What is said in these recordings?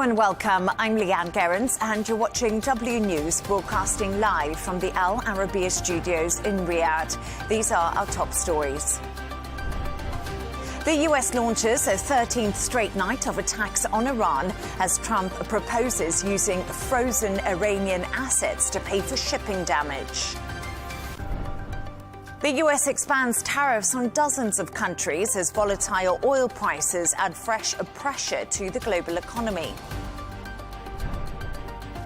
and welcome. I'm Leigh Ann Gerrans and you're watching W News, broadcasting live from the Al Arabiya studios in Riyadh. These are our top stories. The US launches a 13th straight night of attacks on Iran as Trump proposes using frozen Iranian assets to pay for shipping damage. The US expands tariffs on dozens of countries as volatile oil prices add fresh pressure to the global economy.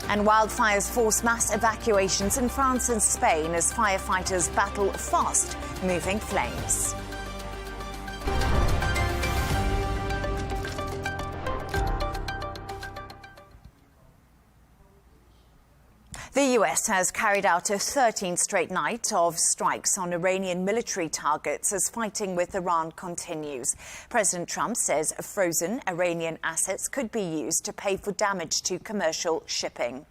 And wildfires force mass evacuations in France and Spain as firefighters battle fast-moving flames. The US has carried out a 13th straight night of strikes on Iranian military targets as fighting with Iran continues. President Trump says frozen Iranian assets could be used to pay for damage to commercial shipping.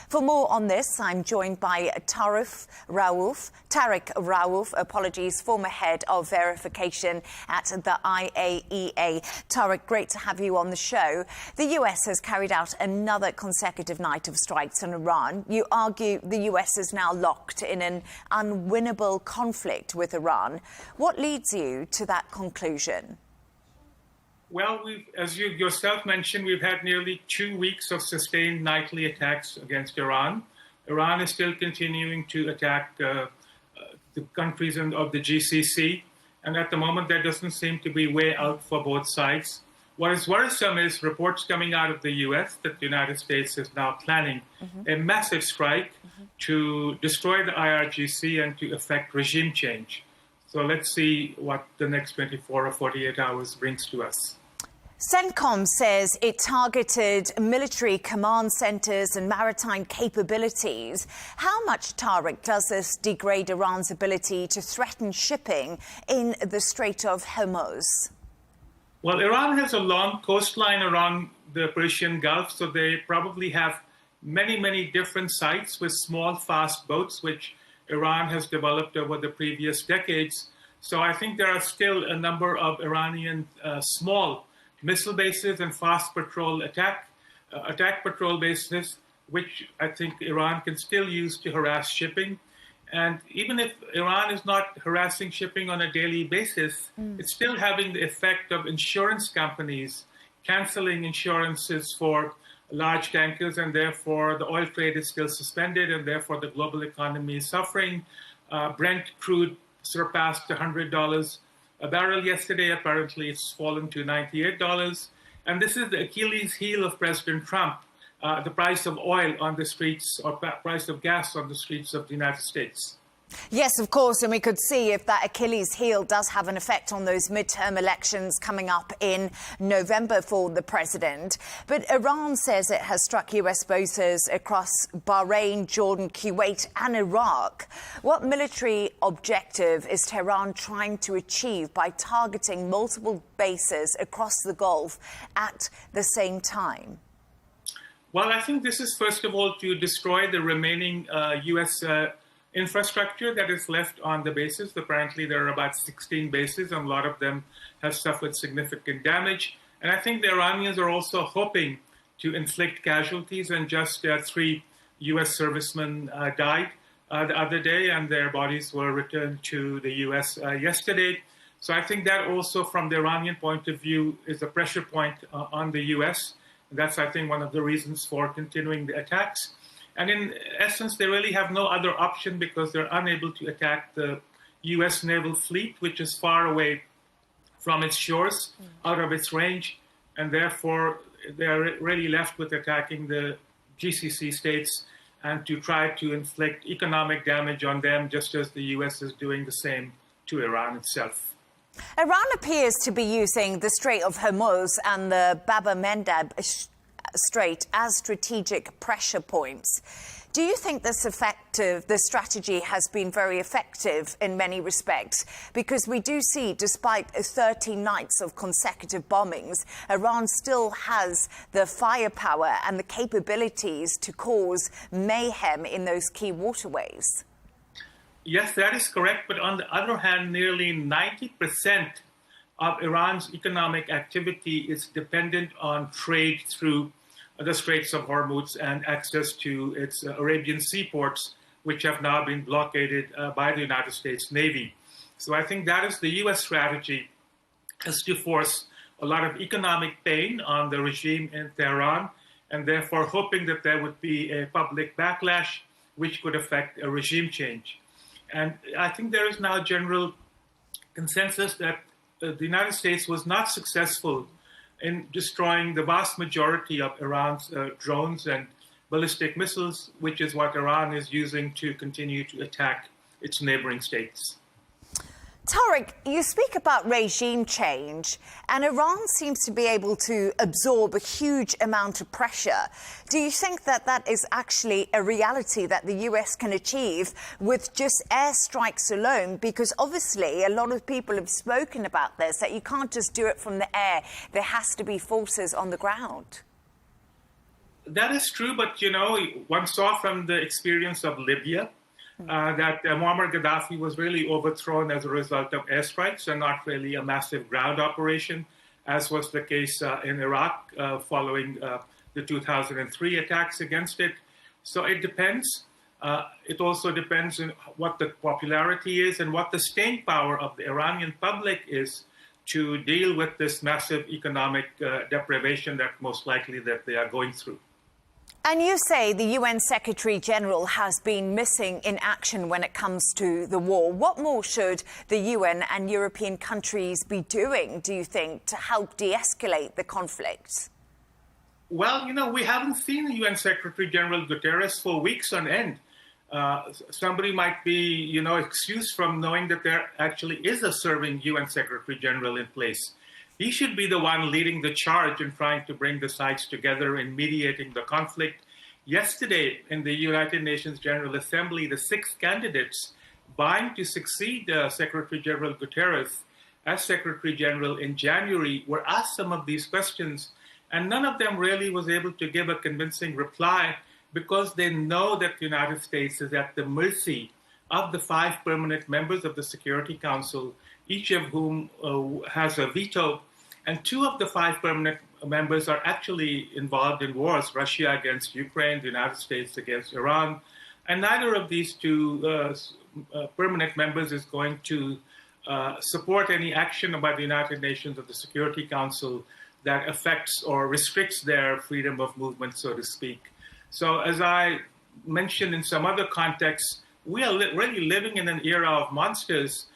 For more on this, I'm joined by Tariq Raouf, former head of verification at the IAEA. Tariq, great to have you on the show. The US has carried out another consecutive night of strikes on Iran. You argue the US is now locked in an unwinnable conflict with Iran. What leads you to that conclusion? Well, as you yourself mentioned, we've had nearly 2 weeks of sustained nightly attacks against Iran. Iran is still continuing to attack the countries of the GCC, and at the moment there doesn't seem to be a way out for both sides. What is worrisome is reports coming out of the US that the United States is now planning a massive strike to destroy the IRGC and to effect regime change. So let's see what the next 24 or 48 hours brings to us. CENTCOM says it targeted military command centres and maritime capabilities. How much, Tariq, does this degrade Iran's ability to threaten shipping in the Strait of Hormuz? Well, Iran has a long coastline around the Persian Gulf, so they probably have many different sites with small, fast boats, which Iran has developed over the previous decades. So I think there are still a number of Iranian small missile bases and fast patrol attack patrol bases, which I think Iran can still use to harass shipping. And even if Iran is not harassing shipping on a daily basis, it's still having the effect of insurance companies canceling insurances for large tankers, and therefore the oil trade is still suspended, and therefore the global economy is suffering. Brent crude surpassed $100 a barrel yesterday. Apparently it's fallen to $98. And this is the Achilles heel of President Trump, the price of oil on the streets, or price of gas on the streets of the United States. Yes, of course, and we could see if that Achilles heel does have an effect on those midterm elections coming up in November for the president. But Iran says it has struck US bases across Bahrain, Jordan, Kuwait and Iraq. What military objective is Tehran trying to achieve by targeting multiple bases across the Gulf at the same time? Well, I think this is, first of all, to destroy the remaining US infrastructure that is left on the bases. Apparently there are about 16 bases, and a lot of them have suffered significant damage. And I think the Iranians are also hoping to inflict casualties, and just 3 US servicemen died the other day, and their bodies were returned to the US yesterday. So I think that also, from the Iranian point of view, is a pressure point on the US. That's, I think, one of the reasons for continuing the attacks. And in essence, they really have no other option, because they're unable to attack the US naval fleet, which is far away from its shores, out of its range. And therefore, they're really left with attacking the GCC states and to try to inflict economic damage on them, just as the US is doing the same to Iran itself. Iran appears to be using the Strait of Hormuz and the Bab el-Mandeb Strait as strategic pressure points. Do you think this strategy has been very effective in many respects? Because we do see, despite 13 nights of consecutive bombings, Iran still has the firepower and the capabilities to cause mayhem in those key waterways. Yes, that is correct. But on the other hand, nearly 90% of Iran's economic activity is dependent on trade through the Straits of Hormuz and access to its Arabian seaports, which have now been blockaded by the United States Navy. So I think that is the U.S. strategy, is to force a lot of economic pain on the regime in Tehran, and therefore hoping that there would be a public backlash which could affect a regime change. And I think there is now general consensus that the United States was not successful in destroying the vast majority of Iran's drones and ballistic missiles, which is what Iran is using to continue to attack its neighboring states. Tariq, you speak about regime change, and Iran seems to be able to absorb a huge amount of pressure. Do you think that that is actually a reality that the US can achieve with just airstrikes alone? Because obviously a lot of people have spoken about this, that you can't just do it from the air. There has to be forces on the ground. That is true, but, you know, one saw from the experience of Libya that Muammar Gaddafi was really overthrown as a result of airstrikes and not really a massive ground operation, as was the case in Iraq following the 2003 attacks against it. So it depends. It also depends on what the popularity is and what the staying power of the Iranian public is to deal with this massive economic deprivation that most likely that they are going through. And you say the UN Secretary General has been missing in action when it comes to the war. What more should the UN and European countries be doing, do you think, to help de-escalate the conflict? Well, you know, we haven't seen the UN Secretary General Guterres for weeks on end. Somebody might be, you know, excused from knowing that there actually is a serving UN Secretary General in place. He should be the one leading the charge in trying to bring the sides together and mediating the conflict. Yesterday, in the United Nations General Assembly, the 6 candidates vying to succeed Secretary General Guterres as Secretary General in January were asked some of these questions, and none of them really was able to give a convincing reply because they know that the United States is at the mercy of the 5 permanent members of the Security Council, each of whom has a veto. And 2 of the 5 permanent members are actually involved in wars, Russia against Ukraine, the United States against Iran. And neither of these 2 permanent members is going to support any action by the United Nations or the Security Council that affects or restricts their freedom of movement, so to speak. So as I mentioned in some other contexts, we are really living in an era of monsters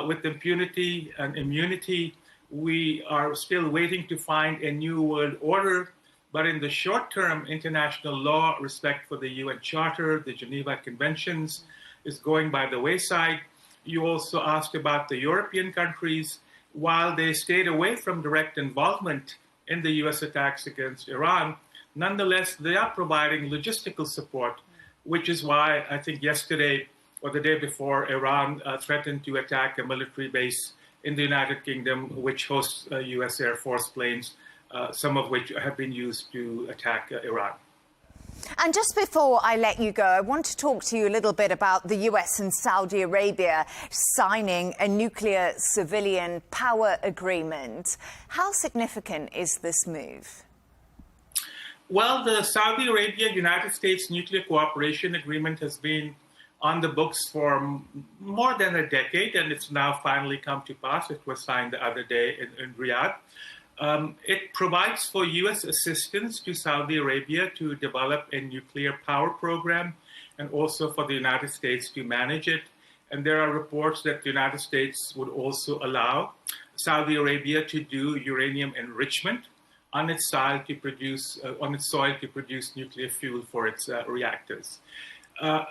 with impunity and immunity. We are still waiting to find a new world order, but in the short term, international law, respect for the UN Charter, the Geneva Conventions is going by the wayside. You also asked about the European countries. While they stayed away from direct involvement in the US attacks against Iran, nonetheless, they are providing logistical support, which is why I think yesterday or the day before, Iran threatened to attack a military base in the United Kingdom, which hosts US Air Force planes, some of which have been used to attack Iran. And just before I let you go, I want to talk to you a little bit about the US and Saudi Arabia signing a nuclear civilian power agreement. How significant is this move? Well, the Saudi Arabia-United States nuclear cooperation agreement has been on the books for more than a decade, and it's now finally come to pass. It was signed the other day in Riyadh. It provides for U.S. assistance to Saudi Arabia to develop a nuclear power program and also for the United States to manage it. And there are reports that the United States would also allow Saudi Arabia to do uranium enrichment on its soil to produce nuclear fuel for its reactors. A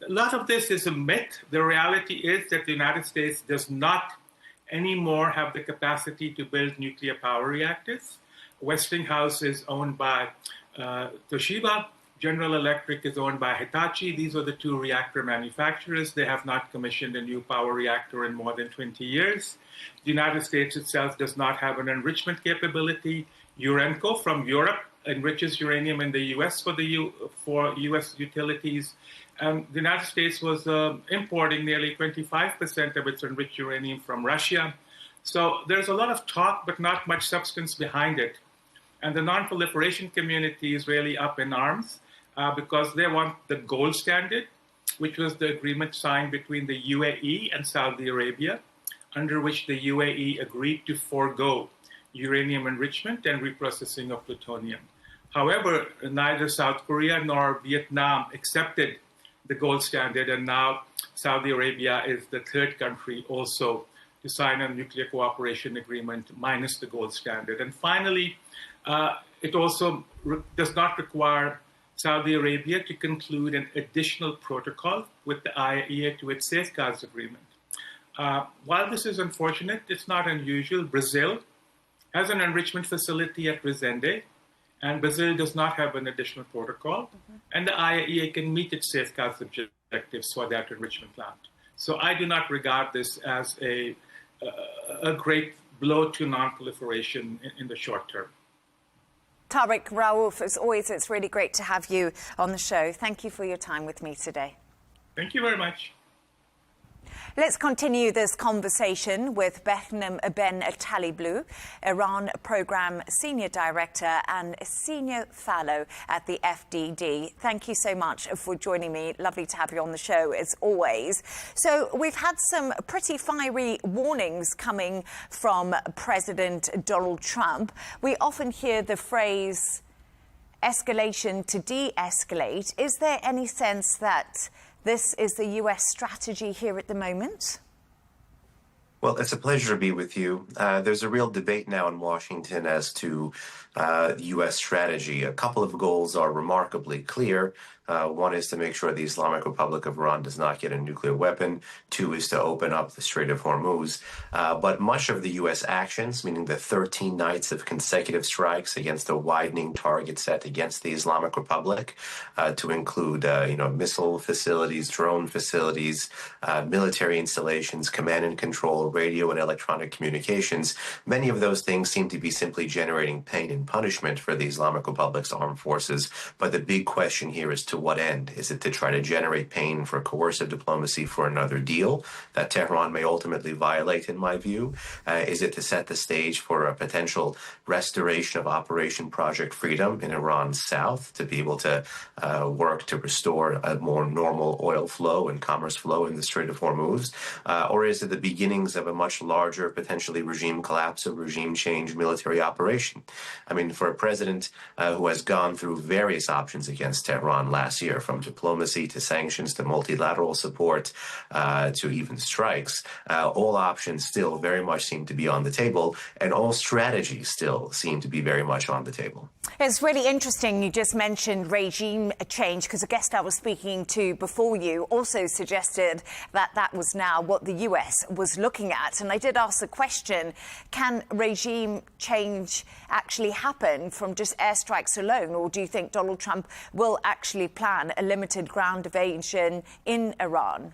lot of this is a myth. The reality is that the United States does not anymore have the capacity to build nuclear power reactors. Westinghouse is owned by Toshiba. General Electric is owned by Hitachi. These are the 2 reactor manufacturers. They have not commissioned a new power reactor in more than 20 years. The United States itself does not have an enrichment capability. Urenco from Europe enriches uranium in the U.S. for U.S. utilities. The United States was importing nearly 25% of its enriched uranium from Russia. So there's a lot of talk, but not much substance behind it. And the non-proliferation community is really up in arms because they want the gold standard, which was the agreement signed between the UAE and Saudi Arabia, under which the UAE agreed to forego uranium enrichment and reprocessing of plutonium. However, neither South Korea nor Vietnam accepted the gold standard, and now Saudi Arabia is the third country also to sign a nuclear cooperation agreement minus the gold standard. And finally, it also does not require Saudi Arabia to conclude an additional protocol with the IAEA to its safeguards agreement. While this is unfortunate, it's not unusual. Brazil has an enrichment facility at Resende, and Brazil does not have an additional protocol, and the IAEA can meet its safeguards objectives for that enrichment plant. So I do not regard this as a great blow to non-proliferation in the short term. Tariq Raouf, as always, it's really great to have you on the show. Thank you for your time with me today. Thank you very much. Let's continue this conversation with Behnam Ben Taliblu, Iran Programme Senior Director and Senior Fellow at the FDD. Thank you so much for joining me. Lovely to have you on the show, as always. So we've had some pretty fiery warnings coming from President Donald Trump. We often hear the phrase escalation to de-escalate. Is there any sense that this is the US strategy here at the moment? Well, it's a pleasure to be with you. There's a real debate now in Washington as to the U.S. strategy. A couple of goals are remarkably clear. One is to make sure the Islamic Republic of Iran does not get a nuclear weapon. Two is to open up the Strait of Hormuz. But much of the U.S. actions, meaning the 13 nights of consecutive strikes against a widening target set against the Islamic Republic, to include missile facilities, drone facilities, military installations, command and control, radio and electronic communications, many of those things seem to be simply generating pain and punishment for the Islamic Republic's armed forces. But the big question here is to what end? Is it to try to generate pain for coercive diplomacy for another deal that Tehran may ultimately violate, in my view? Is it to set the stage for a potential restoration of Operation Project Freedom in Iran's south, to be able to work to restore a more normal oil flow and commerce flow in the Strait of Hormuz? Or is it the beginnings of a much larger, potentially regime collapse or regime change military operation? I mean, for a president who has gone through various options against Tehran last year, from diplomacy to sanctions to multilateral support to even strikes, all options still very much seem to be on the table, and all strategies still seem to be very much on the table. It's really interesting you just mentioned regime change, because a guest I was speaking to before you also suggested that that was now what the US was looking at. And I did ask the question, can regime change actually happen from just airstrikes alone, or do you think Donald Trump will actually plan a limited ground invasion in Iran?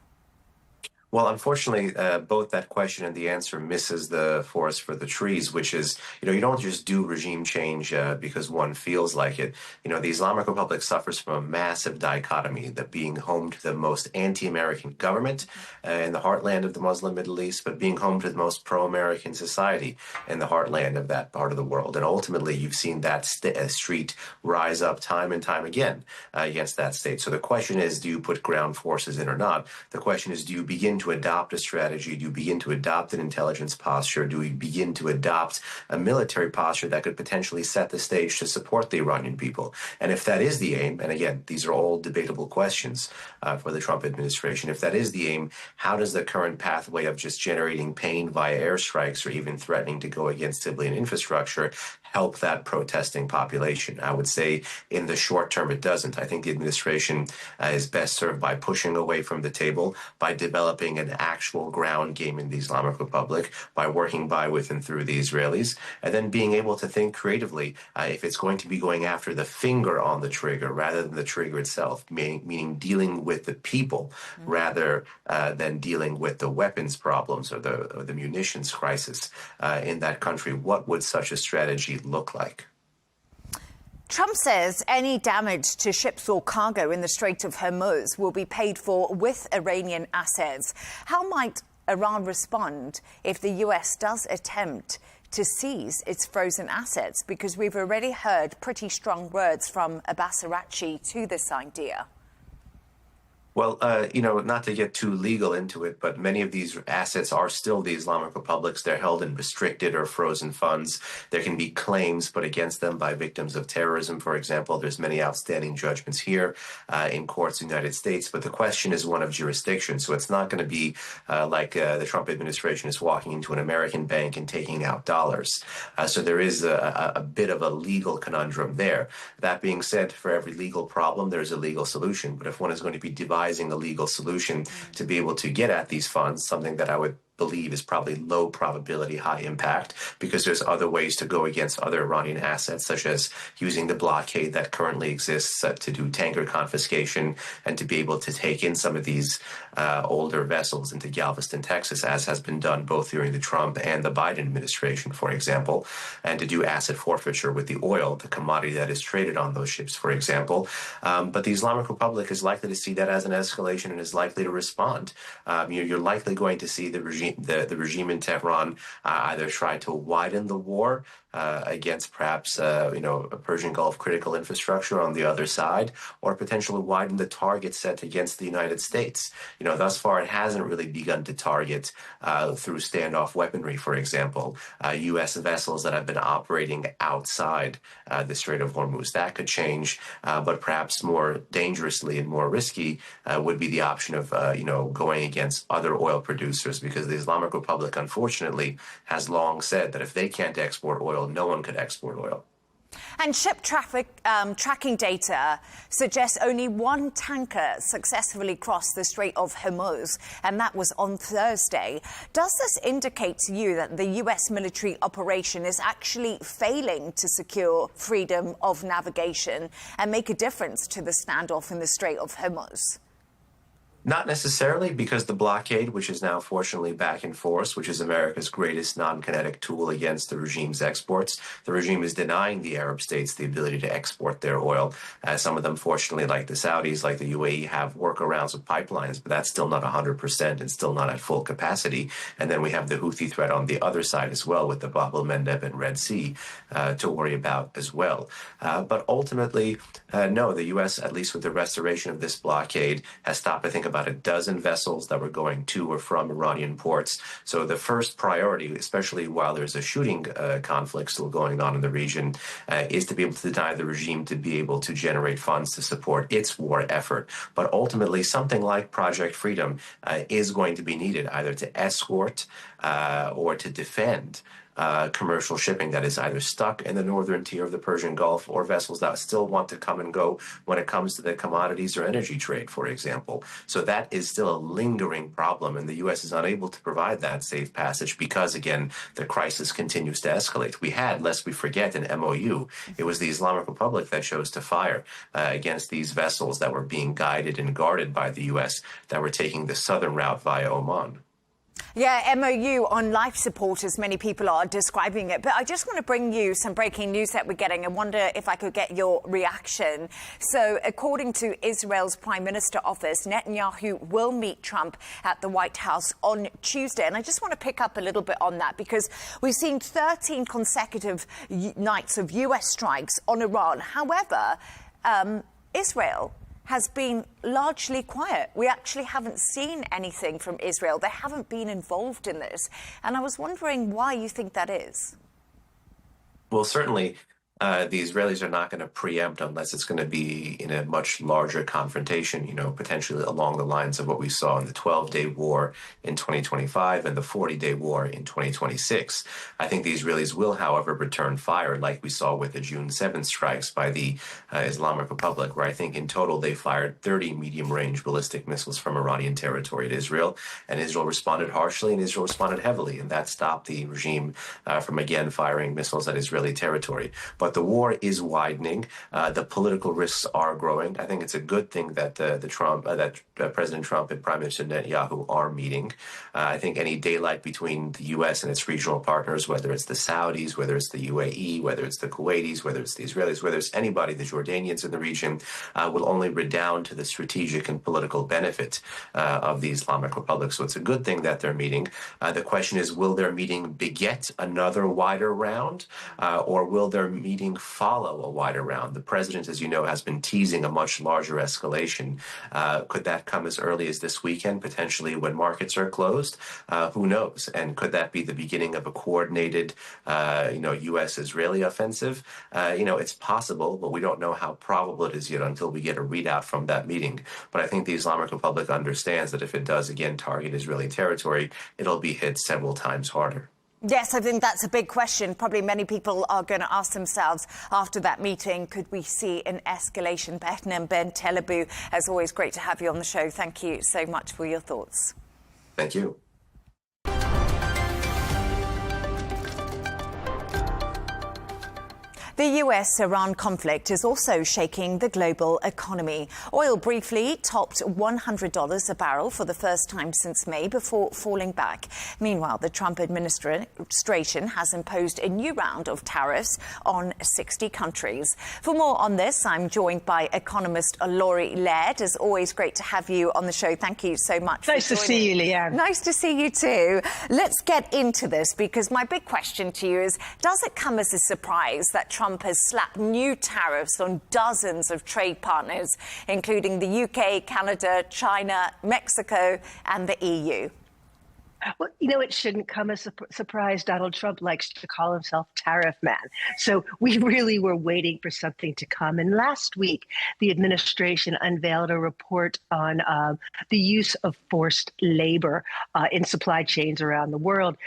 Well, unfortunately, both that question and the answer misses the forest for the trees, which is, you don't just do regime change because one feels like it. The Islamic Republic suffers from a massive dichotomy, that being home to the most anti-American government in the heartland of the Muslim Middle East, but being home to the most pro-American society in the heartland of that part of the world. And ultimately, you've seen that street rise up time and time again against that state. So the question is, do you put ground forces in or not? The question is, do you begin to adopt a strategy? Do you begin to adopt an intelligence posture? Do we begin to adopt a military posture that could potentially set the stage to support the Iranian people? And if that is the aim, and again, these are all debatable questions for the Trump administration, if that is the aim, how does the current pathway of just generating pain via airstrikes or even threatening to go against civilian infrastructure help that protesting population? I would say in the short term, it doesn't. I think the administration is best served by pushing away from the table, by developing an actual ground game in the Islamic Republic, by working by, with, and through the Israelis, and then being able to think creatively if it's going to be going after the finger on the trigger rather than the trigger itself, meaning dealing with the people rather than dealing with the weapons problems or the munitions crisis in that country. What would such a strategy look like? Trump says any damage to ships or cargo in the Strait of Hormuz will be paid for with Iranian assets. How might Iran respond if the US does attempt to seize its frozen assets? Because we've already heard pretty strong words from Abbas Araghchi to this idea. Well, not to get too legal into it, but many of these assets are still the Islamic Republic's. They're held in restricted or frozen funds. There can be claims put against them by victims of terrorism, for example. There's many outstanding judgments here in courts in the United States, but the question is one of jurisdiction. So it's not going to be like the Trump administration is walking into an American bank and taking out dollars. So there is a bit of a legal conundrum there. That being said, for every legal problem, there's a legal solution. But if one is going to be devising a legal solution to be able to get at these funds, something that I would believe is probably low probability, high impact, because there's other ways to go against other Iranian assets, such as using the blockade that currently exists to do tanker confiscation and to be able to take in some of these older vessels into Galveston, Texas, as has been done both during the Trump and the Biden administration, for example, and to do asset forfeiture with the oil, the commodity that is traded on those ships, for example. But the Islamic Republic is likely to see that as an escalation and is likely to respond. You're likely going to see the regime in Tehran either try to widen the war against perhaps a Persian Gulf critical infrastructure on the other side, or potentially widen the target set against the United States. Thus far it hasn't really begun to target through standoff weaponry, for example, U.S. vessels that have been operating outside the Strait of Hormuz. That could change, but perhaps more dangerously and more risky would be the option of going against other oil producers, because the Islamic Republic, unfortunately, has long said that if they can't export oil, no one could export oil. And ship traffic tracking data suggests only one tanker successfully crossed the Strait of Hormuz, and that was on Thursday. Does this indicate to you that the U.S. military operation is actually failing to secure freedom of navigation and make a difference to the standoff in the Strait of Hormuz? Not necessarily, because the blockade, which is now fortunately back in force, which is America's greatest non-kinetic tool against the regime's exports, the regime is denying the Arab states the ability to export their oil. Some of them, fortunately, like the Saudis, like the UAE, have workarounds with pipelines, but that's still not 100% and still not at full capacity. And then we have the Houthi threat on the other side as well, with the Bab el-Mandeb and Red Sea to worry about as well. But ultimately, no, the U.S., at least with the restoration of this blockade, has stopped, I think, about a dozen vessels that were going to or from Iranian ports. So the first priority, especially while there's a shooting conflict still going on in the region, is to be able to deny the regime to be able to generate funds to support its war effort. But ultimately, something like Project Freedom is going to be needed, either to escort or to defend commercial shipping that is either stuck in the northern tier of the Persian Gulf, or vessels that still want to come and go when it comes to the commodities or energy trade, for example. So that is still a lingering problem, and the U.S. is unable to provide that safe passage because, again, the crisis continues to escalate. We had, lest we forget, an MOU. It was the Islamic Republic that chose to fire against these vessels that were being guided and guarded by the U.S. that were taking the southern route via Oman. Yeah, MOU on life support, as many people are describing it. But I just want to bring you some breaking news that we're getting. I wonder if I could get your reaction. So, according to Israel's Prime Minister office, Netanyahu will meet Trump at the White House on Tuesday. And I just want to pick up a little bit on that, because we've seen 13 consecutive nights of U.S. strikes on Iran. However, Israel has been largely quiet. We actually haven't seen anything from Israel. They haven't been involved in this. And I was wondering why you think that is. Well, certainly, the Israelis are not going to preempt unless it's going to be in a much larger confrontation, potentially along the lines of what we saw in the 12-day war in 2025 and the 40-day war in 2026. I think the Israelis will, however, return fire like we saw with the June 7th strikes by the Islamic Republic, where I think in total they fired 30 medium-range ballistic missiles from Iranian territory at Israel, and Israel responded harshly and Israel responded heavily, and that stopped the regime from again firing missiles at Israeli territory. But But the war is widening. The political risks are growing. I think it's a good thing that President Trump and Prime Minister Netanyahu are meeting. I think any daylight between the U.S. and its regional partners, whether it's the Saudis, whether it's the UAE, whether it's the Kuwaitis, whether it's the Israelis, whether it's anybody, the Jordanians in the region, will only redound to the strategic and political benefit of the Islamic Republic. So it's a good thing that they're meeting. The question is, will their meeting beget another wider round, or will their meeting follow a wider round? The president, as you know, has been teasing a much larger escalation. Could that come as early as this weekend, potentially when markets are closed? Who knows? And could that be the beginning of a coordinated, U.S.-Israeli offensive? It's possible, but we don't know how probable it is yet until we get a readout from that meeting. But I think the Islamic Republic understands that if it does again target Israeli territory, it'll be hit several times harder. Yes, I think that's a big question. Probably many people are going to ask themselves after that meeting, could we see an escalation? Behnem Ben Telebu, as always, great to have you on the show. Thank you so much for your thoughts. Thank you. The US-Iran conflict is also shaking the global economy. Oil briefly topped $100 a barrel for the first time since May before falling back. Meanwhile, the Trump administration has imposed a new round of tariffs on 60 countries. For more on this, I'm joined by economist Laurie Laird. As always, great to have you on the show. Thank you so much. Nice to see you, Leigh Ann. Nice to see you too. Let's get into this, because my big question to you is, does it come as a surprise that Trump has slapped new tariffs on dozens of trade partners, including the UK, Canada, China, Mexico, and the EU? Well, it shouldn't come as a surprise. Donald Trump likes to call himself tariff man. So we really were waiting for something to come. And last week, the administration unveiled a report on the use of forced labor in supply chains around the world.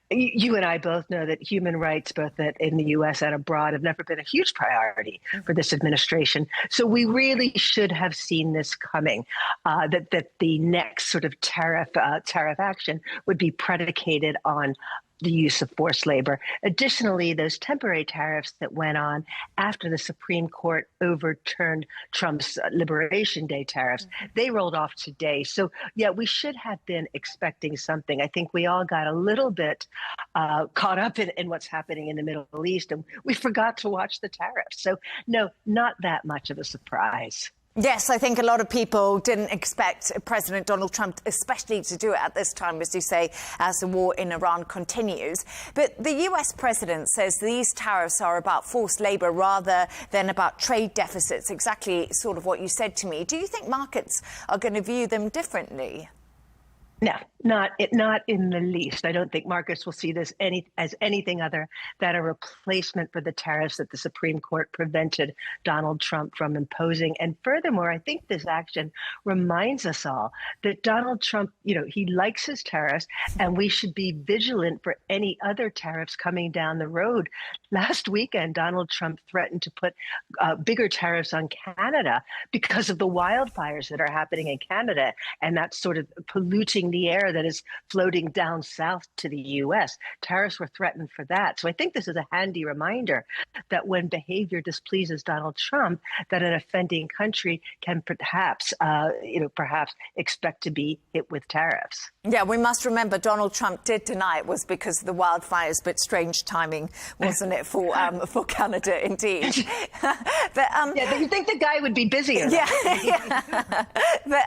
You and I both know that human rights, both in the U.S. and abroad, have never been a huge priority for this administration. So we really should have seen this coming, that the next sort of tariff action would be predicated on the use of forced labor. Additionally, those temporary tariffs that went on after the Supreme Court overturned Trump's Liberation Day tariffs, they rolled off today. So, yeah, we should have been expecting something. I think we all got a little bit caught up in what's happening in the Middle East, and we forgot to watch the tariffs. So, no, not that much of a surprise. Yes, I think a lot of people didn't expect President Donald Trump especially to do it at this time, as you say, as the war in Iran continues. But the US president says these tariffs are about forced labor rather than about trade deficits, exactly sort of what you said to me. Do you think markets are going to view them differently? No, not in the least. I don't think markets will see this as anything other than a replacement for the tariffs that the Supreme Court prevented Donald Trump from imposing. And furthermore, I think this action reminds us all that Donald Trump, he likes his tariffs, and we should be vigilant for any other tariffs coming down the road. Last weekend, Donald Trump threatened to put bigger tariffs on Canada because of the wildfires that are happening in Canada, and that's sort of polluting the air that is floating down south to the U.S. Tariffs were threatened for that. So I think this is a handy reminder that when behavior displeases Donald Trump, that an offending country can perhaps expect to be hit with tariffs. Yeah, we must remember Donald Trump did deny it was because of the wildfires, but strange timing, wasn't it, for Canada, indeed. But you think the guy would be busier? Yeah. But,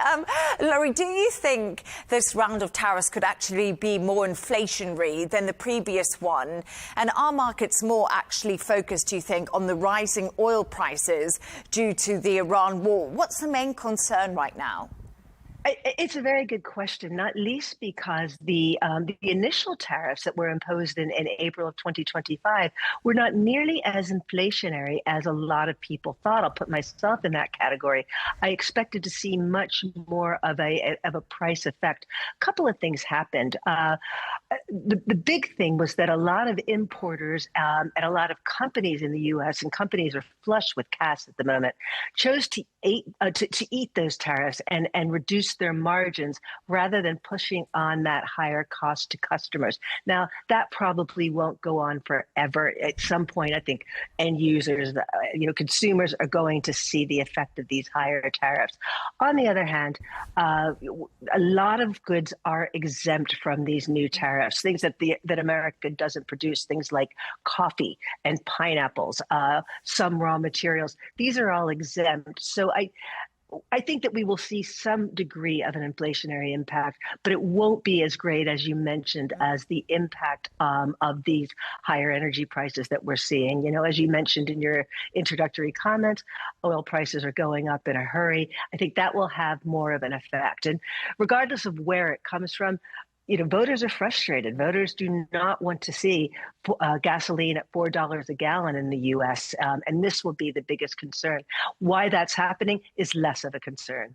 Laurie, do you think this round of tariffs could actually be more inflationary than the previous one? And are markets more actually focused, do you think, on the rising oil prices due to the Iran war? What's the main concern right now? It's a very good question, not least because the initial tariffs that were imposed in April of 2025 were not nearly as inflationary as a lot of people thought. I'll put myself in that category. I expected to see much more of a price effect. A couple of things happened. The big thing was that a lot of importers and a lot of companies in the U.S., and companies are flush with cash at the moment, chose to eat those tariffs and reduce boost their margins rather than pushing on that higher cost to customers. Now, that probably won't go on forever. At some point, I think end users, consumers are going to see the effect of these higher tariffs. On the other hand, a lot of goods are exempt from these new tariffs, things that America doesn't produce, things like coffee and pineapples, some raw materials. These are all exempt. So I think that we will see some degree of an inflationary impact, but it won't be as great, as you mentioned, as the impact of these higher energy prices that we're seeing. You know, as you mentioned in your introductory comments, oil prices are going up in a hurry. I think that will have more of an effect. And regardless of where it comes from, voters are frustrated. Voters do not want to see gasoline at $4 a gallon in the U.S., and this will be the biggest concern. Why that's happening is less of a concern.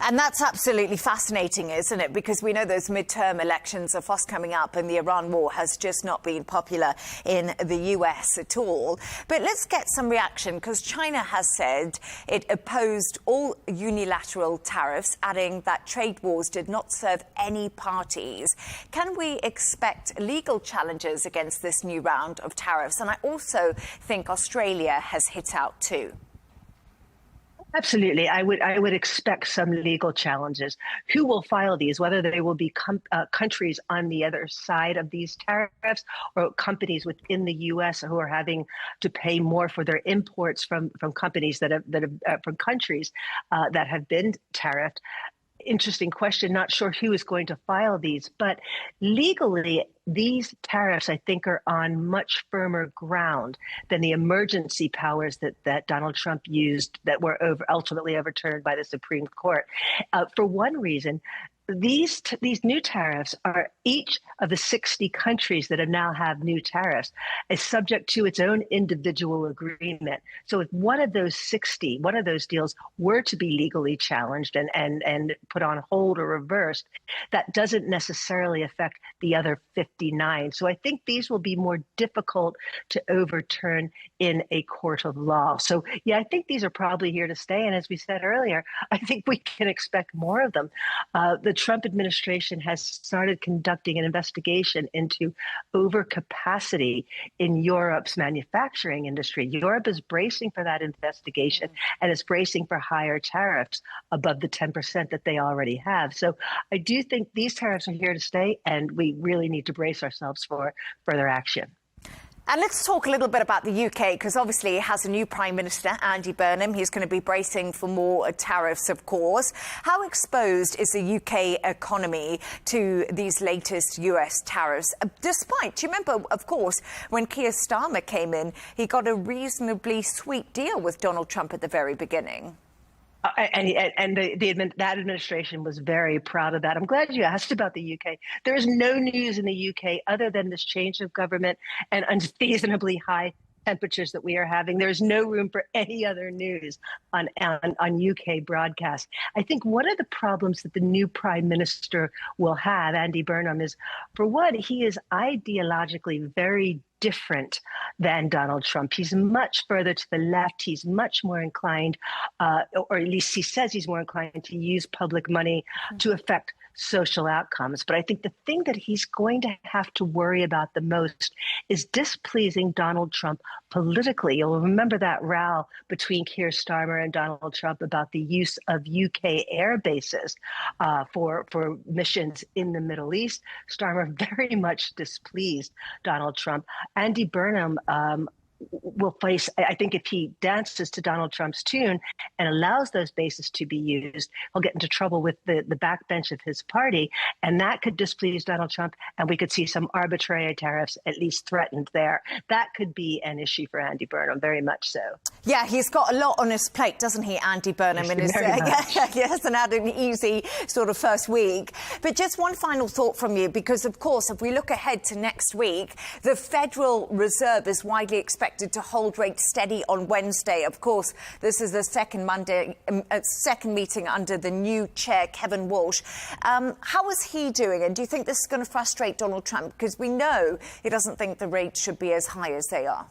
And that's absolutely fascinating, isn't it? Because we know those midterm elections are fast coming up and the Iran war has just not been popular in the US at all. But let's get some reaction, because China has said it opposed all unilateral tariffs, adding that trade wars did not serve any parties. Can we expect legal challenges against this new round of tariffs? And I also think Australia has hit out too. Absolutely. I would expect some legal challenges. Who will file these, whether they will be countries on the other side of these tariffs or companies within the U.S. who are having to pay more for their imports from companies from countries that have been tariffed. Interesting question. Not sure who is going to file these, but legally, these tariffs, I think, are on much firmer ground than the emergency powers that Donald Trump used that were ultimately overturned by the Supreme Court. For one reason, these new tariffs are each of the 60 countries that now have new tariffs is subject to its own individual agreement. So if one of those deals were to be legally challenged and put on hold or reversed, that doesn't necessarily affect the other 59. So I think these will be more difficult to overturn in a court of law. So yeah, I think these are probably here to stay. And as we said earlier, I think we can expect more of them. The Trump administration has started conducting an investigation into overcapacity in Europe's manufacturing industry. Europe is bracing for that investigation and is bracing for higher tariffs above the 10% that they already have. So I do think these tariffs are here to stay, and we really need to brace ourselves for further action. And let's talk a little bit about the UK, because obviously it has a new Prime Minister, Andy Burnham. He's going to be bracing for more tariffs, of course. How exposed is the UK economy to these latest US tariffs? Despite, do you remember, of course, when Keir Starmer came in, he got a reasonably sweet deal with Donald Trump at the very beginning. That administration was very proud of that. I'm glad you asked about the UK. There is no news in the UK other than this change of government and unseasonably high temperatures that we are having. There's no room for any other news on UK broadcast. I think one of the problems that the new Prime Minister will have, Andy Burnham, is, for one, he is ideologically very different than Donald Trump. He's much further to the left. He's much more inclined, or at least he says he's more inclined to use public money to affect social outcomes. But I think the thing that he's going to have to worry about the most is displeasing Donald Trump politically. You'll remember that row between Keir Starmer and Donald Trump about the use of UK air bases for missions in the Middle East. Starmer very much displeased Donald Trump. Andy Burnham will face, I think, if he dances to Donald Trump's tune and allows those bases to be used, he'll get into trouble with the backbench of his party, and that could displease Donald Trump, and we could see some arbitrary tariffs at least threatened there. That could be an issue for Andy Burnham, very much so. Yeah, he's got a lot on his plate, doesn't he, Andy Burnham? He hasn't had an easy sort of first week. But just one final thought from you, because, of course, if we look ahead to next week, the Federal Reserve is widely expected to hold rates steady on Wednesday. Of course, this is the second meeting under the new chair, Kevin Walsh. How is he doing? And do you think this is going to frustrate Donald Trump? Because we know he doesn't think the rates should be as high as they are.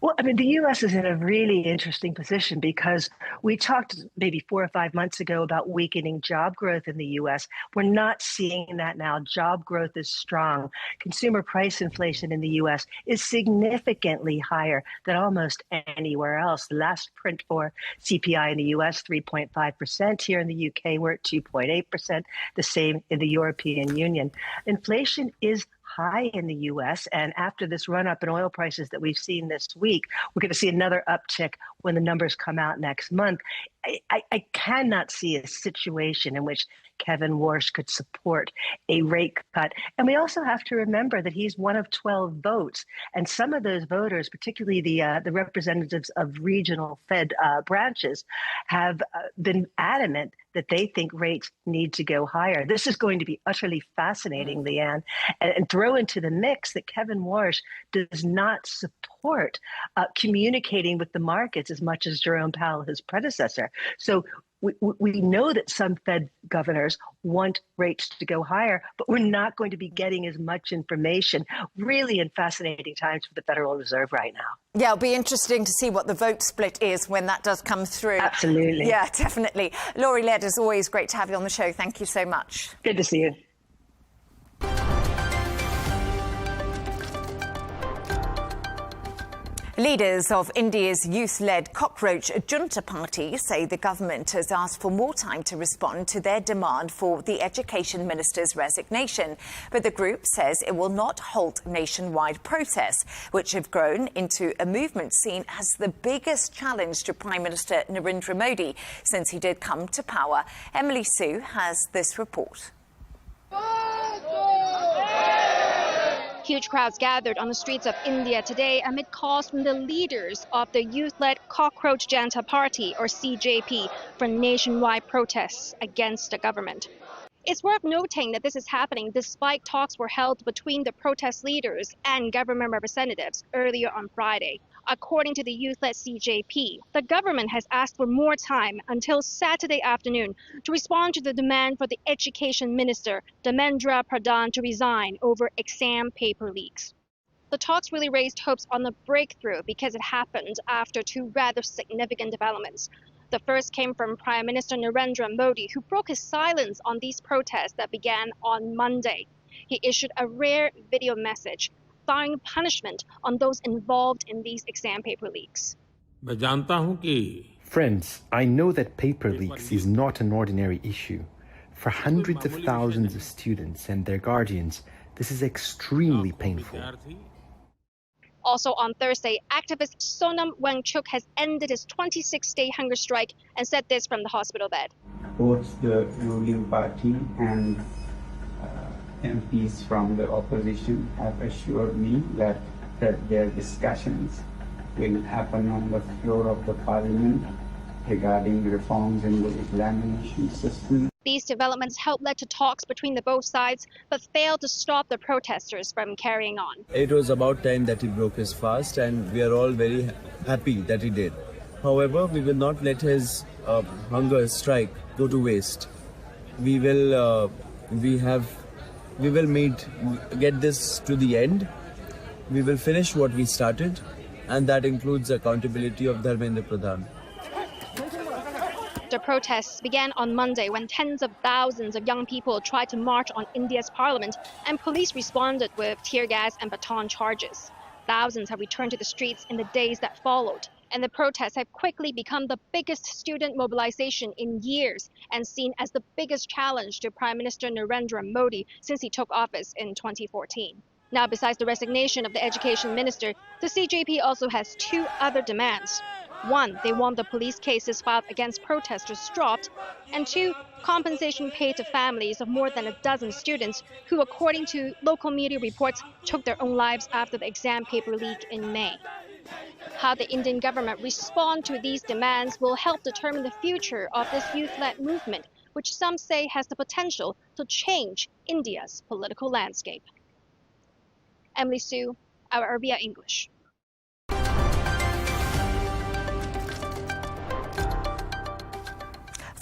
Well, I mean, the U.S. is in a really interesting position because we talked maybe 4 or 5 months ago about weakening job growth in the U.S. We're not seeing that now. Job growth is strong. Consumer price inflation in the U.S. is significantly higher than almost anywhere else. The last print for CPI in the U.S., 3.5%. Here in the U.K., we're at 2.8%, the same in the European Union. Inflation is high in the U.S. And after this run up in oil prices that we've seen this week, we're going to see another uptick when the numbers come out next month. I cannot see a situation in which Kevin Warsh could support a rate cut. And we also have to remember that he's one of 12 votes. And some of those voters, particularly the representatives of regional Fed branches, have been adamant that they think rates need to go higher. This is going to be utterly fascinating, Leigh Ann. And throw into the mix that Kevin Warsh does not support communicating with the markets as much as Jerome Powell, his predecessor. So we know that some Fed governors want rates to go higher, but we're not going to be getting as much information. Really in fascinating times for the Federal Reserve right now. Yeah, it'll be interesting to see what the vote split is when that does come through. Absolutely. Yeah, definitely. Laurie Led, as always, great to have you on the show. Thank you so much. Good to see you. Leaders of India's youth-led cockroach junta party say the government has asked for more time to respond to their demand for the education minister's resignation. But the group says it will not halt nationwide protests, which have grown into a movement seen as the biggest challenge to Prime Minister Narendra Modi since he did come to power. Emily Sue has this report. Huge crowds gathered on the streets of India today amid calls from the leaders of the youth-led Cockroach Janta Party, or CJP, for nationwide protests against the government. It's worth noting that this is happening despite talks were held between the protest leaders and government representatives earlier on Friday. According to the youth-led CJP, the government has asked for more time until Saturday afternoon to respond to the demand for the education minister, Dharmendra Pradhan, to resign over exam paper leaks. The talks really raised hopes on a breakthrough because it happened after two rather significant developments. The first came from Prime Minister Narendra Modi, who broke his silence on these protests that began on Monday. He issued a rare video message vowing punishment on those involved in these exam paper leaks. Friends, I know that paper leaks is not an ordinary issue. For hundreds of thousands of students and their guardians, this is extremely painful. Also on Thursday, activist Sonam Wangchuk has ended his 26-day hunger strike and said this from the hospital bed. Both the ruling party and MPs from the opposition have assured me that their discussions will happen on the floor of the parliament regarding reforms in the examination system. These developments helped lead to talks between the both sides, but failed to stop the protesters from carrying on. It was about time that he broke his fast, and we are all very happy that he did. However, we will not let his hunger strike go to waste. We will get this to the end. We will finish what we started, and that includes accountability of Dharmendra Pradhan. The protests began on Monday when tens of thousands of young people tried to march on India's parliament, and police responded with tear gas and baton charges. Thousands have returned to the streets in the days that followed, and the protests have quickly become the biggest student mobilization in years and seen as the biggest challenge to Prime Minister Narendra Modi since he took office in 2014. Now, besides the resignation of the education minister, the CJP also has two other demands. One, they want the police cases filed against protesters dropped, and two, compensation paid to families of more than a dozen students who, according to local media reports, took their own lives after the exam paper leak in May. How the Indian government responds to these demands will help determine the future of this youth-led movement, which some say has the potential to change India's political landscape. Emily Sue, Arabiya English.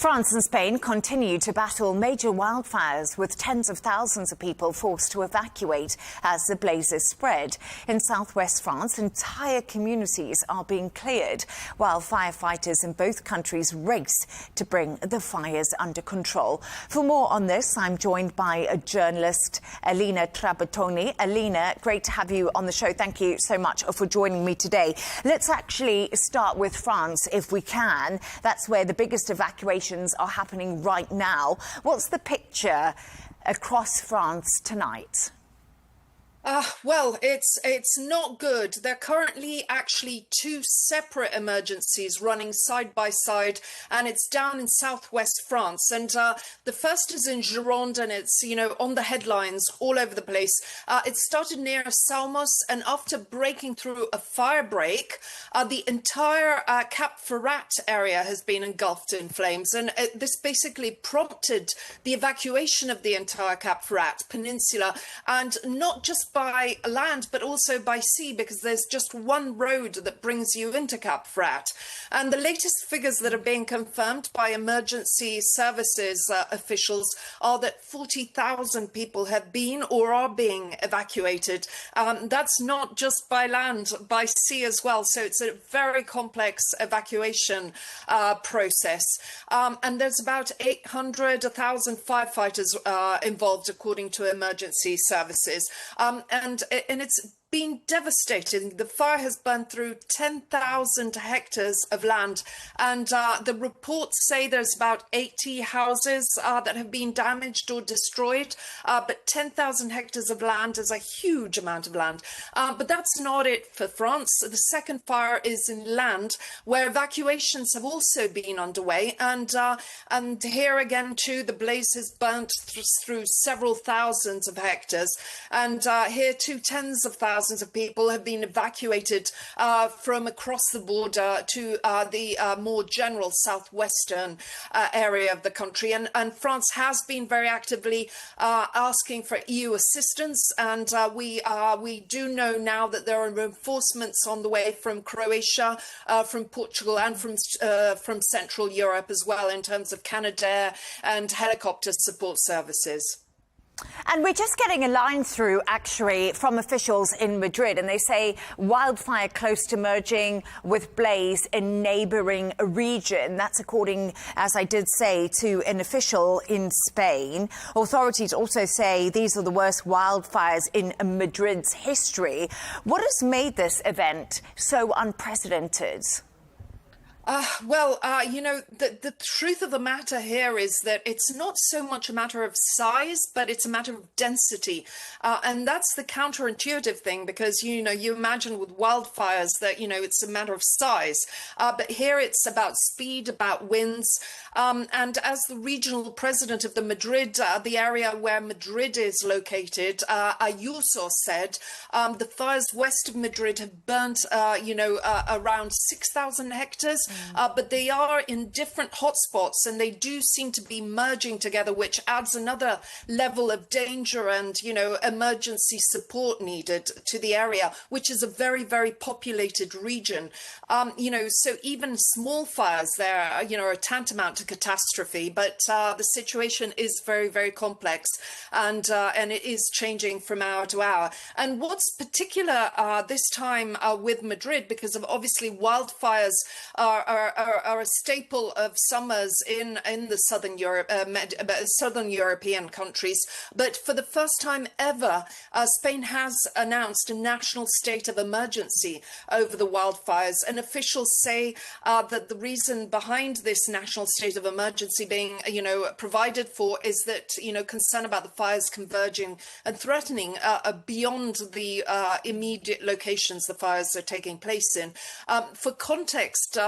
France and Spain continue to battle major wildfires, with tens of thousands of people forced to evacuate as the blazes spread. In southwest France, entire communities are being cleared, while firefighters in both countries race to bring the fires under control. For more on this, I'm joined by a journalist, Elena Trabatoni. Elena, great to have you on the show. Thank you so much for joining me today. Let's actually start with France, if we can. That's where the biggest evacuations are happening right now. What's the picture across France tonight? Well, it's not good. There are currently actually two separate emergencies running side by side, and it's down in southwest France. And the first is in Gironde, and it's, on the headlines all over the place. It started near Salmos, and after breaking through a fire break, the entire Cap Ferrat area has been engulfed in flames. And this basically prompted the evacuation of the entire Cap Ferrat Peninsula, and not just by land but also by sea, because there's just one road that brings you into Cap Ferrat. And the latest figures that are being confirmed by emergency services officials are that 40,000 people have been or are being evacuated. That's not just by land, by sea as well. So it's a very complex evacuation process. And there's about 1,000 firefighters involved, according to emergency services. And it's been devastating. The fire has burned through 10,000 hectares of land, and the reports say there's about 80 houses that have been damaged or destroyed, but 10,000 hectares of land is a huge amount of land. But that's not it for France. The second fire is in land, where evacuations have also been underway, and here again too, the blaze has burnt through several thousands of hectares, and here too, tens of thousands of people have been evacuated from across the border to the more general southwestern area of the country. And France has been very actively asking for EU assistance, and we do know now that there are reinforcements on the way from Croatia, from Portugal, and from Central Europe as well, in terms of Canadair and helicopter support services. And we're just getting a line through, actually, from officials in Madrid, and they say wildfire close to merging with blaze in neighbouring region. That's according, as I did say, to an official in Spain. Authorities also say these are the worst wildfires in Madrid's history. What has made this event so unprecedented? The truth of the matter here is that it's not so much a matter of size, but it's a matter of density. And that's the counterintuitive thing, because, you imagine with wildfires that, it's a matter of size. But here it's about speed, about winds. And as the regional president of the area where Madrid is located, Ayuso said, the fires west of Madrid have burnt, around 6,000 hectares. But they are in different hotspots, and they do seem to be merging together, which adds another level of danger and, emergency support needed to the area, which is a very, very populated region. So even small fires there, are tantamount to catastrophe. But the situation is very, very complex, and it is changing from hour to hour. And what's particular this time with Madrid, because of obviously wildfires are a staple of summers in the southern European countries. But for the first time ever, Spain has announced a national state of emergency over the wildfires. And officials say that the reason behind this national state of emergency being, provided for is that, concern about the fires converging and threatening beyond the immediate locations the fires are taking place in. For context,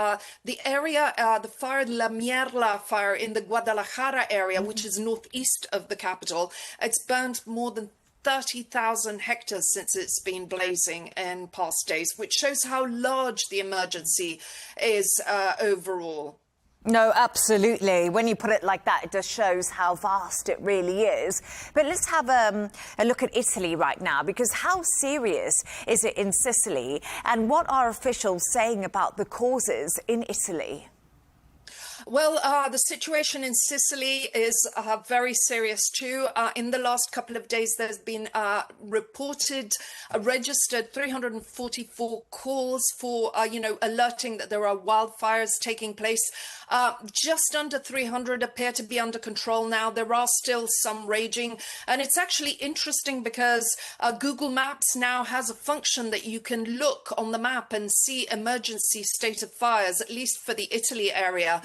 the area, the fire, La Mierla fire in the Guadalajara area, which is northeast of the capital, it's burned more than 30,000 hectares since it's been blazing in past days, which shows how large the emergency is overall. No, absolutely. When you put it like that, it just shows how vast it really is. But let's have a look at Italy right now, because how serious is it in Sicily? And what are officials saying about the causes in Italy? Well, the situation in Sicily is very serious too. In the last couple of days, there's been registered 344 calls for, alerting that there are wildfires taking place. Just under 300 appear to be under control now. There are still some raging. And it's actually interesting because Google Maps now has a function that you can look on the map and see emergency state of fires, at least for the Italy area.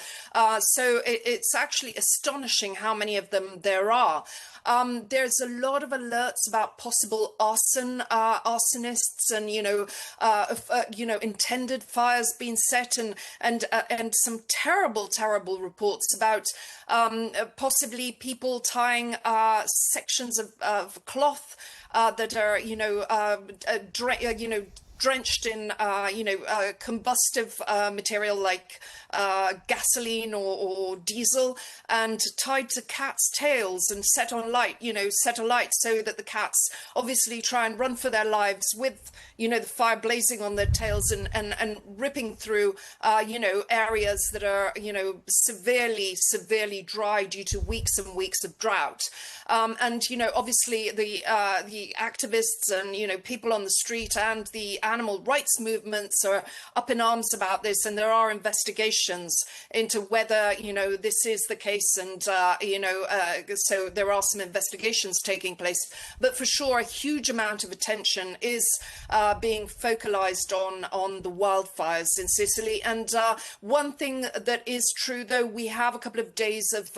So it's actually astonishing how many of them there are. There's a lot of alerts about possible arsonists and intended fires being set, and some terrible reports about possibly people tying sections of cloth that are drenched in combustive material like gasoline or diesel, and tied to cats' tails and set alight so that the cats obviously try and run for their lives with the fire blazing on their tails and ripping through areas that are severely dry due to weeks and weeks of drought. And obviously the activists and people on the street and the animal rights movements are up in arms about this, and there are investigations into whether this is the case, and so there are some investigations taking place. But for sure, a huge amount of attention is being focalized on the wildfires in Sicily. And one thing that is true, though, we have a couple of days of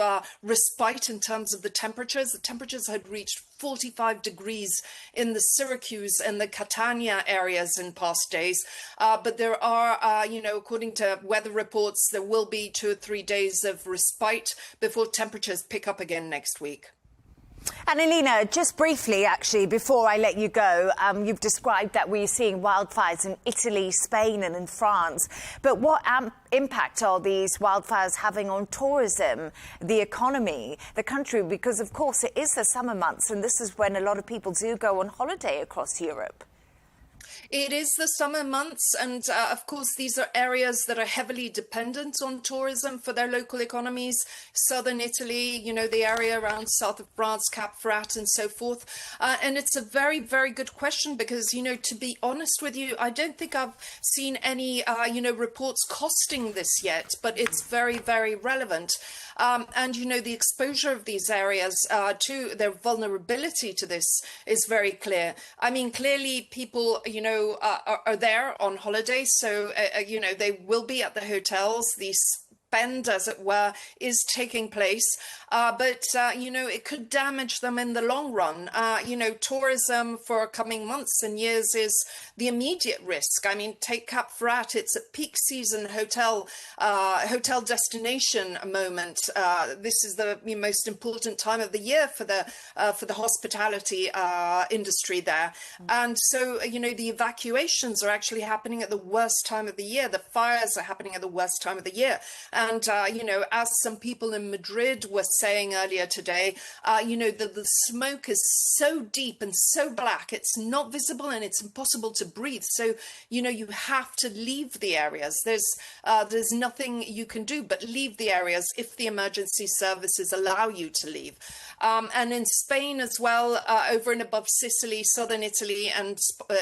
respite in terms of the temperatures. The temperatures had reached 45 degrees in the Syracuse and the Catania areas in past days. But there are, according to weather reports, there will be 2 or 3 days of respite before temperatures pick up again next week. And Elena, just briefly, actually, before I let you go, you've described that we're seeing wildfires in Italy, Spain and in France. But what impact are these wildfires having on tourism, the economy, the country? Because, of course, it is the summer months, and this is when a lot of people do go on holiday across Europe. It is the summer months, and of course these are areas that are heavily dependent on tourism for their local economies. Southern Italy, the area around south of France, Cap Ferrat and so forth. And it's a very, very good question because, to be honest with you, I don't think I've seen any, reports costing this yet, but it's very, very relevant. And, the exposure of these areas to their vulnerability to this is very clear. I mean, clearly people, are there on holiday. So, they will be at the hotels. These spend, as it were, is taking place. But it could damage them in the long run. Tourism for coming months and years is the immediate risk. I mean, take Cap Ferrat, it's a peak season hotel destination moment. This is the most important time of the year for the hospitality industry there. And so, the evacuations are actually happening at the worst time of the year. The fires are happening at the worst time of the year. And, as some people in Madrid were saying earlier today, the smoke is so deep and so black, it's not visible and it's impossible to breathe. So, you have to leave the areas. There's nothing you can do but leave the areas if the emergency services allow you to leave. And in Spain as well, over and above Sicily, southern Italy and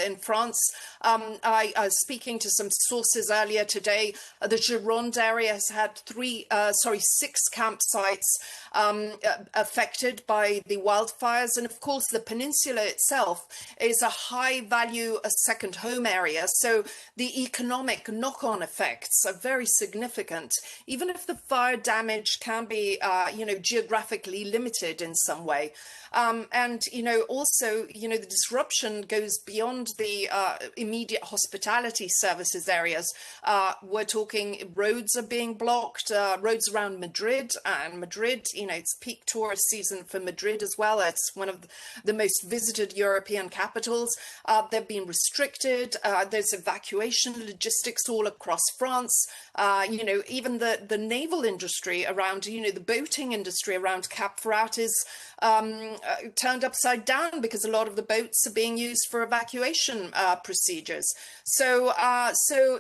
in France, I was speaking to some sources earlier today. The Gironde area has had 6 campsites affected by the wildfires. And of course, the peninsula itself is a high value second home area. So the economic knock-on effects are very significant, even if the fire damage can be, geographically limited in some way. And, also, the disruption goes beyond the immediate hospitality services areas. We're talking roads are being blocked, roads around Madrid. And Madrid, it's peak tourist season for Madrid as well. It's one of the most visited European capitals. They're being restricted. There's evacuation logistics all across France. Even the naval industry around, the boating industry around Cap Ferrat is turned upside down because a lot of the boats are being used for evacuation procedures. So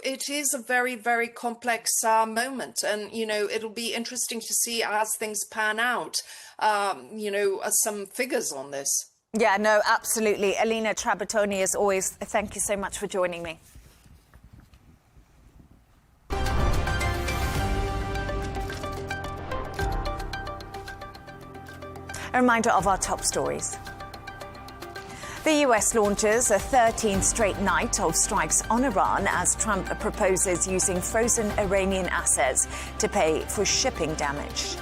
it is a very, very complex moment. And, it'll be interesting to see as things pan out, some figures on this. Yeah, no, absolutely. Alina Trabatoni, as always, thank you so much for joining me. A reminder of our top stories. The US launches a 13th straight night of strikes on Iran as Trump proposes using frozen Iranian assets to pay for shipping damage.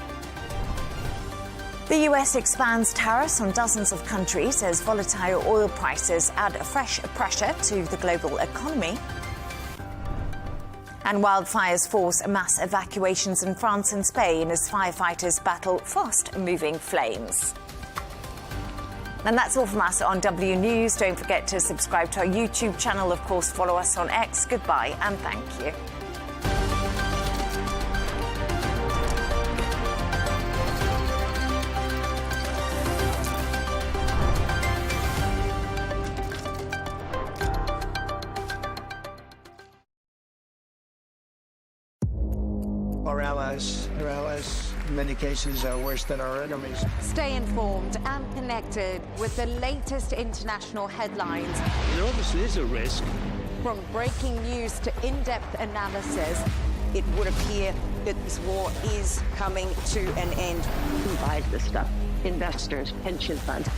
The US expands tariffs on dozens of countries as volatile oil prices add fresh pressure to the global economy. And wildfires force mass evacuations in France and Spain as firefighters battle fast-moving flames. And that's all from us on W News. Don't forget to subscribe to our YouTube channel. Of course, follow us on X. Goodbye and thank you. Our allies, in many cases, are worse than our enemies. Stay informed and connected with the latest international headlines. There obviously is a risk. From breaking news to in-depth analysis, it would appear that this war is coming to an end. Who buys this stuff? Investors, pension funds.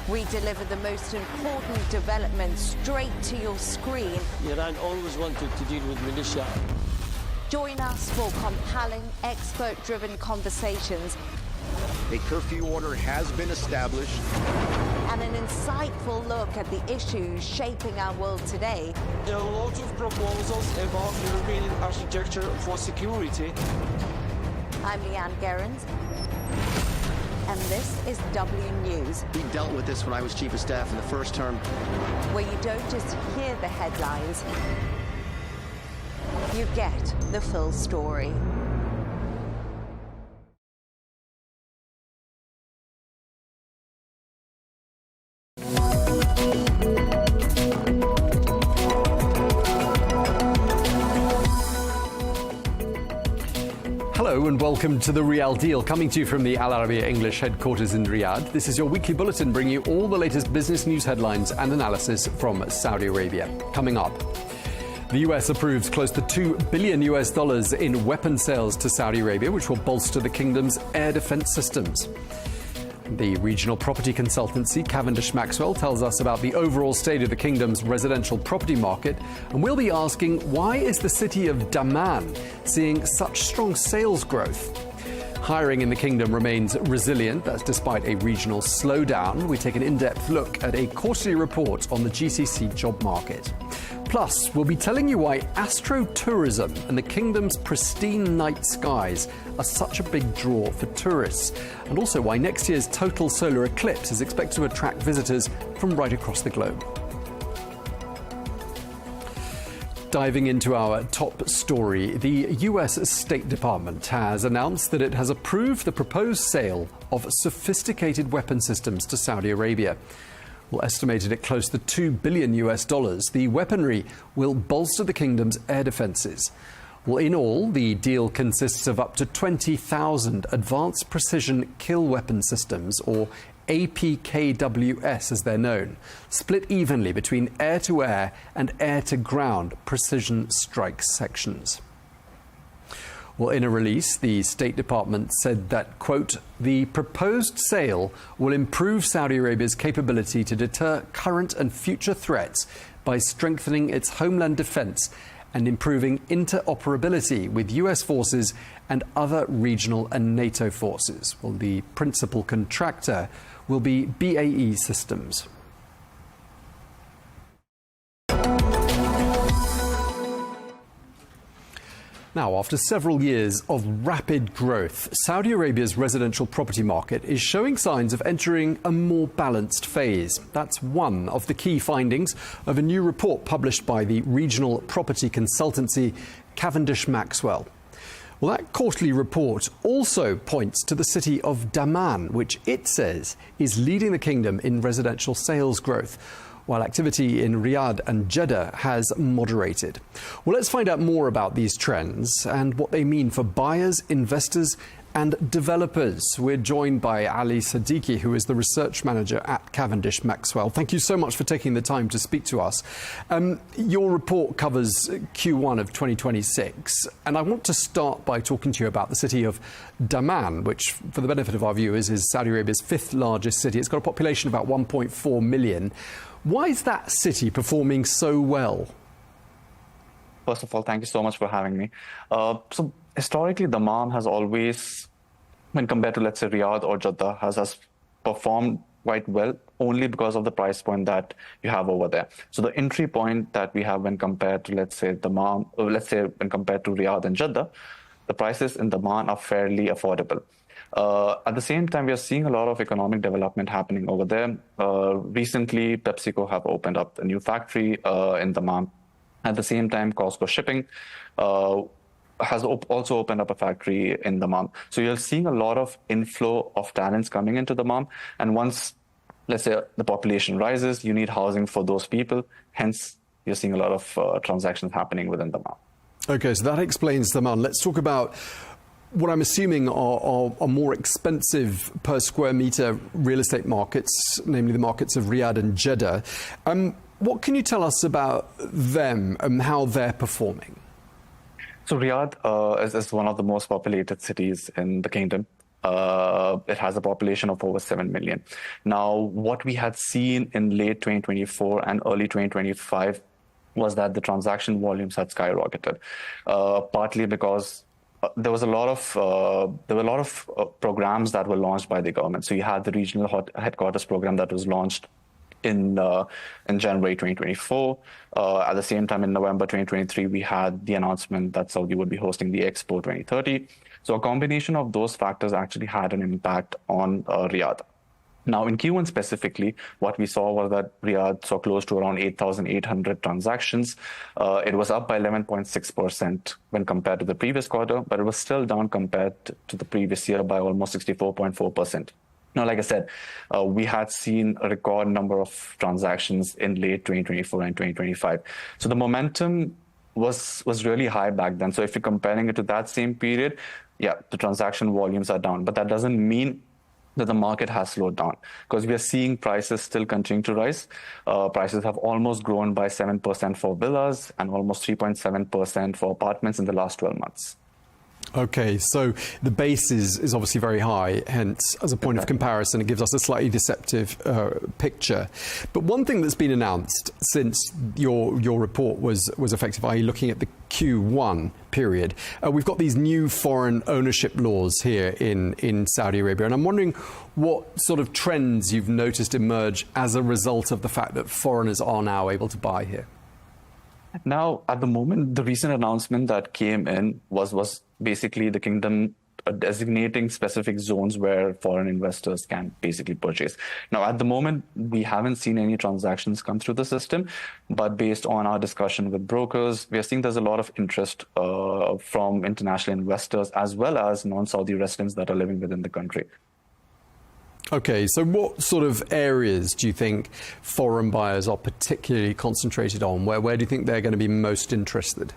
we deliver the most important developments straight to your screen. Iran always wanted to deal with militia. Join us for compelling, expert-driven conversations. A curfew order has been established. And an insightful look at the issues shaping our world today. There are lots of proposals about European architecture for security. I'm Leigh Ann Gerrans, and this is W News. We dealt with this when I was Chief of Staff in the first term. Where you don't just hear the headlines, you get the full story. Hello and welcome to The Real Deal, coming to you from the Al Arabiya English headquarters in Riyadh. This is your weekly bulletin bringing you all the latest business news headlines and analysis from Saudi Arabia. Coming up, the US approves close to $2 billion in weapon sales to Saudi Arabia, which will bolster the kingdom's air defense systems. The regional property consultancy Cavendish Maxwell tells us about the overall state of the kingdom's residential property market, and we'll be asking, why is the city of Daman seeing such strong sales growth? Hiring in the kingdom remains resilient, that's despite a regional slowdown. We take an in-depth look at a quarterly report on the GCC job market. Plus, we'll be telling you why astrotourism and the kingdom's pristine night skies are such a big draw for tourists, and also why next year's total solar eclipse is expected to attract visitors from right across the globe. Diving into our top story, the US State Department has announced that it has approved the proposed sale of sophisticated weapon systems to Saudi Arabia. Well, estimated at close to $2 billion, the weaponry will bolster the kingdom's air defenses. Well, in all, the deal consists of up to 20,000 advanced precision kill weapon systems, or APKWS as they're known, split evenly between air-to-air and air-to-ground precision strike sections. Well, in a release, the State Department said that, quote, the proposed sale will improve Saudi Arabia's capability to deter current and future threats by strengthening its homeland defense and improving interoperability with US forces and other regional and NATO forces. Well, the principal contractor will be BAE Systems. Now, after several years of rapid growth, Saudi Arabia's residential property market is showing signs of entering a more balanced phase. That's one of the key findings of a new report published by the regional property consultancy Cavendish Maxwell. Well, that quarterly report also points to the city of Daman, which it says is leading the kingdom in residential sales growth. while activity in Riyadh and Jeddah has moderated. Well, let's find out more about these trends and what they mean for buyers, investors and developers. We're joined by Ali Siddiqui, who is the research manager at Cavendish Maxwell. Thank you so much for taking the time to speak to us. Your report covers Q1 of 2026, and I want to start by talking to you about the city of Dammam, which, for the benefit of our viewers, is Saudi Arabia's 5th largest city. It's got a population of about 1.4 million. Why is that city performing so well? First of all, thank you so much for having me. So historically, Dammam has always, when compared to, let's say, Riyadh or Jeddah, has performed quite well only because of the price point that you have over there. So the entry point that we have when compared to, let's say, Dammam, or let's say when compared to Riyadh and Jeddah, the prices in Dammam are fairly affordable. At the same time, we are seeing a lot of economic development happening over there. Recently, PepsiCo have opened up a new factory in Dammam. At the same time, Costco Shipping has also opened up a factory in Dammam. So you're seeing a lot of inflow of talents coming into Dammam. And once, let's say, the population rises, you need housing for those people. Hence, you're seeing a lot of transactions happening within Dammam. Okay, so that explains Dammam. Let's talk about what I'm assuming are more expensive per square meter real estate markets, namely the markets of Riyadh and Jeddah. What can you tell us about them and how they're performing? So Riyadh is one of the most populated cities in the kingdom. It has a population of over 7 million. Now, what we had seen in late 2024 and early 2025 was that the transaction volumes had skyrocketed, partly because there were a lot of programs that were launched by the government. So you had the regional headquarters program that was launched in January 2024. At the same time, in November 2023, we had the announcement that Saudi would be hosting the Expo 2030. So a combination of those factors actually had an impact on Riyadh. Now, in Q1 specifically, what we saw was that Riyadh saw close to around 8,800 transactions. It was up by 11.6% when compared to the previous quarter, but it was still down compared to the previous year by almost 64.4%. Now, like I said, we had seen a record number of transactions in late 2024 and 2025. So the momentum was really high back then. So if you're comparing it to that same period, yeah, the transaction volumes are down. But that doesn't mean that the market has slowed down, because we are seeing prices still continue to rise. Prices have almost grown by 7% for villas and almost 3.7% for apartments in the last 12 months. Okay, so the base is obviously very high, hence, as a point of comparison, it gives us a slightly deceptive picture. But one thing that's been announced since your report was effective, i.e. looking at the Q1 period, we've got these new foreign ownership laws here in Saudi Arabia, and I'm wondering what sort of trends you've noticed emerge as a result of the fact that foreigners are now able to buy here. Now, at the moment, the recent announcement that came in was basically the kingdom designating specific zones where foreign investors can basically purchase. Now, at the moment, we haven't seen any transactions come through the system, but based on our discussion with brokers, we are seeing there's a lot of interest from international investors as well as non-Saudi residents that are living within the country. Okay, so what sort of areas do you think foreign buyers are particularly concentrated on? Where do you think they're going to be most interested?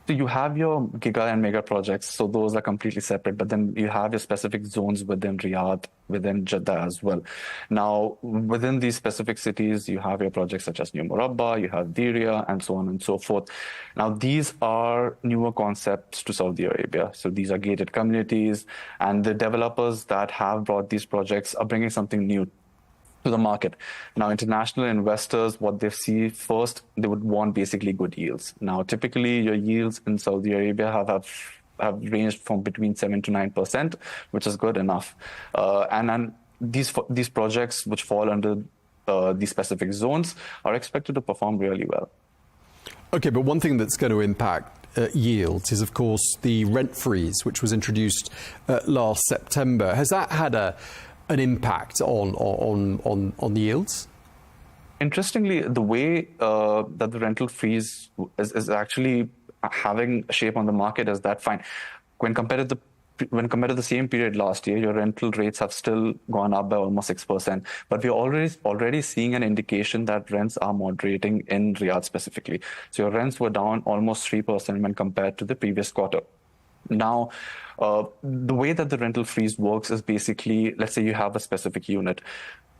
So you have your giga and mega projects, so those are completely separate, but then you have your specific zones within Riyadh, within Jeddah as well. Now, within these specific cities, you have your projects such as New Murabba, you have Diriyah, and so on and so forth. Now, these are newer concepts to Saudi Arabia. So these are gated communities, and the developers that have brought these projects are bringing something new to the market. Now, international investors, what they see first, they would want basically good yields. Now, typically, your yields in Saudi Arabia have ranged from between 7 to 9%, which is good enough. And then these projects, which fall under these specific zones, are expected to perform really well. Okay, but one thing that's going to impact yields is, of course, the rent freeze, which was introduced last September. Has that had an impact on the yields? Interestingly, the way that the rental freeze is actually having a shape on the market is that fine. When compared to when compared to the same period last year, your rental rates have still gone up by almost 6%. But we're already seeing an indication that rents are moderating in Riyadh specifically. So your rents were down almost 3% when compared to the previous quarter. Now, the way that the rental freeze works is basically, let's say you have a specific unit.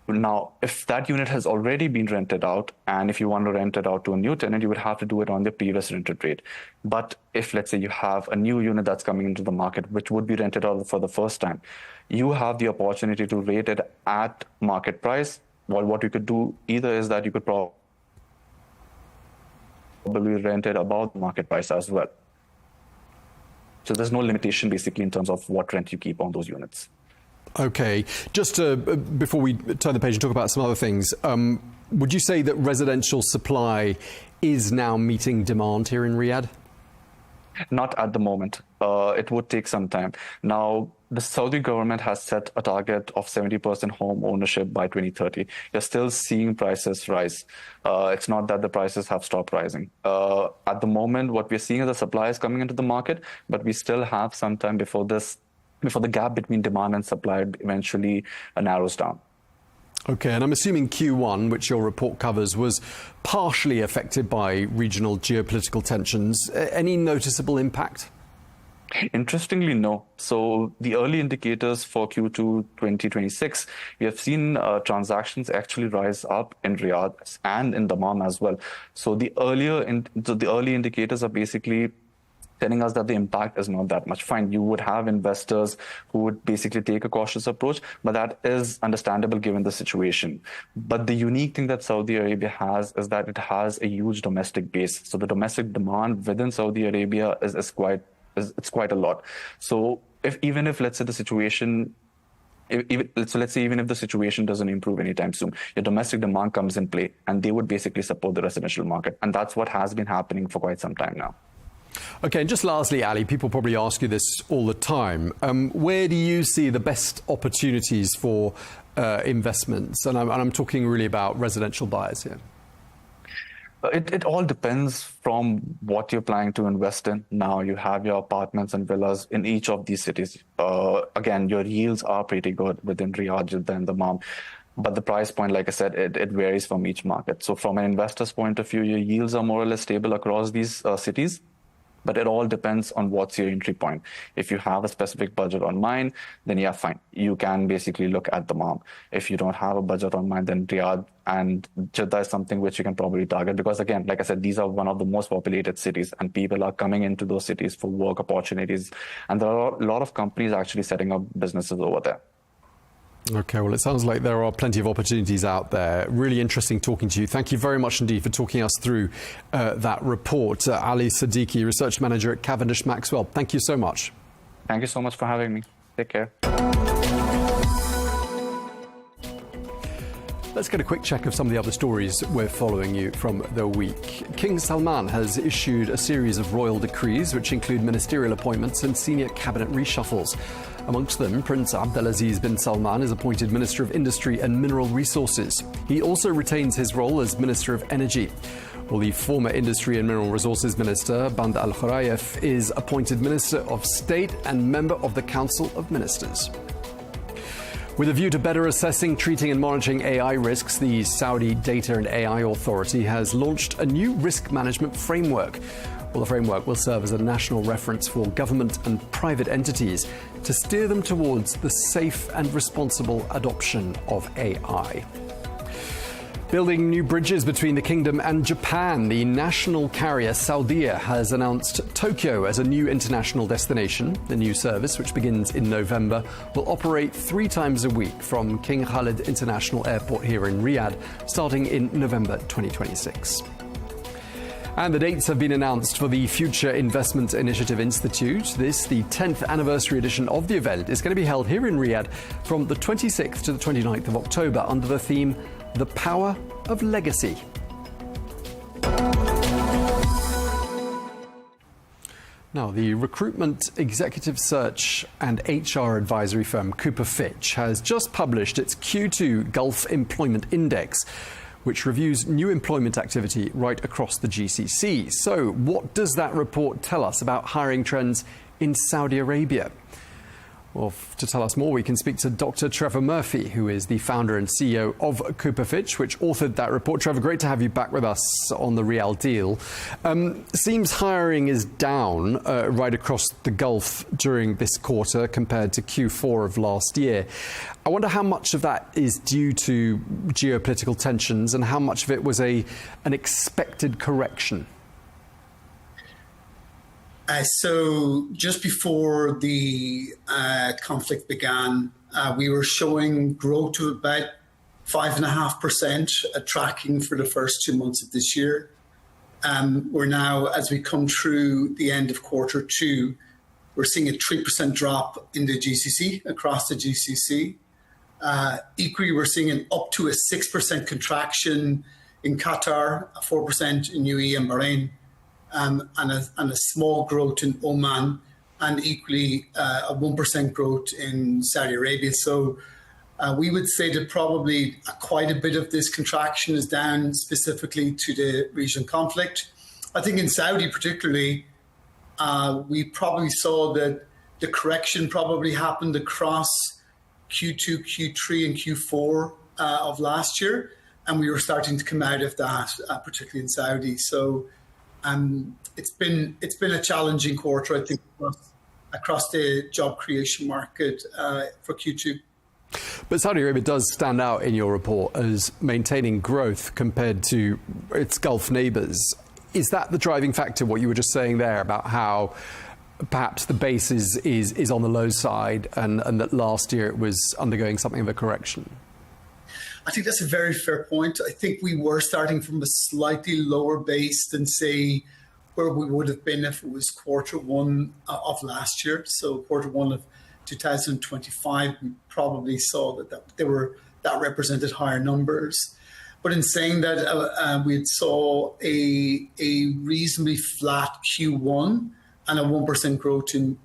Now, if that unit has already been rented out, and if you want to rent it out to a new tenant, you would have to do it on the previous rented rate. But if, let's say, you have a new unit that's coming into the market, which would be rented out for the first time, you have the opportunity to rate it at market price. Well, what you could do either is that you could probably rent it above market price as well. So there's no limitation, basically, in terms of what rent you keep on those units. Okay, just before we turn the page and talk about some other things, would you say that residential supply is now meeting demand here in Riyadh? Not at the moment. It would take some time. Now, the Saudi government has set a target of 70% home ownership by 2030. You're still seeing prices rise. It's not that the prices have stopped rising. At the moment, what we're seeing is the supply is coming into the market, but we still have some time before the gap between demand and supply eventually narrows down. Okay, and I'm assuming Q1, which your report covers, was partially affected by regional geopolitical tensions. Any noticeable impact? Interestingly, no. So the early indicators for Q2 2026, we have seen transactions actually rise up in Riyadh and in Dammam as well. So the early indicators are basically telling us that the impact is not that much. Fine, you would have investors who would basically take a cautious approach, but that is understandable given the situation. But the unique thing that Saudi Arabia has is that it has a huge domestic base. So the domestic demand within Saudi Arabia is quite a lot. So even if let's say the situation even if the situation doesn't improve anytime soon, your domestic demand comes in play, and they would basically support the residential market. And that's what has been happening for quite some time now. Okay, and just lastly, Ali, people probably ask you this all the time. Where do you see the best opportunities for investments? And I'm talking really about residential buyers here. It all depends from what you're planning to invest in. Now, you have your apartments and villas in each of these cities. Again, your yields are pretty good within Riyadh, Jeddah, and Dammam. But the price point, like I said, it varies from each market. So from an investor's point of view, your yields are more or less stable across these cities. But it all depends on what's your entry point. If you have a specific budget on mind, then yeah, fine. You can basically look at Dammam. If you don't have a budget on mind, then Riyadh and Jeddah is something which you can probably target. Because again, like I said, these are one of the most populated cities, and people are coming into those cities for work opportunities. And there are a lot of companies actually setting up businesses over there. Okay, well, it sounds like there are plenty of opportunities out there. Really interesting talking to you. Thank you very much indeed for talking us through that report. Ali Siddiqui, Research Manager at Cavendish Maxwell. Thank you so much. Thank you so much for having me. Take care. Let's get a quick check of some of the other stories we're following you from the week. King Salman has issued a series of royal decrees which include ministerial appointments and senior cabinet reshuffles. Amongst them, Prince Abdulaziz bin Salman is appointed Minister of Industry and Mineral Resources. He also retains his role as Minister of Energy. While the former Industry and Mineral Resources Minister, Band al-Khurayef, is appointed Minister of State and member of the Council of Ministers. With a view to better assessing, treating and monitoring AI risks, the Saudi Data and AI Authority has launched a new risk management framework. Well, the framework will serve as a national reference for government and private entities to steer them towards the safe and responsible adoption of AI. Building new bridges between the Kingdom and Japan, the national carrier Saudia has announced Tokyo as a new international destination. The new service, which begins in November, will operate 3 times a week from King Khalid International Airport here in Riyadh, starting in November 2026. And the dates have been announced for the Future Investment Initiative Institute. This, the 10th anniversary edition of the event, is going to be held here in Riyadh from the 26th to the 29th of October under the theme The Power of Legacy. Now, the recruitment, executive search and HR advisory firm Cooper Fitch has just published its Q2 Gulf Employment Index, which reviews new employment activity right across the GCC. So, what does that report tell us about hiring trends in Saudi Arabia? Well, to tell us more, we can speak to Dr. Trevor Murphy, who is the founder and CEO of Cooper Fitch, which authored that report. Trevor, great to have you back with us on The Real Deal. Seems hiring is down right across the Gulf during this quarter compared to Q4 of last year. I wonder how much of that is due to geopolitical tensions and how much of it was an expected correction. So just before the conflict began, we were showing growth of about 5.5%, tracking for the first 2 months of this year. We're now, as we come through the end of Q2, we're seeing a 3% drop in the GCC, across the GCC. Equally, we're seeing up to a 6% contraction in Qatar, a 4% in UAE and Bahrain, and a small growth in Oman, and equally a 1% growth in Saudi Arabia. So we would say that probably quite a bit of this contraction is down specifically to the regional conflict. I think in Saudi particularly, we probably saw that the correction probably happened across Q2, Q3 and Q4 of last year, and we were starting to come out of that, particularly in Saudi. So it's been a challenging quarter, I think, across the job creation market for Q2. But Saudi Arabia does stand out in your report as maintaining growth compared to its Gulf neighbours. Is that the driving factor, what you were just saying there about how perhaps the base is on the low side and that last year it was undergoing something of a correction? I think that's a very fair point. I think we were starting from a slightly lower base than, say, where we would have been if it was Q1 of last year. So Q1 of 2025, we probably saw that represented higher numbers. But in saying that, we saw a reasonably flat Q1 and a 1% growth in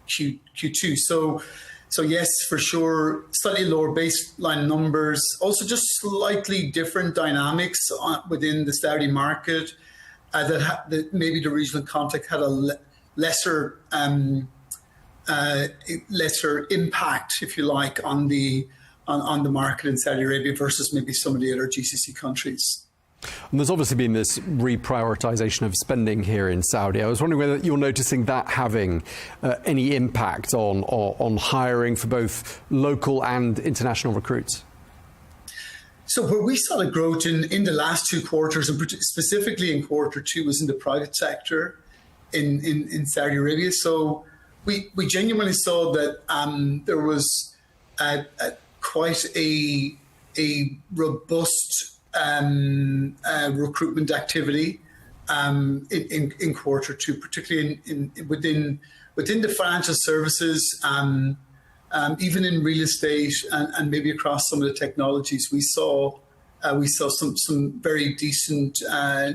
Q2. So yes, for sure, slightly lower baseline numbers. Also, just slightly different dynamics within the Saudi market. That maybe the regional conflict had a lesser impact, if you like, on the market in Saudi Arabia versus maybe some of the other GCC countries. And there's obviously been this reprioritization of spending here in Saudi. I was wondering whether you're noticing that having any impact on hiring for both local and international recruits. So where we saw the growth in the last two quarters, and specifically in Q2, was in the private sector in Saudi Arabia. So we genuinely saw that there was quite a robust recruitment activity in Q2, particularly within the financial services, even in real estate, and maybe across some of the technologies. We saw some very decent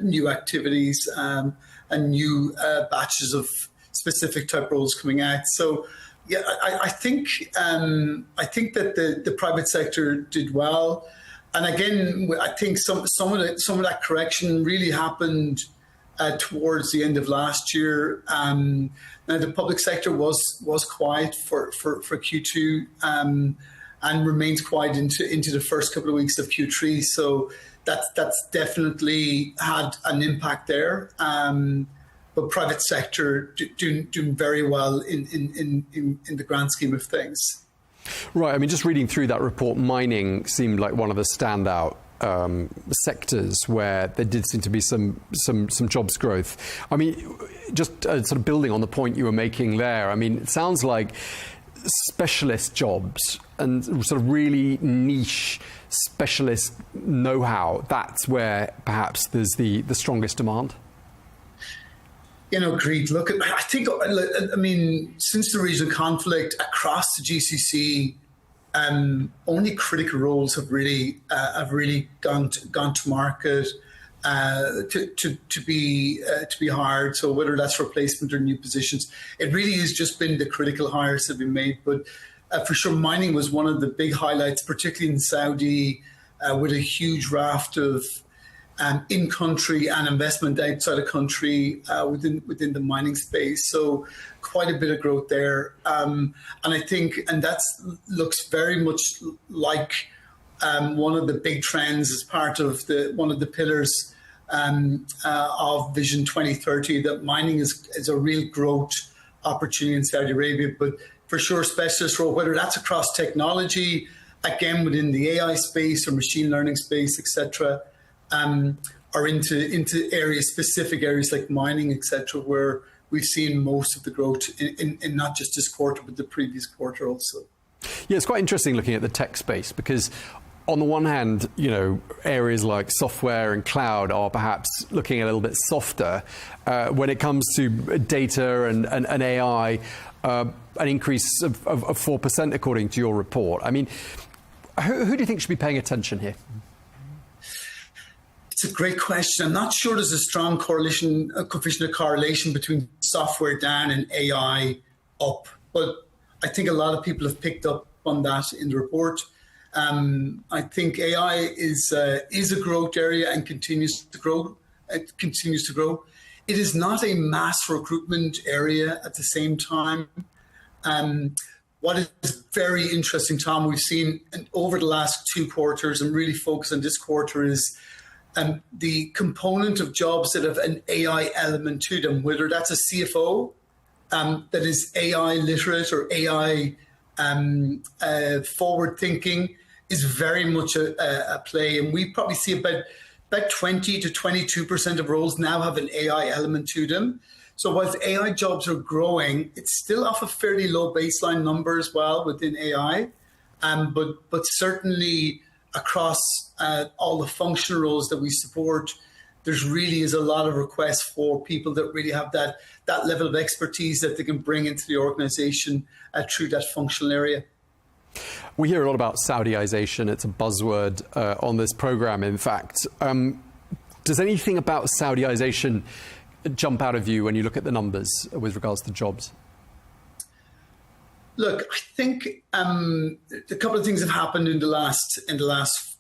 new activities and new batches of specific type roles coming out. So yeah, I think that the private sector did well. And again, I think some of that correction really happened towards the end of last year. Now the public sector was quiet for Q2 and remains quiet into the first couple of weeks of Q3. So that's definitely had an impact there. But private sector doing very well in the grand scheme of things. Right. I mean, just reading through that report, mining seemed like one of the standout sectors where there did seem to be some jobs growth. I mean, just sort of building on the point you were making there, I mean, it sounds like specialist jobs and sort of really niche specialist know-how, that's where perhaps there's the strongest demand. Agreed. Look, I mean, since the regional conflict across the GCC, only critical roles have really gone to market to be hired. So whether that's replacement or new positions, it really has just been the critical hires that have been made. But for sure, mining was one of the big highlights, particularly in Saudi, with a huge raft of in country and investment outside of country within the mining space. So quite a bit of growth there. And I think, and that looks very much like one of the big trends as part of one of the pillars of Vision 2030, that mining is a real growth opportunity in Saudi Arabia. But for sure, specialist role, whether that's across technology, again within the AI space or machine learning space, etc., or into areas, specific areas like mining, etc., where we've seen most of the growth in not just this quarter, but the previous quarter also. Yeah, it's quite interesting looking at the tech space, because on the one hand, you know, areas like software and cloud are perhaps looking a little bit softer. When it comes to data and AI, an increase of 4% according to your report. I mean, who do you think should be paying attention here? It's a great question. I'm not sure there's a strong coefficient of correlation between software down and AI up, but I think a lot of people have picked up on that in the report. I think AI is a growth area and continues to grow. It continues to grow. It is not a mass recruitment area at the same time. What is very interesting, Tom, we've seen over the last 2 quarters, and really focus on this quarter, is the component of jobs that have an AI element to them, whether that's a CFO that is AI literate or AI forward thinking, is very much a play. And we probably see about 20 to 22% of roles now have an AI element to them. So whilst AI jobs are growing, it's still off a fairly low baseline number as well within AI. But certainly across all the functional roles that we support, there's really is a lot of requests for people that really have that level of expertise that they can bring into the organization through that functional area. We hear a lot about Saudiization. It's a buzzword on this program, in fact. Does anything about Saudiization jump out of you when you look at the numbers with regards to jobs? Look, I think a couple of things have happened in the last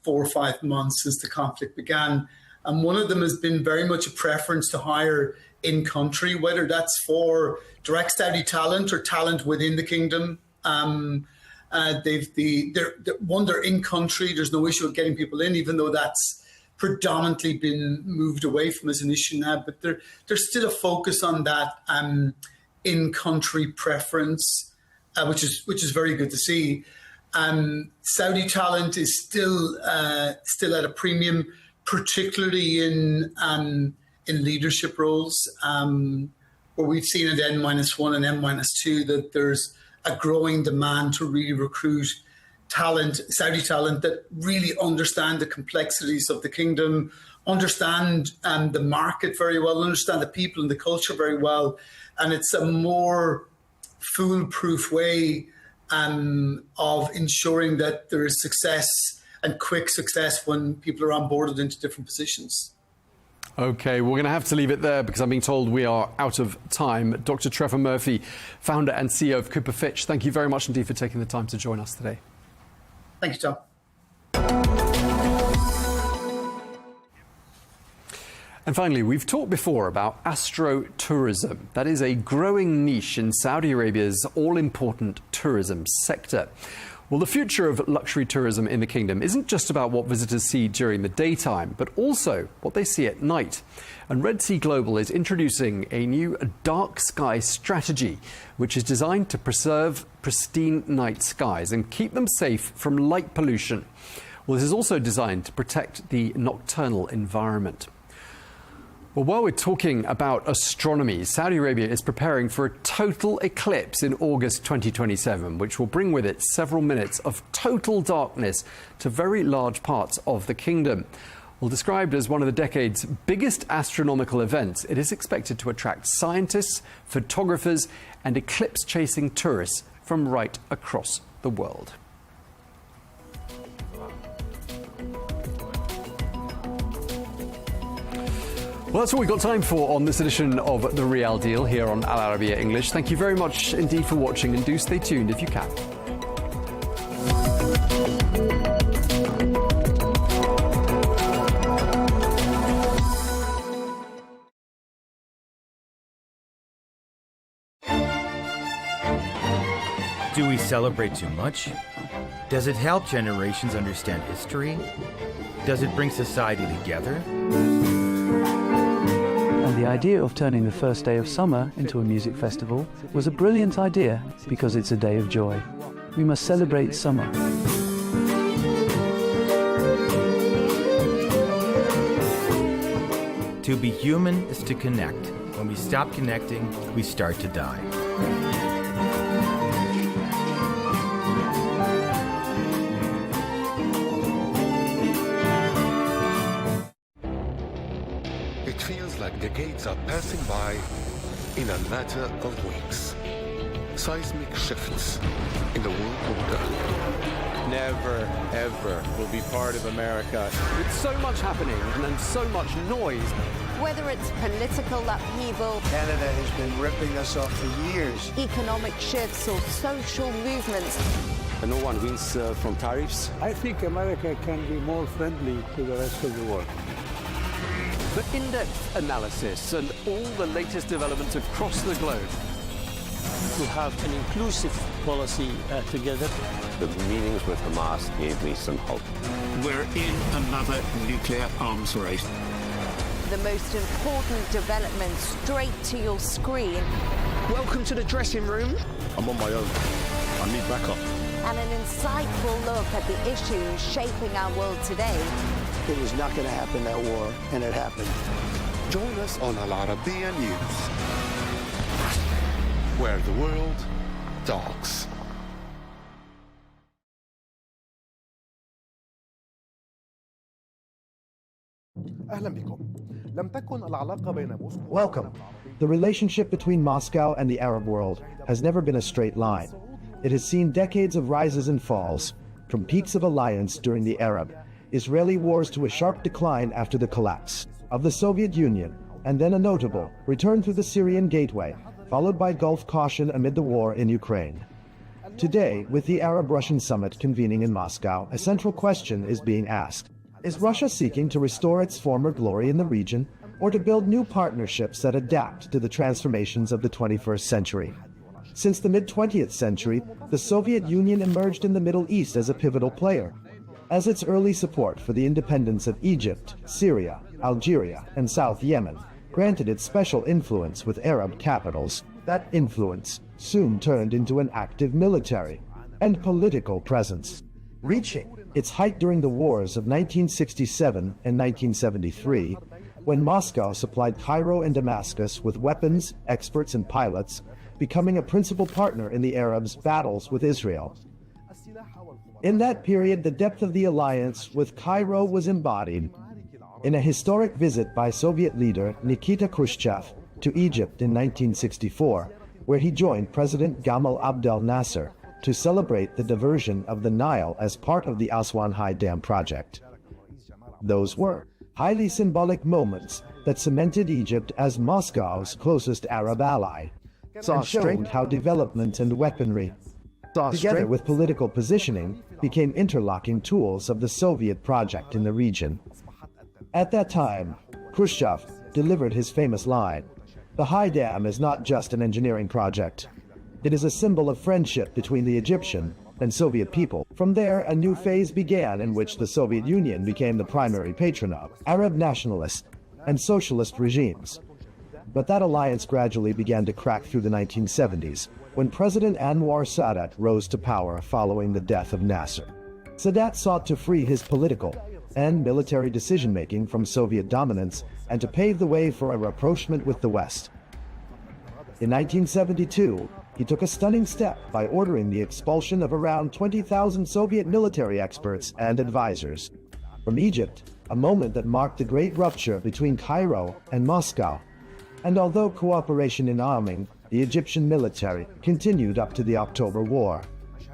4 or 5 months since the conflict began. And one of them has been very much a preference to hire in country, whether that's for direct Saudi talent or talent within the kingdom. They're in country. There's no issue with getting people in, even though that's predominantly been moved away from as an issue now. But there's still a focus on that in-country preference, which is very good to see. Saudi talent is still at a premium, particularly in leadership roles, where we've seen at N-1 and N-2 that there's a growing demand to really recruit talent, Saudi talent, that really understand the complexities of the kingdom, understand the market very well, understand the people and the culture very well. And it's a more foolproof way of ensuring that there is success and quick success when people are onboarded into different positions. OK, we're going to have to leave it there because I'm being told we are out of time. Dr. Trevor Murphy, founder and CEO of Cooper Fitch, thank you very much indeed for taking the time to join us today. Thank you, Tom. And finally, we've talked before about astrotourism. That is a growing niche in Saudi Arabia's all-important tourism sector. Well, the future of luxury tourism in the kingdom isn't just about what visitors see during the daytime, but also what they see at night. And Red Sea Global is introducing a new dark sky strategy, which is designed to preserve pristine night skies and keep them safe from light pollution. Well, this is also designed to protect the nocturnal environment. Well, while we're talking about astronomy, Saudi Arabia is preparing for a total eclipse in August 2027, which will bring with it several minutes of total darkness to very large parts of the kingdom. Well, described as one of the decade's biggest astronomical events, it is expected to attract scientists, photographers, and eclipse-chasing tourists from right across the world. Well, that's all we've got time for on this edition of The Real Deal here on Al Arabiya English. Thank you very much indeed for watching, and do stay tuned if you can. celebrate too much? Does it help generations understand history? Does it bring society together? And the idea of turning the first day of summer into a music festival was a brilliant idea because it's a day of joy. We must celebrate summer. To be human is to connect. When we stop connecting, we start to die. It feels like decades are passing by in a matter of weeks. Seismic shifts in the world order. Never, ever will be part of America. With so much happening and so much noise. Whether it's political upheaval, Canada has been ripping us off for years. Economic shifts or social movements. And no one wins from tariffs. I think America can be more friendly to the rest of the world. For in-depth analysis and all the latest developments across the globe. To have an inclusive policy together. The meetings with Hamas gave me some hope. We're in another nuclear arms race. The most important development straight to your screen. Welcome to the dressing room. I'm on my own. I need backup. And an insightful look at the issues shaping our world today. It was not going to happen, that war, and it happened. Join us on Arabiya News, where the world talks. Welcome. The relationship between Moscow and the Arab world has never been a straight line. It has seen decades of rises and falls, from peaks of alliance during the Arab-Israeli wars to a sharp decline after the collapse of the Soviet Union, and then a notable return through the Syrian gateway, followed by Gulf caution amid the war in Ukraine. Today, with the Arab-Russian summit convening in Moscow, a central question is being asked. Is Russia seeking to restore its former glory in the region, or to build new partnerships that adapt to the transformations of the 21st century? Since the mid-20th century, the Soviet Union emerged in the Middle East as a pivotal player. As its early support for the independence of Egypt, Syria, Algeria, and South Yemen granted it special influence with Arab capitals, that influence soon turned into an active military and political presence, reaching its height during the wars of 1967 and 1973, when Moscow supplied Cairo and Damascus with weapons, experts, and pilots, becoming a principal partner in the Arabs' battles with Israel. In that period, the depth of the alliance with Cairo was embodied in a historic visit by Soviet leader Nikita Khrushchev to Egypt in 1964, where he joined President Gamal Abdel Nasser to celebrate the diversion of the Nile as part of the Aswan High Dam project. Those were highly symbolic moments that cemented Egypt as Moscow's closest Arab ally, and showed how development and weaponry, together with political positioning, became interlocking tools of the Soviet project in the region. At that time, Khrushchev delivered his famous line, "The High Dam is not just an engineering project. It is a symbol of friendship between the Egyptian and Soviet people." From there, a new phase began in which the Soviet Union became the primary patron of Arab nationalist and socialist regimes. But that alliance gradually began to crack through the 1970s, when President Anwar Sadat rose to power following the death of Nasser. Sadat sought to free his political and military decision-making from Soviet dominance and to pave the way for a rapprochement with the West. In 1972, he took a stunning step by ordering the expulsion of around 20,000 Soviet military experts and advisors from Egypt, a moment that marked the great rupture between Cairo and Moscow. And although cooperation in arming the Egyptian military continued up to the October War,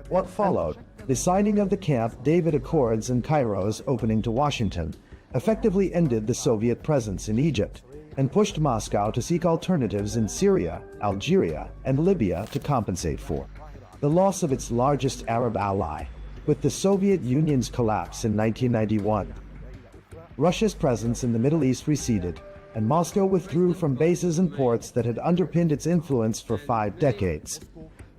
what followed, the signing of the Camp David Accords and Cairo's opening to Washington, effectively ended the Soviet presence in Egypt and pushed Moscow to seek alternatives in Syria, Algeria, and Libya to compensate for the loss of its largest Arab ally, with the Soviet Union's collapse in 1991. Russia's presence in the Middle East receded, and Moscow withdrew from bases and ports that had underpinned its influence for 5 decades.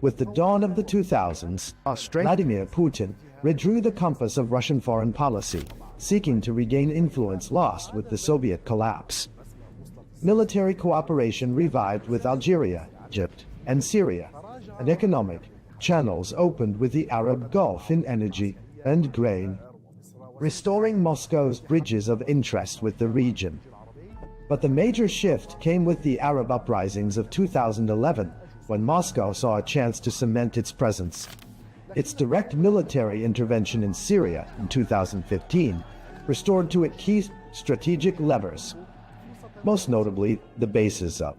With the dawn of the 2000s, Vladimir Putin redrew the compass of Russian foreign policy, seeking to regain influence lost with the Soviet collapse. Military cooperation revived with Algeria, Egypt, and Syria, and economic channels opened with the Arab Gulf in energy and grain, restoring Moscow's bridges of interest with the region. But the major shift came with the Arab uprisings of 2011, when Moscow saw a chance to cement its presence. Its direct military intervention in Syria in 2015 restored to it key strategic levers, most notably the bases of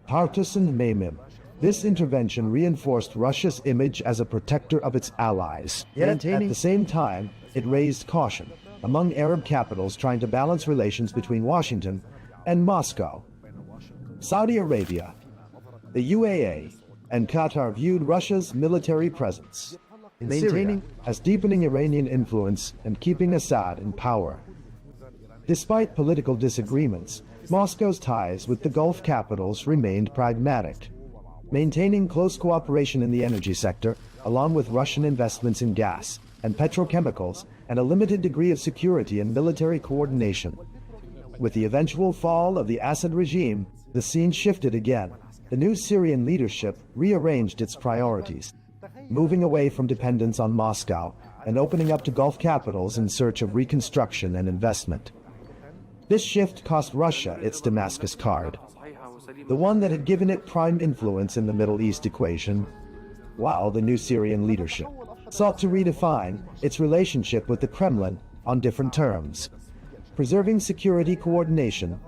Tartus and Memim. This intervention reinforced Russia's image as a protector of its allies. Yet, at the same time, it raised caution among Arab capitals trying to balance relations between Washington and Moscow. Saudi Arabia, the UAE, and Qatar viewed Russia's military presence in Syria as deepening Iranian influence and keeping Assad in power. Despite political disagreements, Moscow's ties with the Gulf capitals remained pragmatic, maintaining close cooperation in the energy sector, along with Russian investments in gas and petrochemicals, and a limited degree of security and military coordination. With the eventual fall of the Assad regime, the scene shifted again. The new Syrian leadership rearranged its priorities, moving away from dependence on Moscow and opening up to Gulf capitals in search of reconstruction and investment. This shift cost Russia its Damascus card, the one that had given it prime influence in the Middle East equation, while the new Syrian leadership sought to redefine its relationship with the Kremlin on different terms, preserving security coordination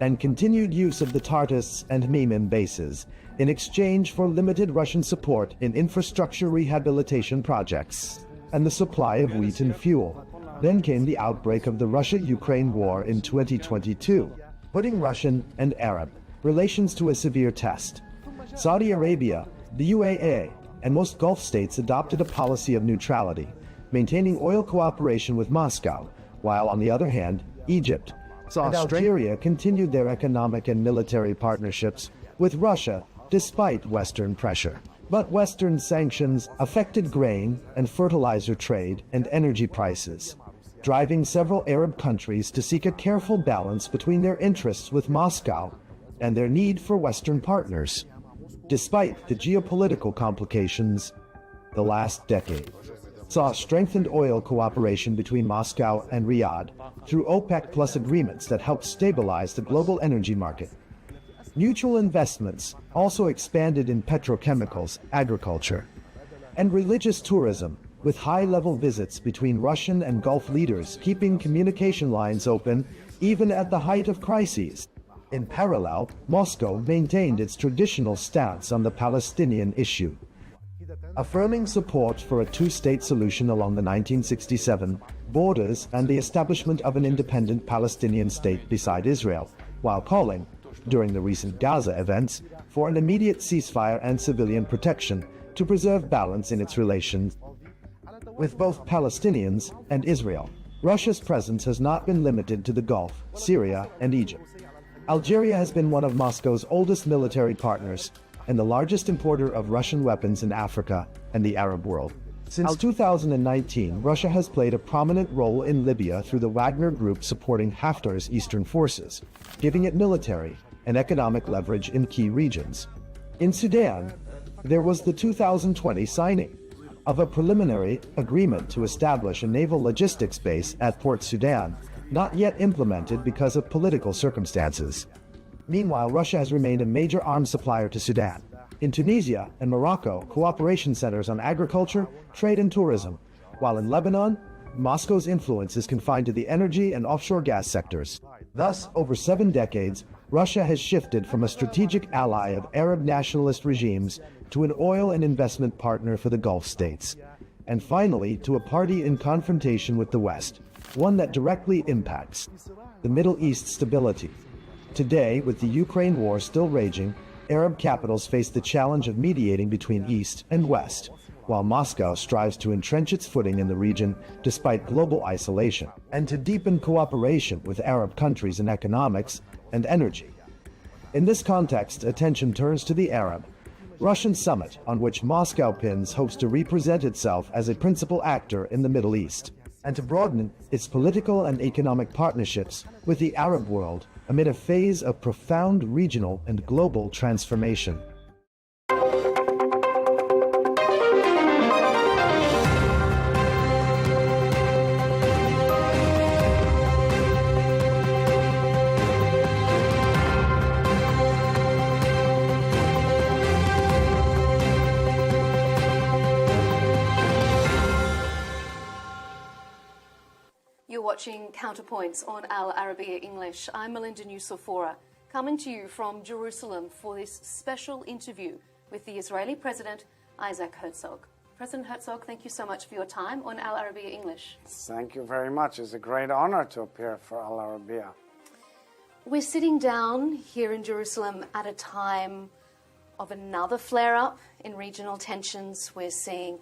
and continued use of the Tartus and Memim bases in exchange for limited Russian support in infrastructure rehabilitation projects and the supply of wheat and fuel. Then came the outbreak of the Russia-Ukraine war in 2022, putting Russian and Arab relations to a severe test. Saudi Arabia, the UAE, and most Gulf states adopted a policy of neutrality, maintaining oil cooperation with Moscow, while on the other hand, Egypt and Algeria continued their economic and military partnerships with Russia despite Western pressure. But Western sanctions affected grain and fertilizer trade and energy prices, driving several Arab countries to seek a careful balance between their interests with Moscow and their need for Western partners. Despite the geopolitical complications, the last decade saw strengthened oil cooperation between Moscow and Riyadh through OPEC Plus agreements that helped stabilize the global energy market. Mutual investments also expanded in petrochemicals, agriculture, and religious tourism, with high-level visits between Russian and Gulf leaders keeping communication lines open even at the height of crises. In parallel, Moscow maintained its traditional stance on the Palestinian issue, affirming support for a two-state solution along the 1967 borders and the establishment of an independent Palestinian state beside Israel, while calling, during the recent Gaza events, for an immediate ceasefire and civilian protection to preserve balance in its relations with both Palestinians and Israel. Russia's presence has not been limited to the Gulf, Syria, and Egypt. Algeria has been one of Moscow's oldest military partners and the largest importer of Russian weapons in Africa and the Arab world. Since 2019, Russia has played a prominent role in Libya through the Wagner Group supporting Haftar's eastern forces, giving it military and economic leverage in key regions. In Sudan, there was the 2020 signing of a preliminary agreement to establish a naval logistics base at Port Sudan, not yet implemented because of political circumstances. Meanwhile, Russia has remained a major arms supplier to Sudan. In Tunisia and Morocco, cooperation centers on agriculture, trade, and tourism, while in Lebanon, Moscow's influence is confined to the energy and offshore gas sectors. Thus, over 7 decades, Russia has shifted from a strategic ally of Arab nationalist regimes to an oil and investment partner for the Gulf states, and finally to a party in confrontation with the West, one that directly impacts the Middle East stability. Today, with the Ukraine war still raging, Arab capitals face the challenge of mediating between East and West, while Moscow strives to entrench its footing in the region despite global isolation, and to deepen cooperation with Arab countries in economics and energy. In this context, attention turns to the Arab, Russian summit on which Moscow pins hopes to represent itself as a principal actor in the Middle East and to broaden its political and economic partnerships with the Arab world amid a phase of profound regional and global transformation. Watching Counterpoints on Arabiya English. I'm Melinda Nucifora, coming to you from Jerusalem for this special interview with the Israeli President Isaac Herzog. President Herzog, thank you so much for your time on Arabiya English. Thank you very much. It's a great honor to appear for Arabiya. We're sitting down here in Jerusalem at a time of another flare-up in regional tensions. We're seeing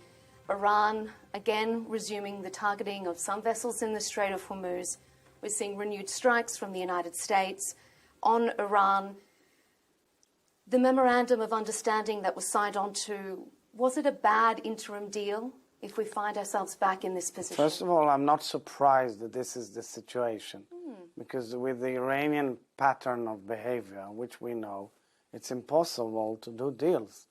Iran again resuming the targeting of some vessels in the Strait of Hormuz. We're seeing renewed strikes from the United States on Iran. The memorandum of understanding that was signed on to, was it a bad interim deal if we find ourselves back in this position? First of all, I'm not surprised that this is the situation, because with the Iranian pattern of behavior, which we know, it's impossible to do deals.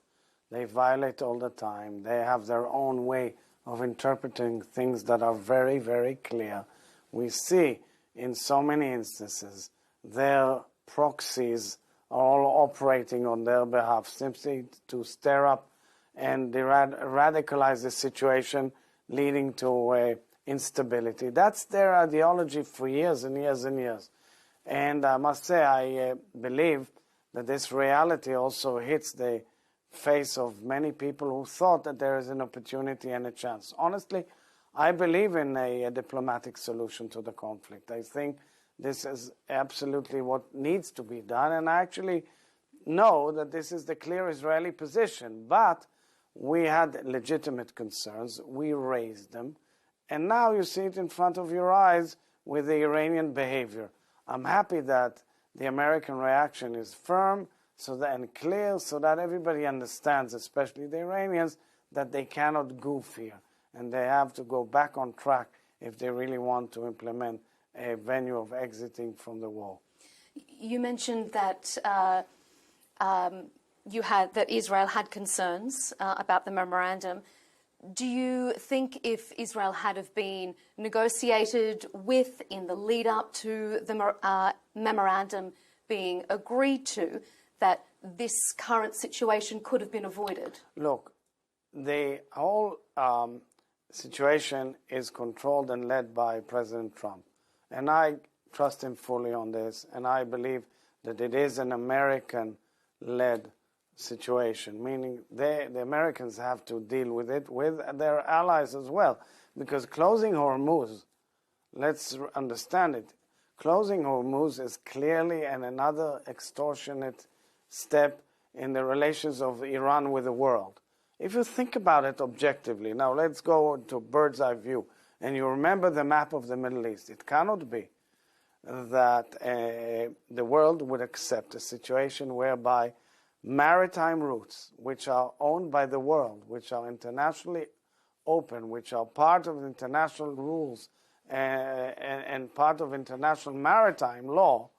They violate all the time. They have their own way of interpreting things that are very, very clear. We see in so many instances their proxies are all operating on their behalf simply to stir up and radicalize the situation, leading to instability. That's their ideology for years and years and years. And I must say, I believe that this reality also hits the face of many people who thought that there is an opportunity and a chance. Honestly, I believe in a diplomatic solution to the conflict. I think this is absolutely what needs to be done, and I actually know that this is the clear Israeli position. But we had legitimate concerns. We raised them, and now you see it in front of your eyes with the Iranian behavior. I'm happy that the American reaction is firm and clear, so that everybody understands, especially the Iranians, that they cannot goof here, and they have to go back on track if they really want to implement a venue of exiting from the war. You mentioned that that Israel had concerns about the memorandum. Do you think if Israel had have been negotiated with in the lead up to the memorandum being agreed to, that this current situation could have been avoided? Look, the whole situation is controlled and led by President Trump. And I trust him fully on this. And I believe that it is an American-led situation, meaning the Americans have to deal with it with their allies as well. Because closing Hormuz, let's understand it, closing Hormuz is clearly another extortionate step in the relations of Iran with the world. If you think about it objectively, now let's go to bird's eye view, and you remember the map of the Middle East. It cannot be that the world would accept a situation whereby maritime routes, which are owned by the world, which are internationally open, which are part of international rules and part of international maritime law,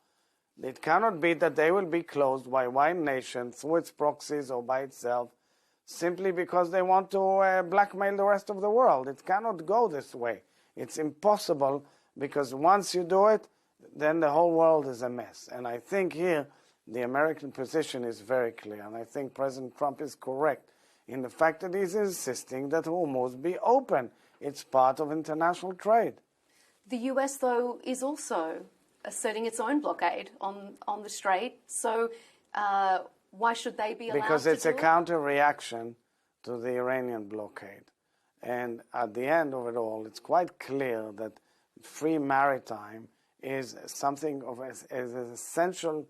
it cannot be that they will be closed by one nation through its proxies or by itself simply because they want to blackmail the rest of the world. It cannot go this way. It's impossible, because once you do it, then the whole world is a mess. And I think here the American position is very clear. And I think President Trump is correct in the fact that he's insisting that Hormuz be open. It's part of international trade. The US, though, is also asserting its own blockade on the Strait. So why should they be allowed to do it? Because it's a counter-reaction to the Iranian blockade. And at the end of it all, it's quite clear that free maritime is something of an essential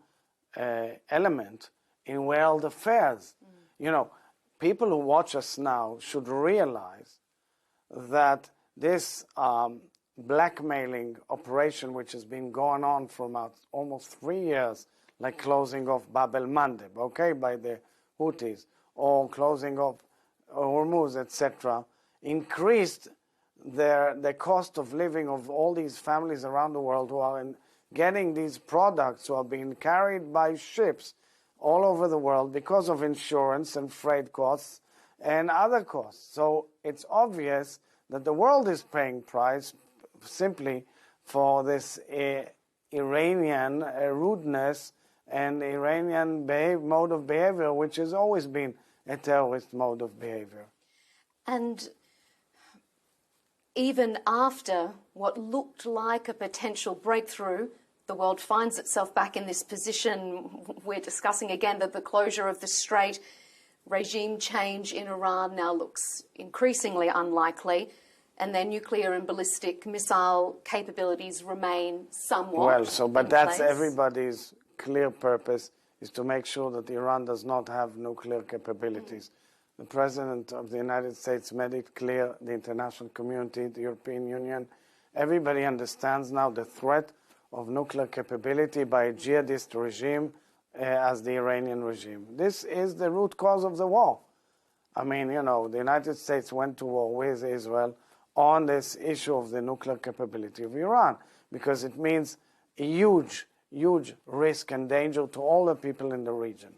element in world affairs. You know, people who watch us now should realize that this blackmailing operation, which has been going on for about almost 3 years, like closing off Bab el-Mandeb, okay, by the Houthis, or closing of Hormuz, etc., increased the cost of living of all these families around the world who are getting these products, who are being carried by ships all over the world because of insurance and freight costs and other costs. So it's obvious that the world is paying price simply for this Iranian rudeness and Iranian mode of behavior, which has always been a terrorist mode of behavior. And even after what looked like a potential breakthrough, the world finds itself back in this position. We're discussing again that the closure of the strait, regime change in Iran now looks increasingly unlikely, and their nuclear and ballistic missile capabilities remain somewhat well. So, but that's place. Everybody's clear purpose is to make sure that Iran does not have nuclear capabilities. The President of the United States made it clear, the international community, the European Union, everybody understands now the threat of nuclear capability by a jihadist regime as the Iranian regime. This is the root cause of the war. I mean, you know, the United States went to war with Israel on this issue of the nuclear capability of Iran, because it means a huge, huge risk and danger to all the people in the region.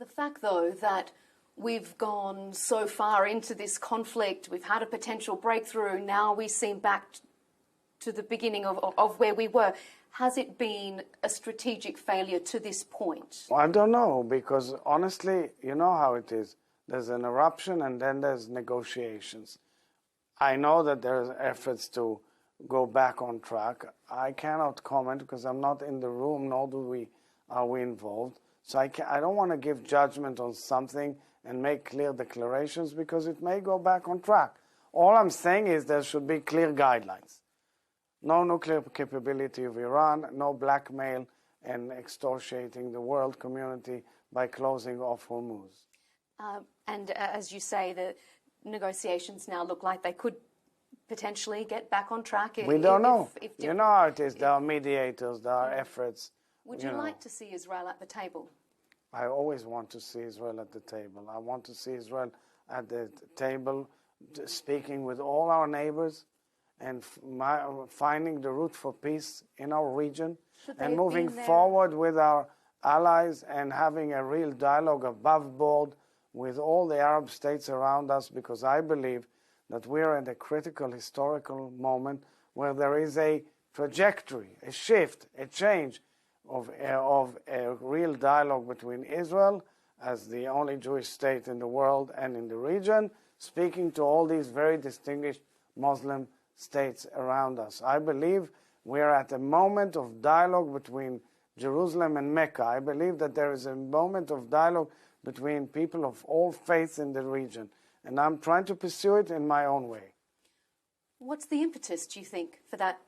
The fact, though, that we've gone so far into this conflict, we've had a potential breakthrough, now we seem back to the beginning of where we were. Has it been a strategic failure to this point? I don't know, because honestly, you know how it is. There's an eruption and then there's negotiations. I know that there's efforts to go back on track. I cannot comment because I'm not in the room, nor are we involved. So I don't want to give judgment on something and make clear declarations because it may go back on track. All I'm saying is there should be clear guidelines. No nuclear capability of Iran, no blackmail and extorting the world community by closing off Hormuz. And as you say, the negotiations now look like they could potentially get back on track. We don't know. You know how it is. There are mediators, there are efforts. Would you like to see Israel at the table? I always want to see Israel at the table. I want to see Israel at the table speaking with all our neighbors and finding the route for peace in our region and moving forward with our allies and having a real dialogue above board with all the Arab states around us, because I believe that we're at a critical historical moment where there is a trajectory, a shift, a change of a real dialogue between Israel as the only Jewish state in the world and in the region, speaking to all these very distinguished Muslim states around us. I believe we're at a moment of dialogue between Jerusalem and Mecca. I believe that there is a moment of dialogue between people of all faiths in the region, and I'm trying to pursue it in my own way. What's the impetus, do you think, for that,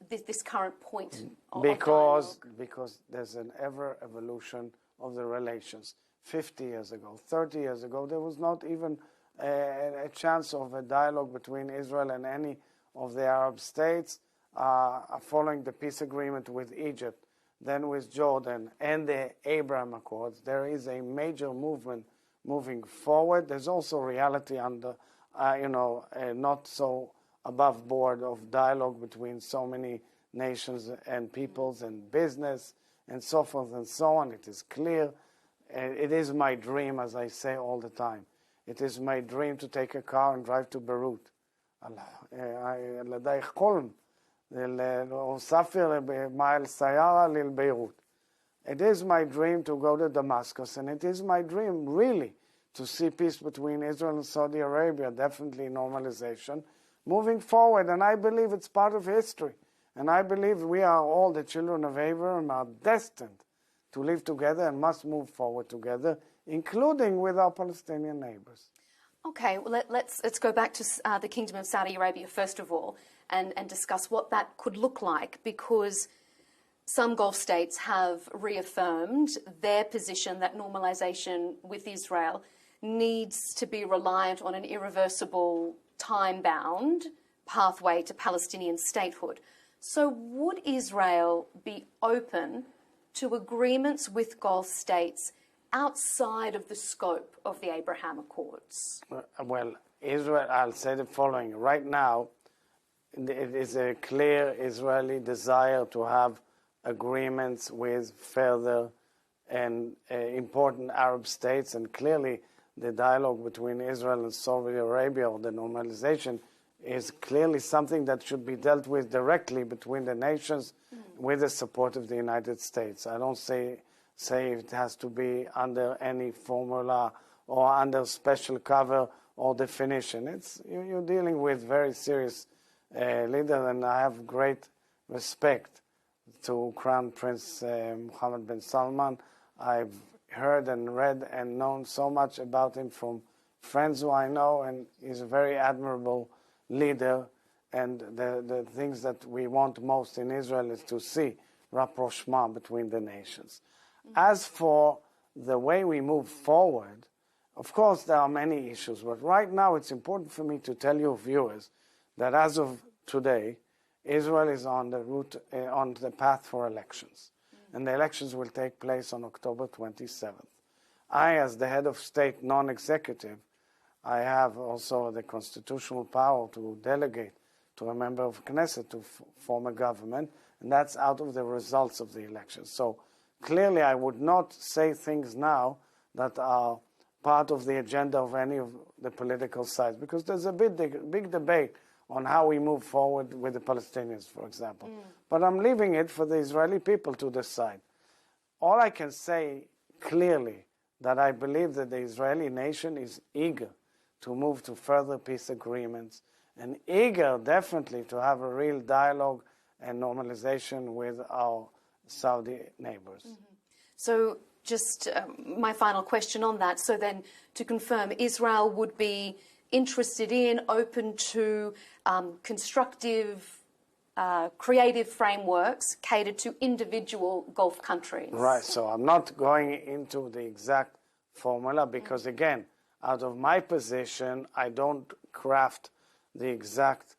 this current point of because dialogue? There's an ever evolution of the relations. 50 years ago, 30 years ago, there was not even a chance of a dialogue between Israel and any of the Arab states following the peace agreement with Egypt, then with Jordan and the Abraham Accords. There is a major movement moving forward. There's also reality under, not so above board of dialogue between so many nations and peoples and business and so forth and so on. It is clear. It is my dream, as I say all the time. It is my dream to take a car and drive to Beirut. It is my dream to go to Damascus, and it is my dream, really, to see peace between Israel and Saudi Arabia, definitely normalization, moving forward. And I believe it's part of history. And I believe we are all the children of Abraham, are destined to live together and must move forward together, including with our Palestinian neighbors. Okay, well, let's go back to the Kingdom of Saudi Arabia first of all and discuss what that could look like, because some Gulf states have reaffirmed their position that normalization with Israel needs to be reliant on an irreversible, time-bound pathway to Palestinian statehood. So would Israel be open to agreements with Gulf states outside of the scope of the Abraham Accords? Well, Israel, I'll say the following. Right now, it is a clear Israeli desire to have agreements with further and important Arab states, and clearly the dialogue between Israel and Saudi Arabia, or the normalization, is clearly something that should be dealt with directly between the nations with the support of the United States. I don't say it has to be under any formula or under special cover or definition. You're dealing with very serious leaders, and I have great respect to Crown Prince Mohammed bin Salman. I've heard and read and known so much about him from friends who I know, and he's a very admirable leader. And the things that we want most in Israel is to see rapprochement between the nations. As for the way we move forward, of course there are many issues, but right now it's important for me to tell you viewers that as of today, Israel is on the path for elections. And the elections will take place on October 27th. I, as the head of state, non-executive, I have also the constitutional power to delegate to a member of Knesset to form a government, and that's out of the results of the elections. So clearly I would not say things now that are part of the agenda of any of the political sides, because there's a big debate on how we move forward with the Palestinians, for example. But I'm leaving it for the Israeli people to decide. All I can say clearly that I believe that the Israeli nation is eager to move to further peace agreements and eager definitely to have a real dialogue and normalization with our Saudi neighbors. So just my final question on that. So then to confirm, Israel would be interested in, open to constructive, creative frameworks catered to individual Gulf countries. Right, so I'm not going into the exact formula because, again, out of my position, I don't craft the exact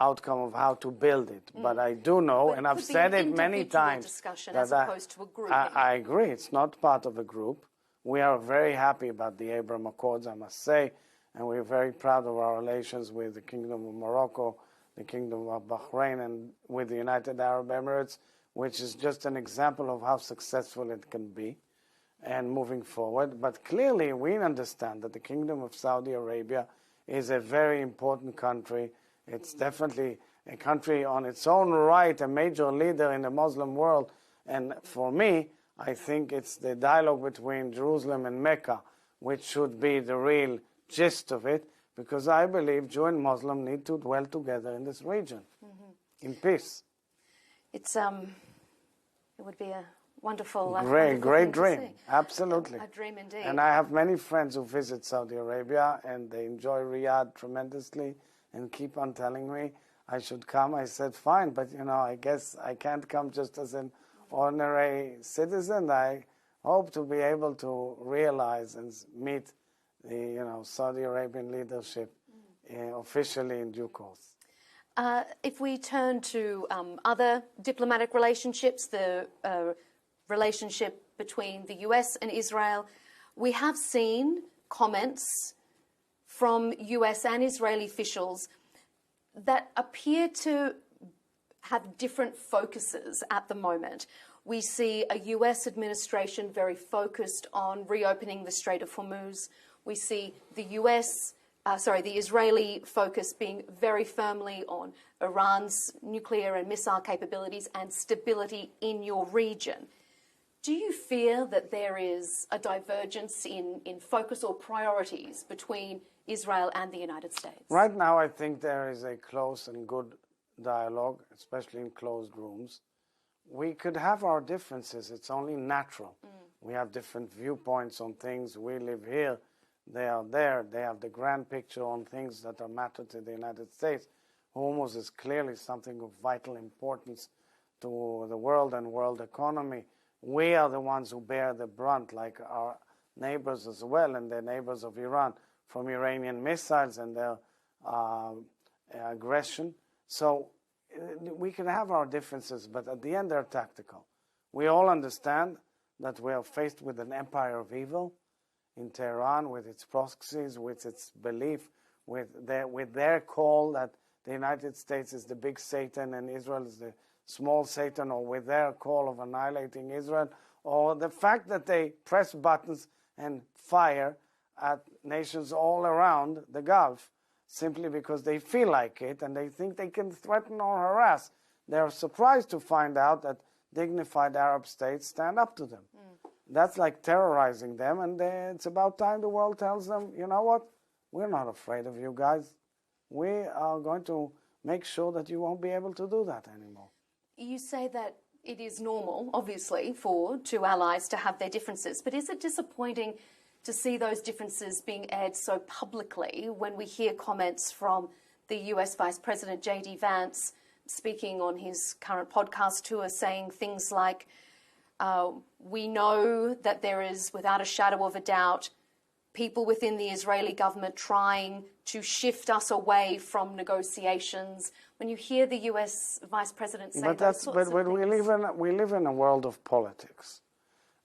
outcome of how to build it. But I do know, But and it I've could be said an it many individual times, discussion that as opposed to a group. I agree, it's not part of a group. We are very happy about the Abraham Accords, I must say, and we're very proud of our relations with the Kingdom of Morocco, the Kingdom of Bahrain, and with the United Arab Emirates, which is just an example of how successful it can be and moving forward. But clearly we understand that the Kingdom of Saudi Arabia is a very important country. It's definitely a country on its own right, a major leader in the Muslim world. And for me, I think it's the dialogue between Jerusalem and Mecca which should be the real gist of it, because I believe Jew and Muslim need to dwell together in this region in peace. It's it would be a wonderful, great thing dream, to see. absolutely. A dream indeed. And I have many friends who visit Saudi Arabia, and they enjoy Riyadh tremendously, and keep on telling me I should come. I said, fine, but I guess I can't come just as an ordinary citizen. I hope to be able to realize and meet the Saudi Arabian leadership officially in due course. If we turn to other diplomatic relationships, the relationship between the US and Israel, we have seen comments from US and Israeli officials that appear to have different focuses at the moment. We see a US administration very focused on reopening the Strait of Hormuz. We see the the Israeli focus being very firmly on Iran's nuclear and missile capabilities and stability in your region. Do you fear that there is a divergence in focus or priorities between Israel and the United States? Right now, I think there is a close and good dialogue, especially in closed rooms. We could have our differences. It's only natural. We have different viewpoints on things. We live here. They are there. They have the grand picture on things that are matter to the United States. Hormuz is clearly something of vital importance to the world and world economy. We are the ones who bear the brunt, like our neighbors as well, and the neighbors of Iran, from Iranian missiles and their aggression. So we can have our differences, but at the end they're tactical. We all understand that we are faced with an empire of evil in Tehran, with its proxies, with its belief, with their call that the United States is the big Satan and Israel is the small Satan, or with their call of annihilating Israel, or the fact that they press buttons and fire at nations all around the Gulf simply because they feel like it and they think they can threaten or harass. They're surprised to find out that dignified Arab states stand up to them. That's like terrorizing them, and it's about time the world tells them, you know what, we're not afraid of you guys. We are going to make sure that you won't be able to do that anymore. You say that it is normal, obviously, for two allies to have their differences, but is it disappointing to see those differences being aired so publicly when we hear comments from the US Vice President J.D. Vance speaking on his current podcast tour saying things like, we know that there is, without a shadow of a doubt, people within the Israeli government trying to shift us away from negotiations. When you hear the US Vice President say those sorts of things. We live in a world of politics.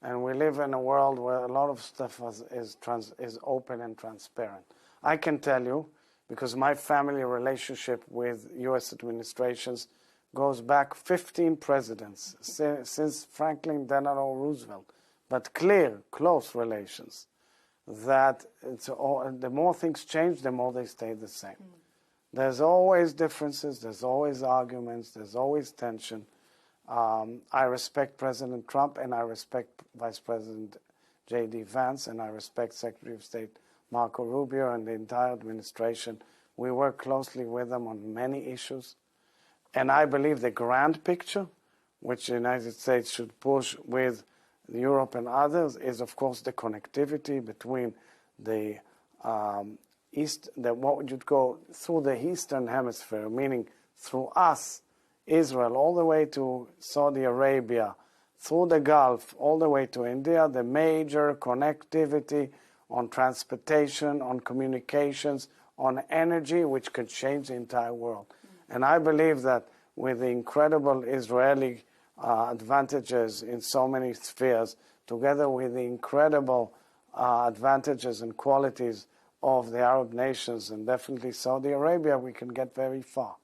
And we live in a world where a lot of stuff is open and transparent. I can tell you, because my family relationship with U.S. administrations goes back 15 presidents, since Franklin Delano Roosevelt, but clear, close relations, that the more things change, the more they stay the same. There's always differences, there's always arguments, there's always tension. I respect President Trump, and I respect Vice President J.D. Vance, and I respect Secretary of State Marco Rubio and the entire administration. We work closely with them on many issues. And I believe the grand picture, which the United States should push with Europe and others, is, of course, the connectivity between the what you'd go through the Eastern Hemisphere, meaning through us, Israel, all the way to Saudi Arabia, through the Gulf, all the way to India, the major connectivity on transportation, on communications, on energy, which could change the entire world. And I believe that with the incredible Israeli advantages in so many spheres, together with the incredible advantages and qualities of the Arab nations, and definitely Saudi Arabia, we can get very far.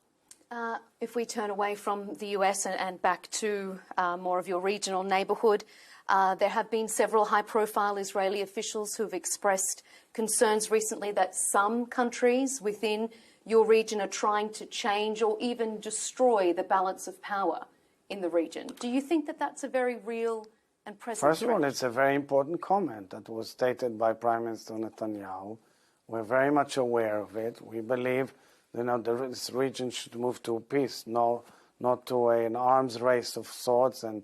If we turn away from the US and back to more of your regional neighbourhood, there have been several high-profile Israeli officials who have expressed concerns recently that some countries within your region are trying to change or even destroy the balance of power in the region. Do you think that that's a very real and present First of all, threat? it's a very important comment that was stated by Prime Minister Netanyahu. We're very much aware of it. We believe, this region should move to peace, not to an arms race of sorts and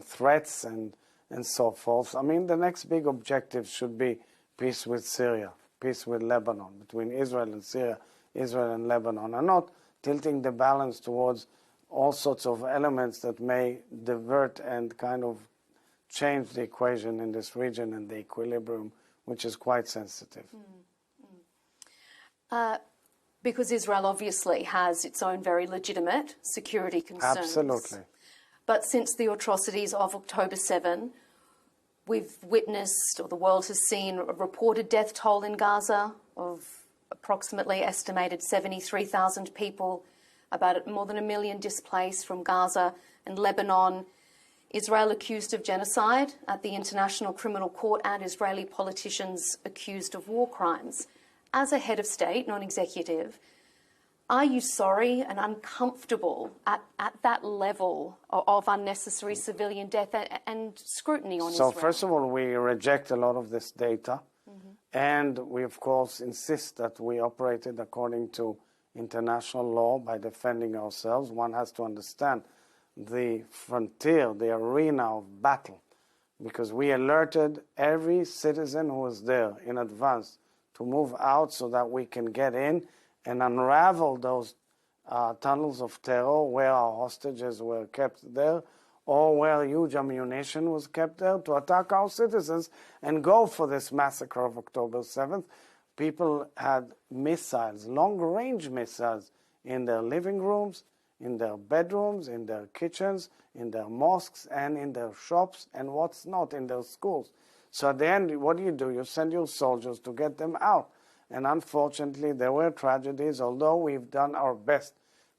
threats and so forth. I mean, the next big objective should be peace with Syria, peace with Lebanon, between Israel and Syria, Israel and Lebanon, and not tilting the balance towards all sorts of elements that may divert and kind of change the equation in this region and the equilibrium, which is quite sensitive. Because Israel obviously has its own very legitimate security concerns. Absolutely. But since the atrocities of October 7, we've witnessed, or the world has seen, a reported death toll in Gaza of approximately estimated 73,000 people, about more than 1 million displaced from Gaza and Lebanon. Israel accused of genocide at the International Criminal Court, and Israeli politicians accused of war crimes. As a head of state, non-executive, are you sorry and uncomfortable at that level of unnecessary civilian death and scrutiny on Israel? So first of all, we reject a lot of this data. And we, of course, insist that we operated according to international law by defending ourselves. One has to understand the frontier, the arena of battle, because we alerted every citizen who was there in advance to move out so that we can get in and unravel those tunnels of terror where our hostages were kept there, or where huge ammunition was kept there, to attack our citizens and go for this massacre of October 7th. People had missiles, long-range missiles, in their living rooms, in their bedrooms, in their kitchens, in their mosques, and in their shops, and what's not, in their schools. So at the end, what do? You send your soldiers to get them out. And unfortunately, there were tragedies, although we've done our best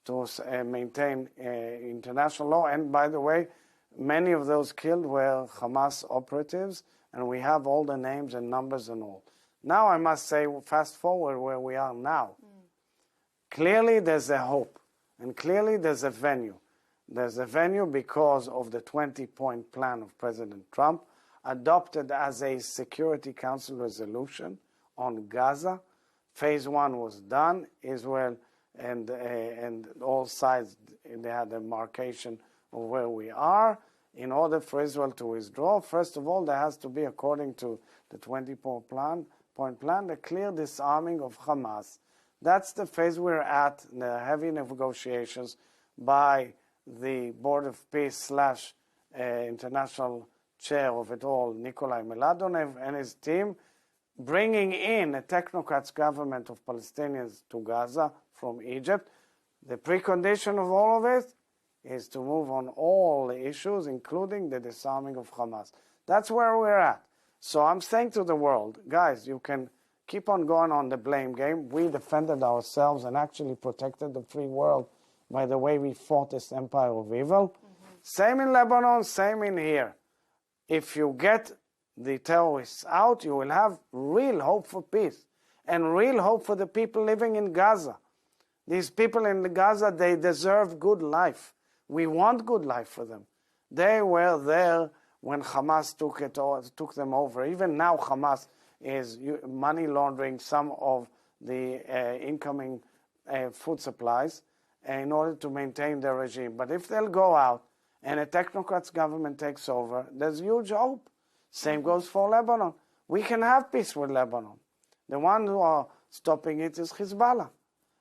to maintain international law. And by the way, many of those killed were Hamas operatives, and we have all the names and numbers and all. Now I must say, fast forward where we are now. Clearly there's a hope, and clearly there's a venue. There's a venue because of the 20-point plan of President Trump, adopted as a Security Council resolution on Gaza. Phase 1 was done. Israel and all sides, they had a marcation of where we are. In order for Israel to withdraw, first of all, there has to be, according to the 20-point plan, the clear disarming of Hamas. That's the phase we're at, the heavy negotiations by the Board of Peace / international chair of it all, Nikolai Meladonev, and his team, bringing in a technocrats government of Palestinians to Gaza from Egypt. The precondition of all of it is to move on all the issues, including the disarming of Hamas. That's where we're at. So I'm saying to the world, guys, you can keep on going on the blame game. We defended ourselves and actually protected the free world by the way we fought this empire of evil. Same in Lebanon, same in here. If you get the terrorists out, you will have real hope for peace and real hope for the people living in Gaza. These people in Gaza, they deserve good life. We want good life for them. They were there when Hamas took them over. Even now, Hamas is money laundering some of the incoming food supplies in order to maintain their regime. But if they'll go out and a technocrats government takes over, there's huge hope. Same goes for Lebanon. We can have peace with Lebanon. The ones who are stopping it is Hezbollah.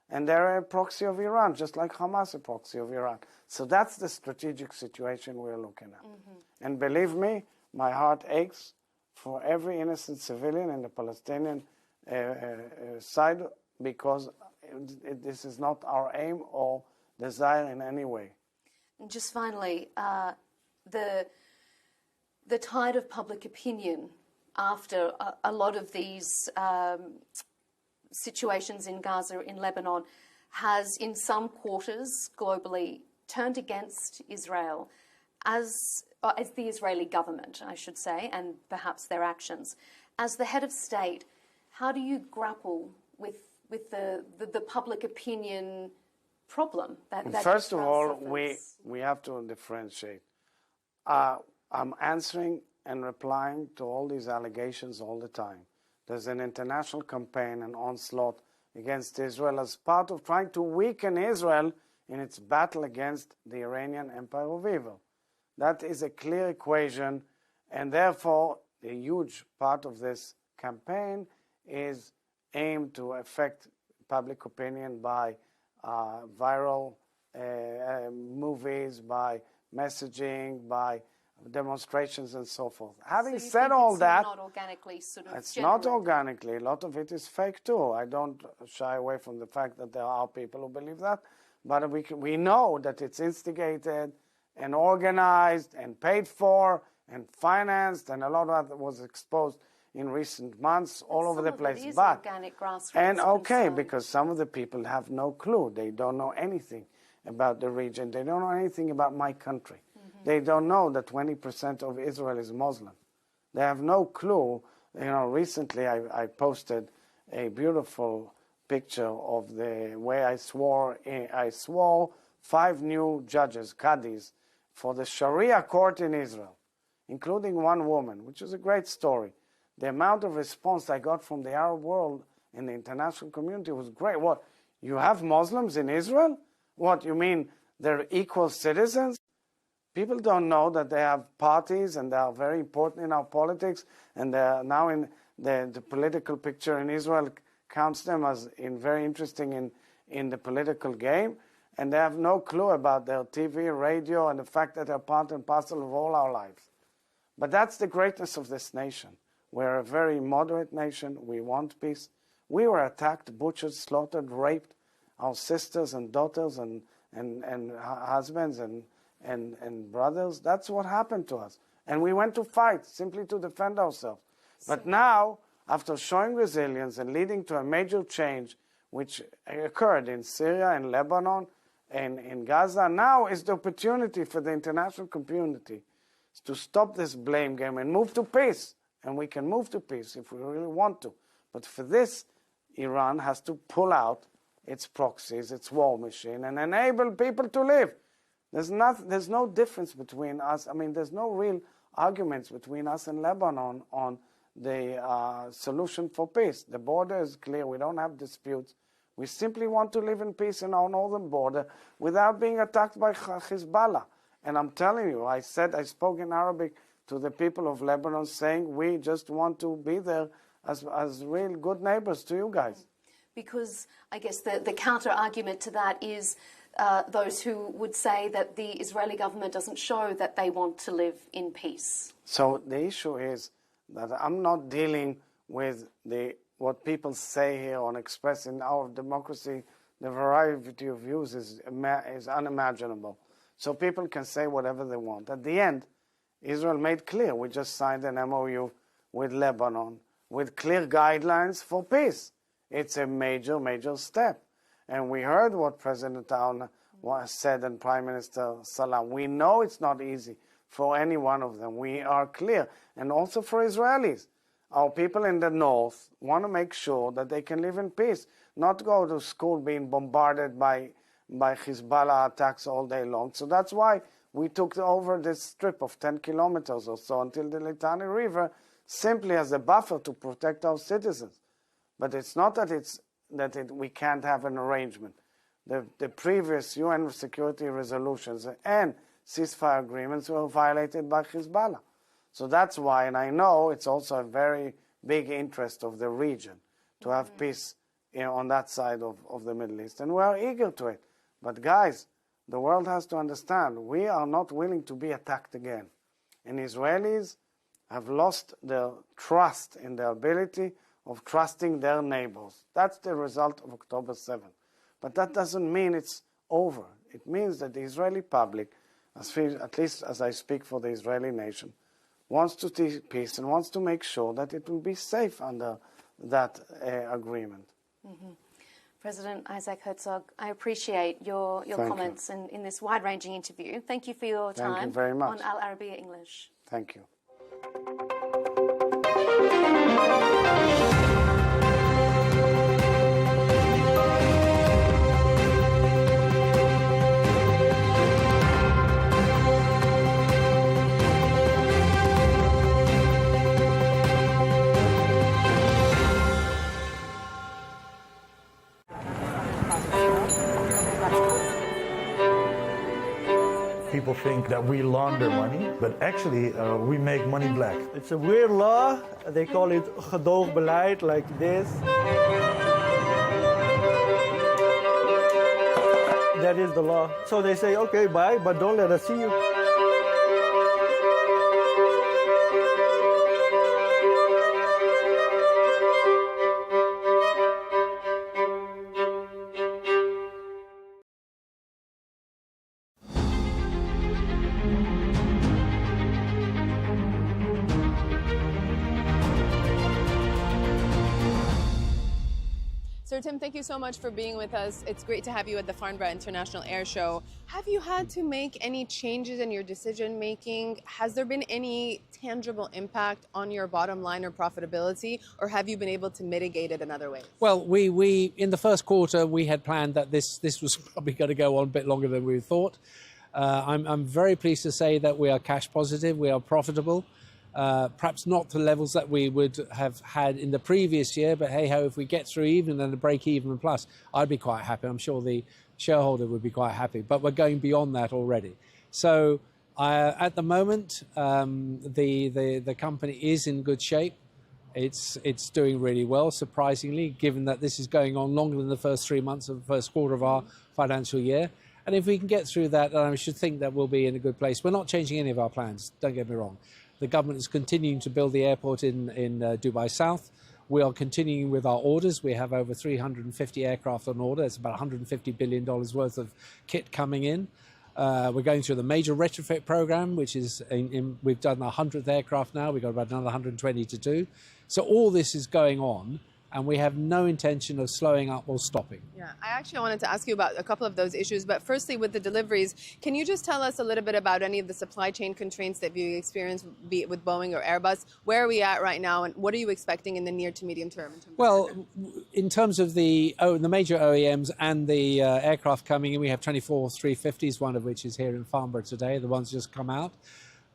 And they're a proxy of Iran, just like Hamas a proxy of Iran. So that's the strategic situation we're looking at. And believe me, my heart aches for every innocent civilian in the Palestinian side, because this is not our aim or desire in any way. And just finally, the tide of public opinion after a lot of these situations in Gaza, in Lebanon, has in some quarters globally turned against Israel as the Israeli government, I should say, and perhaps their actions. As the head of state, how do you grapple with the public opinion problem that First of all, suffers? we have to differentiate. I'm answering and replying to all these allegations all the time. There's an international campaign, an onslaught against Israel as part of trying to weaken Israel in its battle against the Iranian empire of evil. That is a clear equation, and therefore a huge part of this campaign is aimed to affect public opinion by viral movies, by messaging, by demonstrations and so forth. Having said all that, not organically it's not organically. A lot of it is fake too. I don't shy away from the fact that there are people who believe that, but we know that it's instigated and organized and paid for and financed, and a lot of that was exposed in recent months all over the place. But organic grassroots because some of the people have no clue. They don't know anything about the region. They don't know anything about my country. They don't know that 20% of Israel is Muslim. They have no clue. You know, recently I posted a beautiful picture of the way I swore 5 new judges, Qadis, for the Sharia court in Israel, including one woman, which is a great story. The amount of response I got from the Arab world and the international community was great. What, you have Muslims in Israel? What, you mean they're equal citizens? People don't know that they have parties and they are very important in our politics, and they are now in the political picture in Israel counts them as very interesting in the political game, and they have no clue about their TV, radio, and the fact that they're part and parcel of all our lives. But that's the greatness of this nation. We're a very moderate nation. We want peace. We were attacked, butchered, slaughtered, raped. Our sisters and daughters and and husbands and brothers. That's what happened to us. And we went to fight simply to defend ourselves. But now, after showing resilience and leading to a major change which occurred in Syria and Lebanon and in Gaza, now is the opportunity for the international community to stop this blame game and move to peace. And we can move to peace if we really want to. But for this, Iran has to pull out its proxies, its war machine, and enable people to live. There's no difference between us. I mean, there's no real arguments between us and Lebanon on the solution for peace. The border is clear. We don't have disputes. We simply want to live in peace in our northern border without being attacked by Hezbollah. And I'm telling you, I spoke in Arabic to the people of Lebanon saying we just want to be there as real good neighbors to you guys. Because I guess the counter-argument to that is those who would say that the Israeli government doesn't show that they want to live in peace. So the issue is that I'm not dealing with what people say here on expressing our democracy. The variety of views is unimaginable. So people can say whatever they want. At the end, Israel made clear, we just signed an MOU with Lebanon with clear guidelines for peace. It's a major, major step. And we heard what President Aoun said and Prime Minister Salam. We know it's not easy for any one of them. We are clear. And also for Israelis. Our people in the north want to make sure that they can live in peace, not go to school being bombarded by Hezbollah attacks all day long. So that's why we took over this strip of 10 kilometers or so until the Litani River, simply as a buffer to protect our citizens. But it's not that we can't have an arrangement. The previous UN security resolutions and ceasefire agreements were violated by Hezbollah. So that's why, and I know it's also a very big interest of the region to have peace on that side of the Middle East. And we are eager to it. But guys, the world has to understand, we are not willing to be attacked again. And Israelis have lost their trust in their ability of trusting their neighbors. That's the result of October 7th. But that doesn't mean it's over. It means that the Israeli public, at least as I speak for the Israeli nation, wants to see peace and wants to make sure that it will be safe under that agreement. Mm-hmm. President Isaac Herzog, I appreciate your comments in this wide-ranging interview. Thank you for your time. Thank you very much. On Al Arabiya English. Thank you. People think that we launder money, but actually we make money black. It's a weird law. They call it gedoogbeleid, like this. That is the law. So they say, okay, bye, but don't let us see you. Sir Tim, thank you so much for being with us. It's great to have you at the Farnborough International Air Show. Have you had to make any changes in your decision making? Has there been any tangible impact on your bottom line or profitability, or have you been able to mitigate it in other ways? Well, we in the first quarter, we had planned that this was probably going to go on a bit longer than we thought. I'm very pleased to say that we are cash positive, we are profitable. Perhaps not to levels that we would have had in the previous year, but hey-ho, if we get through even and a break-even plus, I'd be quite happy. I'm sure the shareholder would be quite happy, but we're going beyond that already. So at the moment, the company is in good shape. It's doing really well, surprisingly, given that this is going on longer than the first 3 months of the first quarter of our financial year. And if we can get through that, I should think that we'll be in a good place. We're not changing any of our plans, don't get me wrong. The government is continuing to build the airport in Dubai South. We are continuing with our orders. We have over 350 aircraft on order. It's about $150 billion worth of kit coming in. We're going through the major retrofit program, which is, we've done our 100th aircraft now. We've got about another 120 to do. So all this is going on, and we have no intention of slowing up or stopping. Yeah, I actually wanted to ask you about a couple of those issues, but firstly with the deliveries, can you just tell us a little bit about any of the supply chain constraints that you experience, be it with Boeing or Airbus? Where are we at right now, and what are you expecting in the near to medium term? In terms of the major OEMs and the aircraft coming in, we have 24 350s, one of which is here in Farnborough today. The one's just come out.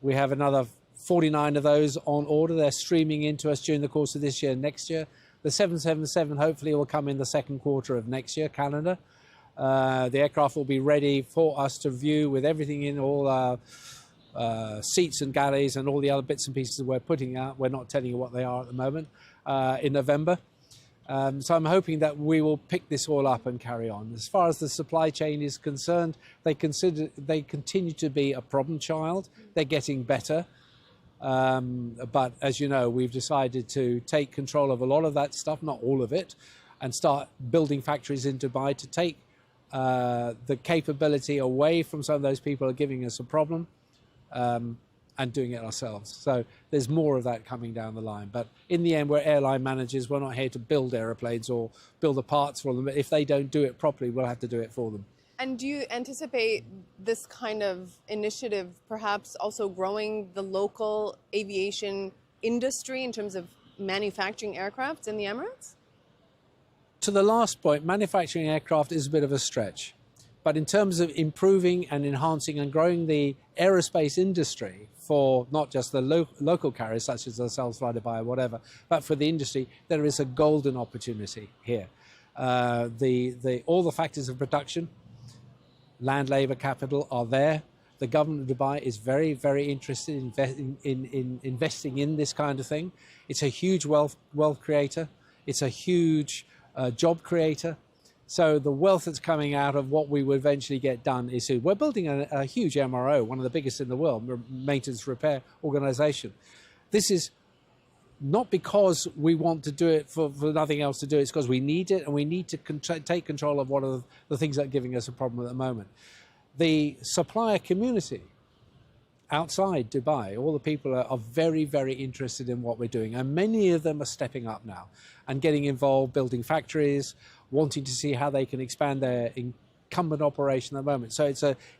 We have another 49 of those on order. They're streaming into us during the course of this year and next year. The 777 hopefully will come in the second quarter of next year, calendar. The aircraft will be ready for us to view with everything in, all our seats and galleys and all the other bits and pieces that we're putting out. We're not telling you what they are at the moment, in November. So I'm hoping that we will pick this all up and carry on. As far as the supply chain is concerned, they continue to be a problem child. They're getting better. But as you know, we've decided to take control of a lot of that stuff, not all of it, and start building factories in Dubai to take the capability away from some of those people who are giving us a problem, and doing it ourselves. So there's more of that coming down the line. But in the end, we're airline managers. We're not here to build aeroplanes or build the parts for them. If they don't do it properly, we'll have to do it for them. And do you anticipate this kind of initiative perhaps also growing the local aviation industry in terms of manufacturing aircraft in the Emirates? To the last point, manufacturing aircraft is a bit of a stretch. But in terms of improving and enhancing and growing the aerospace industry for not just the local carriers such as ourselves, Fly Dubai or whatever, but for the industry, there is a golden opportunity here. All the factors of production, land, labour, capital are there. The government of Dubai is very, very interested in investing in this kind of thing. It's a huge wealth creator. It's a huge job creator. So the wealth that's coming out of what we will eventually get done is huge. We're building a huge MRO, one of the biggest in the world, maintenance repair organisation. This is not because we want to do it for nothing else to do. It's because we need it, and we need to take control of one of the things that are giving us a problem at the moment. The supplier community outside Dubai, all the people are very, very interested in what we're doing, and many of them are stepping up now and getting involved, building factories, wanting to see how they can expand their incumbent operation at the moment. So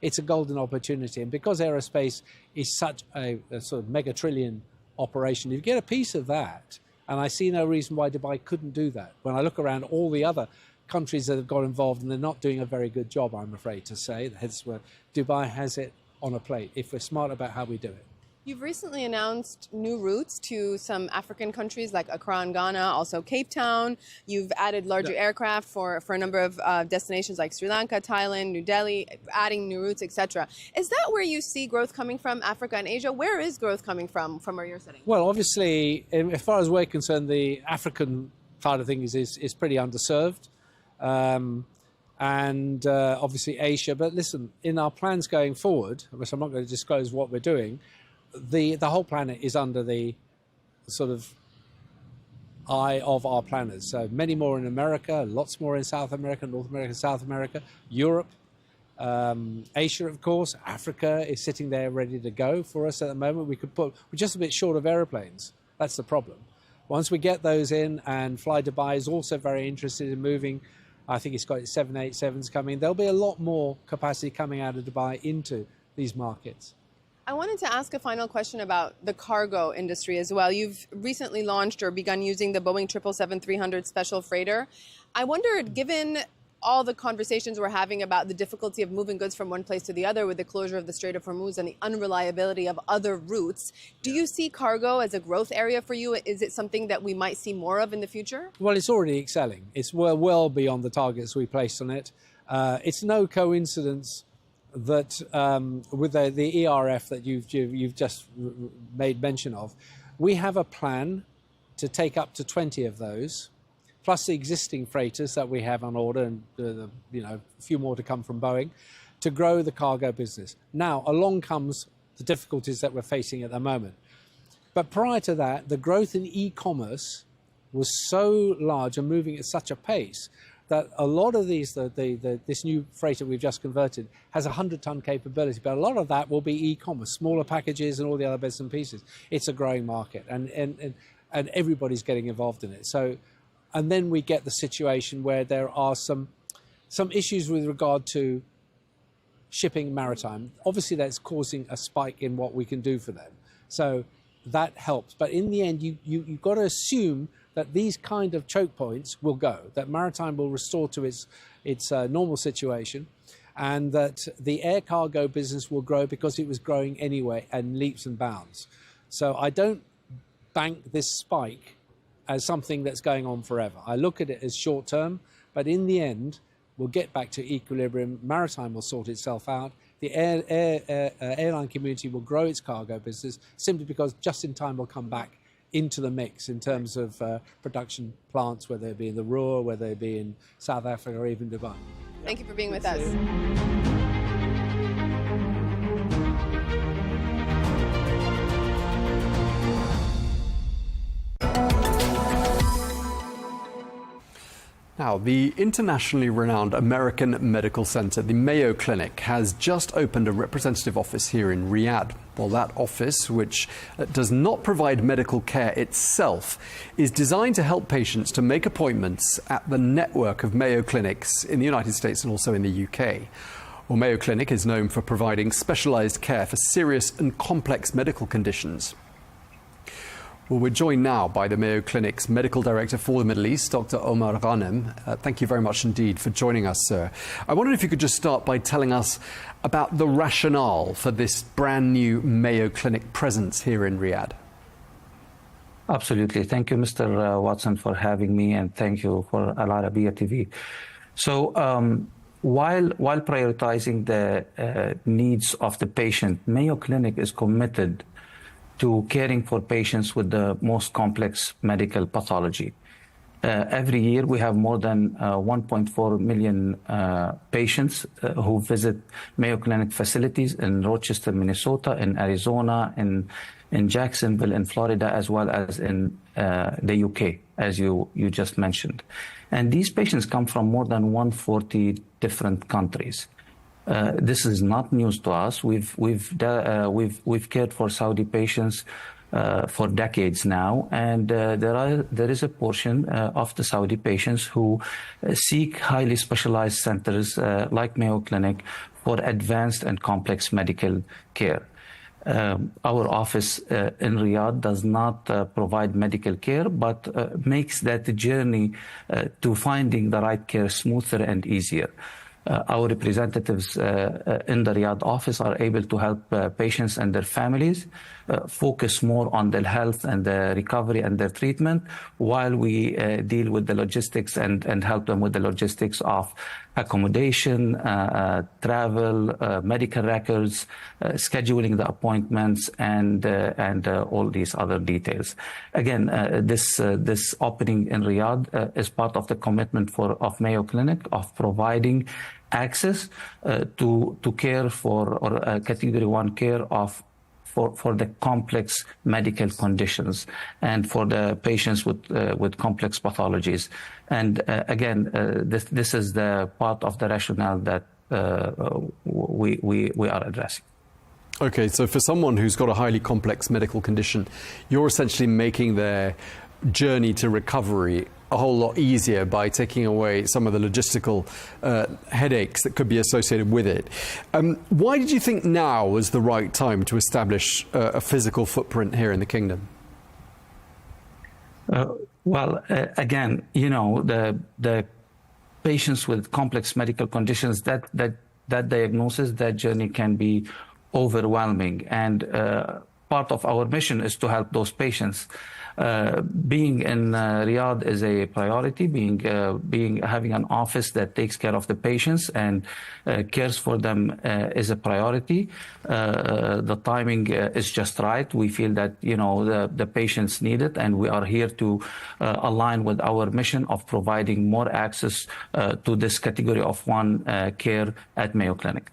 it's a golden opportunity, and because aerospace is such a sort of mega-trillion operation, if you get a piece of that, and I see no reason why Dubai couldn't do that. When I look around all the other countries that have got involved, and they're not doing a very good job, I'm afraid to say, hence where Dubai has it on a plate, if we're smart about how we do it. You've recently announced new routes to some African countries like Accra and Ghana, also Cape Town. You've added larger aircraft for a number of destinations like Sri Lanka, Thailand, New Delhi, adding new routes, etc. Is that where you see growth coming from, Africa and Asia? Where is growth coming from where you're sitting? Well, obviously, as far as we're concerned, the African part of things is pretty underserved. And obviously Asia. But listen, in our plans going forward, which I'm not going to disclose what we're doing, the whole planet is under the sort of eye of our planners. So many more in America, lots more in South America, North America, South America, Europe, Asia, of course. Africa is sitting there ready to go for us at the moment. We're just a bit short of aeroplanes. That's the problem. Once we get those in, and Fly Dubai is also very interested in moving, I think it's got its 787s coming. There'll be a lot more capacity coming out of Dubai into these markets. I wanted to ask a final question about the cargo industry as well. You've recently launched or begun using the Boeing 777-300 special freighter. I wondered, given all the conversations we're having about the difficulty of moving goods from one place to the other with the closure of the Strait of Hormuz and the unreliability of other routes, do you see cargo as a growth area for you? Is it something that we might see more of in the future? Well, it's already excelling. It's well beyond the targets we placed on it. It's no coincidence that with the ERF that you've just made mention of, we have a plan to take up to 20 of those, plus the existing freighters that we have on order, and a few more to come from Boeing, to grow the cargo business. Now, along comes the difficulties that we're facing at the moment. But prior to that, the growth in e-commerce was so large and moving at such a pace that a lot of these, this new freighter we've just converted has a 100-ton capability, but a lot of that will be e-commerce, smaller packages and all the other bits and pieces. It's a growing market, and everybody's getting involved in it. So, and then we get the situation where there are some issues with regard to shipping maritime. Obviously, that's causing a spike in what we can do for them. So that helps. But in the end, you've got to assume that these kind of choke points will go, that maritime will restore to its normal situation, and that the air cargo business will grow because it was growing anyway and leaps and bounds. So I don't bank this spike as something that's going on forever. I look at it as short term, but in the end, we'll get back to equilibrium. Maritime will sort itself out. The airline community will grow its cargo business simply because just in time will come back into the mix in terms of production plants, whether it be in the Ruhr, whether it be in South Africa or even Dubai. Thank you for being with us. Now, the internationally renowned American Medical Center, the Mayo Clinic, has just opened a representative office here in Riyadh. Well, that office, which does not provide medical care itself, is designed to help patients to make appointments at the network of Mayo Clinics in the United States and also in the UK. Well, Mayo Clinic is known for providing specialized care for serious and complex medical conditions. Well, we're joined now by the Mayo Clinic's Medical Director for the Middle East, Dr. Omar Ghanem. Thank you very much indeed for joining us, sir. I wondered if you could just start by telling us about the rationale for this brand new Mayo Clinic presence here in Riyadh. Absolutely. Thank you, Mr. Watson, for having me, and thank you for Al Arabiya TV. So while prioritizing the needs of the patient, Mayo Clinic is committed to caring for patients with the most complex medical pathology. Every year we have more than 1.4 million patients who visit Mayo Clinic facilities in Rochester, Minnesota, in Arizona, in Jacksonville, in Florida, as well as in the UK, as you just mentioned. And these patients come from more than 140 different countries. This is not news to us. We've cared for Saudi patients for decades now, and there is a portion of the Saudi patients who seek highly specialized centers like Mayo Clinic for advanced and complex medical care. Our office in Riyadh does not provide medical care, but makes that journey to finding the right care smoother and easier. Our representatives in the Riyadh office are able to help patients and their families focus more on their health and their recovery and their treatment, while we deal with the logistics and help them with the logistics of accommodation, travel, medical records, scheduling the appointments, and all these other details. Again, this opening in Riyadh is part of the commitment of Mayo Clinic of providing access to care for, or category 1 care for the complex medical conditions and for the patients with complex pathologies. And again, this is the part of the rationale that we are addressing. Okay, so for someone who's got a highly complex medical condition, you're essentially making their journey to recovery a whole lot easier by taking away some of the logistical headaches that could be associated with it. Why did you think now was the right time to establish a physical footprint here in the kingdom? Well, again, you know, the patients with complex medical conditions, that diagnosis, that journey can be overwhelming, and part of our mission is to help those patients. Being in Riyadh is a priority. Having an office that takes care of the patients and cares for them is a priority. The timing is just right. We feel that, you know, the patients need it, and we are here to align with our mission of providing more access to this category of 1 care at Mayo Clinic.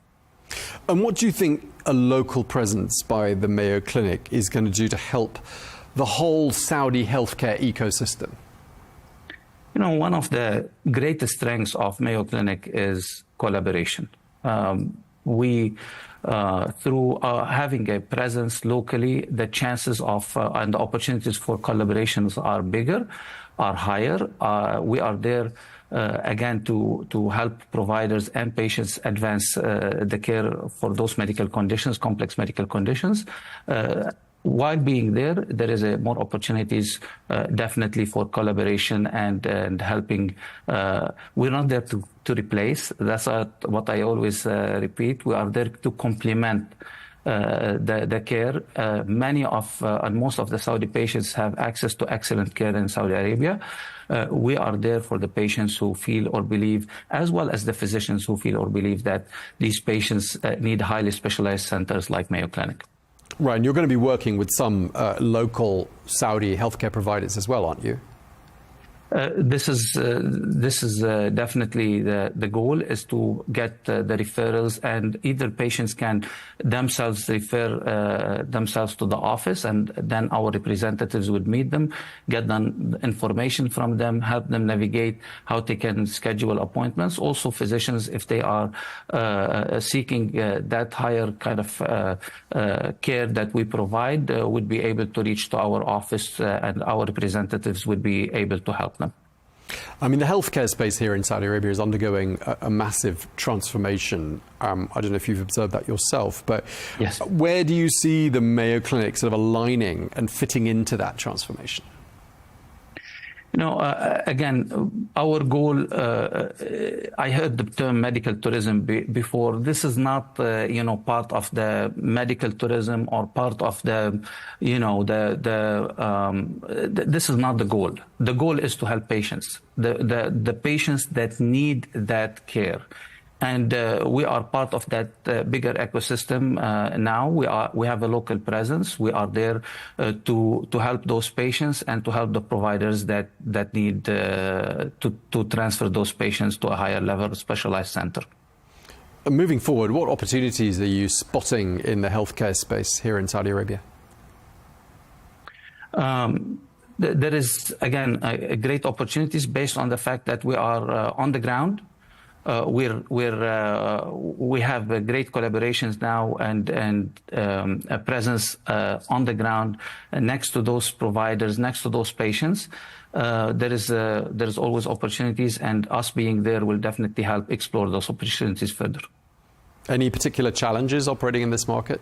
And what do you think a local presence by the Mayo Clinic is going to do to help the whole Saudi healthcare ecosystem? One of the greatest strengths of Mayo Clinic is collaboration. We, through having a presence locally, the chances of and the opportunities for collaborations are bigger, are higher. We are there again to help providers and patients advance the care for those medical conditions, complex medical conditions. While being there, there is more opportunities definitely for collaboration and helping. We're not there to replace. That's what I always repeat. We are there to complement the care. Many of and most of the Saudi patients have access to excellent care in Saudi Arabia. We are there for the patients who feel or believe, as well as the physicians who feel or believe that these patients need highly specialized centers like Mayo Clinic. Right, and you're going to be working with some local Saudi healthcare providers as well, aren't you? This is definitely the goal, is to get the referrals, and either patients can themselves refer themselves to the office, and then our representatives would meet them, get them information from them, help them navigate how they can schedule appointments. Also, physicians, if they are seeking that higher kind of care that we provide, would be able to reach to our office, and our representatives would be able to help them. I mean, the healthcare space here in Saudi Arabia is undergoing a massive transformation. I don't know if you've observed that yourself, but yes. Where do you see the Mayo Clinic sort of aligning and fitting into that transformation? Again, our goal, I heard the term medical tourism before. This is not, part of the medical tourism or part of the, this is not the goal. The goal is to help patients, the patients that need that care. And we are part of that bigger ecosystem now. We have a local presence. We are there to help those patients and to help the providers that need to transfer those patients to a higher level specialized center. Moving forward, what opportunities are you spotting in the healthcare space here in Saudi Arabia? There is, again, great opportunities based on the fact that we are on the ground. We have great collaborations now and a presence on the ground next to those providers, next to those patients. There's always opportunities, and us being there will definitely help explore those opportunities further. Any particular challenges operating in this market?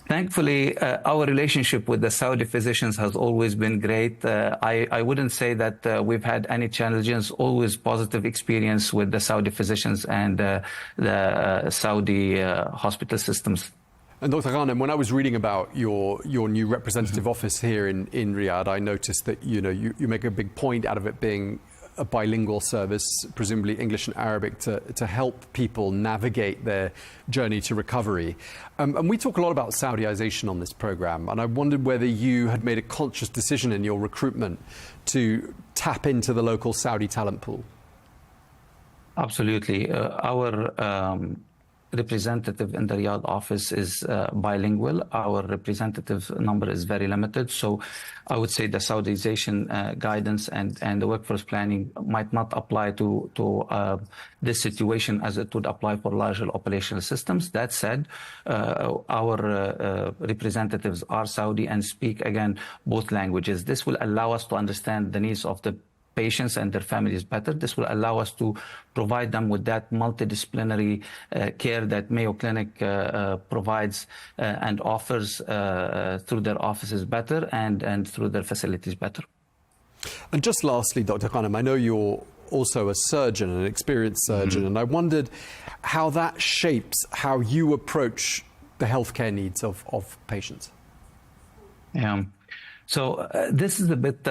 Thankfully, our relationship with the Saudi physicians has always been great. I wouldn't say that we've had any challenges, always positive experience with the Saudi physicians and the Saudi hospital systems. And Dr. Ghanem, when I was reading about your new representative office here in Riyadh, I noticed that you make a big point out of it being a bilingual service, presumably English and Arabic, to help people navigate their journey to recovery. And we talk a lot about Saudization on this program, and I wondered whether you had made a conscious decision in your recruitment to tap into the local Saudi talent pool. Absolutely. Our representative in the Riyadh office is bilingual. Our representative number is very limited. So I would say the Saudization guidance and the workforce planning might not apply to this situation as it would apply for larger operational systems. That said, our representatives are Saudi and speak, again, both languages. This will allow us to understand the needs of the patients and their families better. This will allow us to provide them with that multidisciplinary care that Mayo Clinic provides and offers through their offices better and through their facilities better. And just lastly, Dr. Ghanem, I know you're also a surgeon, an experienced surgeon, and I wondered how that shapes how you approach the healthcare needs of patients. Yeah. So this is a bit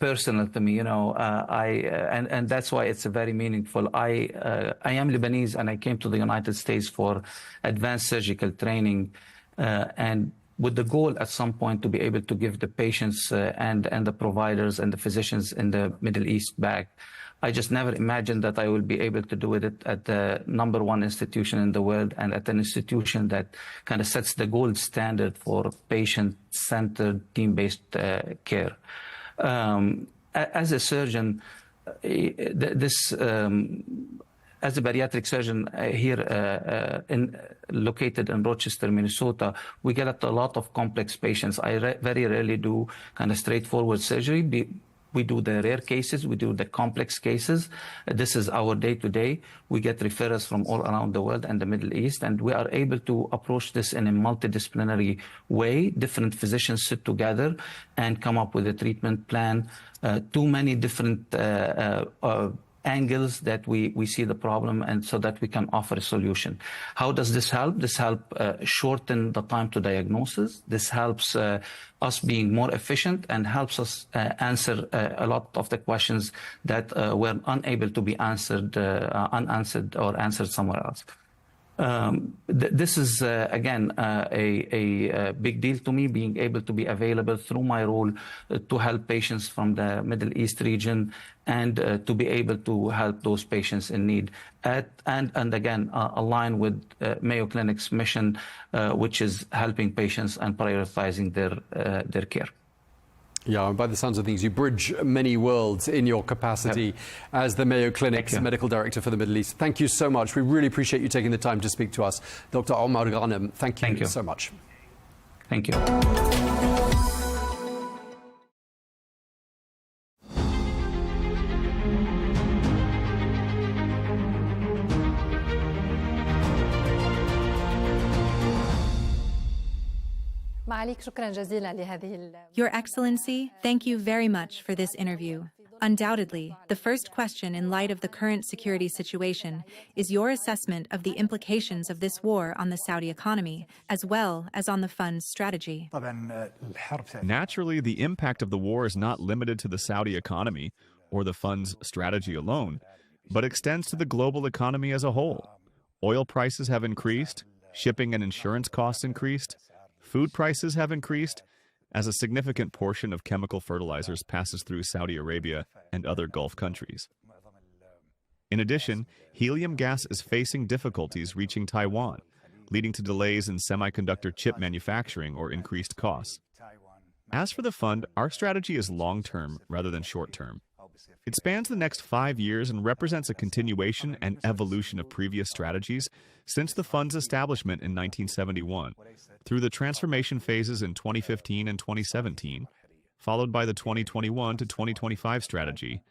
personal to me, and that's why it's very meaningful. I am Lebanese, and I came to the United States for advanced surgical training, and with the goal at some point to be able to give the patients and the providers and the physicians in the Middle East back. I just never imagined that I will be able to do it at the #1 institution in the world, and at an institution that kind of sets the gold standard for patient-centered, team-based care. As a surgeon, this. As a bariatric surgeon here located in Rochester, Minnesota, we get a lot of complex patients. I very rarely do kind of straightforward surgery. We do the rare cases, we do the complex cases. This is our day-to-day. We get referrals from all around the world and the Middle East, and we are able to approach this in a multidisciplinary way. Different physicians sit together and come up with a treatment plan. Too many different angles that we see the problem, and so that we can offer a solution. How does this help? This helps shorten the time to diagnosis. This helps us being more efficient and helps us answer a lot of the questions that were unable to be answered, unanswered or answered somewhere else. This is, again, a big deal to me, being able to be available through my role to help patients from the Middle East region and to be able to help those patients in need. And again, align with Mayo Clinic's mission, which is helping patients and prioritizing their care. Yeah, and by the sounds of things, you bridge many worlds in your capacity as the Mayo Clinic's Medical Director for the Middle East. Thank you so much. We really appreciate you taking the time to speak to us. Dr. Omar Ghanem, thank you so much. Thank you. Your Excellency, thank you very much for this interview. Undoubtedly, the first question in light of the current security situation is your assessment of the implications of this war on the Saudi economy, as well as on the fund's strategy. Naturally, the impact of the war is not limited to the Saudi economy or the fund's strategy alone, but extends to the global economy as a whole. Oil prices have increased, shipping and insurance costs increased, food prices have increased, as a significant portion of chemical fertilizers passes through Saudi Arabia and other Gulf countries. In addition, helium gas is facing difficulties reaching Taiwan, leading to delays in semiconductor chip manufacturing or increased costs. As for the fund, our strategy is long-term rather than short-term. It spans the next 5 years and represents a continuation and evolution of previous strategies since the fund's establishment in 1971, through the transformation phases in 2015 and 2017, followed by the 2021 to 2025 strategy,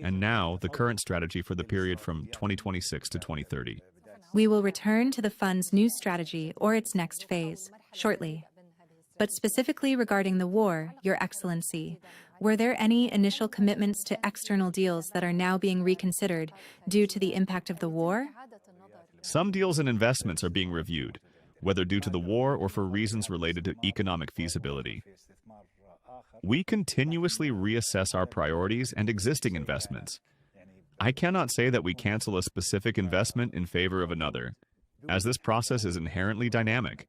and now the current strategy for the period from 2026 to 2030. We will return to the fund's new strategy or its next phase shortly. But specifically regarding the war, Your Excellency, were there any initial commitments to external deals that are now being reconsidered due to the impact of the war? Some deals and investments are being reviewed, whether due to the war or for reasons related to economic feasibility. We continuously reassess our priorities and existing investments. I cannot say that we cancel a specific investment in favor of another, as this process is inherently dynamic,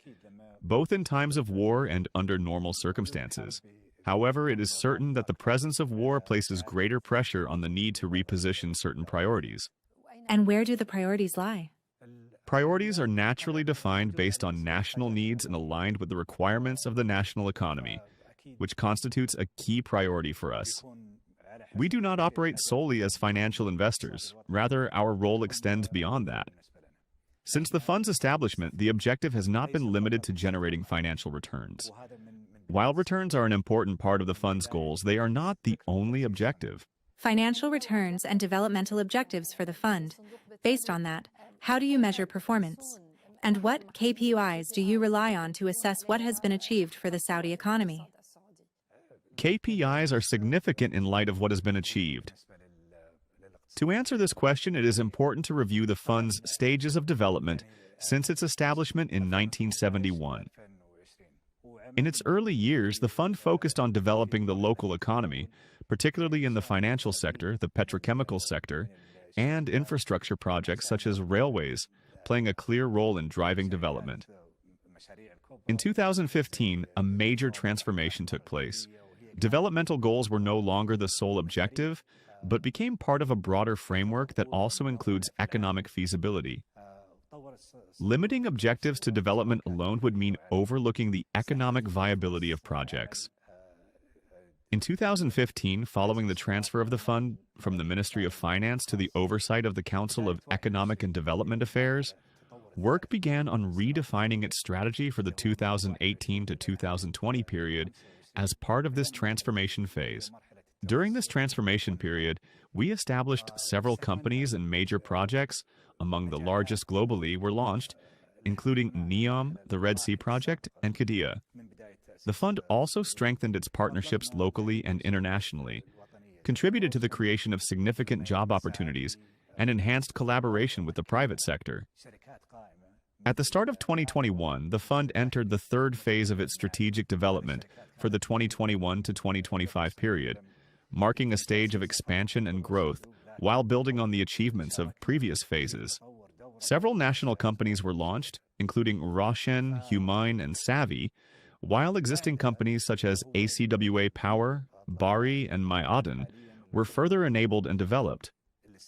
both in times of war and under normal circumstances. However, it is certain that the presence of war places greater pressure on the need to reposition certain priorities. And where do the priorities lie? Priorities are naturally defined based on national needs and aligned with the requirements of the national economy, which constitutes a key priority for us. We do not operate solely as financial investors. Rather, our role extends beyond that. Since the fund's establishment, the objective has not been limited to generating financial returns. While returns are an important part of the fund's goals, they are not the only objective. Financial returns and developmental objectives for the fund. Based on that, how do you measure performance? And what KPIs do you rely on to assess what has been achieved for the Saudi economy? KPIs are significant in light of what has been achieved. To answer this question, it is important to review the fund's stages of development since its establishment in 1971. In its early years, the fund focused on developing the local economy, particularly in the financial sector, the petrochemical sector, and infrastructure projects such as railways, playing a clear role in driving development. In 2015, a major transformation took place. Developmental goals were no longer the sole objective, but became part of a broader framework that also includes economic feasibility. Limiting objectives to development alone would mean overlooking the economic viability of projects. In 2015, following the transfer of the fund from the Ministry of Finance to the oversight of the Council of Economic and Development Affairs, work began on redefining its strategy for the 2018 to 2020 period as part of this transformation phase. During this transformation period, we established several companies and major projects. Among the largest globally were launched, including NEOM, the Red Sea Project, and Qiddiya. The fund also strengthened its partnerships locally and internationally, contributed to the creation of significant job opportunities, and enhanced collaboration with the private sector. At the start of 2021, the fund entered the third phase of its strategic development for the 2021 to 2025 period, marking a stage of expansion and growth while building on the achievements of previous phases. Several national companies were launched, including Roshen, Humine, and Savvy, while existing companies such as ACWA Power, Bari, and Ma'aden were further enabled and developed,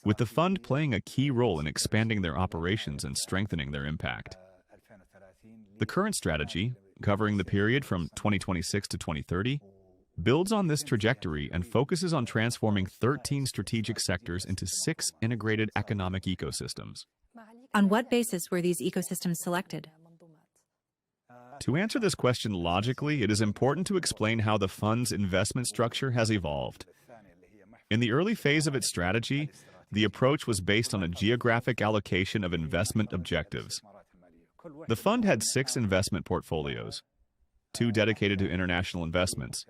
with the fund playing a key role in expanding their operations and strengthening their impact. The current strategy, covering the period from 2026 to 2030, builds on this trajectory and focuses on transforming 13 strategic sectors into 6 integrated economic ecosystems. On what basis were these ecosystems selected? To answer this question logically, it is important to explain how the fund's investment structure has evolved. In the early phase of its strategy, the approach was based on a geographic allocation of investment objectives. The fund had 6 investment portfolios, 2 dedicated to international investments,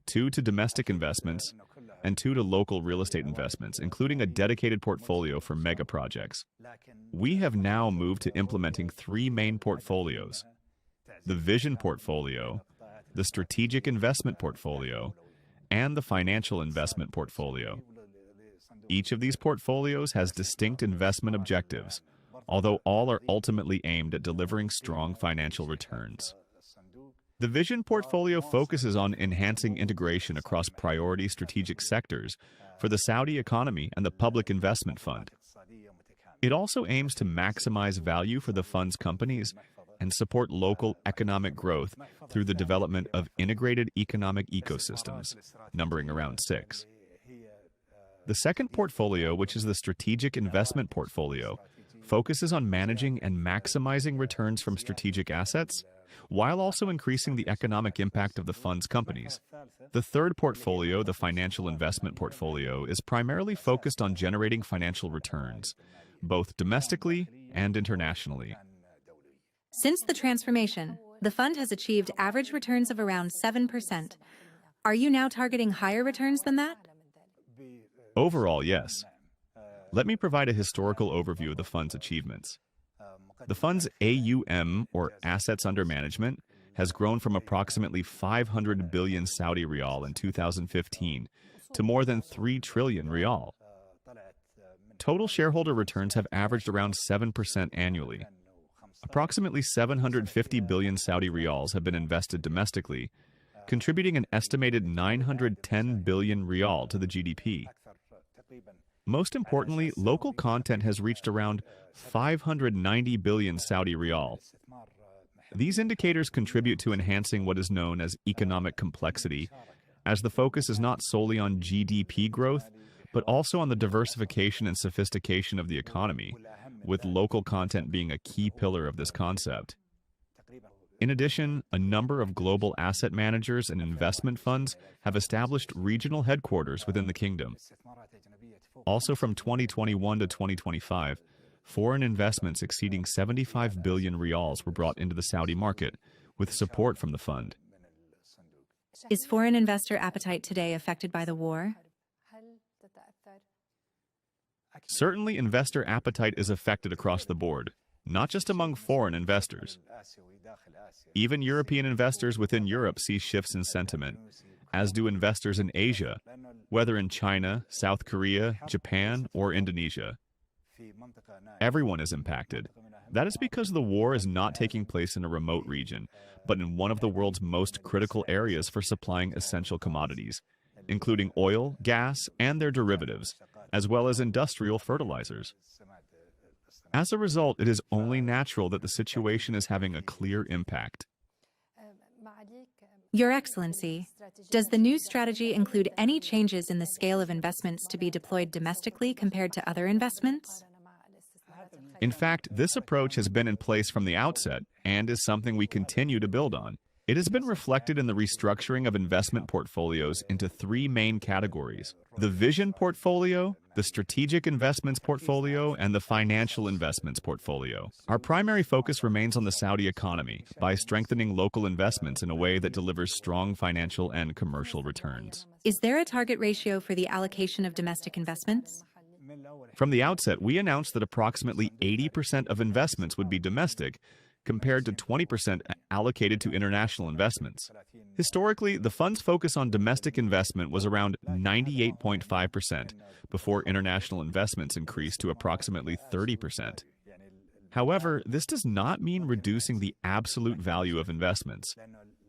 2 to domestic investments, and 2 to local real estate investments, including a dedicated portfolio for mega projects. We have now moved to implementing 3 main portfolios: the Vision Portfolio, the Strategic Investment Portfolio, and the Financial Investment Portfolio. Each of these portfolios has distinct investment objectives, although all are ultimately aimed at delivering strong financial returns. The Vision Portfolio focuses on enhancing integration across priority strategic sectors for the Saudi economy and the Public Investment Fund. It also aims to maximize value for the fund's companies and support local economic growth through the development of integrated economic ecosystems, numbering around 6. The second portfolio, which is the Strategic Investment Portfolio, focuses on managing and maximizing returns from strategic assets, while also increasing the economic impact of the fund's companies. The third portfolio, the Financial Investment Portfolio, is primarily focused on generating financial returns, both domestically and internationally. Since the transformation, the fund has achieved average returns of around 7%. Are you now targeting higher returns than that? Overall, yes. Let me provide a historical overview of the fund's achievements. The fund's AUM, or Assets Under Management, has grown from approximately 500 billion Saudi Riyal in 2015 to more than 3 trillion Riyal. Total shareholder returns have averaged around 7% annually. Approximately 750 billion Saudi Riyals have been invested domestically, contributing an estimated 910 billion Riyal to the GDP. Most importantly, local content has reached around 590 billion Saudi Riyal. These indicators contribute to enhancing what is known as economic complexity, as the focus is not solely on GDP growth, but also on the diversification and sophistication of the economy, with local content being a key pillar of this concept. In addition, a number of global asset managers and investment funds have established regional headquarters within the kingdom. Also, from 2021 to 2025, foreign investments exceeding 75 billion Riyals were brought into the Saudi market, with support from the fund. Is foreign investor appetite today affected by the war? Certainly, investor appetite is affected across the board, not just among foreign investors. Even European investors within Europe see shifts in sentiment, as do investors in Asia, whether in China, South Korea, Japan, or Indonesia. Everyone is impacted. That is because the war is not taking place in a remote region, but in one of the world's most critical areas for supplying essential commodities, including oil, gas, and their derivatives, as well as industrial fertilizers. As a result, it is only natural that the situation is having a clear impact. Your Excellency, does the new strategy include any changes in the scale of investments to be deployed domestically compared to other investments? In fact, this approach has been in place from the outset and is something we continue to build on. It has been reflected in the restructuring of investment portfolios into three main categories: the Vision portfolio, the Strategic Investments portfolio, and the Financial Investments portfolio. Our primary focus remains on the Saudi economy by strengthening local investments in a way that delivers strong financial and commercial returns. Is there a target ratio for the allocation of domestic investments? From the outset, we announced that approximately 80% of investments would be domestic, compared to 20% allocated to international investments. Historically, the fund's focus on domestic investment was around 98.5% before international investments increased to approximately 30%. However, this does not mean reducing the absolute value of investments.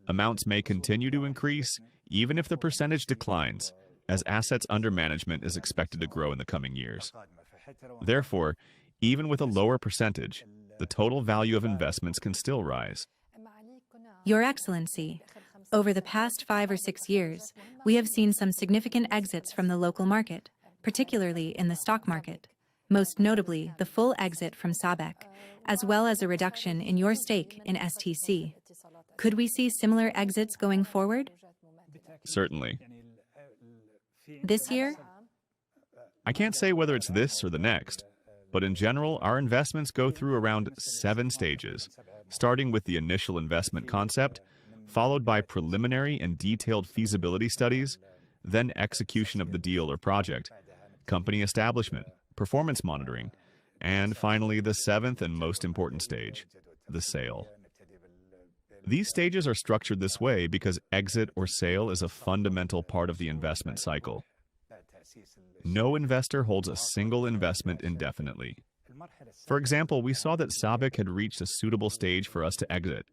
Amounts may continue to increase, even if the percentage declines, as assets under management is expected to grow in the coming years. Therefore, even with a lower percentage, the total value of investments can still rise. Your Excellency, over the past 5 or 6 years, we have seen some significant exits from the local market, particularly in the stock market, most notably the full exit from SABEC, as well as a reduction in your stake in STC. Could we see similar exits going forward? Certainly. This year? I can't say whether it's this or the next, but in general, our investments go through around 7 stages, starting with the initial investment concept, followed by preliminary and detailed feasibility studies, then execution of the deal or project, company establishment, performance monitoring, and finally the 7th and most important stage, the sale. These stages are structured this way because exit or sale is a fundamental part of the investment cycle. No investor holds a single investment indefinitely. For example, we saw that SABEC had reached a suitable stage for us to exit,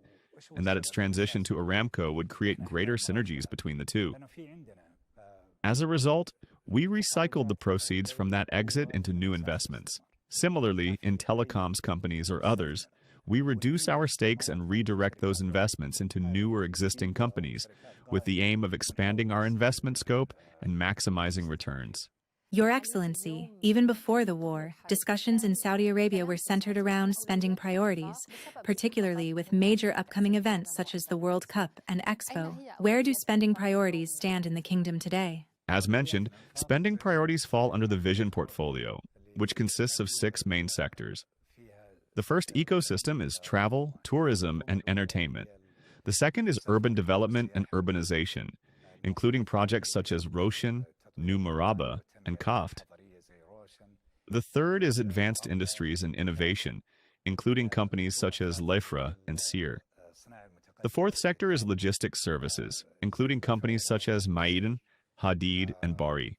and that its transition to Aramco would create greater synergies between the two. As a result, we recycled the proceeds from that exit into new investments. Similarly, in telecoms companies or others, we reduce our stakes and redirect those investments into new or existing companies, with the aim of expanding our investment scope and maximizing returns. Your Excellency, even before the war, discussions in Saudi Arabia were centered around spending priorities, particularly with major upcoming events such as the World Cup and Expo. Where do spending priorities stand in the kingdom today? As mentioned, spending priorities fall under the Vision portfolio, which consists of 6 main sectors. The first ecosystem is travel, tourism, and entertainment. The second is urban development and urbanization, including projects such as Roshan, New Maraba, and Kaft. The third is advanced industries and innovation, including companies such as Lefra and Sear. The fourth sector is logistics services, including companies such as Ma'aden, Hadid, and Bari.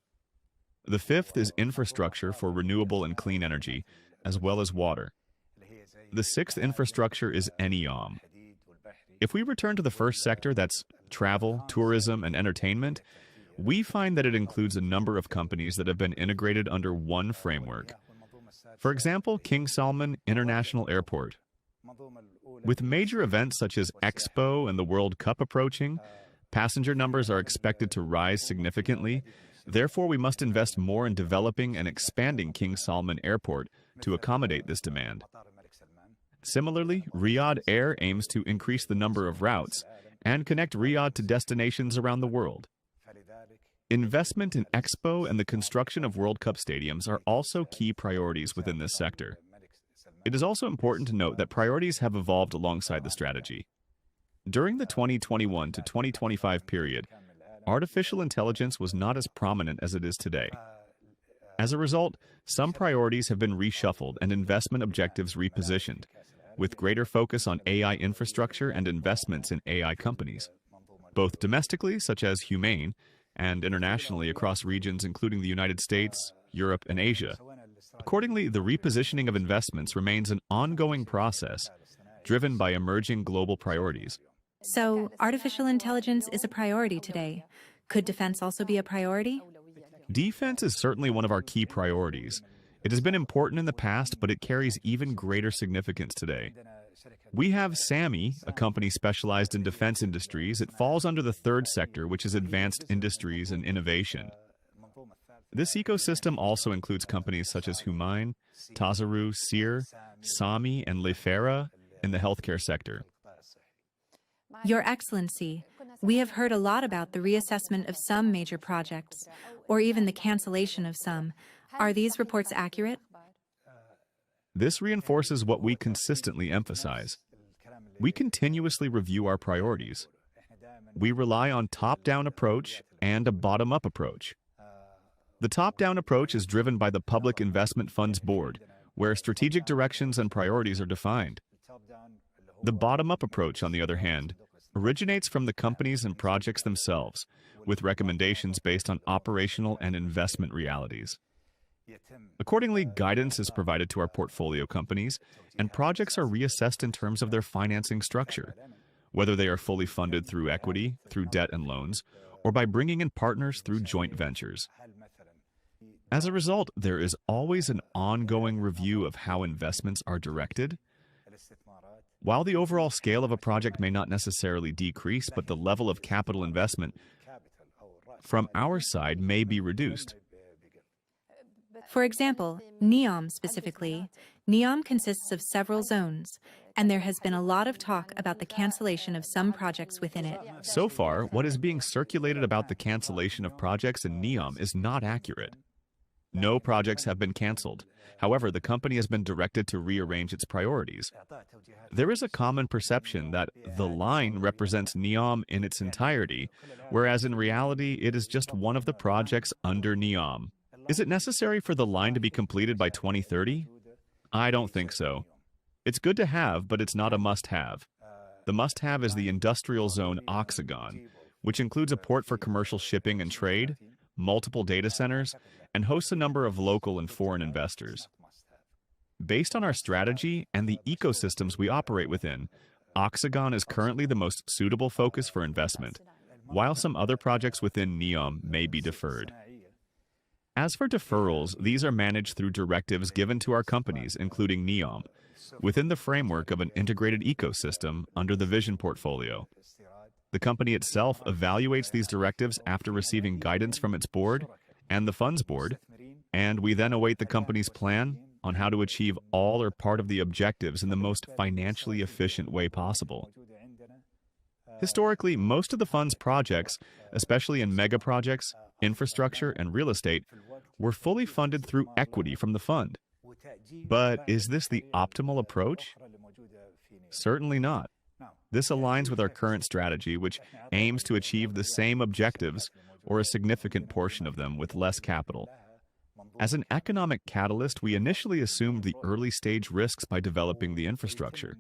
The fifth is infrastructure for renewable and clean energy, as well as water. The sixth infrastructure is NEOM. If we return to the first sector, that's travel, tourism, and entertainment, we find that it includes a number of companies that have been integrated under one framework. For example, King Salman International Airport. With major events such as Expo and the World Cup approaching, passenger numbers are expected to rise significantly. Therefore, we must invest more in developing and expanding King Salman Airport to accommodate this demand. Similarly, Riyadh Air aims to increase the number of routes and connect Riyadh to destinations around the world. Investment in Expo and the construction of World Cup stadiums are also key priorities within this sector. It is also important to note that priorities have evolved alongside the strategy. During the 2021 to 2025 period, artificial intelligence was not as prominent as it is today. As a result, some priorities have been reshuffled and investment objectives repositioned, with greater focus on AI infrastructure and investments in AI companies, both domestically, such as Humane, and internationally across regions including the United States, Europe, and Asia. Accordingly, the repositioning of investments remains an ongoing process, driven by emerging global priorities. So, artificial intelligence is a priority today. Could defense also be a priority? Defense is certainly one of our key priorities. It has been important in the past, but it carries even greater significance today. We have SAMI, a company specialized in defense industries. It falls under the third sector, which is advanced industries and innovation. This ecosystem also includes companies such as Humain, Tazaru, Sear, Sami, and Lefera in the healthcare sector. Your Excellency, we have heard a lot about the reassessment of some major projects, or even the cancellation of some. Are these reports accurate? This reinforces what we consistently emphasize. We continuously review our priorities. We rely on top-down approach and a bottom-up approach. The top-down approach is driven by the Public Investment Funds Board, where strategic directions and priorities are defined. The bottom-up approach, on the other hand, originates from the companies and projects themselves, with recommendations based on operational and investment realities. Accordingly, guidance is provided to our portfolio companies, and projects are reassessed in terms of their financing structure, whether they are fully funded through equity, through debt and loans, or by bringing in partners through joint ventures. As a result, there is always an ongoing review of how investments are directed. While the overall scale of a project may not necessarily decrease, but the level of capital investment from our side may be reduced. For example, NEOM specifically. NEOM consists of several zones, and there has been a lot of talk about the cancellation of some projects within it. So far, what is being circulated about the cancellation of projects in NEOM is not accurate. No projects have been canceled. However, the company has been directed to rearrange its priorities. There is a common perception that the line represents NEOM in its entirety, whereas in reality, it is just one of the projects under NEOM. Is it necessary for the line to be completed by 2030? I don't think so. It's good to have, but it's not a must-have. The must-have is the industrial zone Oxagon, which includes a port for commercial shipping and trade, multiple data centers, and hosts a number of local and foreign investors. Based on our strategy and the ecosystems we operate within, Oxagon is currently the most suitable focus for investment, while some other projects within NEOM may be deferred. As for deferrals, these are managed through directives given to our companies, including NEOM, within the framework of an integrated ecosystem under the Vision portfolio. The company itself evaluates these directives after receiving guidance from its board and the funds board, and we then await the company's plan on how to achieve all or part of the objectives in the most financially efficient way possible. Historically, most of the fund's projects, especially in mega projects, infrastructure, and real estate, were fully funded through equity from the fund. But is this the optimal approach? Certainly not. This aligns with our current strategy, which aims to achieve the same objectives or a significant portion of them with less capital. As an economic catalyst, we initially assumed the early-stage risks by developing the infrastructure.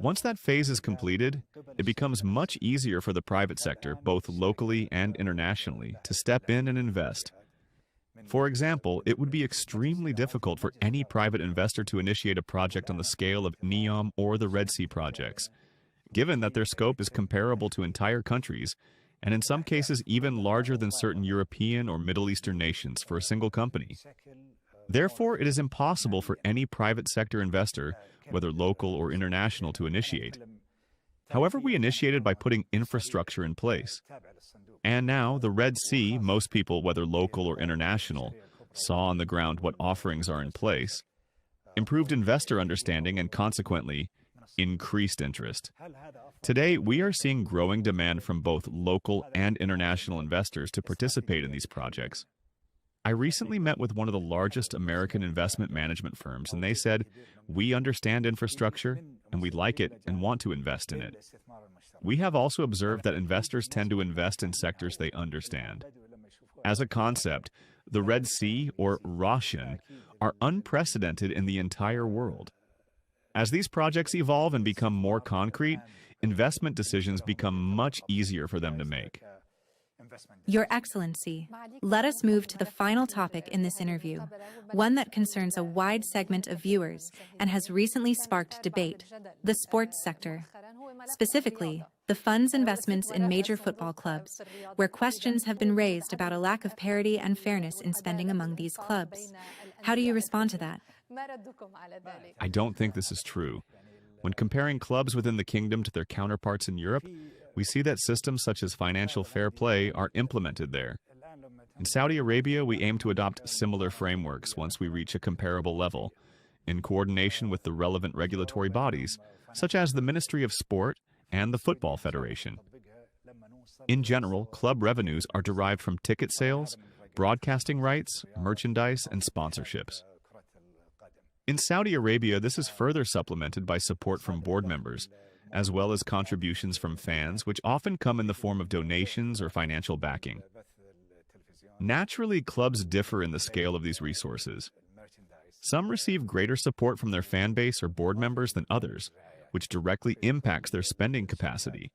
Once that phase is completed, it becomes much easier for the private sector, both locally and internationally, to step in and invest. For example, it would be extremely difficult for any private investor to initiate a project on the scale of NEOM or the Red Sea projects, given that their scope is comparable to entire countries, and in some cases even larger than certain European or Middle Eastern nations for a single company. Therefore, it is impossible for any private sector investor, whether local or international, to initiate. However, we initiated by putting infrastructure in place. And now, the Red Sea, most people, whether local or international, saw on the ground what offerings are in place, improved investor understanding, and consequently, increased interest. Today, we are seeing growing demand from both local and international investors to participate in these projects. I recently met with one of the largest American investment management firms, and they said, "We understand infrastructure, and we like it and want to invest in it." We have also observed that investors tend to invest in sectors they understand. As a concept, the Red Sea, or Roshan, are unprecedented in the entire world. As these projects evolve and become more concrete, investment decisions become much easier for them to make. Your Excellency, let us move to the final topic in this interview, one that concerns a wide segment of viewers and has recently sparked debate: the sports sector. Specifically, the fund's investments in major football clubs, where questions have been raised about a lack of parity and fairness in spending among these clubs. How do you respond to that? I don't think this is true. When comparing clubs within the kingdom to their counterparts in Europe, we see that systems such as financial fair play are implemented there. In Saudi Arabia, we aim to adopt similar frameworks once we reach a comparable level, in coordination with the relevant regulatory bodies, such as the Ministry of Sport and the Football Federation. In general, club revenues are derived from ticket sales, broadcasting rights, merchandise, and sponsorships. In Saudi Arabia, this is further supplemented by support from board members, as well as contributions from fans, which often come in the form of donations or financial backing. Naturally, clubs differ in the scale of these resources. Some receive greater support from their fan base or board members than others, which directly impacts their spending capacity.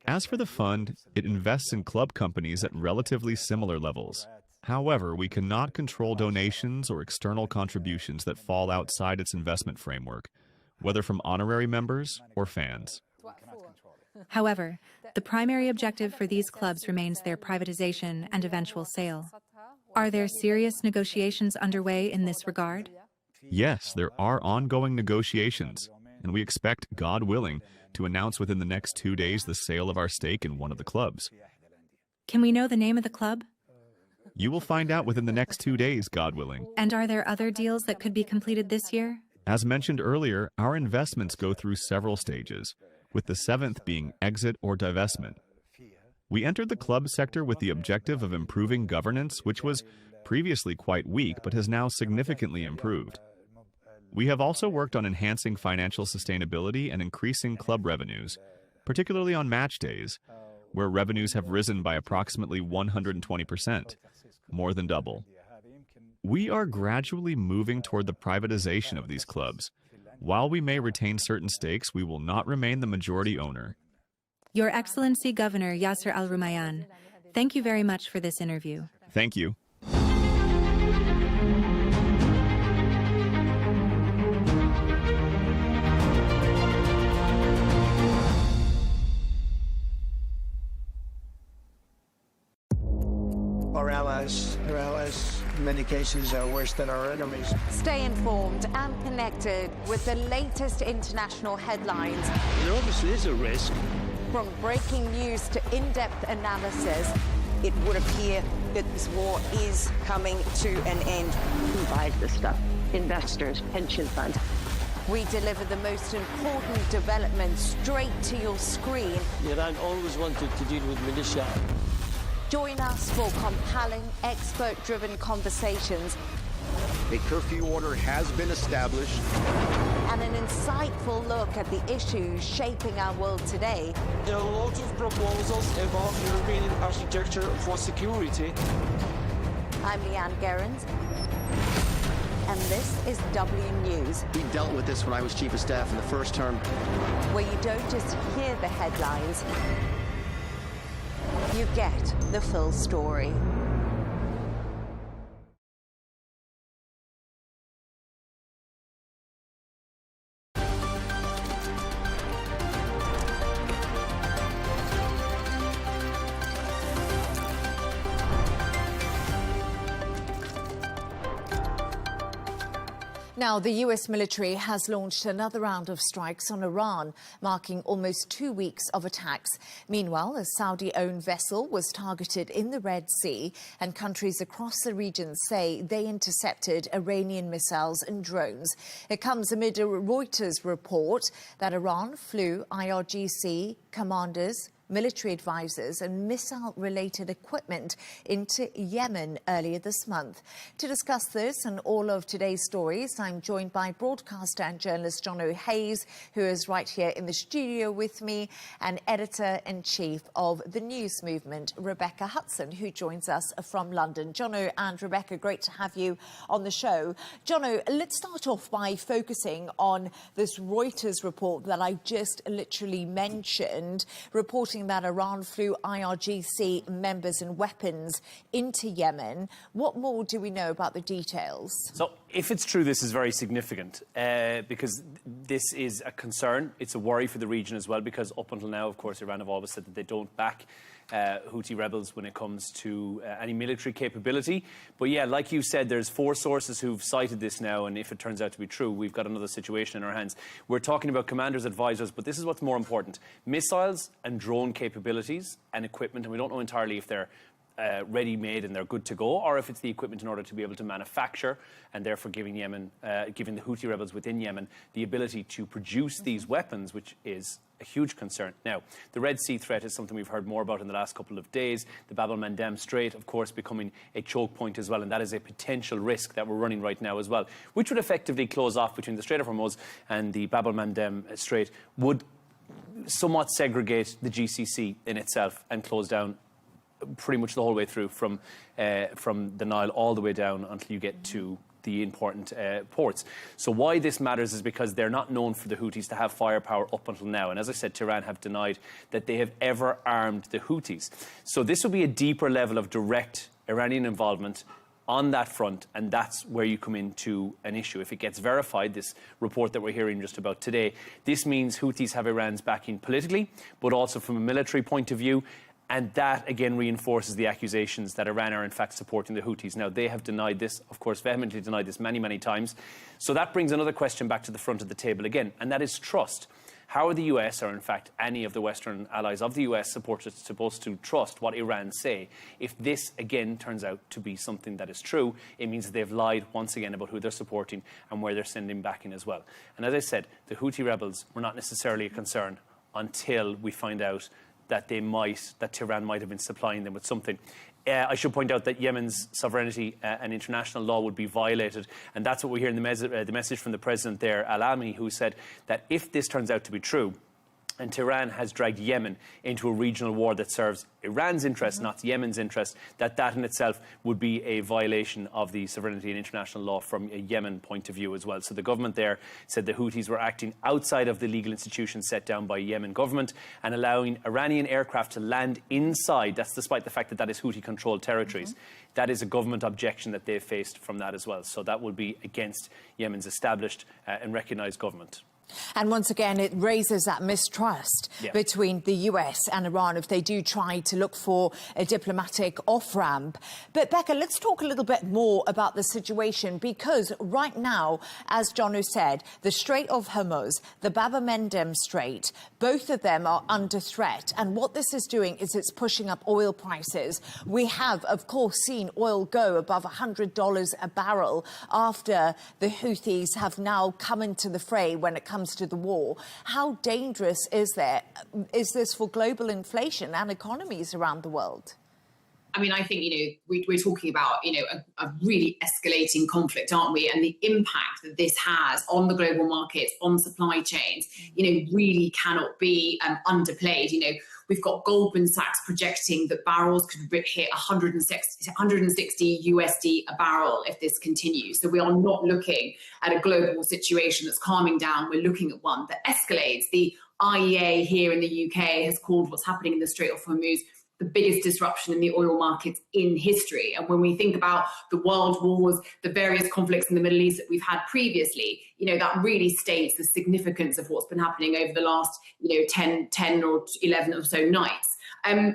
As for the fund, it invests in club companies at relatively similar levels. However, we cannot control donations or external contributions that fall outside its investment framework, whether from honorary members or fans. However, the primary objective for these clubs remains their privatization and eventual sale. Are there serious negotiations underway in this regard? Yes, there are ongoing negotiations, and we expect, God willing, to announce within the next 2 days the sale of our stake in one of the clubs. Can we know the name of the club? You will find out within the next 2 days, God willing. And are there other deals that could be completed this year? As mentioned earlier, our investments go through several stages, with the 7th being exit or divestment. We entered the club sector with the objective of improving governance, which was previously quite weak but has now significantly improved. We have also worked on enhancing financial sustainability and increasing club revenues, particularly on match days, where revenues have risen by approximately 120%, more than double. We are gradually moving toward the privatization of these clubs. While we may retain certain stakes, we will not remain the majority owner. Your Excellency Governor Yasser Al-Rumayyan, thank you very much for this interview. Thank you. Our allies, in many cases, are worse than our enemies. Stay informed and connected with the latest international headlines. There obviously is a risk. From breaking news to in-depth analysis, it would appear that this war is coming to an end. who buys this stuff? Investors, pension funds. We deliver the most important developments straight to your screen. Iran always wanted to deal with militia. Join us for compelling, expert-driven conversations. A curfew order has been established. And an insightful look at the issues shaping our world today. There are a lot of proposals about European architecture for security. I'm Leigh Ann Gerrans, and this is W News. We dealt with this when I was Chief of Staff in the first term. Where you don't just hear the headlines, you get the full story. Now, the US military has launched another round of strikes on Iran, marking almost 2 weeks of attacks. Meanwhile, a Saudi-owned vessel was targeted in the Red Sea, and countries across the region say they intercepted Iranian missiles and drones. It comes amid a Reuters report that Iran flew IRGC commanders, military advisors and missile-related equipment into Yemen earlier this month. To discuss this and all of today's stories, I'm joined by broadcaster and journalist Jono Hayes, who is right here in the studio with me, and editor-in-chief of the News Movement, Rebecca Hudson, who joins us from London. Jono and Rebecca, great to have you on the show. Jono, let's start off by focusing on this Reuters report that I just literally mentioned, reporting reporting that Iran flew IRGC members and weapons into Yemen. What more do we know about the details? So, if it's true, this is very significant because this is a concern. It's a worry for the region as well, because up until now, of course, Iran have always said that they don't back Houthi rebels when it comes to any military capability. But yeah, like you said, there's 4 sources who've cited this now, and if it turns out to be true, we've got another situation in our hands. We're talking about commanders, advisors, but this is what's more important. Missiles and drone capabilities and equipment, and we don't know entirely if they're ready-made and they're good to go, or if it's the equipment in order to be able to manufacture, and therefore giving the Houthi rebels within Yemen the ability to produce these weapons, which is a huge concern. Now, the Red Sea threat is something we've heard more about in the last couple of days. The Bab el-Mandeb Strait, of course, becoming a choke point as well, and that is a potential risk that we're running right now as well, which would effectively close off between the Strait of Hormuz and the Bab el-Mandeb Strait, would somewhat segregate the GCC in itself and close down pretty much the whole way through from the Nile all the way down until you get to the important ports. So why this matters is because they're not known for the Houthis to have firepower up until now. And as I said, Tehran have denied that they have ever armed the Houthis. So this will be a deeper level of direct Iranian involvement on that front, and that's where you come into an issue. If it gets verified, this report that we're hearing just about today, this means Houthis have Iran's backing politically, but also from a military point of view. And that, again, reinforces the accusations that Iran are, in fact, supporting the Houthis. Now, they have denied this, of course, vehemently denied this many, many times. So that brings another question back to the front of the table again, and that is trust. How are the US, or in fact any of the Western allies of the US supporters, supposed to trust what Iran say? If this, again, turns out to be something that is true, it means that they've lied once again about who they're supporting and where they're sending back in as well. And as I said, the Houthi rebels were not necessarily a concern until we find out that Tehran might have been supplying them with something. I should point out that Yemen's sovereignty and international law would be violated, and that's what we hear in the message from the president there, Al-Ami, who said that if this turns out to be true, and Tehran has dragged Yemen into a regional war that serves Iran's interests, not Yemen's interests, that in itself would be a violation of the sovereignty and international law from a Yemen point of view as well. So the government there said the Houthis were acting outside of the legal institutions set down by Yemen government and allowing Iranian aircraft to land inside. That's despite the fact that that is Houthi-controlled territories. That is a government objection that they've faced from that as well. So that will be against Yemen's established and recognised government. And once again, it raises that mistrust between the US and Iran if they do try to look for a diplomatic off-ramp. But Becca, let's talk a little bit more about the situation, because right now, as Jono said, the Strait of Hormuz, the Bab el-Mandeb Strait, both of them are under threat. And what this is doing is it's pushing up oil prices. We have, of course, seen oil go above $100 a barrel after the Houthis have now come into the fray when it comes to the war. How dangerous is this for global inflation and economies around the world? I mean, I think, we're talking about, a really escalating conflict, aren't we? And the impact that this has on the global markets, on supply chains, really cannot be underplayed. We've got Goldman Sachs projecting that barrels could hit 160 USD a barrel if this continues. So we are not looking at a global situation that's calming down. We're looking at one that escalates. The IEA here in the UK has called what's happening in the Strait of Hormuz the biggest disruption in the oil markets in history. And when we think about the world wars, the various conflicts in the Middle East that we've had previously, that really states the significance of what's been happening over the last, 10 or 11 or so nights.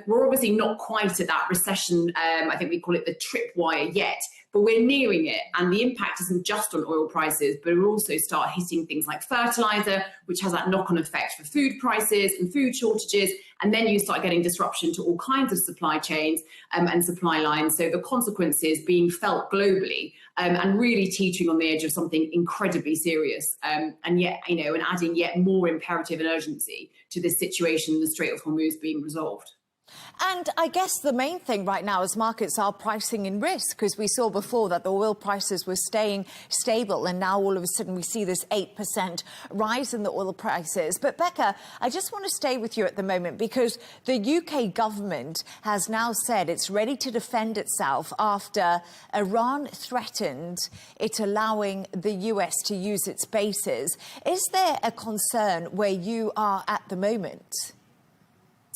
We're obviously not quite at that recession, I think we call it the tripwire yet, but we're nearing it. And the impact isn't just on oil prices, but it will also start hitting things like fertilizer, which has that knock-on effect for food prices and food shortages. And then you start getting disruption to all kinds of supply chains and supply lines. So the consequences being felt globally and really teetering on the edge of something incredibly serious. And yet, and adding yet more imperative and urgency to this situation in the Strait of Hormuz being resolved. And I guess the main thing right now is markets are pricing in risk, because we saw before that the oil prices were staying stable, and now all of a sudden we see this 8% rise in the oil prices. But Becca, I just want to stay with you at the moment, because the UK government has now said it's ready to defend itself after Iran threatened it allowing the US to use its bases. Is there a concern where you are at the moment?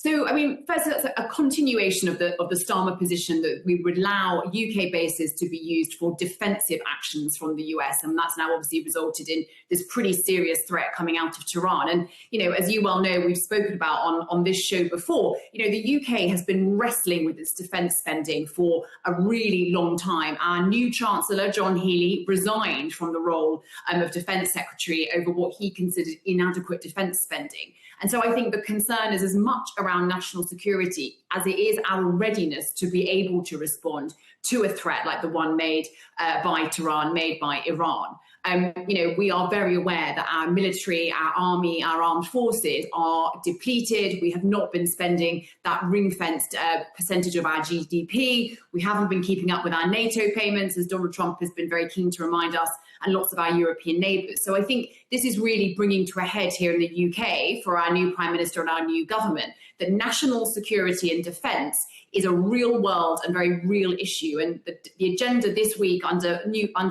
So, I mean, first, that's a continuation of the Starmer position that we would allow UK bases to be used for defensive actions from the US, and that's now obviously resulted in this pretty serious threat coming out of Tehran. And, you know, as you well know, we've spoken about on this show before, you know, the UK has been wrestling with its defence spending for a really long time. Our new Chancellor, John Healey, resigned from the role of Defence Secretary over what he considered inadequate defence spending. And so I think the concern is as much around national security as it is our readiness to be able to respond to a threat like the one made by Tehran, made by Iran. You know, we are very aware that our military, our army, our armed forces are depleted. We have not been spending that ring-fenced percentage of our GDP. We haven't been keeping up with our NATO payments, as Donald Trump has been very keen to remind us, and lots of our European neighbours. So I think this is really bringing to a head here in the UK for our new Prime Minister and our new government that national security and defence is a real world and very real issue. And the agenda this week under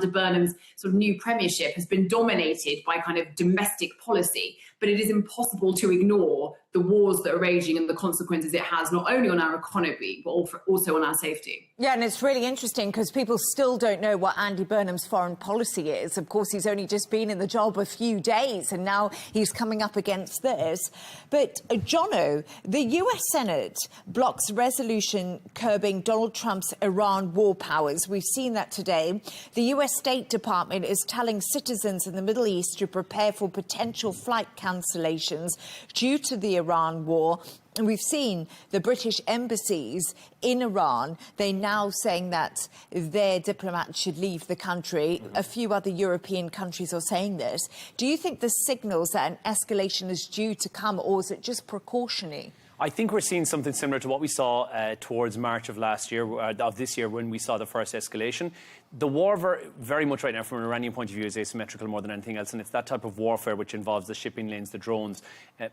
Burnham's sort of new premiership has been dominated by kind of domestic policy. But it is impossible to ignore the wars that are raging and the consequences it has not only on our economy, but also on our safety. Yeah, and it's really interesting because people still don't know what Andy Burnham's foreign policy is. Of course, he's only just been in the job a few days and now he's coming up against this. But, Jono, the US Senate blocks resolution curbing Donald Trump's Iran war powers. We've seen that today. The US State Department is telling citizens in the Middle East to prepare for potential flight cancellations due to the Iran war. And we've seen the British embassies in Iran, they're now saying that their diplomats should leave the country. A few other European countries are saying this. Do you think the signals that an escalation is due to come, or is it just precautionary? I think we're seeing something similar to what we saw towards March of last year, of this year, when we saw the first escalation. The war very much right now, from an Iranian point of view, is asymmetrical more than anything else, and it's that type of warfare which involves the shipping lanes, the drones,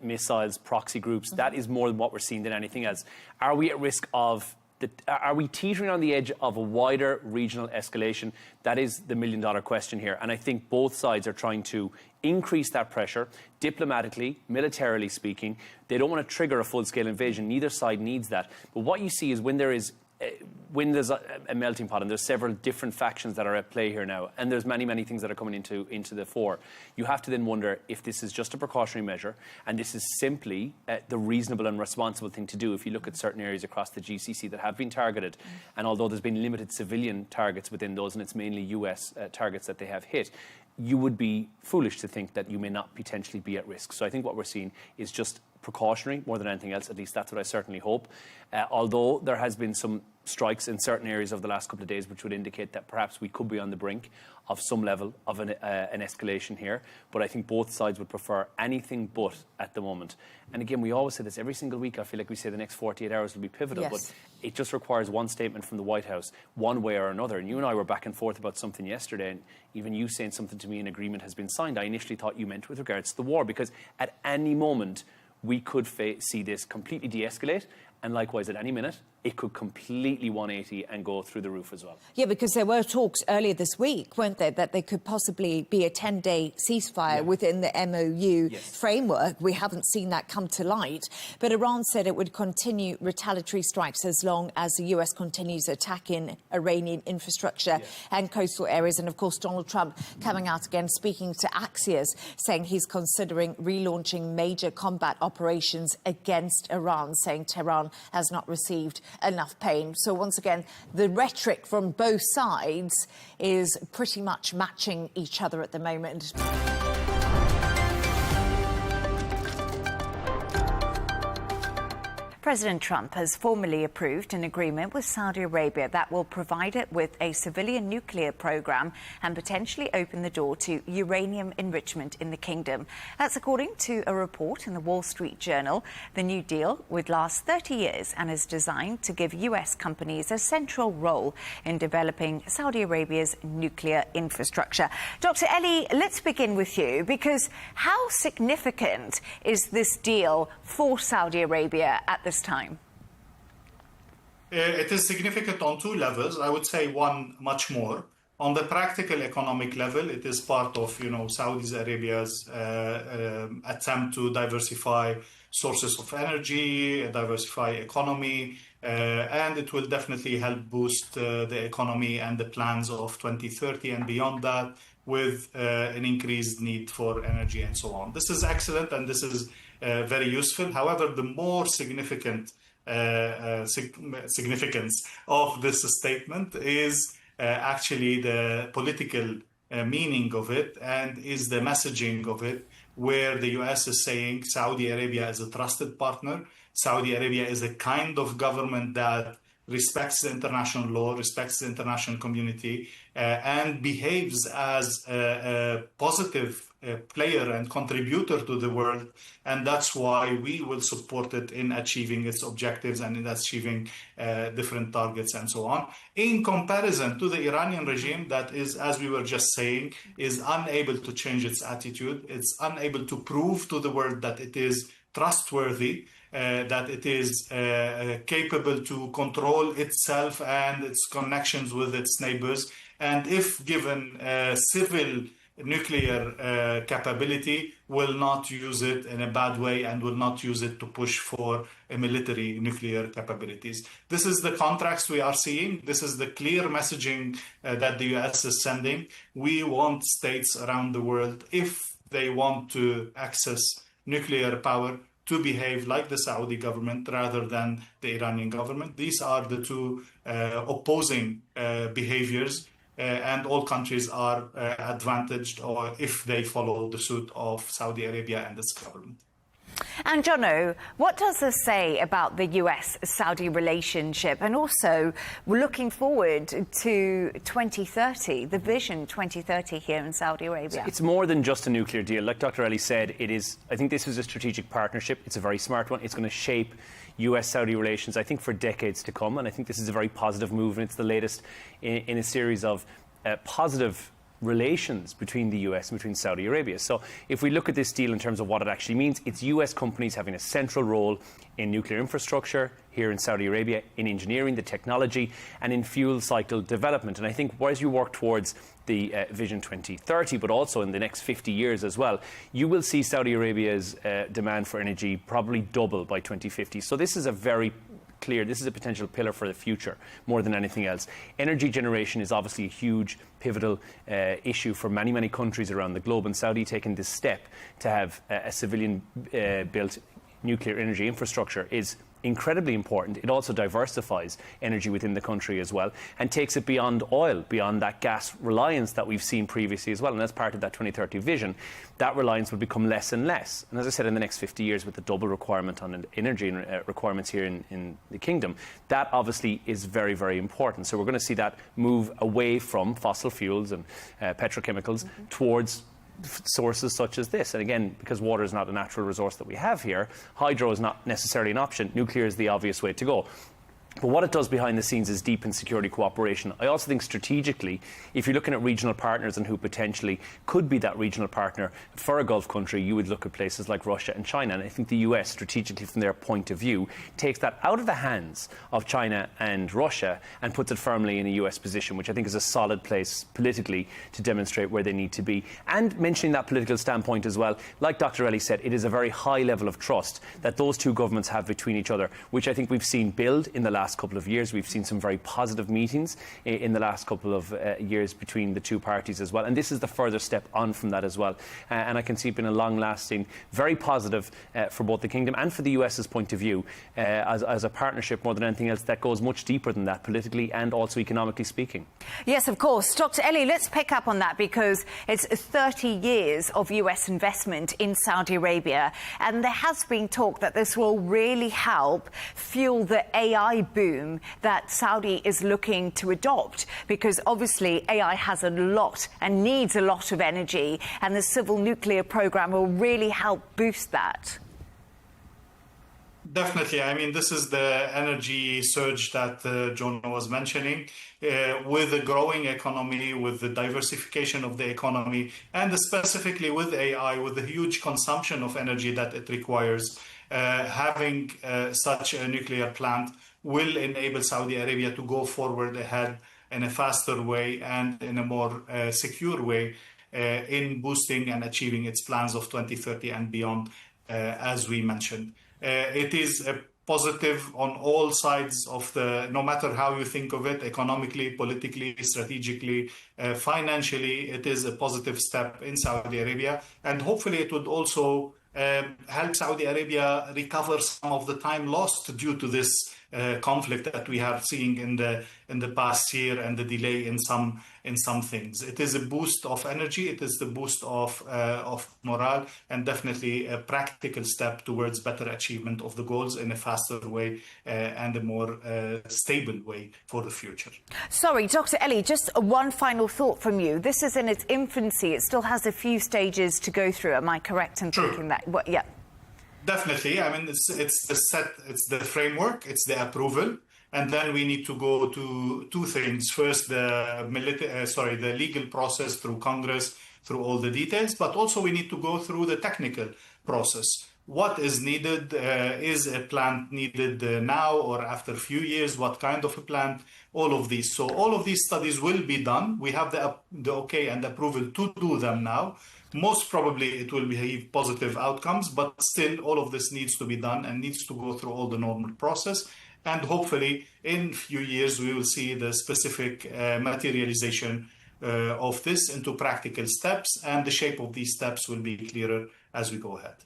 missiles, proxy groups. That is more than what we're seeing than anything else. Are we at risk of... Are we teetering on the edge of a wider regional escalation? That is the million-dollar question here. And I think both sides are trying to increase that pressure, diplomatically, militarily speaking. They don't want to trigger a full-scale invasion. Neither side needs that. But what you see is when there's a melting pot, and there's several different factions that are at play here now, and there's many, many things that are coming into the fore, you have to then wonder if this is just a precautionary measure, and this is simply the reasonable and responsible thing to do if you look at certain areas across the GCC that have been targeted. And although there's been limited civilian targets within those, and it's mainly US targets that they have hit, you would be foolish to think that you may not potentially be at risk. So I think what we're seeing is just precautionary more than anything else. At least that's what I certainly hope. Although there has been some strikes in certain areas of the last couple of days which would indicate that perhaps we could be on the brink of some level of an escalation here. But I think both sides would prefer anything but at the moment. And again, we always say this every single week. I feel like we say the next 48 hours will be pivotal. Yes. But it just requires one statement from the White House, one way or another. And you and I were back and forth about something yesterday, and even you saying something to me, an agreement has been signed. I initially thought you meant with regards to the war, because at any moment we could see this completely de-escalate, and likewise at any minute it could completely 180 and go through the roof as well. Yeah, because there were talks earlier this week, weren't there, that there could possibly be a 10-day ceasefire within the MOU framework. We haven't seen that come to light. But Iran said it would continue retaliatory strikes as long as the US continues attacking Iranian infrastructure and coastal areas. And, of course, Donald Trump coming out again, speaking to Axios, saying he's considering relaunching major combat operations against Iran, saying Tehran has not received enough pain. So once again, the rhetoric from both sides is pretty much matching each other at the moment. President Trump has formally approved an agreement with Saudi Arabia that will provide it with a civilian nuclear program and potentially open the door to uranium enrichment in the kingdom. That's according to a report in the Wall Street Journal. The new deal would last 30 years and is designed to give US companies a central role in developing Saudi Arabia's nuclear infrastructure. Dr. Ellie, let's begin with you, because how significant is this deal for Saudi Arabia at this time? It is significant on two levels. I would say one much more. On the practical economic level, it is part of, Saudi Arabia's attempt to diversify sources of energy, diversify economy, and it will definitely help boost the economy and the plans of 2030 and beyond that, with an increased need for energy and so on. This is excellent and this is very useful. However, the more significant significance of this statement is actually the political meaning of it, and is the messaging of it, where the US is saying Saudi Arabia is a trusted partner. Saudi Arabia is a kind of government that respects the international law, respects the international community, and behaves as a positive player and contributor to the world. And that's why we will support it in achieving its objectives and in achieving different targets and so on. In comparison to the Iranian regime that is, as we were just saying, is unable to change its attitude. It's unable to prove to the world that it is trustworthy, that it is capable to control itself and its connections with its neighbors. And if given civil nuclear capability, will not use it in a bad way and will not use it to push for military nuclear capabilities. This is the contrast we are seeing. This is the clear messaging that the US is sending. We want states around the world, if they want to access nuclear power, to behave like the Saudi government rather than the Iranian government. These are the two opposing behaviors, and all countries are advantaged or if they follow the suit of Saudi Arabia and its government. And Jono, what does this say about the US-Saudi relationship, and also we're looking forward to 2030, the Vision 2030 here in Saudi Arabia? It's more than just a nuclear deal. Like Dr. Ellie said, it is. I think this is a strategic partnership. It's a very smart one. It's going to shape US-Saudi relations, I think, for decades to come. And I think this is a very positive move, and it's the latest in a series of positive relations between the US and between Saudi Arabia. So if we look at this deal in terms of what it actually means, it's US companies having a central role in nuclear infrastructure here in Saudi Arabia, in engineering, the technology, and in fuel cycle development. And I think as you work towards the Vision 2030, but also in the next 50 years as well, you will see Saudi Arabia's demand for energy probably double by 2050. So this is a very clear, this is a potential pillar for the future more than anything else. Energy generation is obviously a huge pivotal issue for many, many countries around the globe, and Saudi taking this step to have a civilian built nuclear energy infrastructure is incredibly important. It also diversifies energy within the country as well, and takes it beyond oil, beyond that gas reliance that we've seen previously as well. And as part of that 2030 vision, that reliance will become less and less. And as I said, in the next 50 years, with the double requirement on energy requirements here in the kingdom, that obviously is very, very important. So we're going to see that move away from fossil fuels and petrochemicals towards sources such as this. And again, because water is not a natural resource that we have here, hydro is not necessarily an option. Nuclear is the obvious way to go. But what it does behind the scenes is deepen security cooperation. I also think strategically, if you're looking at regional partners and who potentially could be that regional partner for a Gulf country, you would look at places like Russia and China. And I think the US, strategically from their point of view, takes that out of the hands of China and Russia and puts it firmly in a US position, which I think is a solid place politically to demonstrate where they need to be. And mentioning that political standpoint as well, like Dr. Ellie said, it is a very high level of trust that those two governments have between each other, which I think we've seen build in the last couple of years. We've seen some very positive meetings in the last couple of years between the two parties as well, and this is the further step on from that as well. And I can see it being a long-lasting, very positive for both the kingdom and for the US's point of view as a partnership more than anything else that goes much deeper than that, politically and also economically speaking. Yes, of course. Dr. Ellie, let's pick up on that, because it's 30 years of US investment in Saudi Arabia, and there has been talk that this will really help fuel the AI boom that Saudi is looking to adopt, because obviously AI has a lot and needs a lot of energy, and the civil nuclear program will really help boost that. Definitely. I mean, this is the energy surge that John was mentioning. With a growing economy, with the diversification of the economy, and specifically with AI, with the huge consumption of energy that it requires, having such a nuclear plant will enable Saudi Arabia to go forward ahead in a faster way and in a more secure way in boosting and achieving its plans of 2030 and beyond, as we mentioned. It is a positive on all sides of no matter how you think of it, economically, politically, strategically, financially, it is a positive step in Saudi Arabia. And hopefully it would also help Saudi Arabia recover some of the time lost due to this conflict that we are seeing in the past year and the delay in some things. It is a boost of energy. It is the boost of morale, and definitely a practical step towards better achievement of the goals in a faster way and a more stable way for the future. Sorry, Dr. Ellie, just one final thought from you. This is in its infancy. It still has a few stages to go through. Am I correct in thinking that? Well, yeah. Definitely. I mean, it's the framework, it's the approval, and then we need to go to two things. First, the legal process through Congress, through all the details, but also we need to go through the technical process. What is needed? Is a plant needed now or after a few years? What kind of a plant? All of these. So all of these studies will be done. We have the okay and approval to do them now. Most probably it will be positive outcomes, but still all of this needs to be done and needs to go through all the normal process. And hopefully in a few years we will see the specific materialization of this into practical steps, and the shape of these steps will be clearer as we go ahead.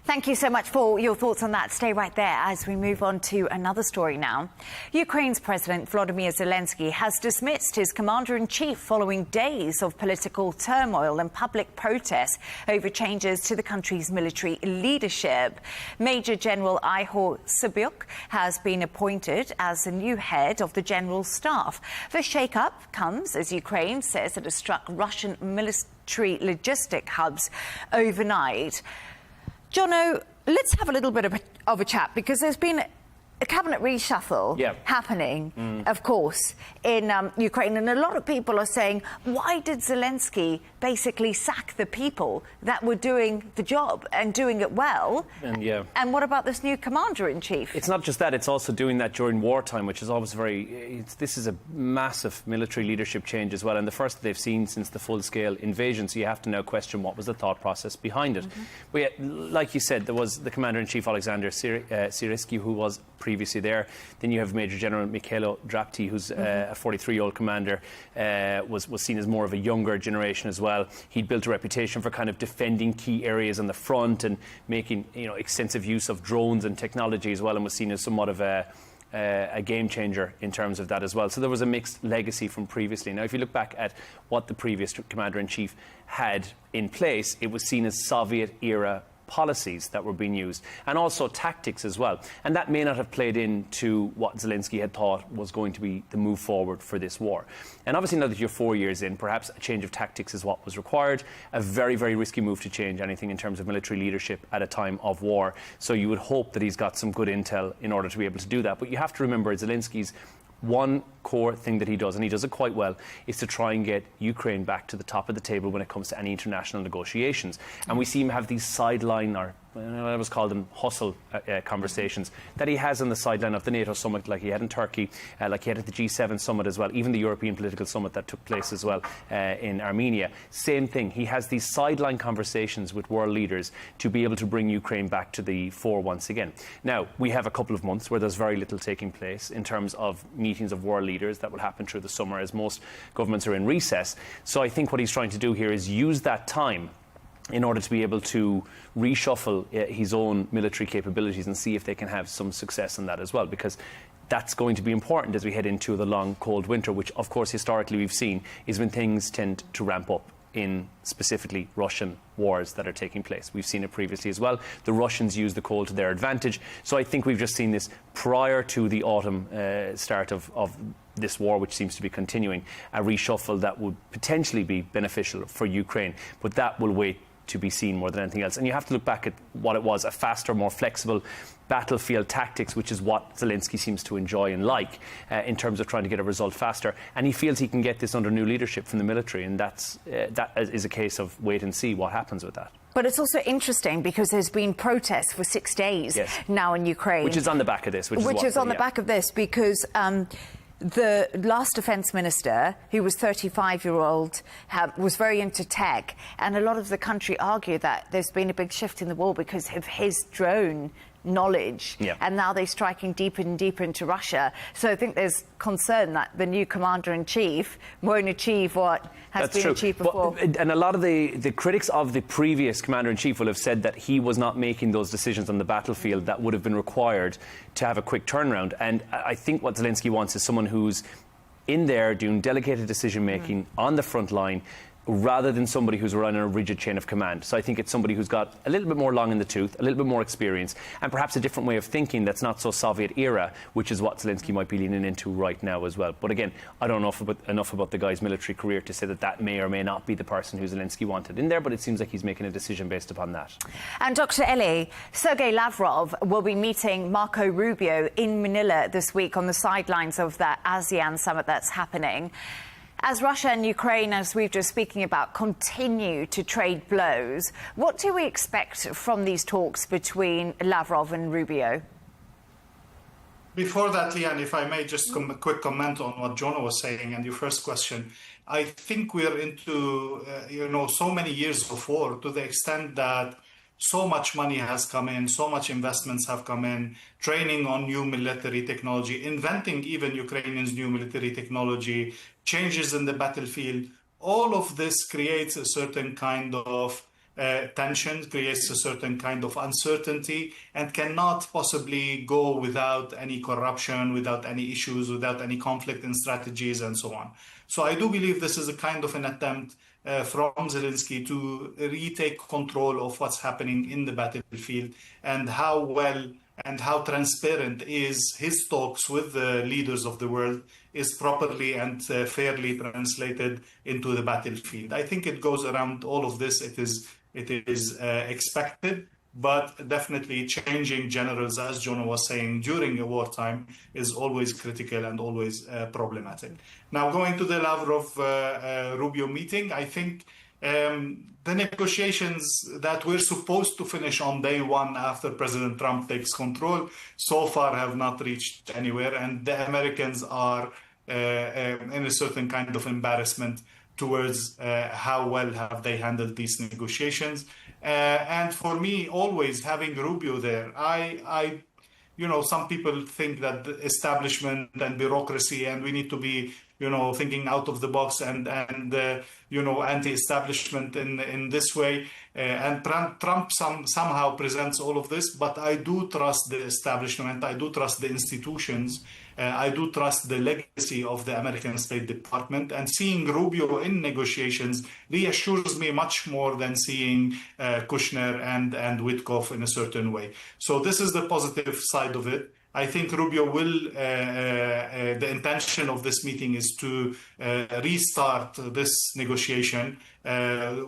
Thank you so much for your thoughts on that. Stay right there as we move on to another story now. Ukraine's President Volodymyr Zelensky has dismissed his commander-in-chief following days of political turmoil and public protests over changes to the country's military leadership. Major General Ihor Subyuk has been appointed as the new head of the General Staff. The shake-up comes as Ukraine says it has struck Russian military logistic hubs overnight. Jono, let's have a little bit of a chat, because there's been a cabinet reshuffle happening, of course, in Ukraine. And a lot of people are saying, why did Zelensky basically sack the people that were doing the job and doing it well? And what about this new commander-in-chief? It's not just that, it's also doing that during wartime, which is always this is a massive military leadership change as well, and the first they've seen since the full-scale invasion, so you have to now question what was the thought process behind it. But like you said, there was the commander-in-chief, Alexander Syrsky, who was previously there. Then you have Major General Mikhailo Drapty, who's a 43-year-old commander, was seen as more of a younger generation as well. He'd built a reputation for kind of defending key areas on the front and making extensive use of drones and technology as well, and was seen as somewhat of a game changer in terms of that as well. So there was a mixed legacy from previously. Now, if you look back at what the previous commander-in-chief had in place, it was seen as Soviet-era policies that were being used, and also tactics as well. And that may not have played into what Zelensky had thought was going to be the move forward for this war. And obviously now that you're 4 years in, perhaps a change of tactics is what was required. A very, very risky move to change anything in terms of military leadership at a time of war. So you would hope that he's got some good intel in order to be able to do that. But you have to remember, Zelensky's one core thing that he does, and he does it quite well, is to try and get Ukraine back to the top of the table when it comes to any international negotiations. And we see him have these sideline, or I always call them hustle conversations, that he has on the sideline of the NATO summit, like he had in Turkey, like he had at the G7 summit as well, even the European political summit that took place as well in Armenia. Same thing, he has these sideline conversations with world leaders to be able to bring Ukraine back to the fore once again. Now, we have a couple of months where there's very little taking place in terms of meetings of world leaders that will happen through the summer, as most governments are in recess. So I think what he's trying to do here is use that time in order to be able to reshuffle his own military capabilities and see if they can have some success in that as well, because that's going to be important as we head into the long, cold winter, which, of course, historically we've seen is when things tend to ramp up in specifically Russian wars that are taking place. We've seen it previously as well. The Russians use the cold to their advantage. So I think we've just seen this prior to the autumn start of this war, which seems to be continuing, a reshuffle that would potentially be beneficial for Ukraine. But that will wait to be seen more than anything else. And you have to look back at what it was, a faster, more flexible battlefield tactics, which is what Zelensky seems to enjoy and like in terms of trying to get a result faster. And he feels he can get this under new leadership from the military, and that is a case of wait and see what happens with that. But it's also interesting because there's been protests for 6 days now in Ukraine. Which is on the back of this. Which is on the back of this because the last defence minister, who was 35-year-old, was very into tech, and a lot of the country argue that there's been a big shift in the war because of his drone knowledge, Yeah. and now they're striking deeper and deeper into Russia. So I think there's concern that the new commander-in-chief won't achieve what has been achieved before. And a lot of the critics of the previous commander-in-chief will have said that he was not making those decisions on the battlefield that would have been required to have a quick turnaround. And I think what Zelensky wants is someone who's in there doing delegated decision-making on the front line, rather than somebody who's running a rigid chain of command. So I think it's somebody who's got a little bit more long in the tooth, a little bit more experience, and perhaps a different way of thinking that's not so Soviet era, which is what Zelensky might be leaning into right now as well. But again, I don't know enough about the guy's military career to say that that may or may not be the person who Zelensky wanted in there, but it seems like he's making a decision based upon that. And Dr. Ellie, Sergei Lavrov will be meeting Marco Rubio in Manila this week on the sidelines of that ASEAN summit that's happening. As Russia and Ukraine, as we've just speaking about, continue to trade blows, what do we expect from these talks between Lavrov and Rubio? Before that, Leigh Ann, if I may just a quick comment on what Jonah was saying and your first question. I think we're into, so many years before, to the extent that so much money has come in, so much investments have come in, training on new military technology, inventing even Ukrainians new military technology, changes in the battlefield. All of this creates a certain kind of tension, creates a certain kind of uncertainty, and cannot possibly go without any corruption, without any issues, without any conflict in strategies, and so on. So I do believe this is a kind of an attempt from Zelensky to retake control of what's happening in the battlefield, and how well and how transparent is his talks with the leaders of the world is properly and fairly translated into the battlefield. I think it goes around all of this. It is expected, but definitely changing generals, as Jonah was saying, during a wartime is always critical and always problematic. Now, going to the Lavrov-Rubio meeting, I think the negotiations that we're supposed to finish on day one after President Trump takes control so far have not reached anywhere, and the Americans are in a certain kind of embarrassment towards how well have they handled these negotiations. And for me, always having Rubio there, some people think that the establishment and bureaucracy, and we need to be, thinking out of the box and anti-establishment in this way. And Trump somehow presents all of this, but I do trust the establishment. I do trust the institutions. I do trust the legacy of the American State Department, and seeing Rubio in negotiations reassures me much more than seeing Kushner and Witkoff in a certain way. So this is the positive side of it. I think Rubio will, the intention of this meeting is to restart this negotiation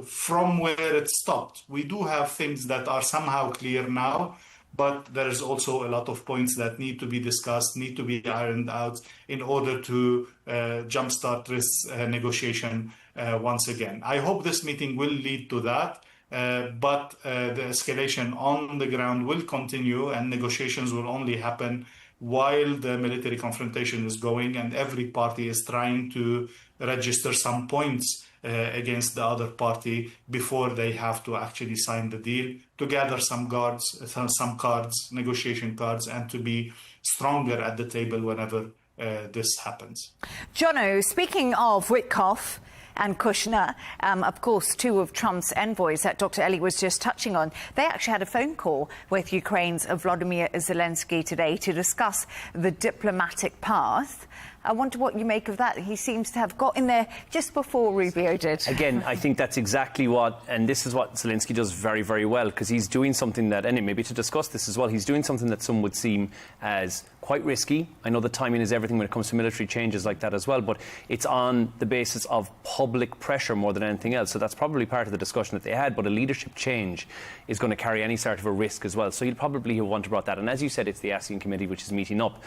from where it stopped. We do have things that are somehow clear now, but there's also a lot of points that need to be discussed, need to be ironed out in order to jumpstart this negotiation once again. I hope this meeting will lead to that, but the escalation on the ground will continue, and negotiations will only happen while the military confrontation is going, and every party is trying to register some points against the other party before they have to actually sign the deal, to gather some cards, negotiation cards, and to be stronger at the table whenever this happens. Jono, speaking of Witkoff and Kushner, of course, two of Trump's envoys that Dr. Ellie was just touching on, they actually had a phone call with Ukraine's Volodymyr Zelensky today to discuss the diplomatic path. I wonder what you make of that. He seems to have got in there just before Rubio did. Again, I think that's exactly what, and this is what Zelensky does very, very well, because he's doing something that, and maybe to discuss this as well, he's doing something that some would seem as quite risky. I know the timing is everything when it comes to military changes like that as well, but it's on the basis of public pressure more than anything else. So that's probably part of the discussion that they had, but a leadership change is going to carry any sort of a risk as well. So he'll probably want about that. And as you said, it's the ASEAN committee which is meeting up.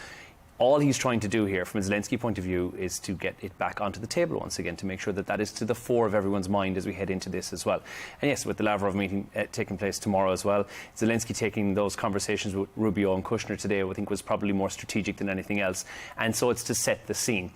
All he's trying to do here, from a Zelensky point of view, is to get it back onto the table once again, to make sure that that is to the fore of everyone's mind as we head into this as well. And yes, with the Lavrov meeting taking place tomorrow as well, Zelensky taking those conversations with Rubio and Kushner today, I think was probably more strategic than anything else. And so it's to set the scene.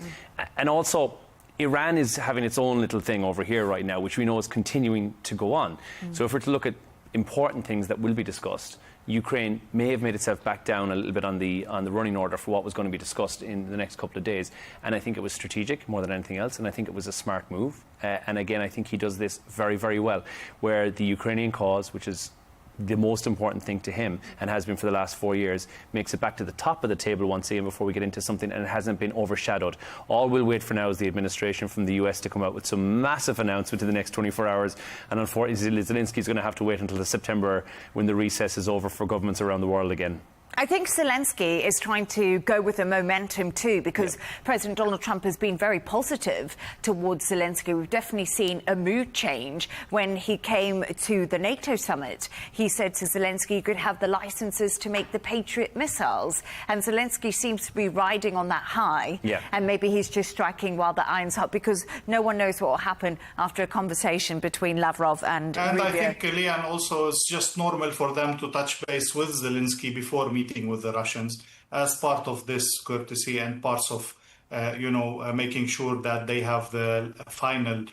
And also, Iran is having its own little thing over here right now, which we know is continuing to go on. So if we're to look at important things that will be discussed, Ukraine may have made itself back down a little bit on the running order for what was going to be discussed in the next couple of days. And I think it was strategic more than anything else, and I think it was a smart move. And again, I think he does this very, very well, where the Ukrainian cause, which is the most important thing to him and has been for the last 4 years, makes it back to the top of the table once again before we get into something, and it hasn't been overshadowed. All we'll wait for now is the administration from the US to come out with some massive announcement in the next 24 hours, and unfortunately Zelensky's going to have to wait until September when the recess is over for governments around the world again. I think Zelensky is trying to go with the momentum too, because President Donald Trump has been very positive towards Zelensky. We've definitely seen a mood change when he came to the NATO summit. He said to Zelensky, you could have the licenses to make the Patriot missiles. And Zelensky seems to be riding on that high. And maybe he's just striking while the iron's hot, because no one knows what will happen after a conversation between Lavrov and Rubio. I think, Leigh Ann, also it's just normal for them to touch base with Zelensky before meeting with the Russians as part of this courtesy and parts of, making sure that they have the final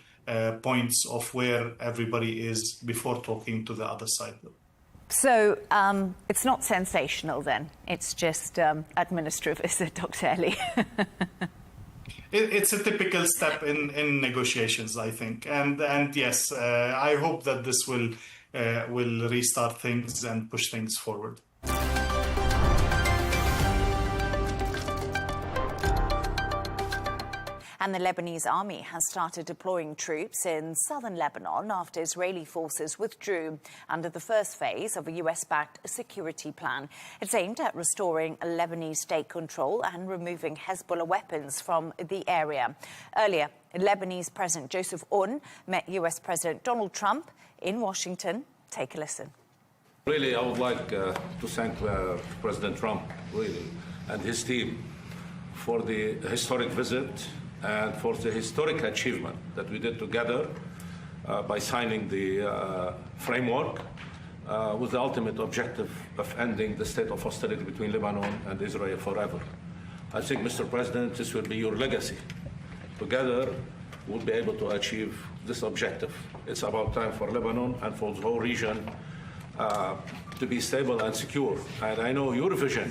points of where everybody is before talking to the other side. So it's not sensational then, it's just administrative, is it, Dr. Ellie? It's a typical step in negotiations, I think. And yes, I hope that this will restart things and push things forward. And the Lebanese army has started deploying troops in southern Lebanon after Israeli forces withdrew under the first phase of a US-backed security plan. It's aimed at restoring Lebanese state control and removing Hezbollah weapons from the area. Earlier, Lebanese President Joseph Aoun met US President Donald Trump in Washington. Take a listen. Really, I would like to thank President Trump, really, and his team for the historic visit and for the historic achievement that we did together by signing the framework with the ultimate objective of ending the state of hostility between Lebanon and Israel forever. I think, Mr. President, this will be your legacy. Together, we'll be able to achieve this objective. It's about time for Lebanon and for the whole region to be stable and secure. And I know your vision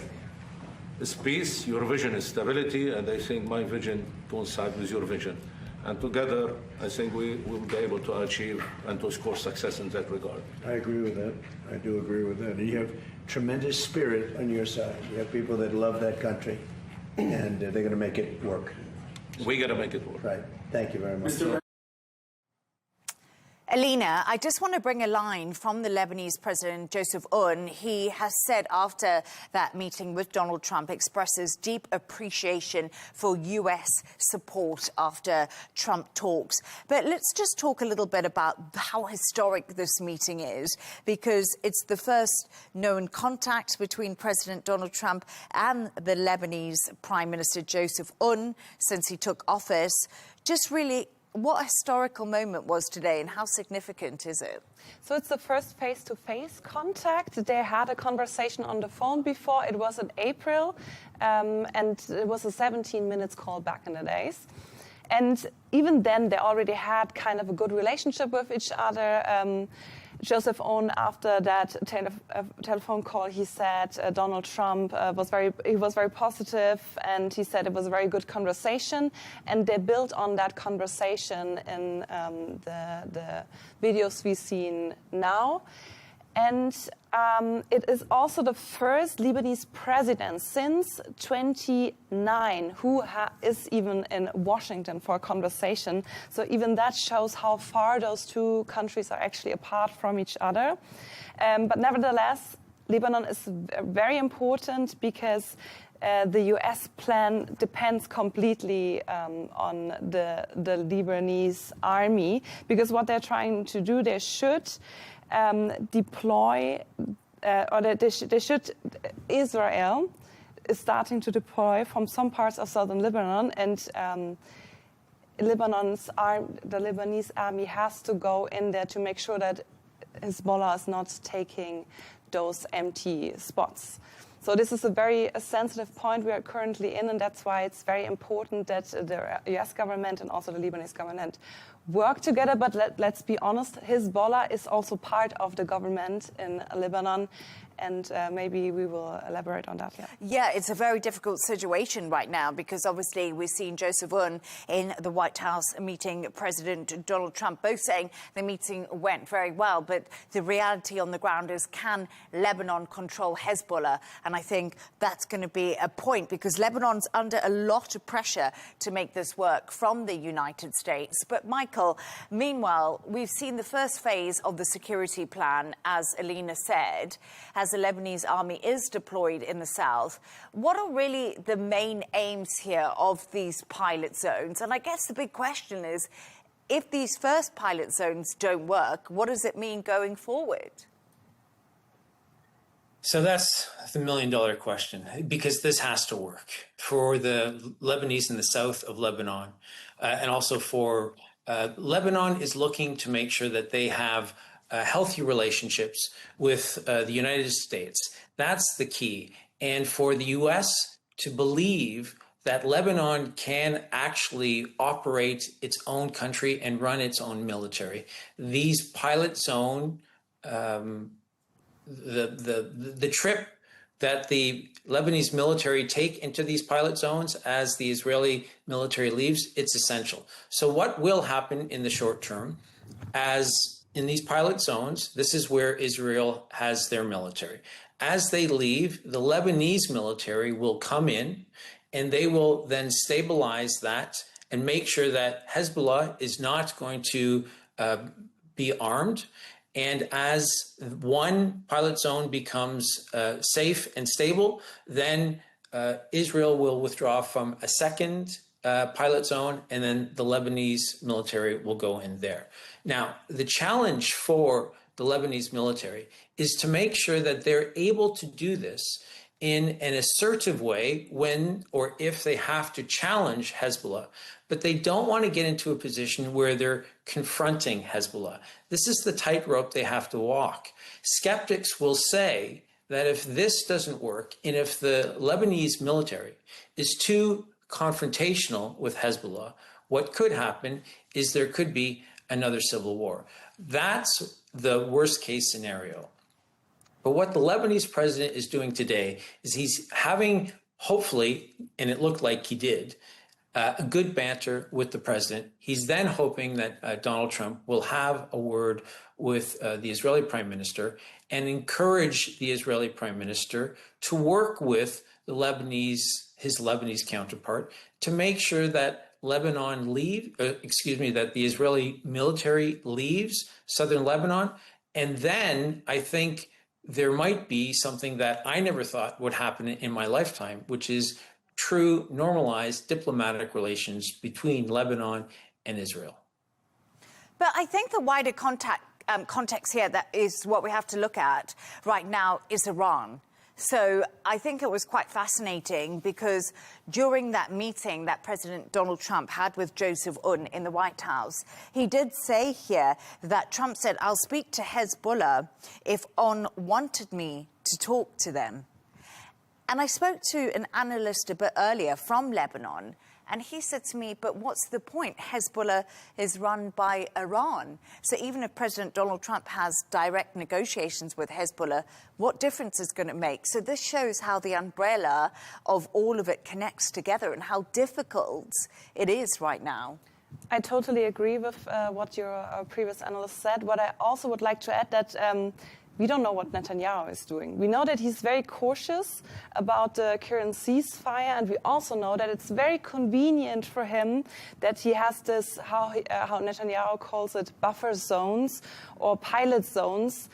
is peace, your vision is stability, and I think my vision coincides with your vision. And together, I think we will be able to achieve and to score success in that regard. I agree with that. I do agree with that. You have tremendous spirit on your side. You have people that love that country, and they're going to make it work. We're going to make it work. Right. Thank you very much. Alina, I just want to bring a line from the Lebanese President Joseph Aoun. He has said after that meeting with Donald Trump, expresses deep appreciation for US support after Trump talks. But let's just talk a little bit about how historic this meeting is, because it's the first known contact between President Donald Trump and the Lebanese Prime Minister Joseph Aoun since he took office. Just really, what a historical moment was today, and how significant is it? So it's the first face-to-face contact. They had a conversation on the phone before. It was in April, and it was a 17 minutes call back in the days. And even then, they already had kind of a good relationship with each other. Joseph Aoun, after that telephone call, he said Donald Trump was very positive, and he said it was a very good conversation, and they built on that conversation in the videos we've seen now. And it is also the first Lebanese president since 1929 who is even in Washington for a conversation. So even that shows how far those two countries are actually apart from each other. But nevertheless, Lebanon is very important because the US plan depends completely on the Lebanese army, because what they're trying to do, they should deploy, Israel is starting to deploy from some parts of southern Lebanon, and the Lebanese army has to go in there to make sure that Hezbollah is not taking those empty spots. So this is a very sensitive point we are currently in, and that's why it's very important that the US government and also the Lebanese government work together. But let's be honest, Hezbollah is also part of the government in Lebanon. And maybe we will elaborate on that. Yeah, it's a very difficult situation right now because obviously we've seen Joseph Aoun in the White House meeting President Donald Trump, both saying the meeting went very well. But the reality on the ground is, can Lebanon control Hezbollah? And I think that's going to be a point because Lebanon's under a lot of pressure to make this work from the United States. But Michael, meanwhile, we've seen the first phase of the security plan, as Alina said, as the Lebanese army is deployed in the south. What are really the main aims here of these pilot zones? And I guess the big question is, if these first pilot zones don't work, what does it mean going forward? So that's the million-dollar question, because this has to work for the Lebanese in the south of Lebanon, and also for Lebanon is looking to make sure that they have healthy relationships with the United States. That's the key. And for the U.S. to believe that Lebanon can actually operate its own country and run its own military. These pilot zone, the trip that the Lebanese military take into these pilot zones as the Israeli military leaves, it's essential. So what will happen in the short term as in these pilot zones, this is where Israel has their military. As they leave, the Lebanese military will come in and they will then stabilize that and make sure that Hezbollah is not going to be armed. And as one pilot zone becomes safe and stable, then Israel will withdraw from a second pilot zone, and then the Lebanese military will go in there. Now, the challenge for the Lebanese military is to make sure that they're able to do this in an assertive way when or if they have to challenge Hezbollah, but they don't want to get into a position where they're confronting Hezbollah. This is the tightrope they have to walk. Skeptics will say that if this doesn't work, and if the Lebanese military is too confrontational with Hezbollah, what could happen is there could be another civil war. That's the worst case scenario. But what the Lebanese president is doing today is he's having, hopefully, and it looked like he did, a good banter with the president. He's then hoping that Donald Trump will have a word with the Israeli prime minister and encourage the Israeli prime minister to work with the his Lebanese counterpart to make sure that that the Israeli military leaves southern Lebanon. And then I think there might be something that I never thought would happen in my lifetime, which is true normalized diplomatic relations between Lebanon and Israel. But I think the wider context here that is what we have to look at right now is Iran. So I think it was quite fascinating because during that meeting that President Donald Trump had with Joseph Aoun in the White House, he did say here that Trump said, "I'll speak to Hezbollah if Aoun wanted me to talk to them." And I spoke to an analyst a bit earlier from Lebanon, and he said to me, but what's the point? Hezbollah is run by Iran. So even if President Donald Trump has direct negotiations with Hezbollah, what difference is going to make? So this shows how the umbrella of all of it connects together and how difficult it is right now. I totally agree with what your previous analyst said. What I also would like to add that we don't know what Netanyahu is doing. We know that he's very cautious about the current ceasefire, and we also know that it's very convenient for him that he has this, how Netanyahu calls it, buffer zones or pilot zones,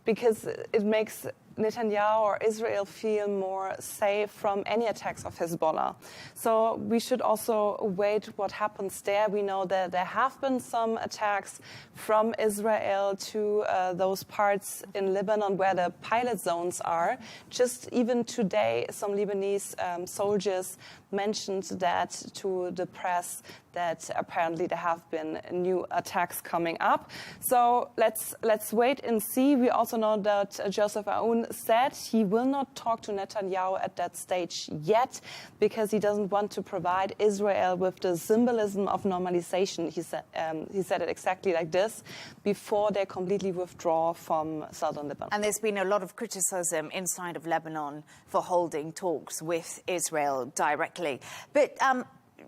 because it makes Netanyahu or Israel feel more safe from any attacks of Hezbollah. So we should also wait what happens there. We know that there have been some attacks from Israel to those parts in Lebanon where the pilot zones are. Just even today, some Lebanese soldiers mentioned that to the press, that apparently there have been new attacks coming up. So let's wait and see. We also know that Joseph Aoun said he will not talk to Netanyahu at that stage yet because he doesn't want to provide Israel with the symbolism of normalization. He said it exactly like this, before they completely withdraw from southern Lebanon. And there's been a lot of criticism inside of Lebanon for holding talks with Israel directly. But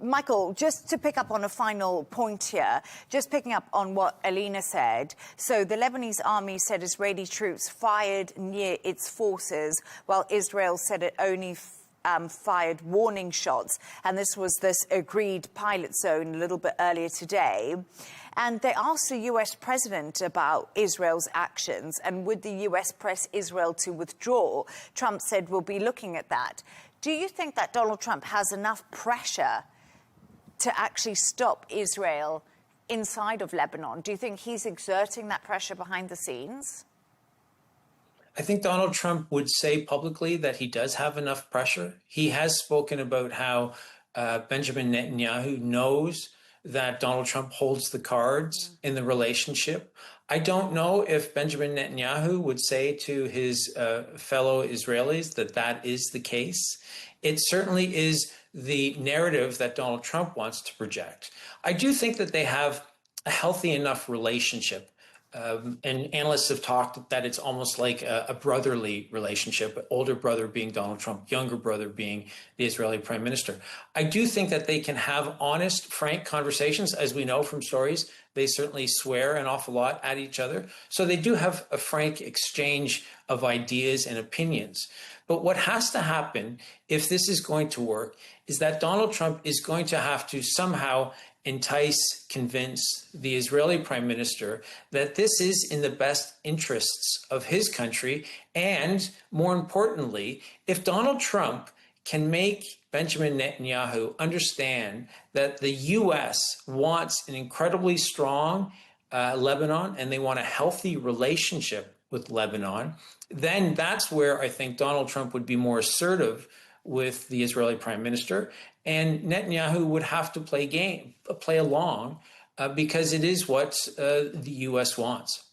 Michael, just to pick up on a final point here, just picking up on what Alina said. So the Lebanese army said Israeli troops fired near its forces, while Israel said it only fired warning shots. And this was this agreed pilot zone a little bit earlier today. And they asked the US president about Israel's actions and would the US press Israel to withdraw. Trump said we'll be looking at that. Do you think that Donald Trump has enough pressure to actually stop Israel inside of Lebanon? Do you think he's exerting that pressure behind the scenes? I think Donald Trump would say publicly that he does have enough pressure. He has spoken about how Benjamin Netanyahu knows that Donald Trump holds the cards in the relationship. I don't know if Benjamin Netanyahu would say to his fellow Israelis that that is the case. It certainly is the narrative that Donald Trump wants to project. I do think that they have a healthy enough relationship. And analysts have talked that it's almost like a brotherly relationship, older brother being Donald Trump, younger brother being the Israeli prime minister. I do think that they can have honest, frank conversations. As we know from stories, they certainly swear an awful lot at each other. So they do have a frank exchange of ideas and opinions. But what has to happen, if this is going to work, is that Donald Trump is going to have to somehow entice, convince the Israeli prime minister that this is in the best interests of his country. And more importantly, if Donald Trump can make Benjamin Netanyahu understand that the U.S. wants an incredibly strong Lebanon and they want a healthy relationship with Lebanon, then that's where I think Donald Trump would be more assertive with the Israeli prime minister, and Netanyahu would have to play along because it is what the U.S. wants.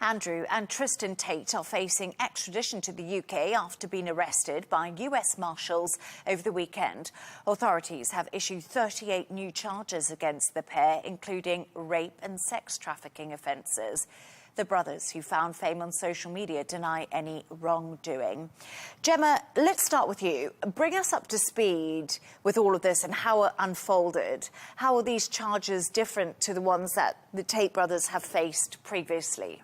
Andrew and Tristan Tate are facing extradition to the UK after being arrested by US Marshals over the weekend. Authorities have issued 38 new charges against the pair, including rape and sex trafficking offences. The brothers, who found fame on social media, deny any wrongdoing. Gemma, let's start with you. Bring us up to speed with all of this and how it unfolded. How are these charges different to the ones that the Tate brothers have faced previously?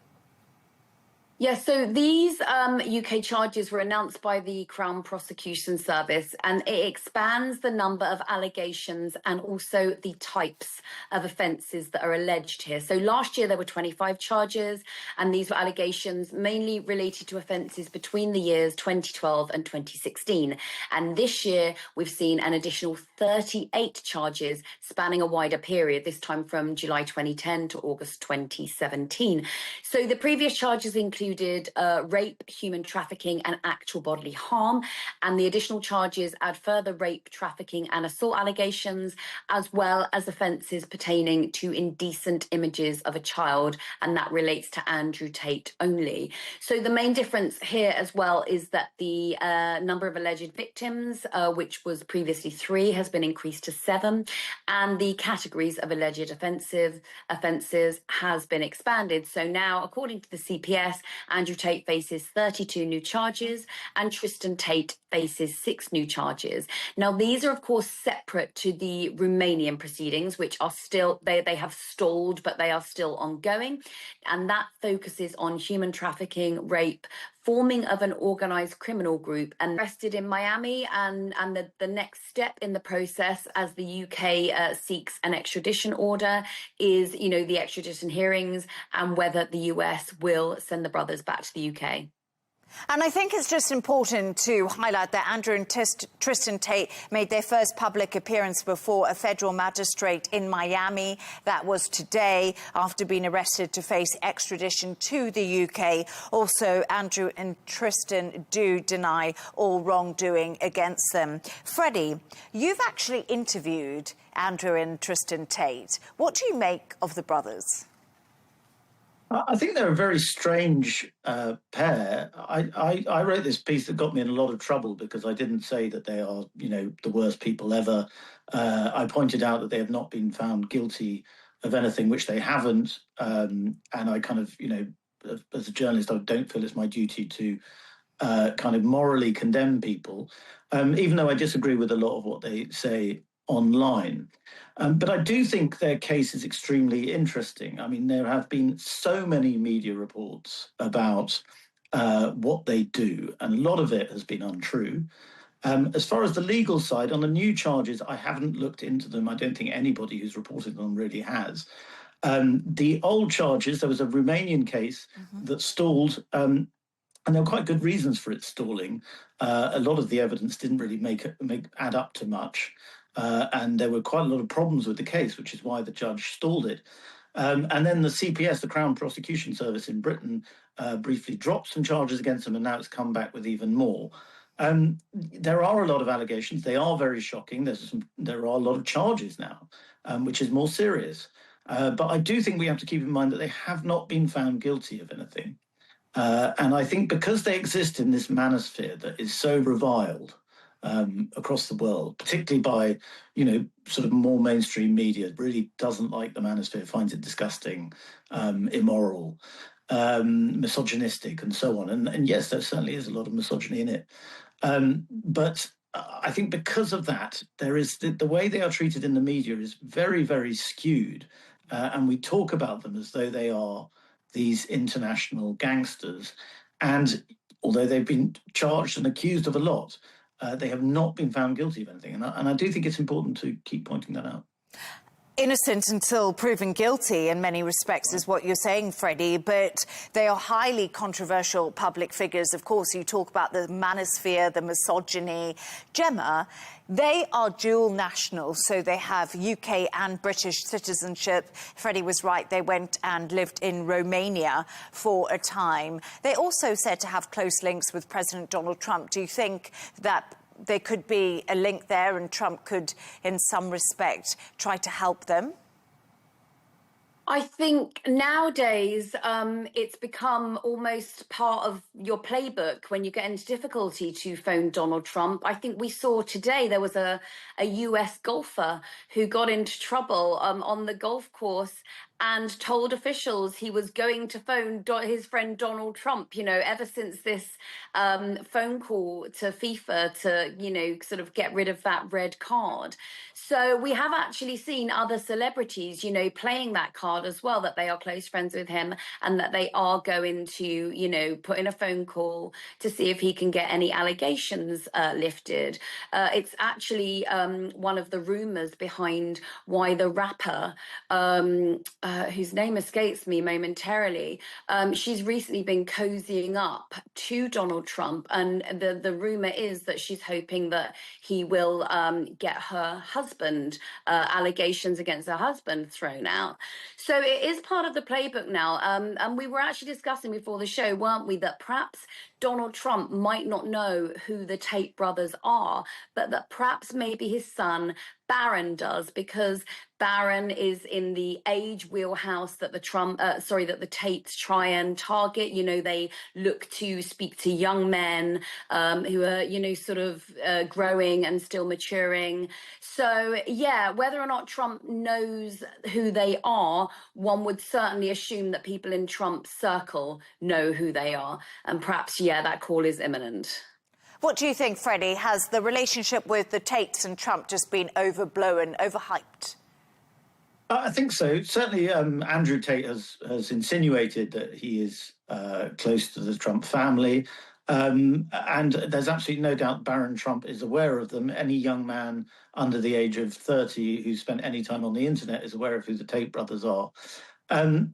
Yes, so these UK charges were announced by the Crown Prosecution Service, and it expands the number of allegations and also the types of offences that are alleged here. So last year there were 25 charges, and these were allegations mainly related to offences between the years 2012 and 2016. And this year we've seen an additional 38 charges spanning a wider period, this time from July 2010 to August 2017. So the previous charges included rape, human trafficking and actual bodily harm, and the additional charges add further rape, trafficking and assault allegations, as well as offences pertaining to indecent images of a child, and that relates to Andrew Tate only. So the main difference here as well is that the number of alleged victims, which was previously 3, has been increased to 7, and the categories of alleged offences has been expanded. So now, according to the CPS, Andrew Tate faces 32 new charges and Tristan Tate faces 6 new charges. Now, these are, of course, separate to the Romanian proceedings, which are still, they have stalled, but they are still ongoing. And that focuses on human trafficking, rape, forming of an organised criminal group, and arrested in Miami. And the next step in the process, as the UK seeks an extradition order, is, the extradition hearings and whether the US will send the brothers back to the UK. And I think it's just important to highlight that Andrew and Tristan Tate made their first public appearance before a federal magistrate in Miami. That was today, after being arrested to face extradition to the UK. Also, Andrew and Tristan do deny all wrongdoing against them. Freddie, you've actually interviewed Andrew and Tristan Tate. What do you make of the brothers? I think they're a very strange pair. I wrote this piece that got me in a lot of trouble because I didn't say that they are, the worst people ever. I pointed out that they have not been found guilty of anything, which they haven't. And I kind of, as a journalist, I don't feel it's my duty to kind of morally condemn people, even though I disagree with a lot of what they say online. But I do think their case is extremely interesting. I mean, there have been so many media reports about what they do, and a lot of it has been untrue. As far as the legal side, on the new charges, I haven't looked into them. I don't think anybody who's reported them really has. The old charges, there was a Romanian case that stalled, and there were quite good reasons for it stalling. A lot of the evidence didn't really add up to much. And there were quite a lot of problems with the case, which is why the judge stalled it. And then the CPS, the Crown Prosecution Service in Britain, briefly dropped some charges against them, and now it's come back with even more. There are a lot of allegations. They are very shocking. There are a lot of charges now, which is more serious. But I do think we have to keep in mind that they have not been found guilty of anything. And I think because they exist in this manosphere that is so reviled, across the world, particularly by, sort of more mainstream media, really doesn't like the manosphere, finds it disgusting, immoral, misogynistic, and so on. And yes, there certainly is a lot of misogyny in it. But I think because of that, there is the way they are treated in the media is very, very skewed. And we talk about them as though they are these international gangsters. And although they've been charged and accused of a lot, they have not been found guilty of anything. And I do think it's important to keep pointing that out. Innocent until proven guilty in many respects is what you're saying, Freddie, but they are highly controversial public figures. Of course, you talk about the manosphere, the misogyny. Gemma, they are dual nationals, so they have UK and British citizenship. Freddie was right, they went and lived in Romania for a time. They also said to have close links with President Donald Trump. Do you think that there could be a link there and Trump could, in some respect, try to help them? I think nowadays it's become almost part of your playbook when you get into difficulty to phone Donald Trump. I think we saw today there was a US golfer who got into trouble on the golf course and told officials he was going to phone his friend Donald Trump, ever since this phone call to FIFA to, sort of get rid of that red card. So we have actually seen other celebrities, playing that card as well, that they are close friends with him and that they are going to, put in a phone call to see if he can get any allegations lifted. It's actually one of the rumors behind why the rapper, whose name escapes me momentarily, she's recently been cozying up to Donald Trump, and the rumor is that she's hoping that he will get her husband, allegations against her husband thrown out. So it is part of the playbook now, and we were actually discussing before the show, weren't we, that perhaps Donald Trump might not know who the Tate brothers are, but that perhaps maybe his son Barron does, because Barron is in the age wheelhouse that that the Tates try and target. They look to speak to young men who are, sort of growing and still maturing. So, yeah, whether or not Trump knows who they are, one would certainly assume that people in Trump's circle know who they are. And perhaps, that call is imminent. What do you think, Freddie? Has the relationship with the Tates and Trump just been overblown, overhyped? I think so. Certainly, Andrew Tate has insinuated that he is close to the Trump family. And there's absolutely no doubt Barron Trump is aware of them. Any young man under the age of 30 who spent any time on the internet is aware of who the Tate brothers are.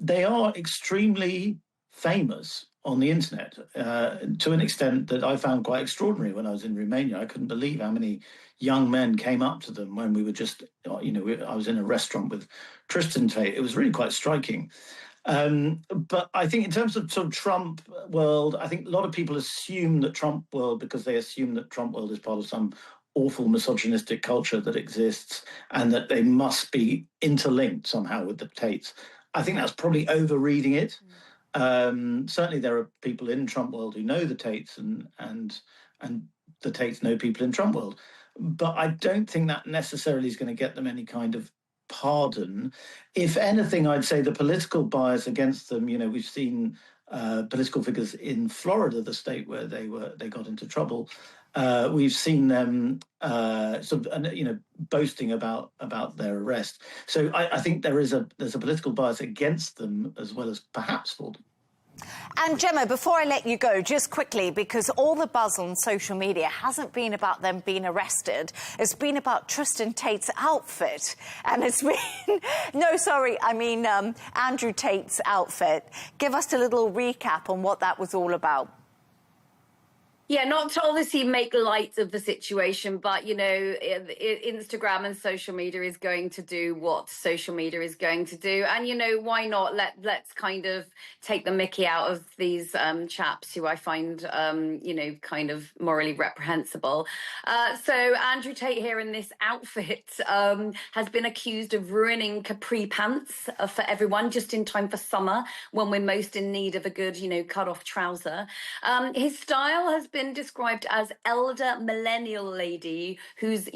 They are extremely famous on the internet to an extent that I found quite extraordinary when I was in Romania. I couldn't believe how many young men came up to them when we were just, I was in a restaurant with Tristan Tate. It was really quite striking. But I think in terms of sort of Trump world, I think a lot of people assume that Trump world, because they assume that Trump world is part of some awful misogynistic culture that exists and that they must be interlinked somehow with the Tates. I think that's probably overreading it. Certainly there are people in Trump world who know the Tates and the Tates know people in Trump world. But I don't think that necessarily is going to get them any kind of pardon. If anything, I'd say the political bias against them, we've seen political figures in Florida, the state where they got into trouble. We've seen them boasting about their arrest. So I think there's a political bias against them as well as perhaps for them. And Gemma, before I let you go, just quickly, because all the buzz on social media hasn't been about them being arrested. It's been about Tristan Tate's outfit. And it's been... Andrew Tate's outfit. Give us a little recap on what that was all about. Yeah, not to obviously make light of the situation, but, Instagram and social media is going to do what social media is going to do. And, why not let's kind of take the mickey out of these chaps who I find, kind of morally reprehensible. So Andrew Tate here in this outfit has been accused of ruining capri pants for everyone just in time for summer when we're most in need of a good, cut-off trouser. His style has been described as elder millennial lady who's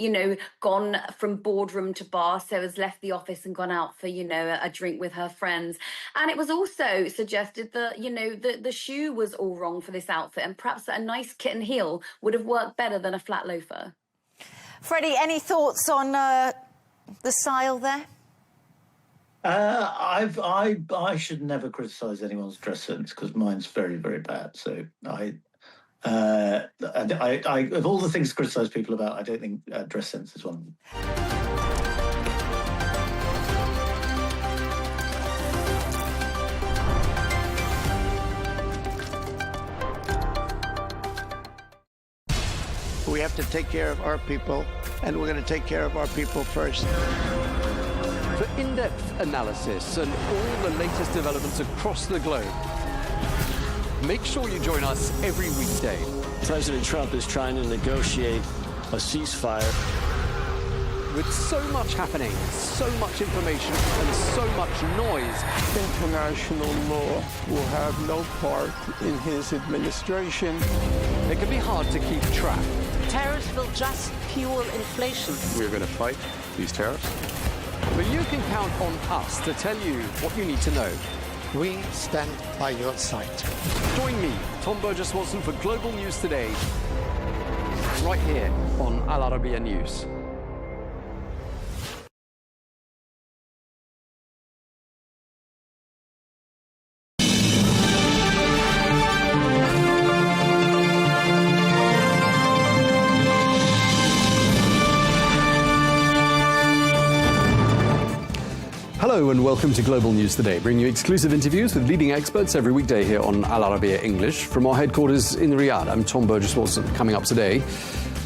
gone from boardroom to bar, so has left the office and gone out for a drink with her friends. And it was also suggested that the shoe was all wrong for this outfit, and perhaps a nice kitten heel would have worked better than a flat loafer. Freddie, any thoughts on the style there? I should never criticise anyone's dress sense because mine's very, very bad. So I of all the things to criticise people about, I don't think dress sense is one of them. We have to take care of our people, and we're going to take care of our people first. For in-depth analysis and all the latest developments across the globe, make sure you join us every weekday. President Trump is trying to negotiate a ceasefire. With so much happening, so much information, and so much noise, International law will have no part in his administration. It can be hard to keep track. Tariffs will just fuel inflation. We're going to fight these tariffs. But you can count on us to tell you what you need to know. We stand by your side. Join me, Tom Burges Watson, for Global News Today, right here on Arabiya News. Hello and welcome to Global News Today, bringing you exclusive interviews with leading experts every weekday here on Arabiya English. From our headquarters in Riyadh, I'm Tom Burges Watson. Coming up today,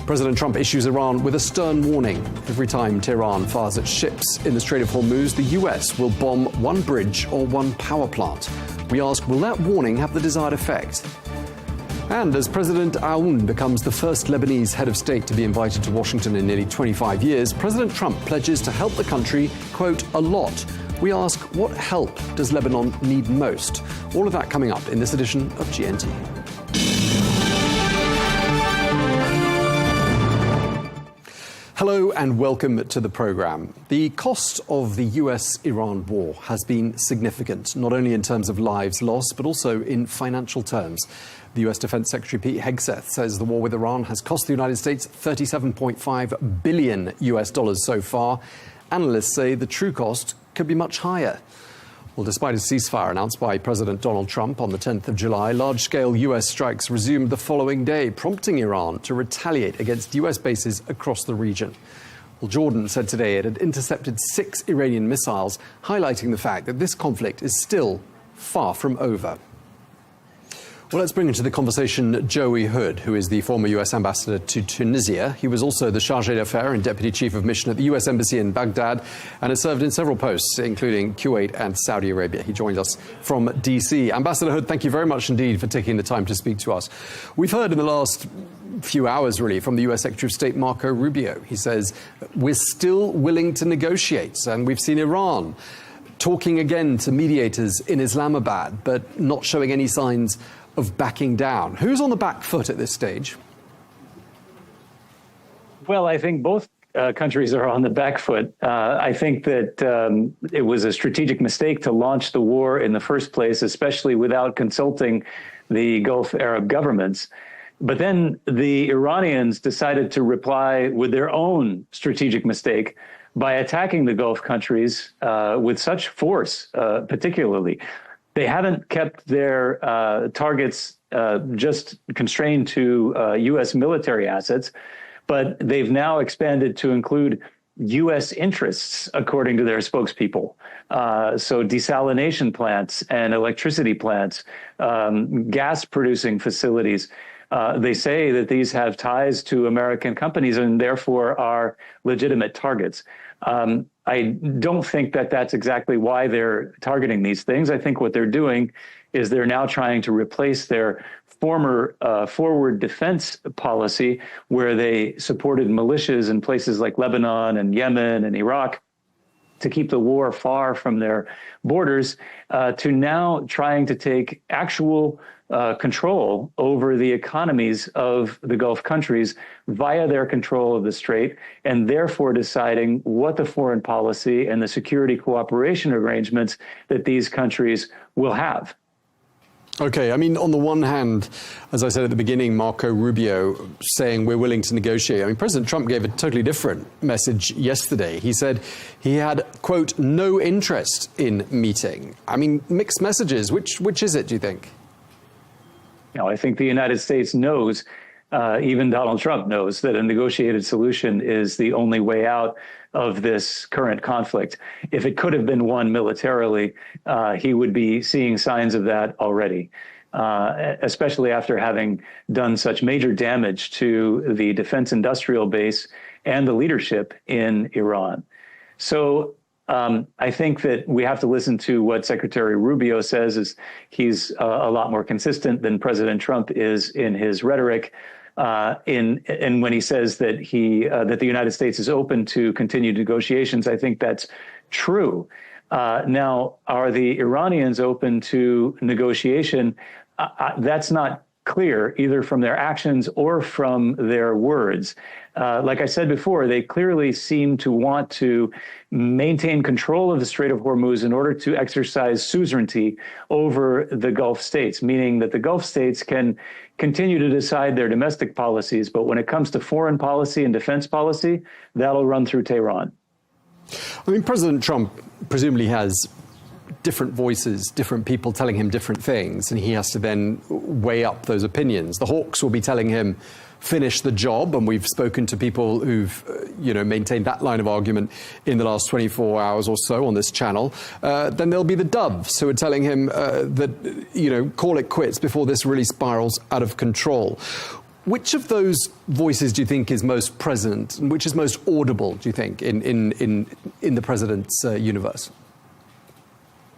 President Trump issues Iran with a stern warning. Every time Tehran fires at ships in the Strait of Hormuz, the US will bomb one bridge or one power plant. We ask, will that warning have the desired effect? And as President Aoun becomes the first Lebanese head of state to be invited to Washington in nearly 25 years, President Trump pledges to help the country, quote, a lot. We ask, what help does Lebanon need most? All of that coming up in this edition of GNT. Hello and welcome to the programme. The cost of the US-Iran war has been significant, not only in terms of lives lost, but also in financial terms. The US Defense Secretary Pete Hegseth says the war with Iran has cost the United States $37.5 billion so far. Analysts say the true cost could be much higher. Well, despite a ceasefire announced by President Donald Trump on the 10th of July, large-scale US strikes resumed the following day, prompting Iran to retaliate against US bases across the region. Well, Jordan said today it had intercepted 6 Iranian missiles, highlighting the fact that this conflict is still far from over. Well, let's bring into the conversation Joey Hood, who is the former US ambassador to Tunisia. He was also the chargé d'affaires and deputy chief of mission at the US embassy in Baghdad and has served in several posts, including Kuwait and Saudi Arabia. He joins us from DC. Ambassador Hood, thank you very much indeed for taking the time to speak to us. We've heard in the last few hours, really, from the US Secretary of State Marco Rubio. He says, we're still willing to negotiate, and we've seen Iran talking again to mediators in Islamabad, but not showing any signs of backing down. Who's on the back foot at this stage? Well, I think both countries are on the back foot. I think that it was a strategic mistake to launch the war in the first place, especially without consulting the Gulf Arab governments. But then the Iranians decided to reply with their own strategic mistake by attacking the Gulf countries with such force, particularly. They haven't kept their targets just constrained to U.S. military assets, but they've now expanded to include U.S. interests, according to their spokespeople. So desalination plants and electricity plants, gas-producing facilities. They say that these have ties to American companies and therefore are legitimate targets. I don't think that that's exactly why they're targeting these things. I think what they're doing is they're now trying to replace their former forward defense policy, where they supported militias in places like Lebanon and Yemen and Iraq to keep the war far from their borders, to now trying to take actual control over the economies of the Gulf countries via their control of the Strait, and therefore deciding what the foreign policy and the security cooperation arrangements that these countries will have. Okay, I mean, on the one hand, as I said at the beginning, Marco Rubio saying we're willing to negotiate. I mean, President Trump gave a totally different message yesterday. He said he had, quote, no interest in meeting. I mean, mixed messages. Which is it, do you think? No, I think the United States knows, even Donald Trump knows, that a negotiated solution is the only way out of this current conflict. If it could have been won militarily, he would be seeing signs of that already, especially after having done such major damage to the defense industrial base and the leadership in Iran. So I think that we have to listen to what Secretary Rubio says. Is he's a lot more consistent than President Trump is in his rhetoric. And when he says that that the United States is open to continued negotiations, I think that's true. Now, are the Iranians open to negotiation? That's not clear, either from their actions or from their words. Like I said before, they clearly seem to want to maintain control of the Strait of Hormuz in order to exercise suzerainty over the Gulf states, meaning that the Gulf states can continue to decide their domestic policies, but when it comes to foreign policy and defense policy, that'll run through Tehran. I mean, President Trump presumably has different voices, different people telling him different things, and he has to then weigh up those opinions. The Hawks will be telling him, finish the job, and we've spoken to people who've, maintained that line of argument in the last 24 hours or so on this channel. Then there'll be the Doves who are telling him that, call it quits before this really spirals out of control. Which of those voices do you think is most present, and which is most audible, do you think, in the president's universe?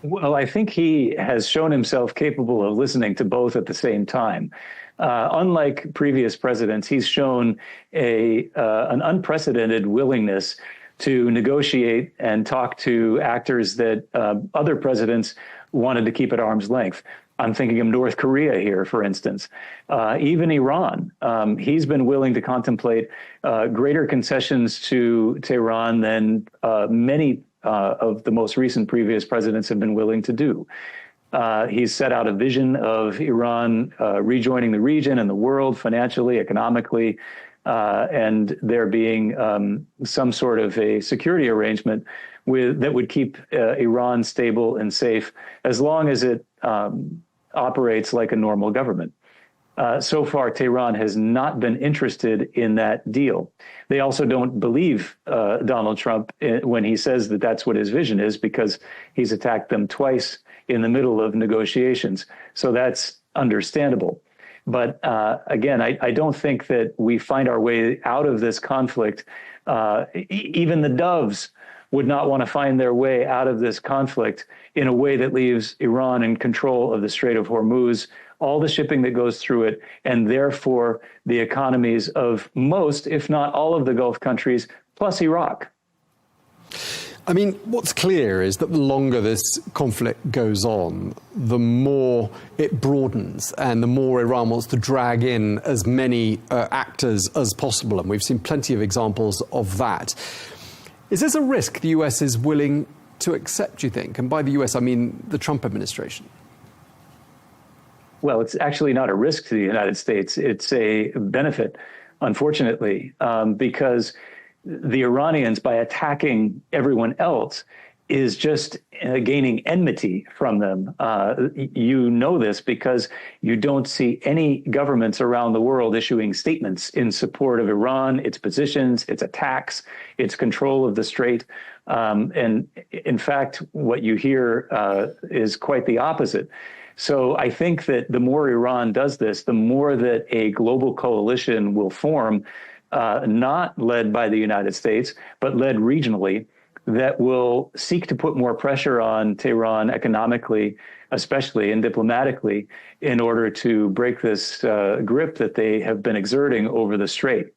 Well, I think he has shown himself capable of listening to both at the same time. Unlike previous presidents, he's shown an unprecedented willingness to negotiate and talk to actors that other presidents wanted to keep at arm's length. I'm thinking of North Korea here, for instance. Even Iran, he's been willing to contemplate greater concessions to Tehran than many of the most recent previous presidents have been willing to do. He's set out a vision of Iran rejoining the region and the world financially, economically, and there being some sort of a security arrangement that would keep Iran stable and safe as long as it operates like a normal government. So far, Tehran has not been interested in that deal. They also don't believe Donald Trump when he says that that's what his vision is, because he's attacked them twice in the middle of negotiations. So that's understandable. But again, I don't think that we find our way out of this conflict. Even the doves would not want to find their way out of this conflict in a way that leaves Iran in control of the Strait of Hormuz, all the shipping that goes through it, and therefore the economies of most, if not all of the Gulf countries, plus Iraq. I mean, what's clear is that the longer this conflict goes on, the more it broadens and the more Iran wants to drag in as many actors as possible. And we've seen plenty of examples of that. Is this a risk the US is willing to accept, do you think? And by the US, I mean the Trump administration. Well, it's actually not a risk to the United States. It's a benefit, unfortunately, because the Iranians, by attacking everyone else, is just gaining enmity from them. You know this because you don't see any governments around the world issuing statements in support of Iran, its positions, its attacks, its control of the Strait. And in fact, what you hear is quite the opposite. So I think that the more Iran does this, the more that a global coalition will form, not led by the United States, but led regionally, that will seek to put more pressure on Tehran economically, especially, and diplomatically, in order to break this grip that they have been exerting over the Strait.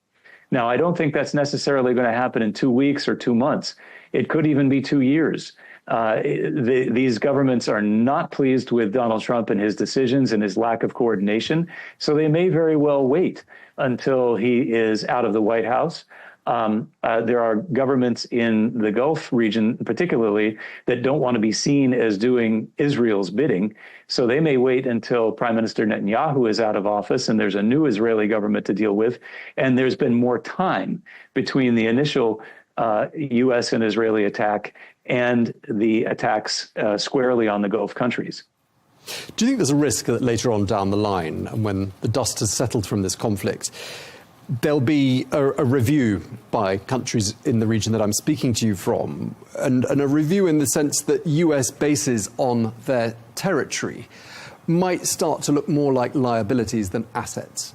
Now, I don't think that's necessarily going to happen in 2 weeks or 2 months. It could even be 2 years. These governments are not pleased with Donald Trump and his decisions and his lack of coordination, so they may very well wait until he is out of the White House. There are governments in the Gulf region, particularly, that don't want to be seen as doing Israel's bidding. So they may wait until Prime Minister Netanyahu is out of office and there's a new Israeli government to deal with. And there's been more time between the initial U.S. and Israeli attack and the attacks squarely on the Gulf countries. Do you think there's a risk that later on down the line, and when the dust has settled from this conflict, there'll be a review by countries in the region that I'm speaking to you from, and a review in the sense that US bases on their territory might start to look more like liabilities than assets?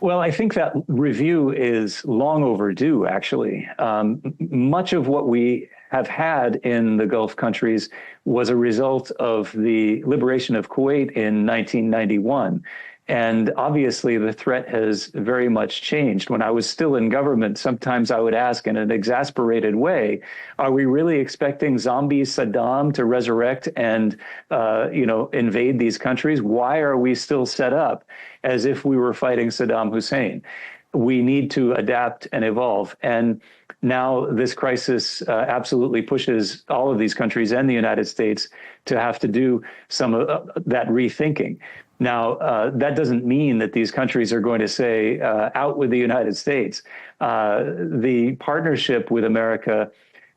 Well, I think that review is long overdue, actually. Much of what we have had in the Gulf countries was a result of the liberation of Kuwait in 1991. And obviously, the threat has very much changed. When I was still in government, sometimes I would ask in an exasperated way, are we really expecting zombie Saddam to resurrect and, invade these countries? Why are we still set up as if we were fighting Saddam Hussein? We need to adapt and evolve. And now this crisis absolutely pushes all of these countries and the United States to have to do some of that rethinking. Now, that doesn't mean that these countries are going to say, out with the United States. The partnership with America,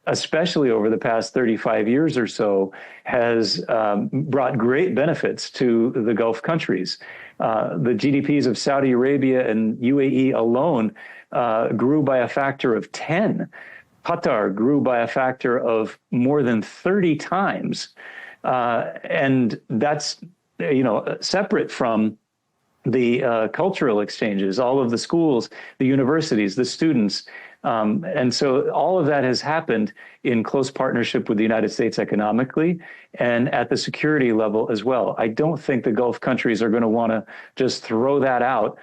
especially over the past 35 years or so, has brought great benefits to the Gulf countries. The GDPs of Saudi Arabia and UAE alone grew by a factor of 10. Qatar grew by a factor of more than 30 times. And that's separate from the cultural exchanges, all of the schools, the universities, the students. And so all of that has happened in close partnership with the United States economically and at the security level as well. I don't think the Gulf countries are going to want to just throw that out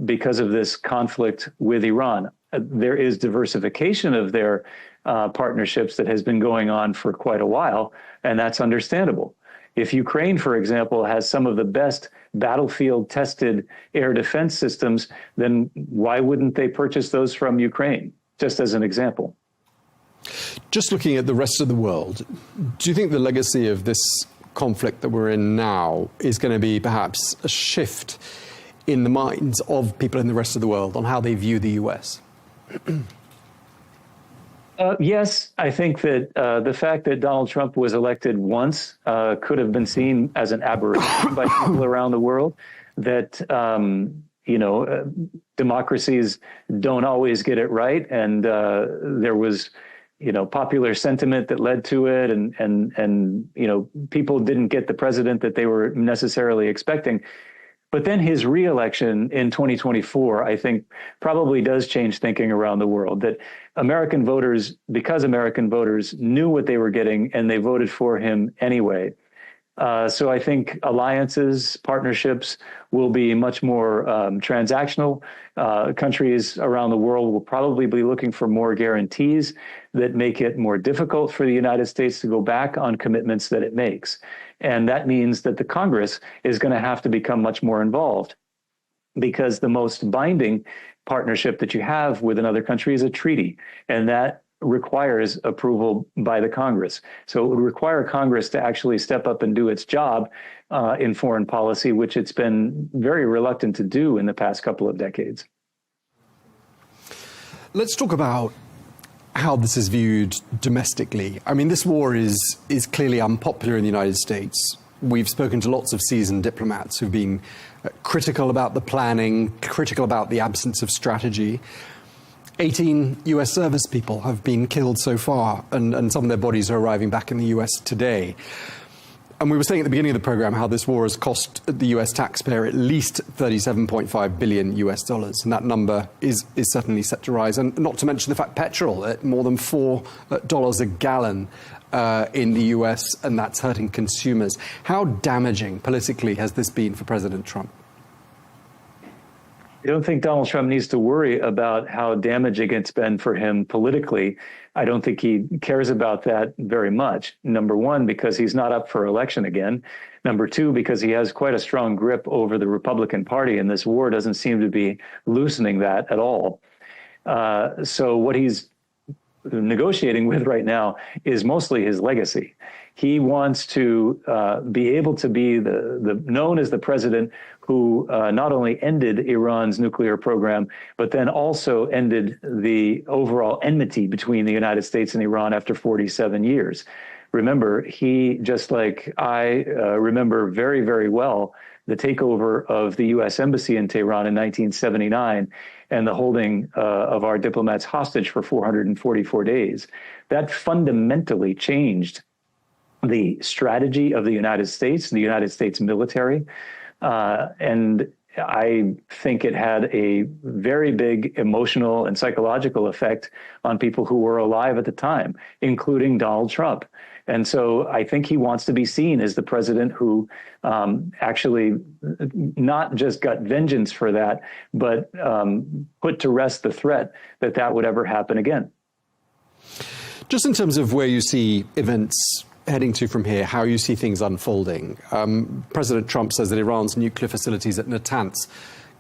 because of this conflict with Iran. There is diversification of their partnerships that has been going on for quite a while, and that's understandable. If Ukraine, for example, has some of the best battlefield-tested air defense systems, then why wouldn't they purchase those from Ukraine, just as an example? Just looking at the rest of the world, do you think the legacy of this conflict that we're in now is going to be perhaps a shift in the minds of people in the rest of the world on how they view the US? Yes, I think that the fact that Donald Trump was elected once could have been seen as an aberration by people around the world, that, democracies don't always get it right. And there was popular sentiment that led to it, and people didn't get the president that they were necessarily expecting. But then his reelection in 2024, I think, probably does change thinking around the world, that American voters knew what they were getting and they voted for him anyway. So I think alliances, partnerships will be much more transactional. Countries around the world will probably be looking for more guarantees that make it more difficult for the United States to go back on commitments that it makes. And that means that the Congress is going to have to become much more involved, because the most binding partnership that you have with another country is a treaty, and that requires approval by the Congress. So it would require Congress to actually step up and do its job in foreign policy, which it's been very reluctant to do in the past couple of decades. Let's talk about how this is viewed domestically. I mean, this war is clearly unpopular in the United States. We've spoken to lots of seasoned diplomats who've been critical about the planning, critical about the absence of strategy. 18 US service people have been killed so far, and some of their bodies are arriving back in the US today. And we were saying at the beginning of the program how this war has cost the US taxpayer at least $37.5 billion US dollars, and that number is certainly set to rise. And not to mention the fact petrol at more than $4 a gallon in the US, and that's hurting consumers. How damaging politically has this been for President Trump? I don't think Donald Trump needs to worry about how damaging it's been for him politically. I don't think he cares about that very much. Number one, because he's not up for election again. Number two, because he has quite a strong grip over the Republican Party, and this war doesn't seem to be loosening that at all. So what he's negotiating with right now is mostly his legacy. He wants to be able to be known as the president who not only ended Iran's nuclear program, but then also ended the overall enmity between the United States and Iran after 47 years. Remember, he, just like I, remember very, very well the takeover of the U.S. Embassy in Tehran in 1979 and the holding of our diplomats hostage for 444 days. That fundamentally changed the strategy of the United States military. And I think it had a very big emotional and psychological effect on people who were alive at the time, including Donald Trump. And so I think he wants to be seen as the president who actually not just got vengeance for that, but put to rest the threat that would ever happen again. Just in terms of where you see events heading to from here, how you see things unfolding. President Trump says that Iran's nuclear facilities at Natanz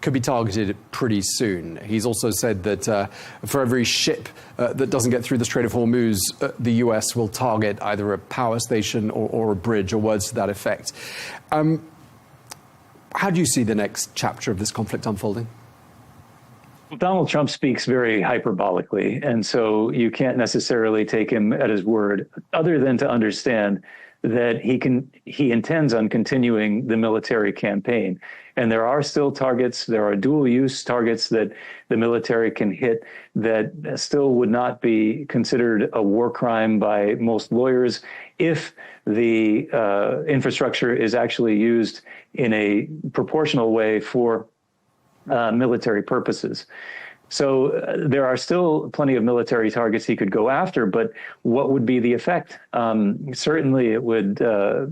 could be targeted pretty soon. He's also said that for every ship that doesn't get through the Strait of Hormuz, the US will target either a power station or a bridge, or words to that effect. How do you see the next chapter of this conflict unfolding? Donald Trump speaks very hyperbolically, and so you can't necessarily take him at his word, other than to understand that he intends on continuing the military campaign. And there are still targets, there are dual-use targets that the military can hit that still would not be considered a war crime by most lawyers if the infrastructure is actually used in a proportional way for military purposes. So there are still plenty of military targets he could go after, but what would be the effect? Certainly it would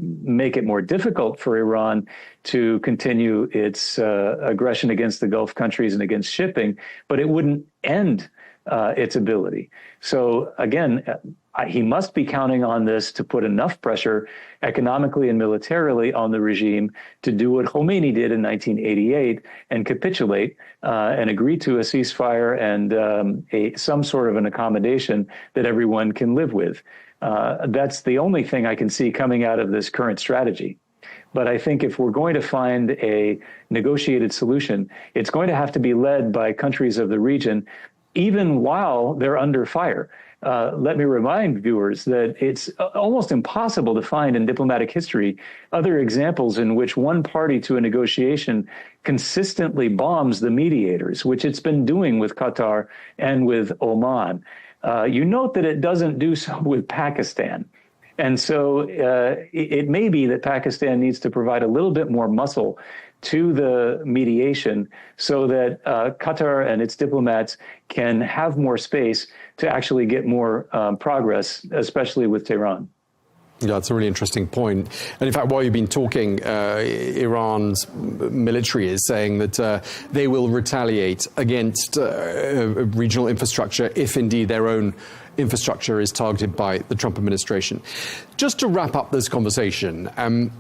make it more difficult for Iran to continue its aggression against the Gulf countries and against shipping, but it wouldn't end its ability. So again, he must be counting on this to put enough pressure economically and militarily on the regime to do what Khomeini did in 1988 and capitulate and agree to a ceasefire and some sort of an accommodation that everyone can live with. That's the only thing I can see coming out of this current strategy. But I think if we're going to find a negotiated solution, it's going to have to be led by countries of the region, even while they're under fire. Let me remind viewers that it's almost impossible to find in diplomatic history other examples in which one party to a negotiation consistently bombs the mediators, which it's been doing with Qatar and with Oman. You note that it doesn't do so with Pakistan. And so it may be that Pakistan needs to provide a little bit more muscle to the mediation so that Qatar and its diplomats can have more space to actually get more progress, especially with Tehran. Yeah, that's a really interesting point. And in fact, while you've been talking, Iran's military is saying that they will retaliate against regional infrastructure if indeed their own infrastructure is targeted by the Trump administration. Just to wrap up this conversation,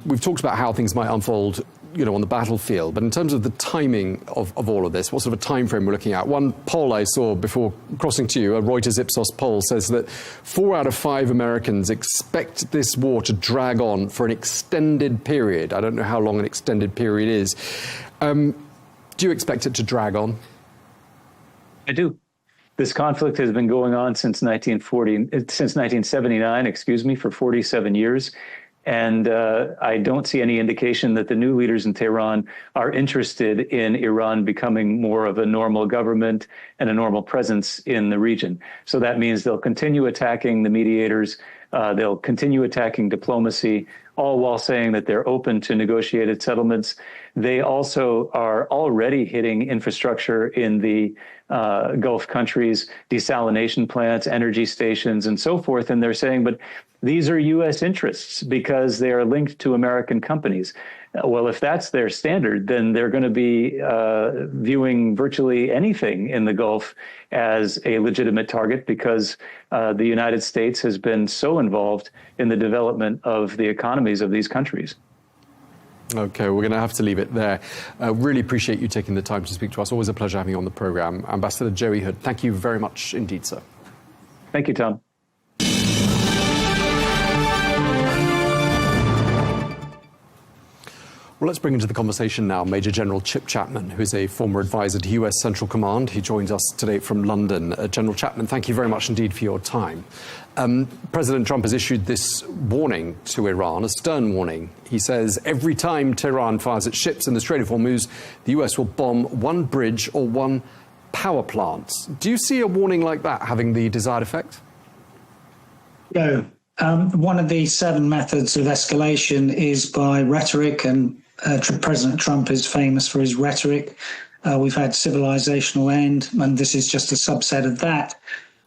we've talked about how things might unfold, on the battlefield, but in terms of the timing of all of this, what sort of a time frame we're looking at? One poll I saw before crossing to you, a Reuters Ipsos poll, says that 4 out of 5 Americans expect this war to drag on for an extended period. I don't know how long an extended period is. Do you expect it to drag on? I do. This conflict has been going on since 1979, for 47 years. And I don't see any indication that the new leaders in Tehran are interested in Iran becoming more of a normal government and a normal presence in the region. So that means they'll continue attacking the mediators. They'll continue attacking diplomacy, all while saying that they're open to negotiated settlements. They also are already hitting infrastructure in the Gulf countries, desalination plants, energy stations, and so forth. And they're saying, but these are U.S. interests because they are linked to American companies. Well, if that's their standard, then they're going to be viewing virtually anything in the Gulf as a legitimate target because the United States has been so involved in the development of the economies of these countries. Okay, we're going to have to leave it there. Really appreciate you taking the time to speak to us. Always a pleasure having you on the programme. Ambassador Joey Hood, thank you very much indeed, sir. Thank you, Tom. Well, let's bring into the conversation now Major General Chip Chapman, who is a former advisor to US Central Command. He joins us today from London. General Chapman, thank you very much indeed for your time. President Trump has issued this warning to Iran, a stern warning. He says every time Tehran fires its ships in the Strait of Hormuz, the US will bomb one bridge or one power plant. Do you see a warning like that having the desired effect? No. One of the 7 methods of escalation is by rhetoric, and President Trump is famous for his rhetoric. We've had civilizational end, and this is just a subset of that.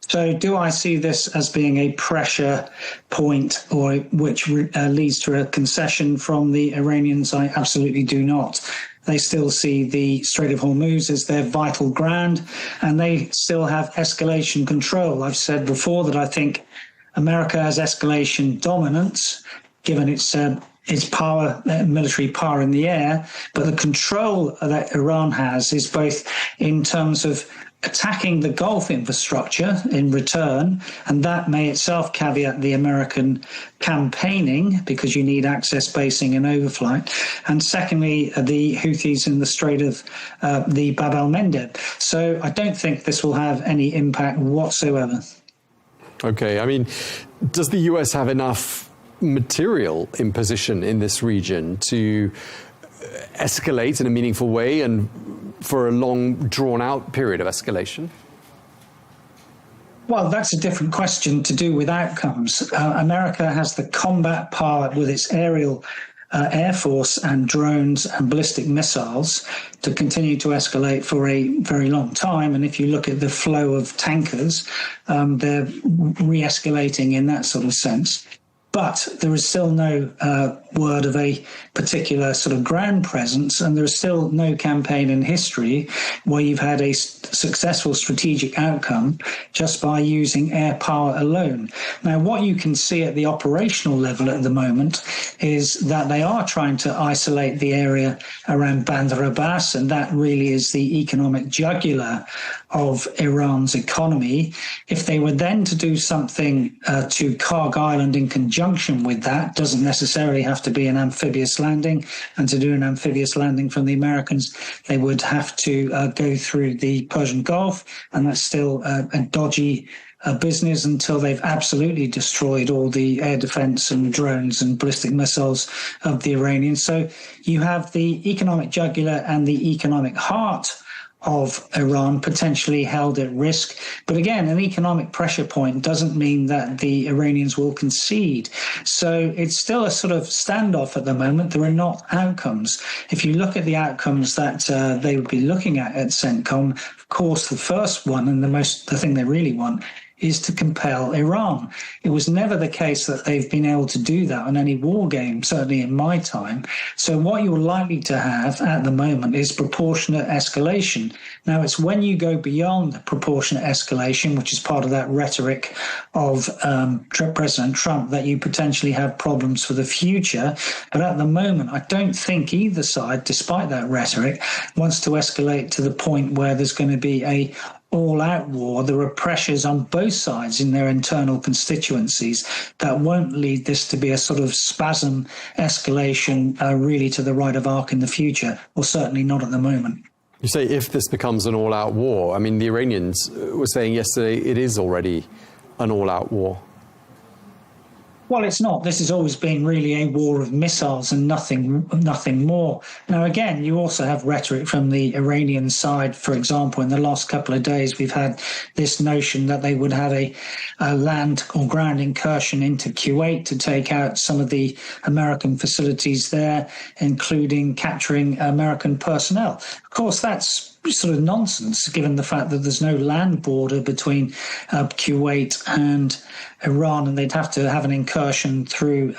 So do I see this as being a pressure point or which leads to a concession from the Iranians? I absolutely do not. They still see the Strait of Hormuz as their vital ground, and they still have escalation control. I've said before that I think America has escalation dominance, given its power, military power in the air, but the control that Iran has is both in terms of attacking the Gulf infrastructure in return, and that may itself caveat the American campaigning because you need access, basing, and overflight. And secondly, the Houthis in the Strait of the Bab el-Mandeb. So I don't think this will have any impact whatsoever. Okay, I mean, does the US have enough material in position in this region to escalate in a meaningful way and for a long, drawn-out period of escalation? Well, that's a different question to do with outcomes. America has the combat power with its aerial air force and drones and ballistic missiles to continue to escalate for a very long time. And if you look at the flow of tankers, they're re-escalating in that sort of sense. But there is still no word of a particular sort of ground presence, and there is still no campaign in history where you've had a successful strategic outcome just by using air power alone. Now, what you can see at the operational level at the moment is that they are trying to isolate the area around Bandar Abbas, and that really is the economic jugular of Iran's economy. If they were then to do something to Karg Island in conjunction with that, doesn't necessarily have to be an amphibious landing, and to do an amphibious landing from the Americans, they would have to go through the Persian Gulf, and that's still a dodgy business until they've absolutely destroyed all the air defense and drones and ballistic missiles of the Iranians. So you have the economic jugular and the economic heart of Iran potentially held at risk. But again, an economic pressure point doesn't mean that the Iranians will concede. So it's still a sort of standoff at the moment. There are not outcomes. If you look at the outcomes that they would be looking at CENTCOM, of course, the first one and the thing they really want is to compel Iran. It was never the case that they've been able to do that on any war game, certainly in my time. So what you're likely to have at the moment is proportionate escalation. Now, it's when you go beyond proportionate escalation, which is part of that rhetoric of President Trump, that you potentially have problems for the future. But at the moment, I don't think either side, despite that rhetoric, wants to escalate to the point where there's going to be a all-out war. There are pressures on both sides in their internal constituencies that won't lead this to be a sort of spasm escalation really to the right of arc in the future, or certainly not at the moment. You say if this becomes an all-out war. I mean, the Iranians were saying yesterday it is already an all-out war. Well, it's not. This has always been really a war of missiles and nothing more. Now, again, you also have rhetoric from the Iranian side. For example, in the last couple of days, we've had this notion that they would have a land or ground incursion into Kuwait to take out some of the American facilities there, including capturing American personnel. Of course, that's sort of nonsense, given the fact that there's no land border between Kuwait and Iran, and they'd have to have an incursion through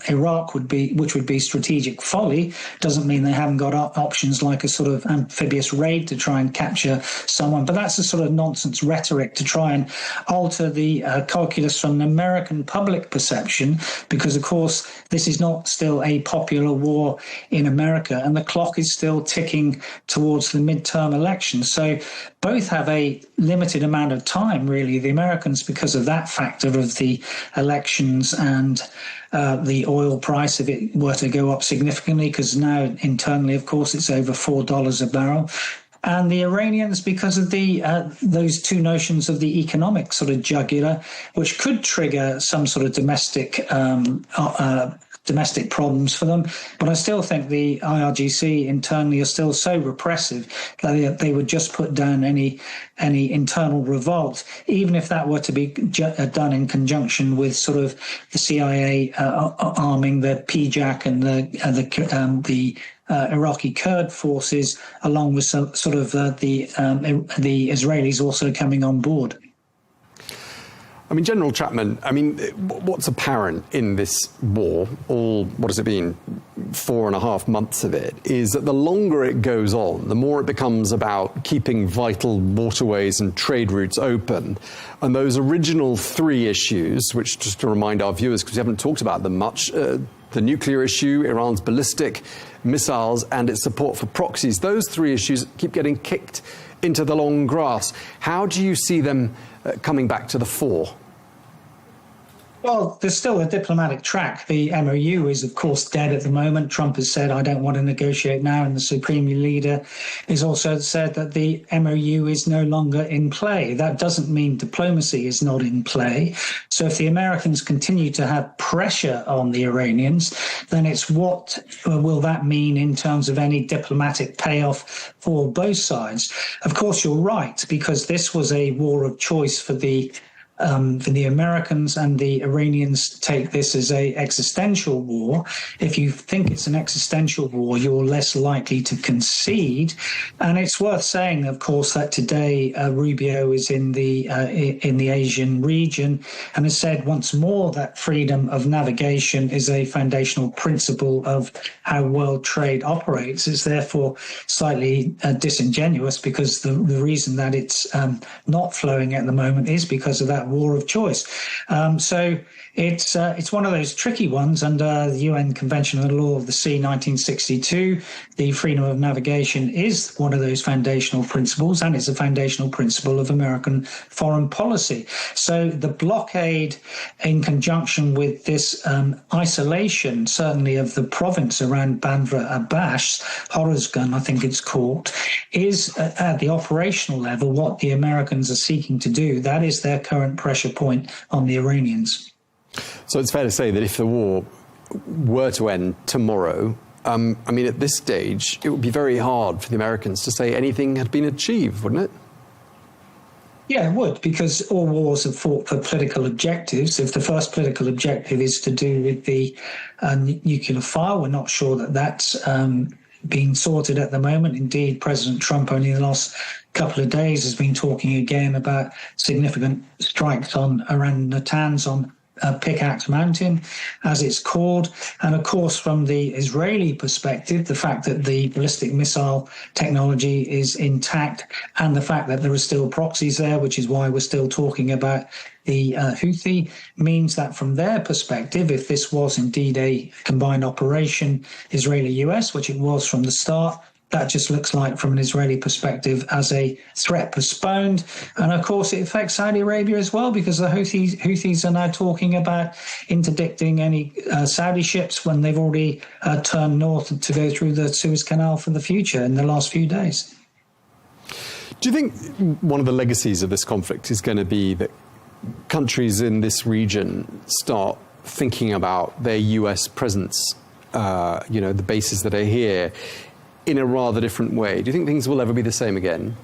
Iraq, which would be strategic folly. Doesn't mean they haven't got options like a sort of amphibious raid to try and capture someone. But that's a sort of nonsense rhetoric to try and alter the calculus from the American public perception, because, of course, this is not still a popular war in America, and the clock is still ticking towards the midterm elections. So both have a limited amount of time, really. The Americans, because of that factor of the elections and the oil price, if it were to go up significantly, because now internally, of course, it's over $4 a barrel. And the Iranians, because of the those two notions of the economic sort of jugular, which could trigger some sort of domestic problems for them. But I still think the IRGC internally are still so repressive that they would just put down any internal revolt, even if that were to be done in conjunction with sort of the CIA arming the PJAK and the Iraqi Kurd forces, along with sort of the Israelis also coming on board. I mean, General Chapman, I mean, what's apparent in this war, what has it been, 4.5 months of it, is that the longer it goes on, the more it becomes about keeping vital waterways and trade routes open. And those original three issues, which, just to remind our viewers, because we haven't talked about them much, the nuclear issue, Iran's ballistic missiles, and its support for proxies, those three issues keep getting kicked into the long grass. How do you see them coming back to the fore? Well, there's still a diplomatic track. The MOU is, of course, dead at the moment. Trump has said, I don't want to negotiate now. And the Supreme Leader has also said that the MOU is no longer in play. That doesn't mean diplomacy is not in play. So if the Americans continue to have pressure on the Iranians, then it's what will that mean in terms of any diplomatic payoff for both sides? Of course, you're right, because this was a war of choice for the Americans, and the Iranians take this as a existential war. If you think it's an existential war, you're less likely to concede. And it's worth saying, of course, that today Rubio is in the Asian region and has said once more that freedom of navigation is a foundational principle of how world trade operates. It's therefore slightly disingenuous, because the reason that it's not flowing at the moment is because of that war of choice. So it's one of those tricky ones under the UN Convention on the Law of the Sea 1962. The freedom of navigation is one of those foundational principles, and it's a foundational principle of American foreign policy. So the blockade, in conjunction with this isolation, certainly of the province around Bandar Abbas, Horuzgan, I think it's called, is at the operational level what the Americans are seeking to do. That is their current pressure point on the Iranians. So it's fair to say that if the war were to end tomorrow, I mean, at this stage, it would be very hard for the Americans to say anything had been achieved, wouldn't it? Yeah, it would, because all wars are fought for political objectives. If the first political objective is to do with the nuclear file, we're not sure that that's being sorted at the moment. Indeed, President Trump only in the last couple of days has been talking again about significant strikes on Iran Natanz on Pickaxe Mountain, as it's called. And of course, from the Israeli perspective, the fact that the ballistic missile technology is intact and the fact that there are still proxies there, which is why we're still talking about the Houthi, means that from their perspective, if this was indeed a combined operation, Israeli-US, which it was from the start, that just looks like, from an Israeli perspective, as a threat postponed. And of course, it affects Saudi Arabia as well, because the Houthis are now talking about interdicting any Saudi ships when they've already turned north to go through the Suez Canal for the future in the last few days. Do you think one of the legacies of this conflict is going to be that countries in this region start thinking about their US presence, the bases that are here, in a rather different way? Do you think things will ever be the same again?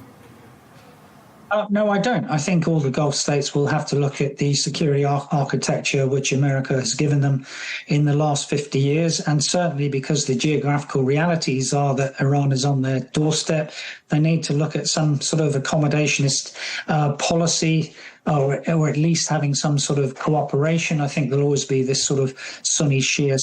No, I don't. I think all the Gulf states will have to look at the security architecture which America has given them in the last 50 years. And certainly because the geographical realities are that Iran is on their doorstep, they need to look at some sort of accommodationist policy, or at least having some sort of cooperation. I think there'll always be this sort of Sunni-Shia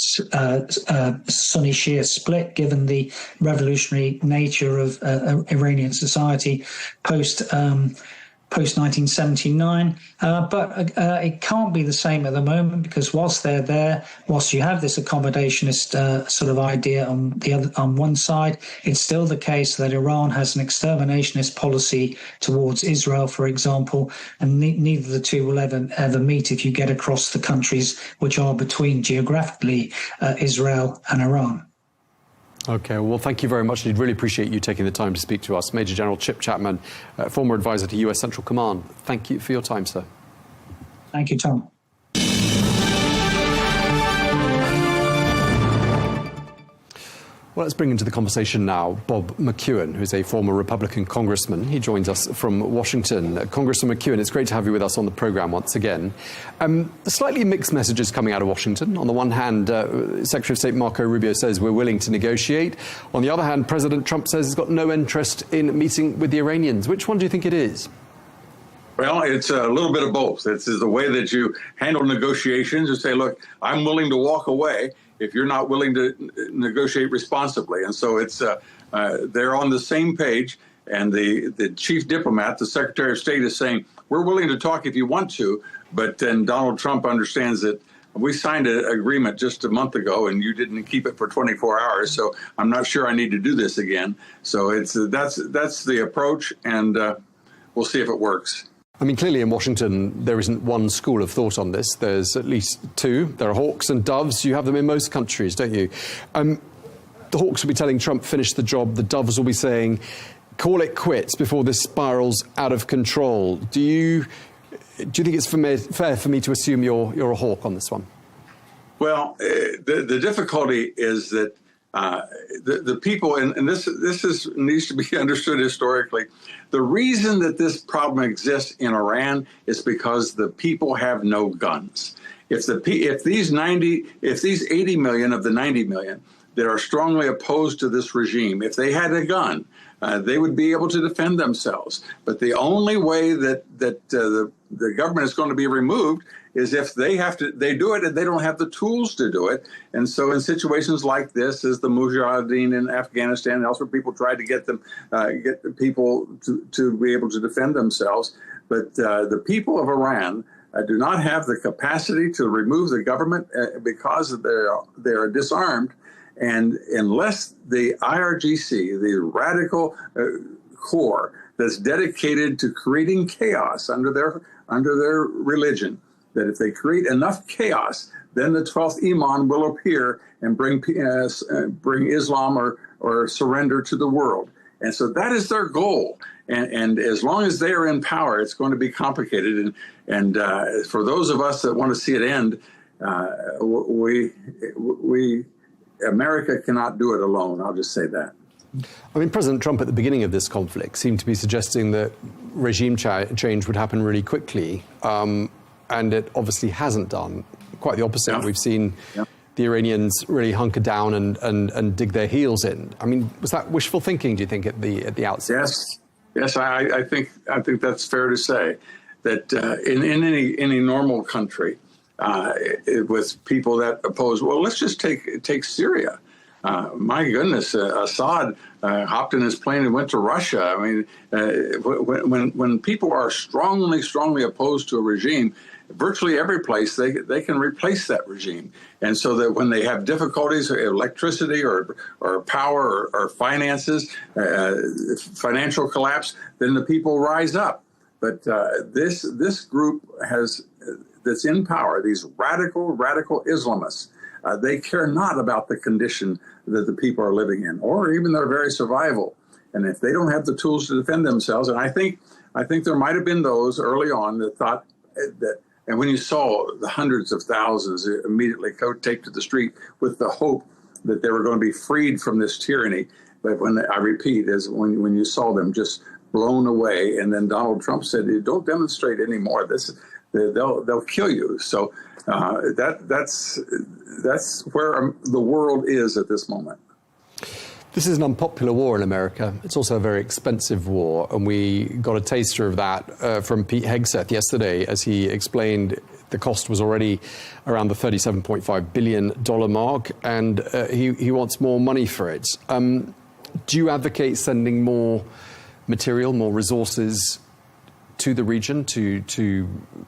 split, given the revolutionary nature of Iranian society post-1979. But it can't be the same at the moment, because whilst they're there, whilst you have this accommodationist sort of idea on one side, it's still the case that Iran has an exterminationist policy towards Israel, for example, and neither of the two will ever meet if you get across the countries which are between geographically Israel and Iran. Okay, well, thank you very much. I'd really appreciate you taking the time to speak to us. Major General Chip Chapman, former advisor to US Central Command. Thank you for your time, sir. Thank you, Tom. Well, let's bring into the conversation now Bob McEwen, who's a former Republican congressman. He joins us from Washington. Congressman McEwen, it's great to have you with us on the programme once again. Slightly mixed messages coming out of Washington. On the one hand, Secretary of State Marco Rubio says we're willing to negotiate. On the other hand, President Trump says he's got no interest in meeting with the Iranians. Which one do you think it is? Well, it's a little bit of both. It's the way that you handle negotiations. You say, look, I'm willing to walk away if you're not willing to negotiate responsibly. And so it's they're on the same page. And the chief diplomat, the Secretary of State, is saying, we're willing to talk if you want to. But then Donald Trump understands that we signed an agreement just a month ago and you didn't keep it for 24 hours. So I'm not sure I need to do this again. So it's that's the approach. And we'll see if it works. I mean, clearly in Washington, there isn't one school of thought on this. There's at least two. There are hawks and doves. You have them in most countries, don't you? The hawks will be telling Trump, finish the job. The doves will be saying, call it quits before this spirals out of control. Do you think it's fair for me to assume you're a hawk on this one? Well, the difficulty is that the people, and this needs to be understood historically. The reason that this problem exists in Iran is because the people have no guns. If these 80 million of the 90 million that are strongly opposed to this regime, if they had a gun, they would be able to defend themselves. But the only way that the government is going to be removed is if they do it and they don't have the tools to do it. And so in situations like this, as the Mujahideen in Afghanistan and elsewhere, people tried to get the people to be able to defend themselves. But the people of Iran do not have the capacity to remove the government because they are disarmed. And unless the IRGC, the radical core that's dedicated to creating chaos under their religion, that if they create enough chaos, then the 12th Imam will appear and bring Islam or surrender to the world. And so that is their goal. And as long as they are in power, it's going to be complicated. And for those of us that want to see it end, we America cannot do it alone. I'll just say that. I mean, President Trump at the beginning of this conflict seemed to be suggesting that regime change would happen really quickly, and it obviously hasn't done. Quite the opposite. Yeah. We've seen the Iranians really hunker down and dig their heels in. I mean, was that wishful thinking, do you think, at the outset? Yes, I think that's fair to say that in any normal country, with people that oppose, well, let's just take Syria. My goodness, Assad hopped in his plane and went to Russia. I mean, when people are strongly opposed to a regime, virtually every place they can replace that regime. And so that when they have difficulties, electricity or power or finances, financial collapse, then the people rise up. But this group that's in power, these radical Islamists, they care not about the condition that the people are living in, or even their very survival. And if they don't have the tools to defend themselves, and I think there might have been those early on that thought that, and when you saw the hundreds of thousands immediately take to the street with the hope that they were going to be freed from this tyranny, but when I repeat, is when you saw them just blown away, and then Donald Trump said, "Don't demonstrate anymore. They'll kill you." So that's where the world is at this moment. This is an unpopular war in America. It's also a very expensive war, and we got a taster of that from Pete Hegseth yesterday as he explained the cost was already around the $37.5 billion mark, and he wants more money for it. Do you advocate sending more material, more resources to the region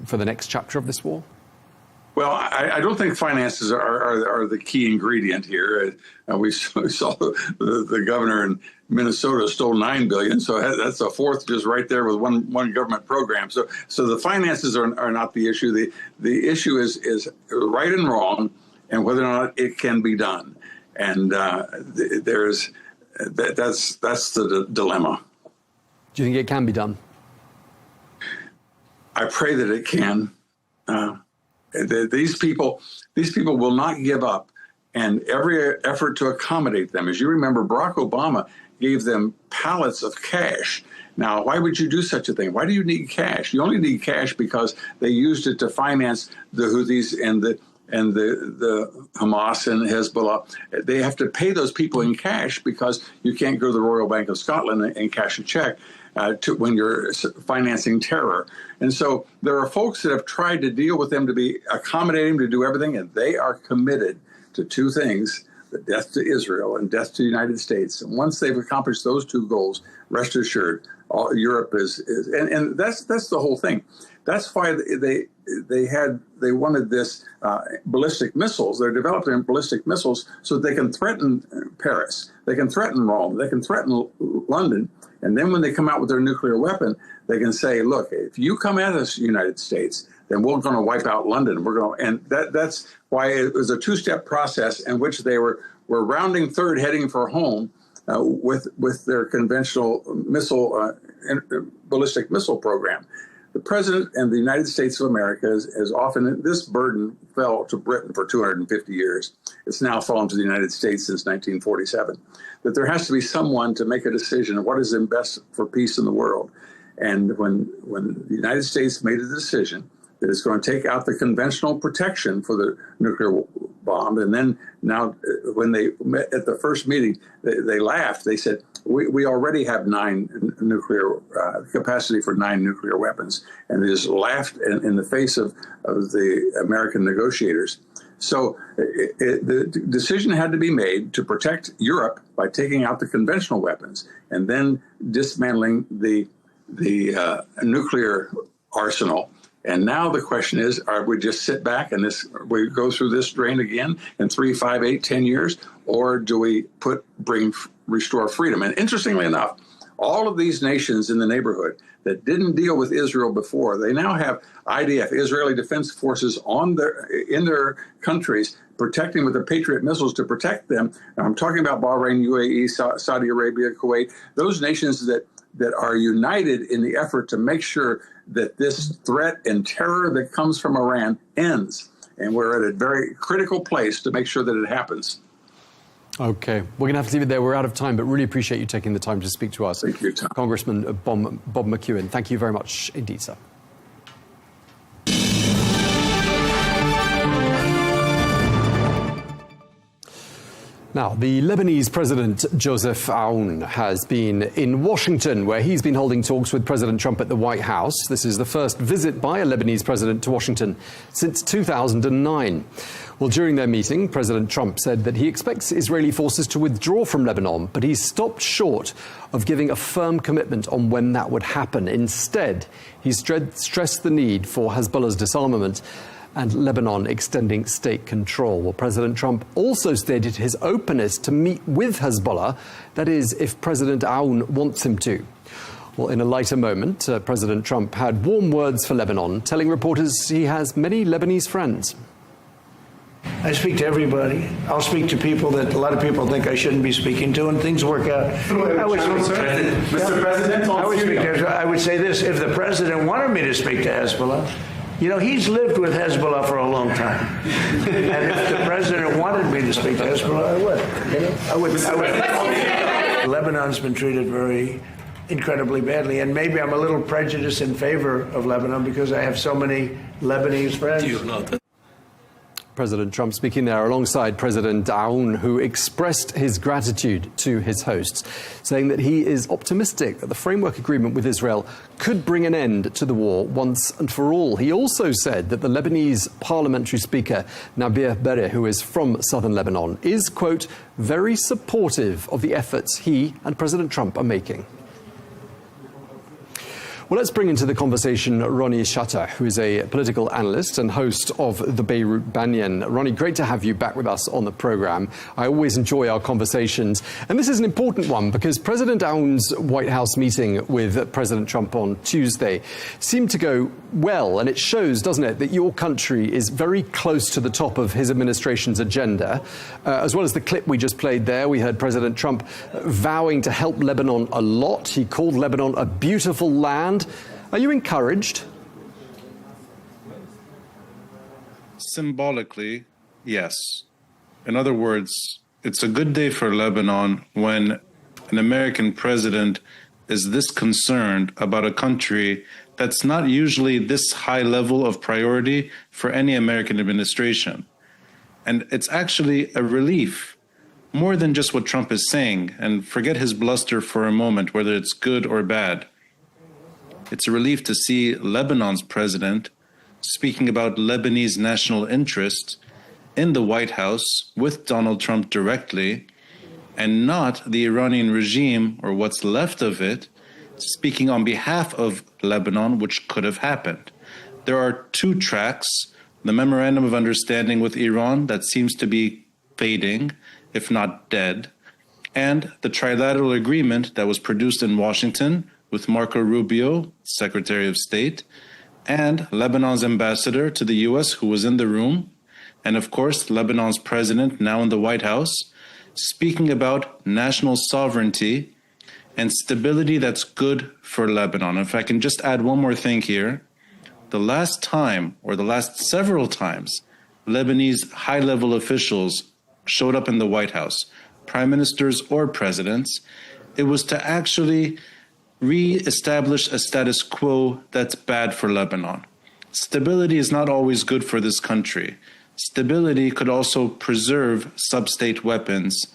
for the next chapter of this war? Well, I don't think finances are the key ingredient here. We saw the governor in Minnesota stole $9 billion, so that's a fourth just right there with one government program. So the finances are not the issue. The issue is right and wrong, and whether or not it can be done. And that's the dilemma. Do you think it can be done? I pray that it can. These people will not give up, and every effort to accommodate them. As you remember, Barack Obama gave them pallets of cash. Now, why would you do such a thing? Why do you need cash? You only need cash because they used it to finance the Houthis and the Hamas and Hezbollah. They have to pay those people in cash because you can't go to the Royal Bank of Scotland and cash a check when you're financing terror. And so there are folks that have tried to deal with them to be accommodating, to do everything, and they are committed to two things: the death to Israel and death to the United States. And once they've accomplished those two goals, rest assured, Europe is and that's the whole thing. That's why they wanted this ballistic missiles. They're developing ballistic missiles so that they can threaten Paris, they can threaten Rome, they can threaten London. And then when they come out with their nuclear weapon, they can say, look, if you come at us, United States, then we're going to wipe out London. And that's why it was a two-step process in which they were rounding third, heading for home with their conventional ballistic missile program. The president and the United States of America has often, this burden fell to Britain for 250 years. It's now fallen to the United States since 1947. That there has to be someone to make a decision of what is in best for peace in the world. And when the United States made a decision that it's going to take out the conventional protection for the nuclear bomb, and then now when they met at the first meeting, they laughed. They said, we already have 9 nuclear capacity for 9 nuclear weapons, and they just laughed in the face of the American negotiators. So the decision had to be made to protect Europe by taking out the conventional weapons and then dismantling the nuclear arsenal. And now the question is, are we just sit back and we go through this drain again in 3, 5, 8, 10 years, or do we restore freedom? And interestingly enough, all of these nations in the neighborhood that didn't deal with Israel before, they now have IDF, Israeli Defense Forces, in their countries, protecting with the Patriot missiles to protect them. And I'm talking about Bahrain, UAE, Saudi Arabia, Kuwait, those nations that are united in the effort to make sure that this threat and terror that comes from Iran ends. And we're at a very critical place to make sure that it happens. Okay, we're going to have to leave it there. We're out of time, but really appreciate you taking the time to speak to us. Thank you, Tom. Congressman Bob McEwen, thank you very much indeed, sir. Now, the Lebanese President Joseph Aoun has been in Washington, where he's been holding talks with President Trump at the White House. This is the first visit by a Lebanese president to Washington since 2009. Well, during their meeting, President Trump said that he expects Israeli forces to withdraw from Lebanon, but he's stopped short of giving a firm commitment on when that would happen. Instead, he stressed the need for Hezbollah's disarmament and Lebanon extending state control. Well, President Trump also stated his openness to meet with Hezbollah, that is, if President Aoun wants him to. Well, in a lighter moment, President Trump had warm words for Lebanon, telling reporters he has many Lebanese friends. I speak to everybody. I'll speak to people that a lot of people think I shouldn't be speaking to, and things work out. I would say this: if the president wanted me to speak to Hezbollah, you know, he's lived with Hezbollah for a long time. And if the president wanted me to speak to Hezbollah, I would. You know, I would. Lebanon's been treated very incredibly badly, and maybe I'm a little prejudiced in favor of Lebanon because I have so many Lebanese friends. President Trump speaking there alongside President Aoun, who expressed his gratitude to his hosts, saying that he is optimistic that the framework agreement with Israel could bring an end to the war once and for all. He also said that the Lebanese parliamentary speaker, Nabih Berri, who is from southern Lebanon, is, quote, very supportive of the efforts he and President Trump are making. Well, let's bring into the conversation Ronnie Shatter, who is a political analyst and host of the Beirut Banyan. Ronnie, great to have you back with us on the program. I always enjoy our conversations. And this is an important one because President Aoun's White House meeting with President Trump on Tuesday seemed to go well. And it shows, doesn't it, that your country is very close to the top of his administration's agenda. As well as the clip we just played there, we heard President Trump vowing to help Lebanon a lot. He called Lebanon a beautiful land. Are you encouraged? Symbolically, yes. In other words, it's a good day for Lebanon when an American president is this concerned about a country that's not usually this high level of priority for any American administration. And it's actually a relief, more than just what Trump is saying, and forget his bluster for a moment, whether it's good or bad. It's a relief to see Lebanon's president speaking about Lebanese national interest in the White House with Donald Trump directly, and not the Iranian regime or what's left of it speaking on behalf of Lebanon, which could have happened. There are two tracks: the Memorandum of Understanding with Iran that seems to be fading, if not dead, and the trilateral agreement that was produced in Washington with Marco Rubio, Secretary of State, and Lebanon's ambassador to the U.S., who was in the room, and of course, Lebanon's president, now in the White House, speaking about national sovereignty and stability that's good for Lebanon. If I can just add one more thing here, the last time, or the last several times, Lebanese high-level officials showed up in the White House, prime ministers or presidents, it was to actually re-establish a status quo that's bad for Lebanon. Stability is not always good for this country. Stability could also preserve sub-state weapons.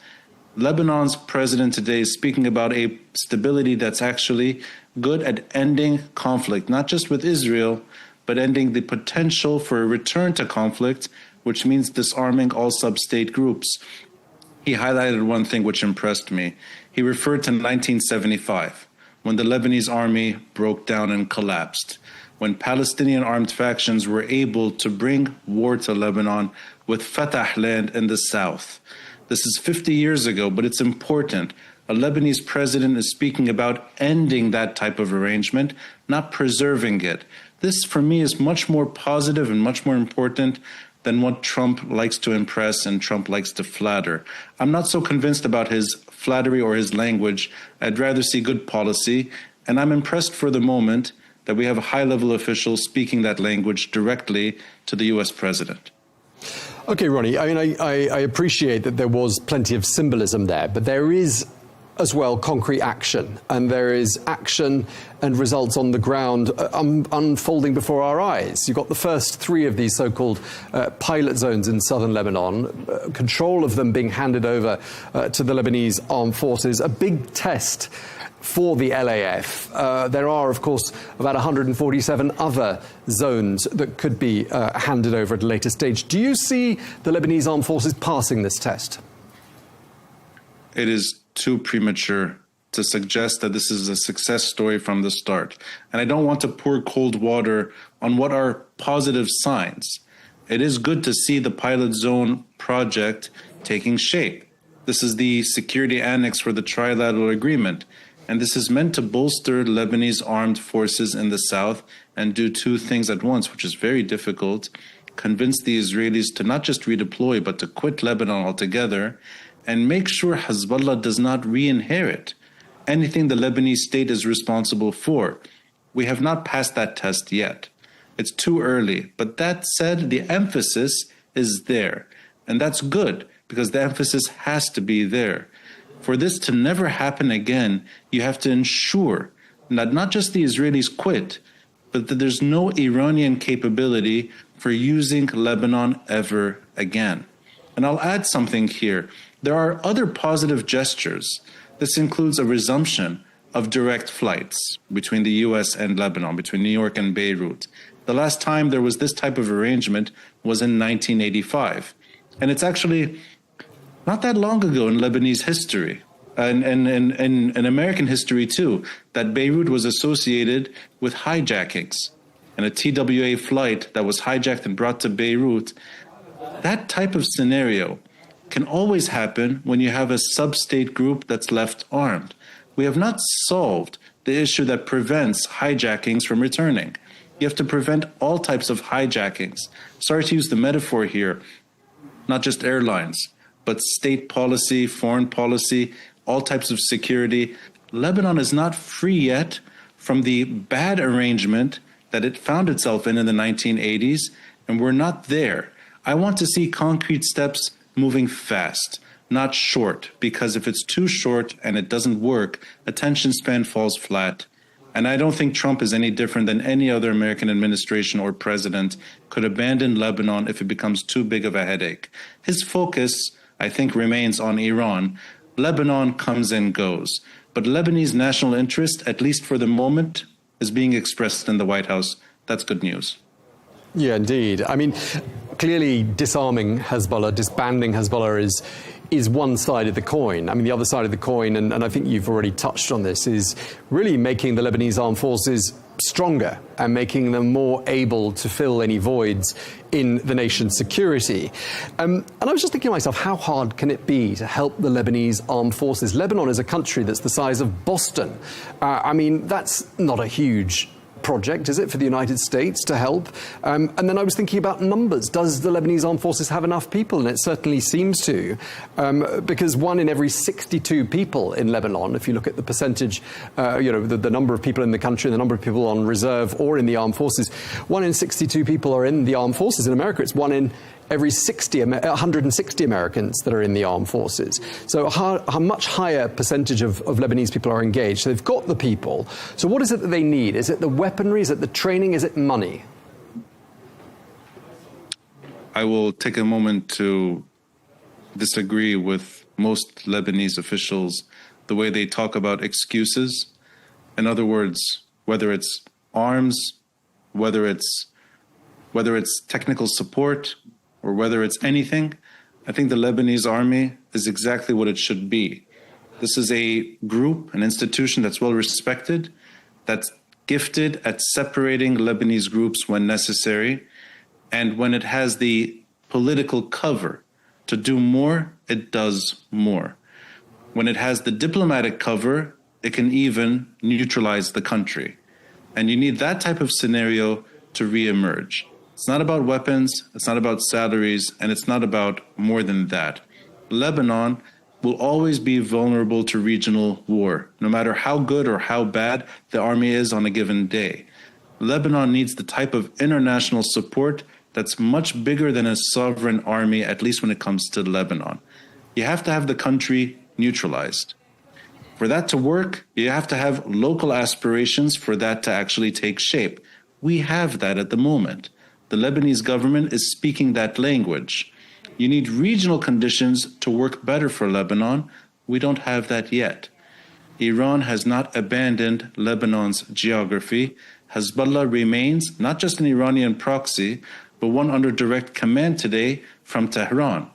Lebanon's president today is speaking about a stability that's actually good at ending conflict, not just with Israel, but ending the potential for a return to conflict, which means disarming all sub-state groups. He highlighted one thing which impressed me. He referred to 1975. When the Lebanese army broke down and collapsed, when Palestinian armed factions were able to bring war to Lebanon with Fatah land in the south. This is 50 years ago, but it's important. A Lebanese president is speaking about ending that type of arrangement, not preserving it. This, for me, is much more positive and much more important than what Trump likes to impress and Trump likes to flatter. I'm not so convinced about his flattery or his language. I'd rather see good policy, and I'm impressed for the moment that we have high-level officials speaking that language directly to the U.S. president. Okay, Ronnie, I mean, I appreciate that there was plenty of symbolism there, but there is as well concrete action, and there is action and results on the ground unfolding before our eyes. You've got the first 3 of these so-called pilot zones in southern Lebanon, control of them being handed over to the Lebanese armed forces, a big test for the LAF. There are, of course, about 147 other zones that could be handed over at a later stage. Do you see the Lebanese armed forces passing this test? It is too premature to suggest that this is a success story from the start. And I don't want to pour cold water on what are positive signs. It is good to see the pilot zone project taking shape. This is the security annex for the trilateral agreement. And this is meant to bolster Lebanese armed forces in the south and do 2 things at once, which is very difficult. Convince the Israelis to not just redeploy, but to quit Lebanon altogether, and make sure Hezbollah does not re-inherit anything the Lebanese state is responsible for. We have not passed that test yet. It's too early. But that said, the emphasis is there. And that's good, because the emphasis has to be there. For this to never happen again, you have to ensure that not just the Israelis quit, but that there's no Iranian capability for using Lebanon ever again. And I'll add something here. There are other positive gestures. This includes a resumption of direct flights between the US and Lebanon, between New York and Beirut. The last time there was this type of arrangement was in 1985. And it's actually not that long ago in Lebanese history, and in American history too, that Beirut was associated with hijackings. And a TWA flight that was hijacked and brought to Beirut, that type of scenario can always happen when you have a sub-state group that's left armed. We have not solved the issue that prevents hijackings from returning. You have to prevent all types of hijackings. Sorry to use the metaphor here, not just airlines, but state policy, foreign policy, all types of security. Lebanon is not free yet from the bad arrangement that it found itself in the 1980s, and we're not there. I want to see concrete steps moving fast, not short, because if it's too short and it doesn't work, attention span falls flat. And I don't think Trump is any different than any other American administration or president could abandon Lebanon if it becomes too big of a headache. His focus, I think, remains on Iran. Lebanon comes and goes. But Lebanese national interest, at least for the moment, is being expressed in the White House. That's good news. Yeah, indeed. I mean, clearly disarming Hezbollah, disbanding Hezbollah is one side of the coin. I mean, the other side of the coin, and I think you've already touched on this, is really making the Lebanese armed forces stronger and making them more able to fill any voids in the nation's security. And I was just thinking to myself, how hard can it be to help the Lebanese armed forces? Lebanon is a country that's the size of Boston. I mean, that's not a huge project, is it, for the United States to help? And then I was thinking about numbers. Does the Lebanese armed forces have enough people? And it certainly seems to, because 1 in every 62 people in Lebanon, if you look at the percentage, the number of people in the country, the number of people on reserve or in the armed forces, 1 in 62 people are in the armed forces. In America, it's 1 in every 160 Americans that are in the armed forces. So a much higher percentage of Lebanese people are engaged. They've got the people. So what is it that they need? Is it the weaponry? Is it the training? Is it money? I will take a moment to disagree with most Lebanese officials, the way they talk about excuses. In other words, whether it's arms, whether it's technical support, or whether it's anything, I think the Lebanese army is exactly what it should be. This is a group, an institution that's well respected, that's gifted at separating Lebanese groups when necessary, and when it has the political cover to do more, it does more. When it has the diplomatic cover, it can even neutralize the country. And you need that type of scenario to reemerge. It's not about weapons, it's not about salaries, and it's not about more than that. Lebanon will always be vulnerable to regional war, no matter how good or how bad the army is on a given day. Lebanon needs the type of international support that's much bigger than a sovereign army, at least when it comes to Lebanon. You have to have the country neutralized. For that to work, you have to have local aspirations for that to actually take shape. We have that at the moment. The Lebanese government is speaking that language. You need regional conditions to work better for Lebanon. We don't have that yet. Iran has not abandoned Lebanon's geography. Hezbollah remains not just an Iranian proxy, but one under direct command today from Tehran.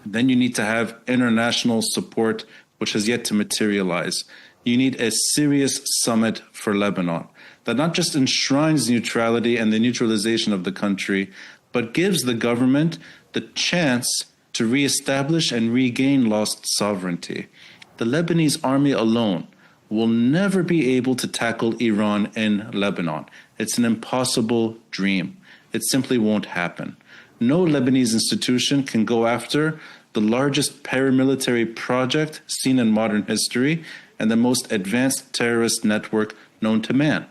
Then you need to have international support, which has yet to materialize. You need a serious summit for Lebanon that not just enshrines neutrality and the neutralization of the country, but gives the government the chance to reestablish and regain lost sovereignty. The Lebanese army alone will never be able to tackle Iran in Lebanon. It's an impossible dream. It simply won't happen. No Lebanese institution can go after the largest paramilitary project seen in modern history and the most advanced terrorist network known to man.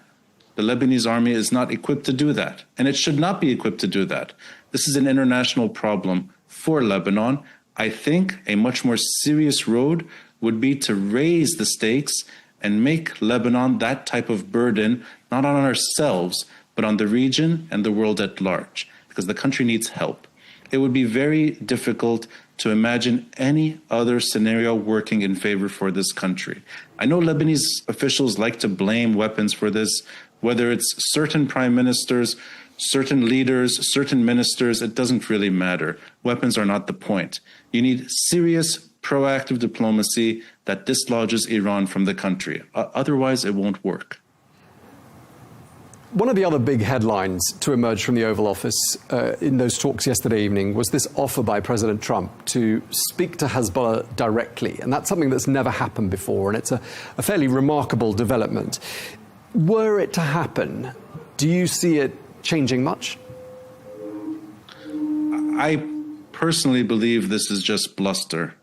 The Lebanese army is not equipped to do that, and it should not be equipped to do that. This is an international problem for Lebanon. I think a much more serious road would be to raise the stakes and make Lebanon that type of burden, not on ourselves, but on the region and the world at large, because the country needs help. It would be very difficult to imagine any other scenario working in favor for this country. I know Lebanese officials like to blame weapons for this, whether it's certain prime ministers, certain leaders, certain ministers, it doesn't really matter. Weapons are not the point. You need serious, proactive diplomacy that dislodges Iran from the country. Otherwise, it won't work. One of the other big headlines to emerge from the Oval Office in those talks yesterday evening was this offer by President Trump to speak to Hezbollah directly. And that's something that's never happened before, and it's a fairly remarkable development. Were it to happen, do you see it changing much? I personally believe this is just bluster.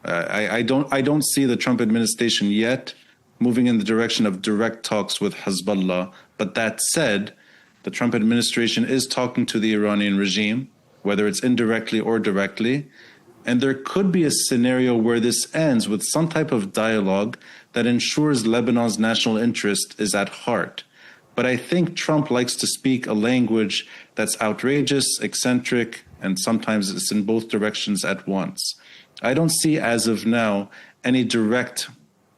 I don't see the Trump administration yet moving in the direction of direct talks with Hezbollah. But that said, the Trump administration is talking to the Iranian regime, whether it's indirectly or directly. And there could be a scenario where this ends with some type of dialogue that ensures Lebanon's national interest is at heart. But I think Trump likes to speak a language that's outrageous, eccentric, and sometimes it's in both directions at once. I don't see, as of now, any direct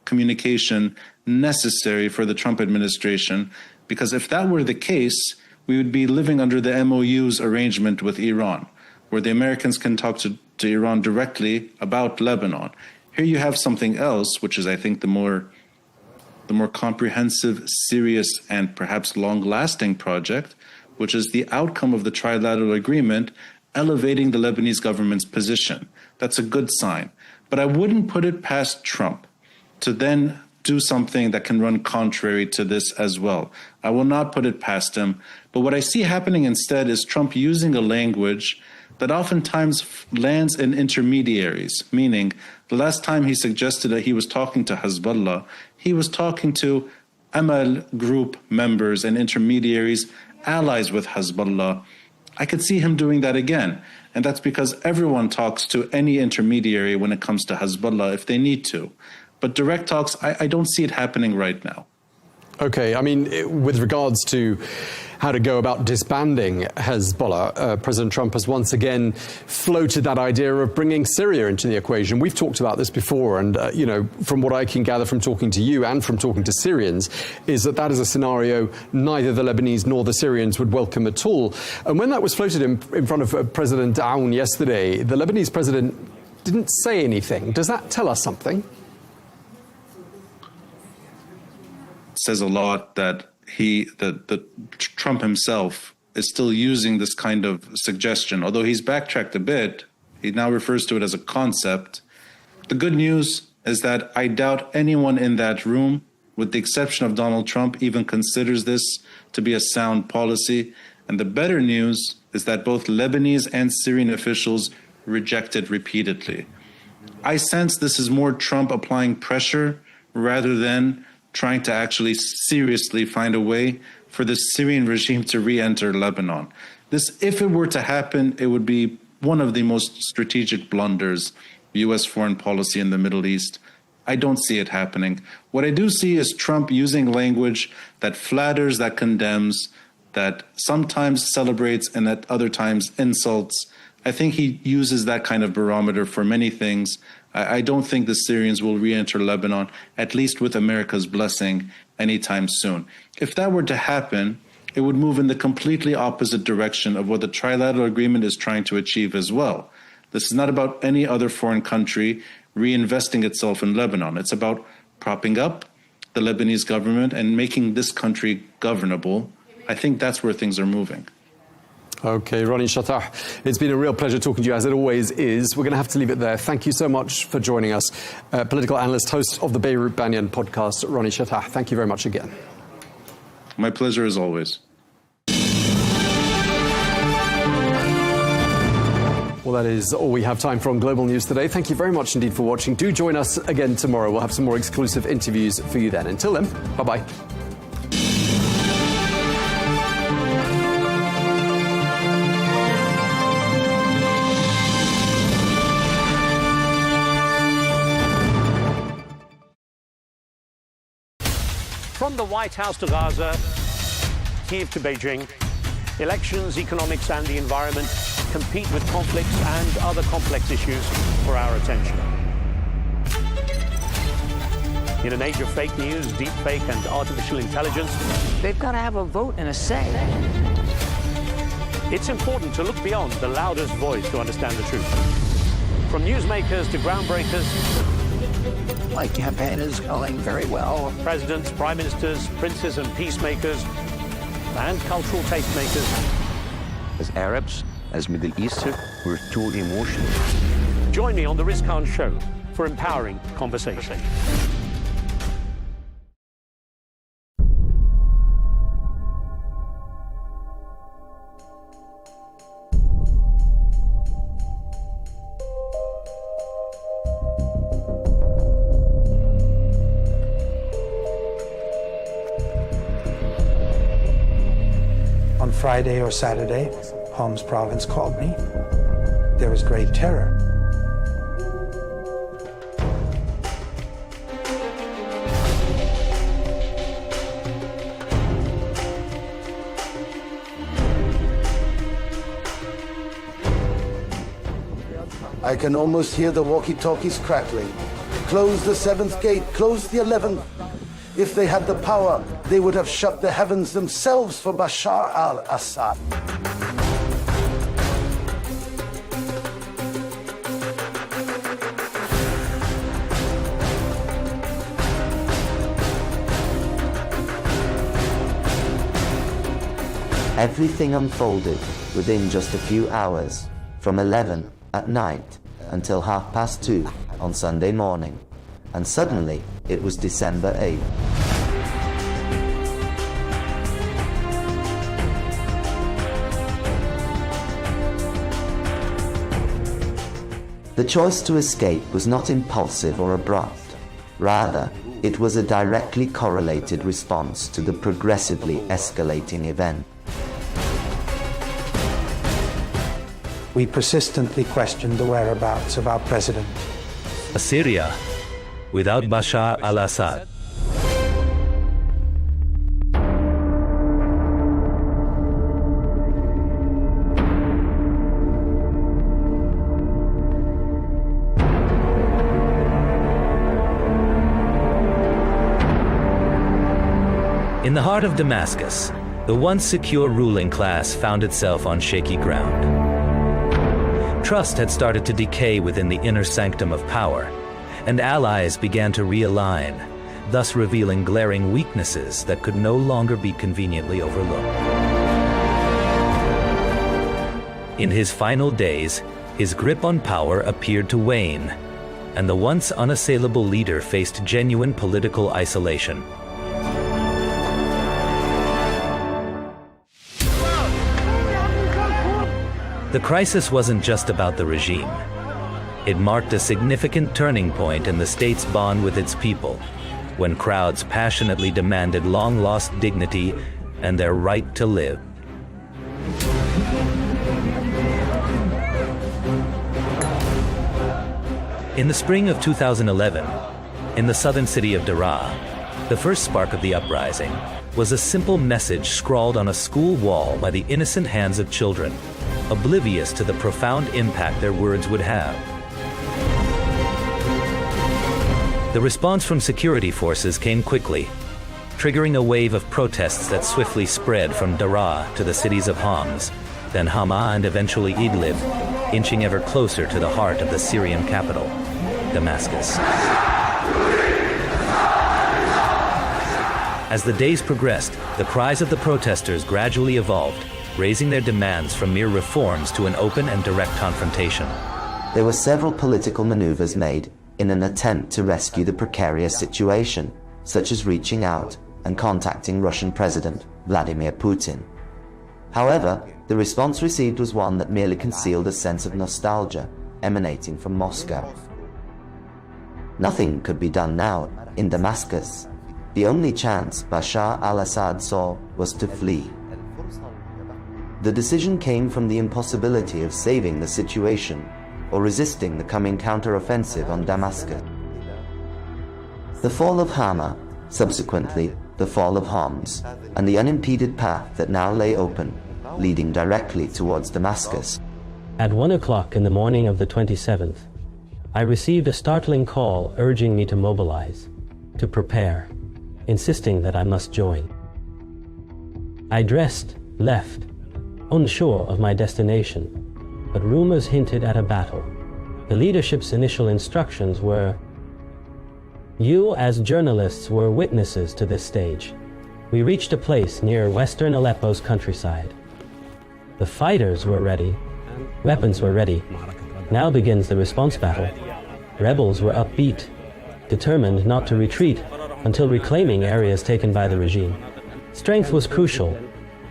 communication necessary for the Trump administration, because if that were the case, we would be living under the MOU's arrangement with Iran, where the Americans can talk to Iran directly about Lebanon. Here you have something else, which is, I think, the more comprehensive, serious, and perhaps long-lasting project, which is the outcome of the trilateral agreement elevating the Lebanese government's position. That's a good sign. But I wouldn't put it past Trump to then do something that can run contrary to this as well. I will not put it past him. But what I see happening instead is Trump using a language that oftentimes lands in intermediaries, meaning the last time he suggested that he was talking to Hezbollah, he was talking to Amal group members and intermediaries, allies with Hezbollah. I could see him doing that again. And that's because everyone talks to any intermediary when it comes to Hezbollah if they need to. But direct talks, I don't see it happening right now. Okay, I mean, with regards to how to go about disbanding Hezbollah, President Trump has once again floated that idea of bringing Syria into the equation. We've talked about this before, and, you know, from what I can gather from talking to you and from talking to Syrians, is that is a scenario neither the Lebanese nor the Syrians would welcome at all. And when that was floated in front of President Aoun yesterday, the Lebanese president didn't say anything. Does that tell us something? Says a lot that Trump himself is still using this kind of suggestion. Although he's backtracked a bit, he now refers to it as a concept. The good news is that I doubt anyone in that room, with the exception of Donald Trump, even considers this to be a sound policy. And the better news is that both Lebanese and Syrian officials reject it repeatedly. I sense this is more Trump applying pressure rather than trying to actually seriously find a way for the Syrian regime to re-enter Lebanon. If it were to happen, it would be one of the most strategic blunders U.S. foreign policy in the Middle East. I don't see it happening. What I do see is Trump using language that flatters, that condemns, that sometimes celebrates and at other times insults. I think he uses that kind of barometer for many things. I don't think the Syrians will re-enter Lebanon, at least with America's blessing, anytime soon. If that were to happen, it would move in the completely opposite direction of what the trilateral agreement is trying to achieve as well. This is not about any other foreign country reinvesting itself in Lebanon. It's about propping up the Lebanese government and making this country governable. I think that's where things are moving. Okay, Ronnie Chatah, it's been a real pleasure talking to you, as it always is. We're going to have to leave it there. Thank you so much for joining us. Political analyst, host of the Beirut Banyan podcast, Ronnie Chatah. Thank you very much again. My pleasure as always. Well, that is all we have time for on Global News today. Thank you very much indeed for watching. Do join us again tomorrow. We'll have some more exclusive interviews for you then. Until then, bye-bye. From the White House to Gaza, Kiev to Beijing, elections, economics and the environment compete with conflicts and other complex issues for our attention. In an age of fake news, deepfake and artificial intelligence, they've got to have a vote and a say. It's important to look beyond the loudest voice to understand the truth. From newsmakers to groundbreakers, my campaign is going very well. Presidents, prime ministers, princes and peacemakers, and cultural tastemakers. As Arabs, as Middle Eastern, we're too emotional. Join me on The Riz Khan Show for empowering conversation. Friday or Saturday, Homs province called me. There was great terror. I can almost hear the walkie-talkies crackling. Close the 7th gate, close the 11th. If they had the power, they would have shut the heavens themselves for Bashar al-Assad. Everything unfolded within just a few hours, from 11 at night until 2:30 on Sunday morning. And suddenly, it was December 8th. The choice to escape was not impulsive or abrupt. Rather, it was a directly correlated response to the progressively escalating event. We persistently questioned the whereabouts of our president. A Syria without Bashar al-Assad. In the heart of Damascus, the once secure ruling class found itself on shaky ground. Trust had started to decay within the inner sanctum of power, and allies began to realign, thus revealing glaring weaknesses that could no longer be conveniently overlooked. In his final days, his grip on power appeared to wane, and the once unassailable leader faced genuine political isolation. The crisis wasn't just about the regime. It marked a significant turning point in the state's bond with its people, when crowds passionately demanded long-lost dignity and their right to live. In the spring of 2011, in the southern city of Daraa, the first spark of the uprising was a simple message scrawled on a school wall by the innocent hands of children, oblivious to the profound impact their words would have. The response from security forces came quickly, triggering a wave of protests that swiftly spread from Daraa to the cities of Homs, then Hama and eventually Idlib, inching ever closer to the heart of the Syrian capital, Damascus. As the days progressed, the cries of the protesters gradually evolved, raising their demands from mere reforms to an open and direct confrontation. There were several political maneuvers made in an attempt to rescue the precarious situation, such as reaching out and contacting Russian President Vladimir Putin. However, the response received was one that merely concealed a sense of nostalgia emanating from Moscow. Nothing could be done now in Damascus. The only chance Bashar al-Assad saw was to flee. The decision came from the impossibility of saving the situation or resisting the coming counter-offensive on Damascus. The fall of Hama, subsequently the fall of Homs, and the unimpeded path that now lay open, leading directly towards Damascus. At 1 o'clock in the morning of the 27th, I received a startling call urging me to mobilize, to prepare, insisting that I must join. I dressed, left, unsure of my destination, but rumors hinted at a battle. The leadership's initial instructions were, "You as journalists were witnesses to this stage. We reached a place near western Aleppo's countryside. The fighters were ready, weapons were ready. Now begins the response battle. Rebels were upbeat, determined not to retreat until reclaiming areas taken by the regime. Strength was crucial.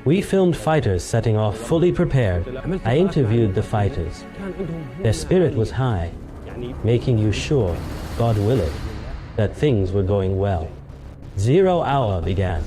We filmed fighters setting off fully prepared. I interviewed the fighters. Their spirit was high, making you sure, God willing, that things were going well. 0 hour began.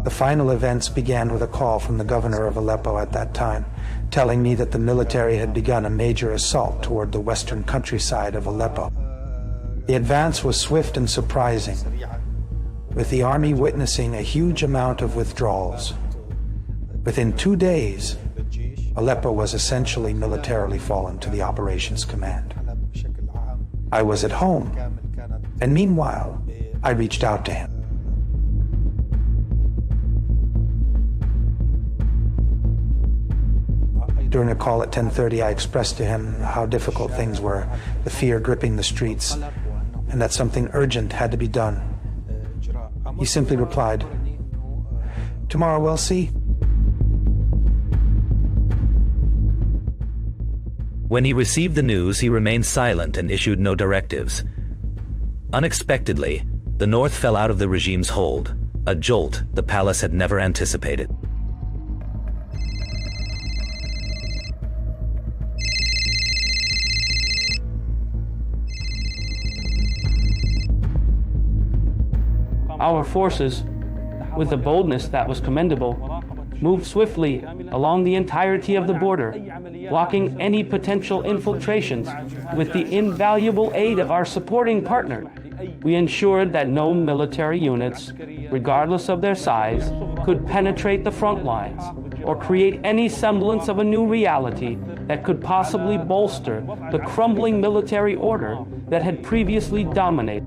The final events began with a call from the governor of Aleppo at that time, telling me that the military had begun a major assault toward the western countryside of Aleppo. The advance was swift and surprising, with the army witnessing a huge amount of withdrawals. Within 2 days, Aleppo was essentially militarily fallen to the operations command. I was at home, and meanwhile, I reached out to him. During a call at 10:30, I expressed to him how difficult things were, the fear gripping the streets, and that something urgent had to be done. He simply replied, "Tomorrow we'll see." When he received the news, he remained silent and issued no directives. Unexpectedly, the north fell out of the regime's hold, a jolt the palace had never anticipated. Our forces, with a boldness that was commendable, moved swiftly along the entirety of the border, blocking any potential infiltrations. With the invaluable aid of our supporting partner, we ensured that no military units, regardless of their size, could penetrate the front lines or create any semblance of a new reality that could possibly bolster the crumbling military order that had previously dominated.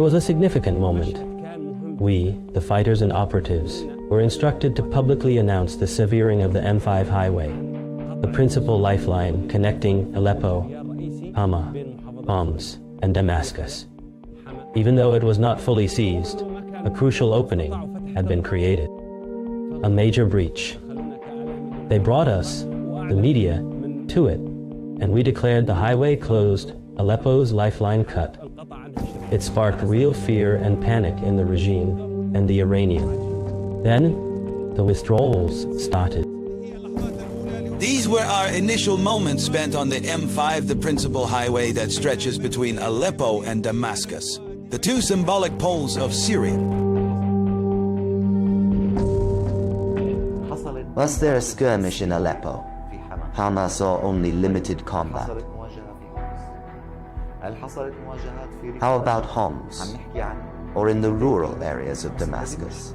There was a significant moment. We, the fighters and operatives, were instructed to publicly announce the severing of the M5 highway, the principal lifeline connecting Aleppo, Hama, Homs, and Damascus. Even though it was not fully seized, a crucial opening had been created. A major breach. They brought us, the media, to it, and we declared the highway closed, Aleppo's lifeline cut. It sparked real fear and panic in the regime and the Iranian. Then, the withdrawals started. These were our initial moments spent on the M5, the principal highway that stretches between Aleppo and Damascus, the two symbolic poles of Syria. Was there a skirmish in Aleppo? Hama saw only limited combat. How about Homs, or in the rural areas of Damascus?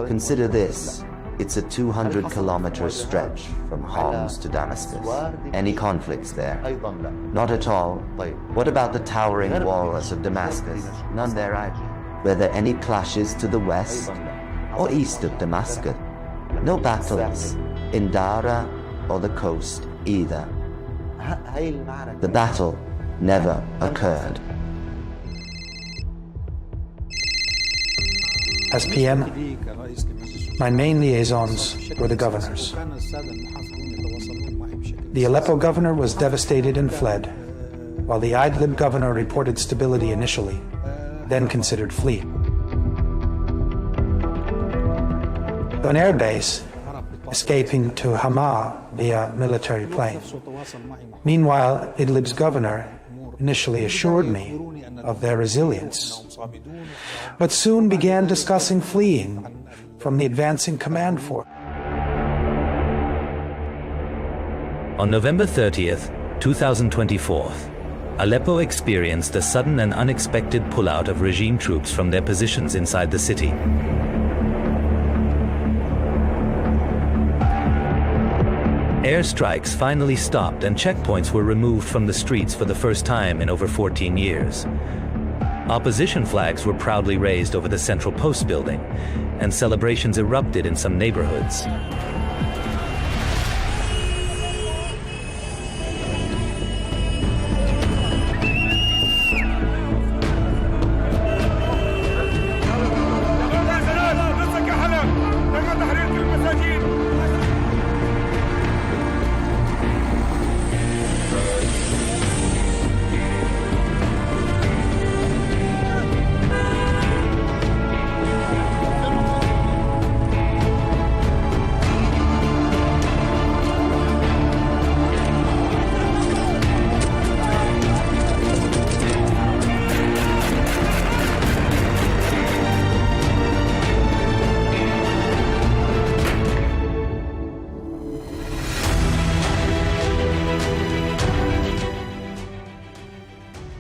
Consider this. It's a 200-kilometer stretch from Homs to Damascus. Any conflicts there? Not at all. What about the towering walls of Damascus? None there either. Were there any clashes to the west or east of Damascus? No battles in Dara or the coast either. The battle never occurred. As PM, my main liaisons were the governors. The Aleppo governor was devastated and fled, while the Idlib governor reported stability initially, then considered fleeing. On air base, escaping to Hama via military plane. Meanwhile, Idlib's governor initially assured me of their resilience, but soon began discussing fleeing from the advancing command force. On November 30th, 2024, Aleppo experienced a sudden and unexpected pullout of regime troops from their positions inside the city. Airstrikes finally stopped and checkpoints were removed from the streets for the first time in over 14 years. Opposition flags were proudly raised over the Central Post building, and celebrations erupted in some neighborhoods.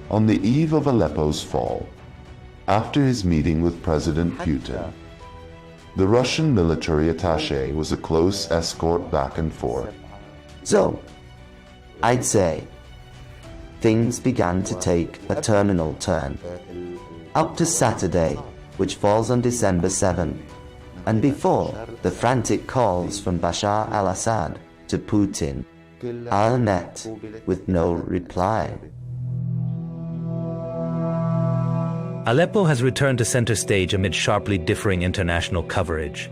On the eve of Aleppo's fall, after his meeting with President Putin, the Russian military attaché was a close escort back and forth. So, I'd say, things began to take a terminal turn. Up to Saturday, which falls on December 7, and before the frantic calls from Bashar al-Assad to Putin are met with no reply. Aleppo has returned to center stage amid sharply differing international coverage,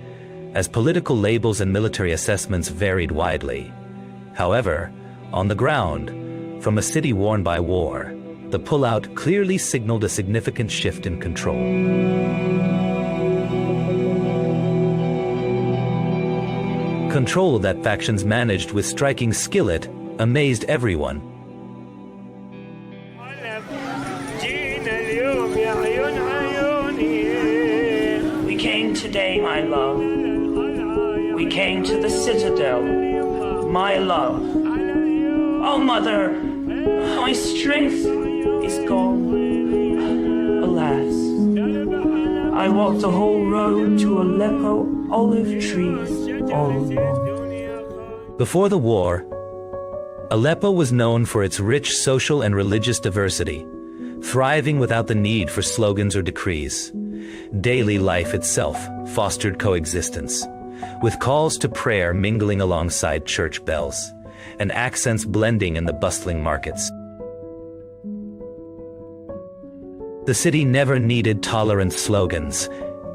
as political labels and military assessments varied widely. However, on the ground, from a city worn by war, the pullout clearly signaled a significant shift in control. Control that factions managed with striking skillet amazed everyone. We came today, my love. We came to the citadel, my love. Oh, mother, my strength is gone. Alas, I walked the whole road to Aleppo, olive trees all along. Before the war, Aleppo was known for its rich social and religious diversity, thriving without the need for slogans or decrees. Daily life itself fostered coexistence, with calls to prayer mingling alongside church bells, and accents blending in the bustling markets. The city never needed tolerant slogans.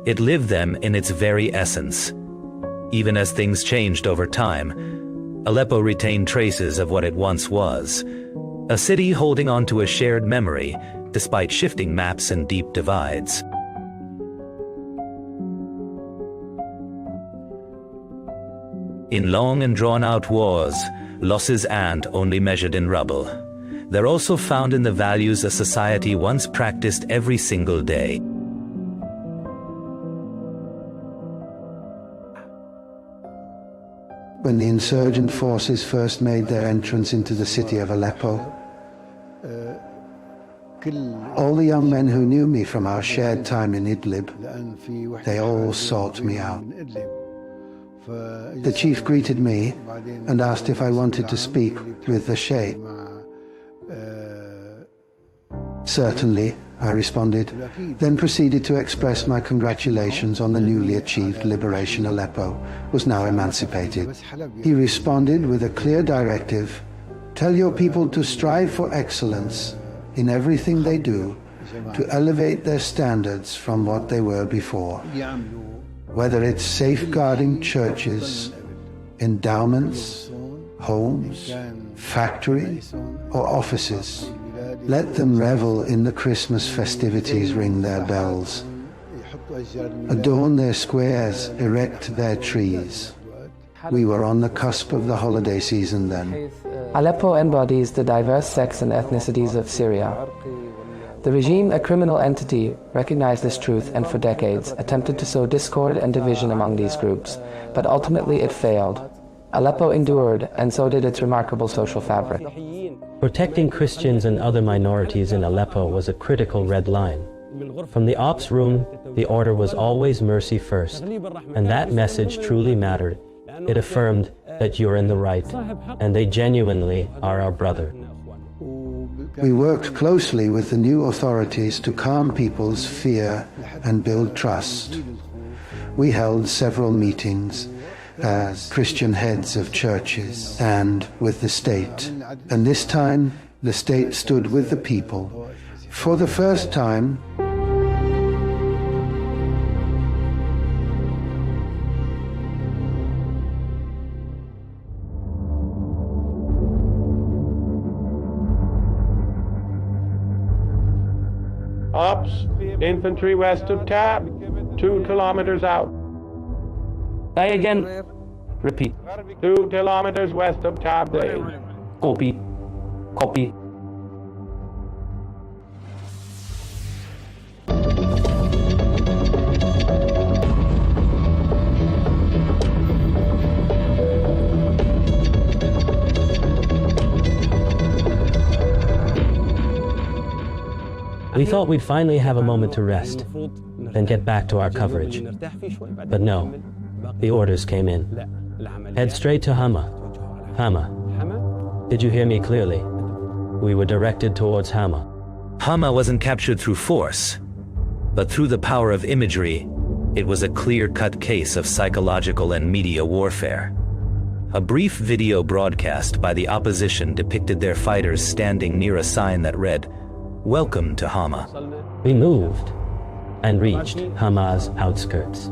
It lived them in its very essence. Even as things changed over time, Aleppo retained traces of what it once was, a city holding on to a shared memory despite shifting maps and deep divides. In long and drawn-out wars, losses aren't only measured in rubble. They're also found in the values a society once practiced every single day. When the insurgent forces first made their entrance into the city of Aleppo, all the young men who knew me from our shared time in Idlib, they all sought me out. The chief greeted me and asked if I wanted to speak with the Sheikh. Certainly, I responded, then proceeded to express my congratulations on the newly achieved liberation. Aleppo was now emancipated. He responded with a clear directive: tell your people to strive for excellence in everything they do, to elevate their standards from what they were before. Whether it's safeguarding churches, endowments, homes, factories, or offices, let them revel in the Christmas festivities, ring their bells, adorn their squares, erect their trees. We were on the cusp of the holiday season then. Aleppo embodies the diverse sects and ethnicities of Syria. The regime, a criminal entity, recognized this truth and for decades attempted to sow discord and division among these groups, but ultimately it failed. Aleppo endured, and so did its remarkable social fabric. Protecting Christians and other minorities in Aleppo was a critical red line. From the ops room, the order was always mercy first, and that message truly mattered. It affirmed that you're in the right, and they genuinely are our brother. We worked closely with the new authorities to calm people's fear and build trust. We held several meetings as Christian heads of churches and with the state. And this time, the state stood with the people. For the first time, Ops, infantry west of Tab, 2 kilometers out. Say again. Repeat. 2 kilometers west of Tab Day. Copy. Copy. We thought we'd finally have a moment to rest, then get back to our coverage. But no, the orders came in. Head straight to Hama. Hama. Did you hear me clearly? We were directed towards Hama. Hama wasn't captured through force, but through the power of imagery. It was a clear-cut case of psychological and media warfare. A brief video broadcast by the opposition depicted their fighters standing near a sign that read, "Welcome to Hama." We moved and reached Hama's outskirts.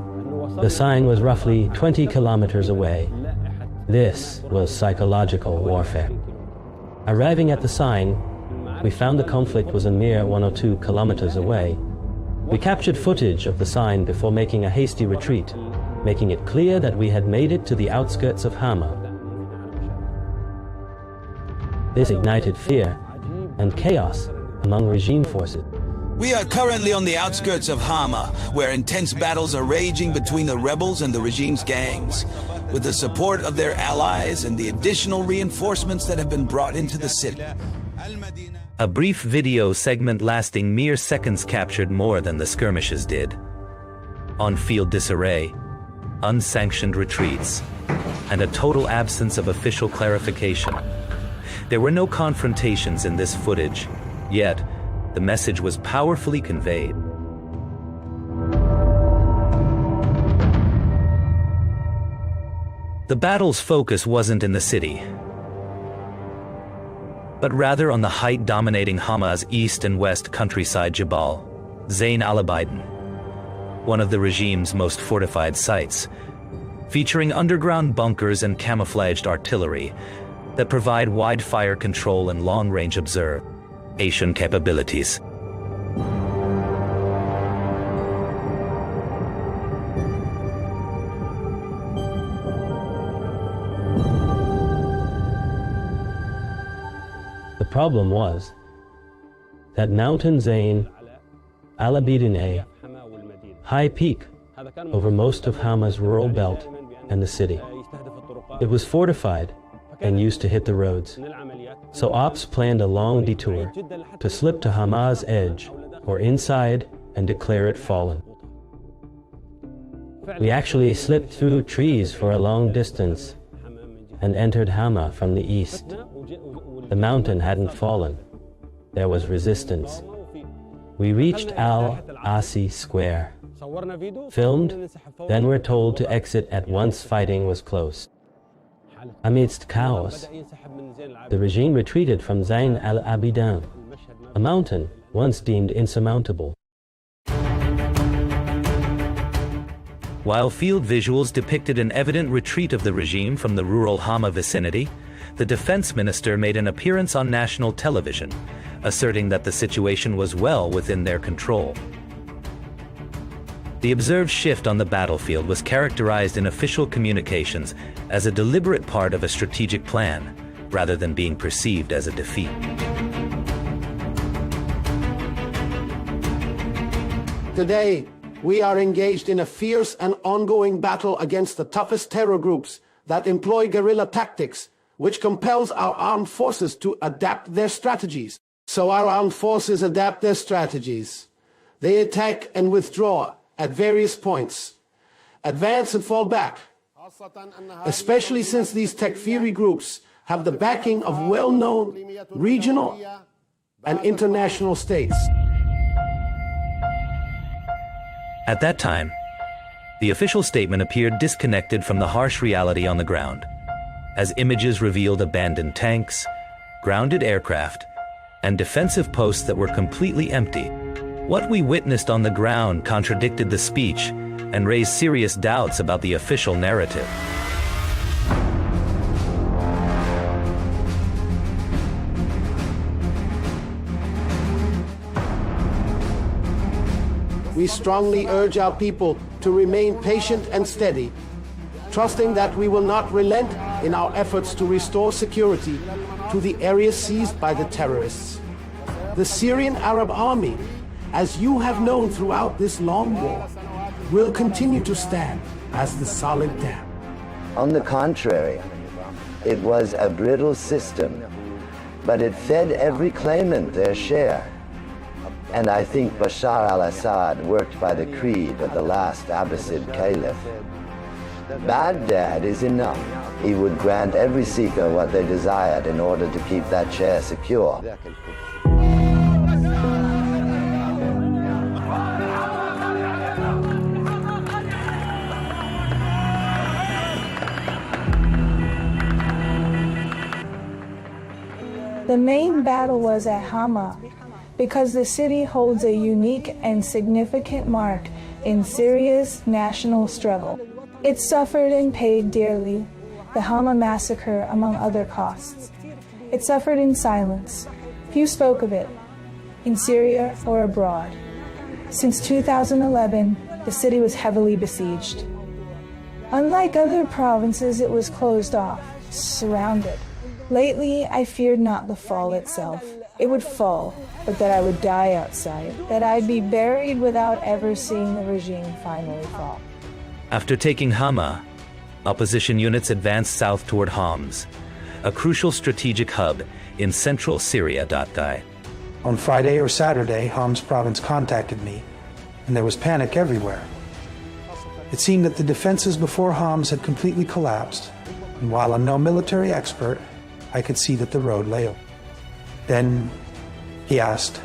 The sign was roughly 20 kilometers away. This was psychological warfare. Arriving at the sign, we found the conflict was a mere 1 or 2 kilometers away. We captured footage of the sign before making a hasty retreat, making it clear that we had made it to the outskirts of Hama. This ignited fear and chaos among regime forces. We are currently on the outskirts of Hama, where intense battles are raging between the rebels and the regime's gangs. With the support of their allies and the additional reinforcements that have been brought into the city. A brief video segment lasting mere seconds captured more than the skirmishes did. On-field disarray, unsanctioned retreats, and a total absence of official clarification. There were no confrontations in this footage, yet the message was powerfully conveyed. The battle's focus wasn't in the city, but rather on the height dominating Hama's east and west countryside Jabal, Zayn al-Abidin, one of the regime's most fortified sites, featuring underground bunkers and camouflaged artillery that provide wide fire control and long-range observation capabilities. The problem was that Mountain Zayn al-Abidin, high peak over most of Hama's rural belt and the city. It was fortified and used to hit the roads. So ops planned a long detour to slip to Hama's edge or inside and declare it fallen. We actually slipped through trees for a long distance and entered Hama from the east. The mountain hadn't fallen. There was resistance. We reached Al-Asi Square, filmed, then were told to exit at once fighting was close. Amidst chaos, the regime retreated from Zayn al-Abidin, a mountain once deemed insurmountable. While field visuals depicted an evident retreat of the regime from the rural Hama vicinity, the defense minister made an appearance on national television, asserting that the situation was well within their control. The observed shift on the battlefield was characterized in official communications as a deliberate part of a strategic plan, rather than being perceived as a defeat. Today, we are engaged in a fierce and ongoing battle against the toughest terror groups that employ guerrilla tactics, which compels our armed forces to adapt their strategies. So our armed forces adapt their strategies. They attack and withdraw at various points, advance and fall back, especially since these Takfiri groups have the backing of well-known regional and international states. At that time, the official statement appeared disconnected from the harsh reality on the ground, as images revealed abandoned tanks, grounded aircraft, and defensive posts that were completely empty. What we witnessed on the ground contradicted the speech and raised serious doubts about the official narrative. We strongly urge our people to remain patient and steady, trusting that we will not relent in our efforts to restore security to the areas seized by the terrorists. The Syrian Arab Army, as you have known throughout this long war, will continue to stand as the solid dam. On the contrary, it was a brittle system, but it fed every claimant their share. And I think Bashar al-Assad worked by the creed of the last Abbasid caliph. Baghdad is enough. He would grant every seeker what they desired in order to keep that chair secure. The main battle was at Hama, because the city holds a unique and significant mark in Syria's national struggle. It suffered and paid dearly, the Hama massacre among other costs. It suffered in silence. Few spoke of it, in Syria or abroad. Since 2011, the city was heavily besieged. Unlike other provinces, it was closed off, surrounded. Lately, I feared not the fall itself. It would fall, but that I would die outside, that I'd be buried without ever seeing the regime finally fall. After taking Hama, opposition units advanced south toward Homs, a crucial strategic hub in central Syria. On Friday or Saturday, Homs province contacted me, and there was panic everywhere. It seemed that the defenses before Homs had completely collapsed, and while I'm no military expert, I could see that the road lay open. Then he asked,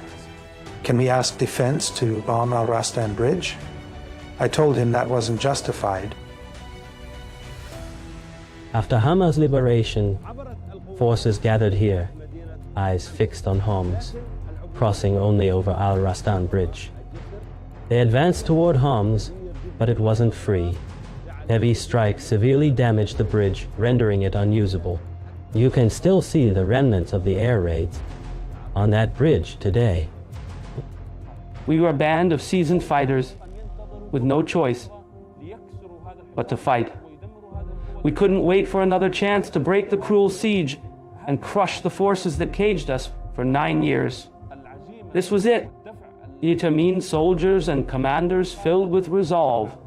Can we ask defense to bomb Al Rastan Bridge? I told him that wasn't justified. After Hama's liberation, forces gathered here, eyes fixed on Homs, crossing only over Al Rastan Bridge. They advanced toward Homs, but it wasn't free. Heavy strikes severely damaged the bridge, rendering it unusable. You can still see the remnants of the air raids on that bridge today. We were a band of seasoned fighters with no choice but to fight. We couldn't wait for another chance to break the cruel siege and crush the forces that caged us for 9 years. This was it. The Tamim soldiers and commanders filled with resolve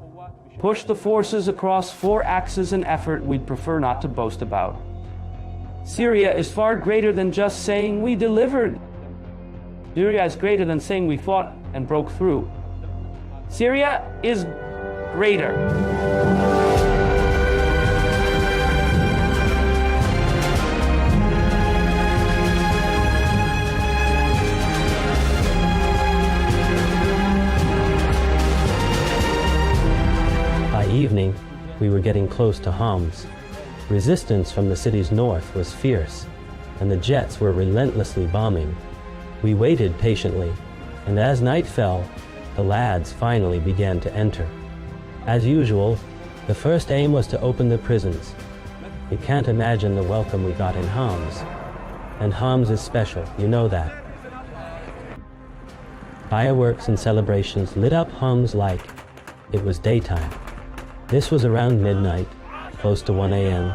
pushed the forces across 4 axes, an effort we'd prefer not to boast about. Syria is far greater than just saying we delivered. Syria is greater than saying we fought and broke through. Syria is greater. By evening, we were getting close to Homs. Resistance from the city's north was fierce, and the jets were relentlessly bombing. We waited patiently, and as night fell, the lads finally began to enter. As usual, the first aim was to open the prisons. You can't imagine the welcome we got in Homs. And Homs is special, you know that. Fireworks and celebrations lit up Homs like it was daytime. This was around midnight, close to 1 a.m.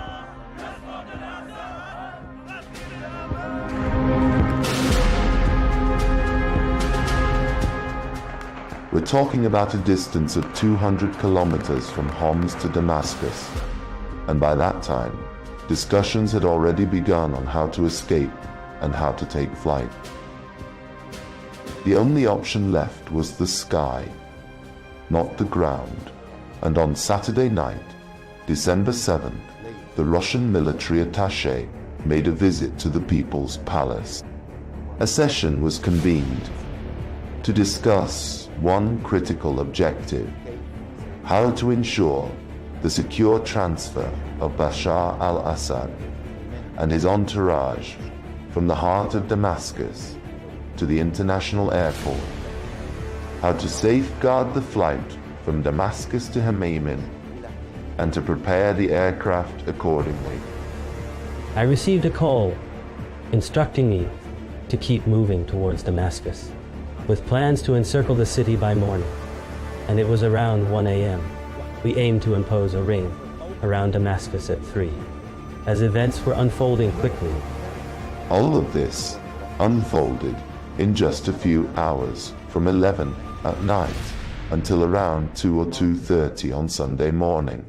We're talking about a distance of 200 kilometers from Homs to Damascus, and by that time, discussions had already begun on how to escape and how to take flight. The only option left was the sky, not the ground, and on Saturday night, December 7th, the Russian military attaché made a visit to the People's Palace. A session was convened to discuss one critical objective: how to ensure the secure transfer of Bashar al-Assad and his entourage from the heart of Damascus to the international airport, how to safeguard the flight from Damascus to Hamamin, and to prepare the aircraft accordingly. I received a call instructing me to keep moving towards Damascus, with plans to encircle the city by morning, and it was around 1 a.m. We aimed to impose a ring around Damascus at 3, as events were unfolding quickly. All of this unfolded in just a few hours, from 11 at night until around 2 or 2:30 on Sunday morning,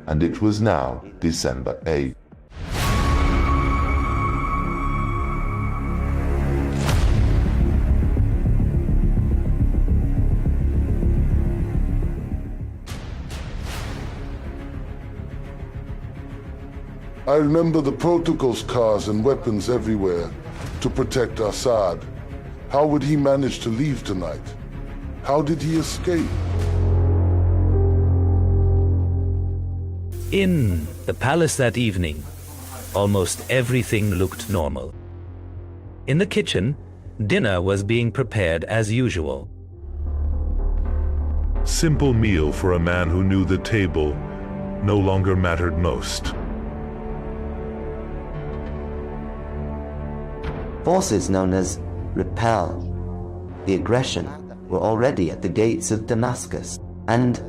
and it was now December 8th. I remember the protocols cars and weapons everywhere to protect Assad. How would he manage to leave tonight? How did he escape? In the palace that evening, almost everything looked normal. In the kitchen, dinner was being prepared as usual. Simple meal for a man who knew the table no longer mattered most. Forces known as Repel, the aggression, were already at the gates of Damascus, and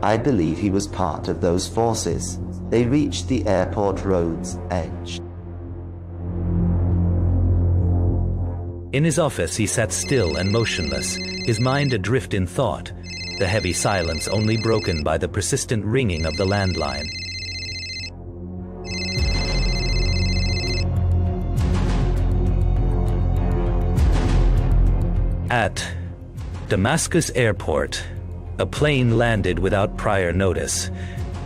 I believe he was part of those forces. They reached the airport road's edge. In his office, he sat still and motionless, his mind adrift in thought, the heavy silence only broken by the persistent ringing of the landline. At Damascus Airport, a plane landed without prior notice,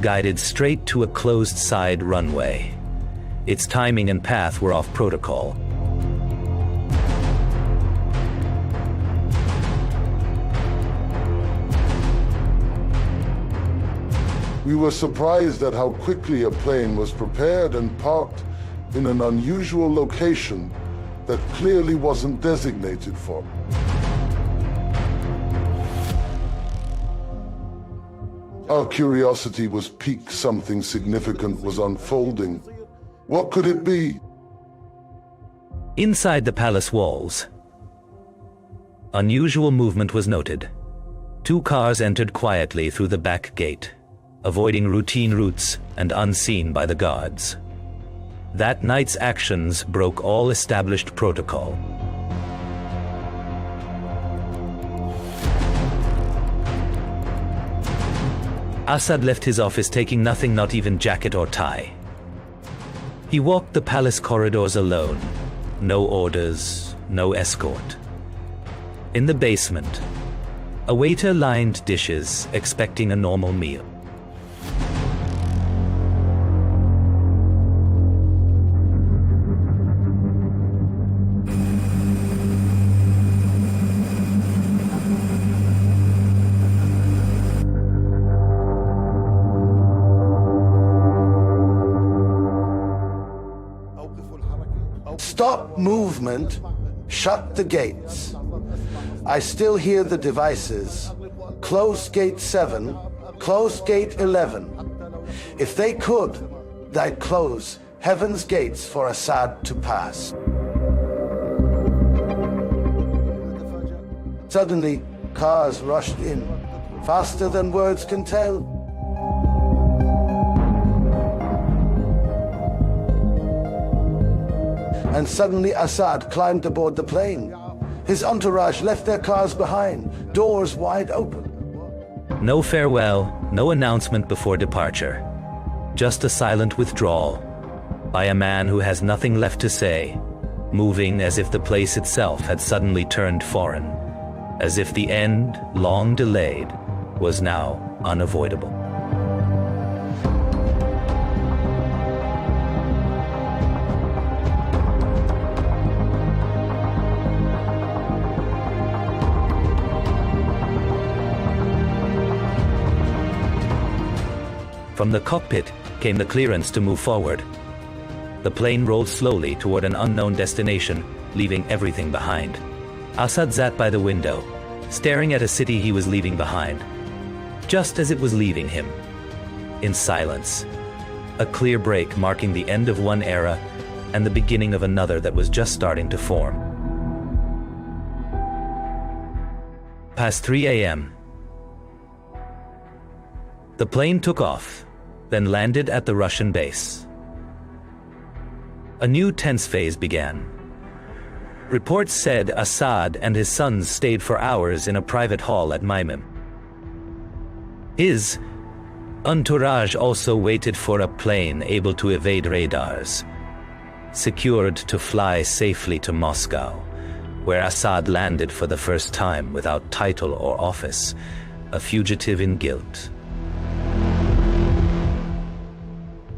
guided straight to a closed side runway. Its timing and path were off protocol. We were surprised at how quickly a plane was prepared and parked in an unusual location that clearly wasn't designated for. Our curiosity was piqued. Something significant was unfolding. What could it be? Inside the palace walls, unusual movement was noted. 2 cars entered quietly through the back gate, avoiding routine routes and unseen by the guards. That night's actions broke all established protocol. Assad left his office taking nothing, not even jacket or tie. He walked the palace corridors alone. No orders, no escort. In the basement, a waiter lined dishes, expecting a normal meal. Stop movement, shut the gates. I still hear the devices. Close gate 7, close gate 11. If they could, they'd close heaven's gates for Assad to pass. Suddenly, cars rushed in, faster than words can tell. And suddenly Assad climbed aboard the plane. His entourage left their cars behind, doors wide open. No farewell, no announcement before departure. Just a silent withdrawal by a man who has nothing left to say, moving as if the place itself had suddenly turned foreign, as if the end, long delayed, was now unavoidable. From the cockpit came the clearance to move forward. The plane rolled slowly toward an unknown destination, leaving everything behind. Assad sat by the window, staring at a city he was leaving behind. Just as it was leaving him, in silence, a clear break marking the end of one era and the beginning of another that was just starting to form. Past 3 a.m., the plane took off, then landed at the Russian base. A new tense phase began. Reports said Assad and his sons stayed for hours in a private hall at Maimim. His entourage also waited for a plane able to evade radars, secured to fly safely to Moscow, where Assad landed for the first time without title or office, a fugitive in guilt.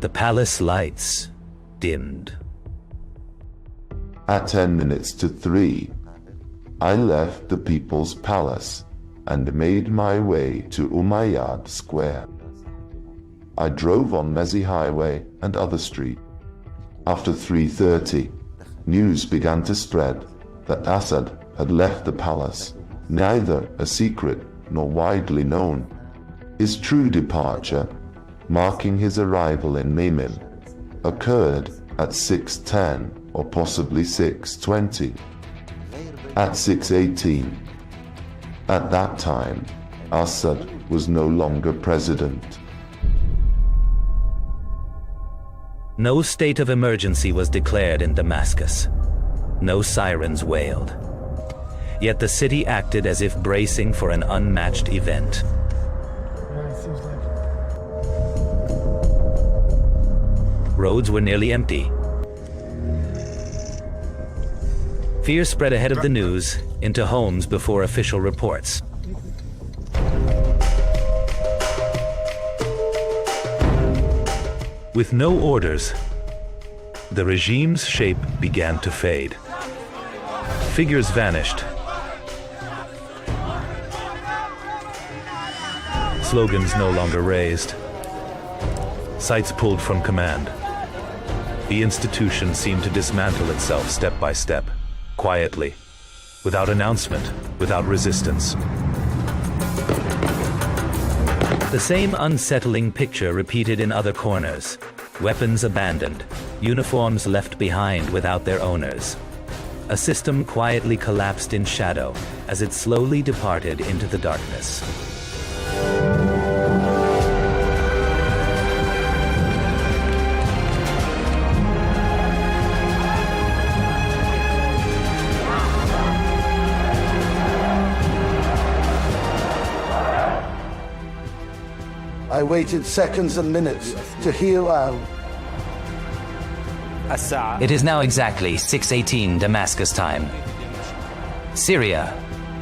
The palace lights dimmed. At 10 minutes to 3, I left the People's Palace and made my way to Umayyad Square. I drove on Mezi Highway and other street. After 3:30, news began to spread that Assad had left the palace, neither a secret nor widely known. His true departure, marking his arrival in Maimim, occurred at 6:10 or possibly 6:20. At 6:18, at that time, Assad was no longer president. No state of emergency was declared in Damascus. No sirens wailed. Yet the city acted as if bracing for an unmatched event. Roads were nearly empty. Fear spread ahead of the news into homes before official reports. With no orders, the regime's shape began to fade. Figures vanished. Slogans no longer raised. Sights pulled from command. The institution seemed to dismantle itself step by step, quietly, without announcement, without resistance. The same unsettling picture repeated in other corners. Weapons abandoned, uniforms left behind without their owners. A system quietly collapsed in shadow as it slowly departed into the darkness. I waited seconds and minutes to hear out. It is now exactly 6:18 Damascus time. Syria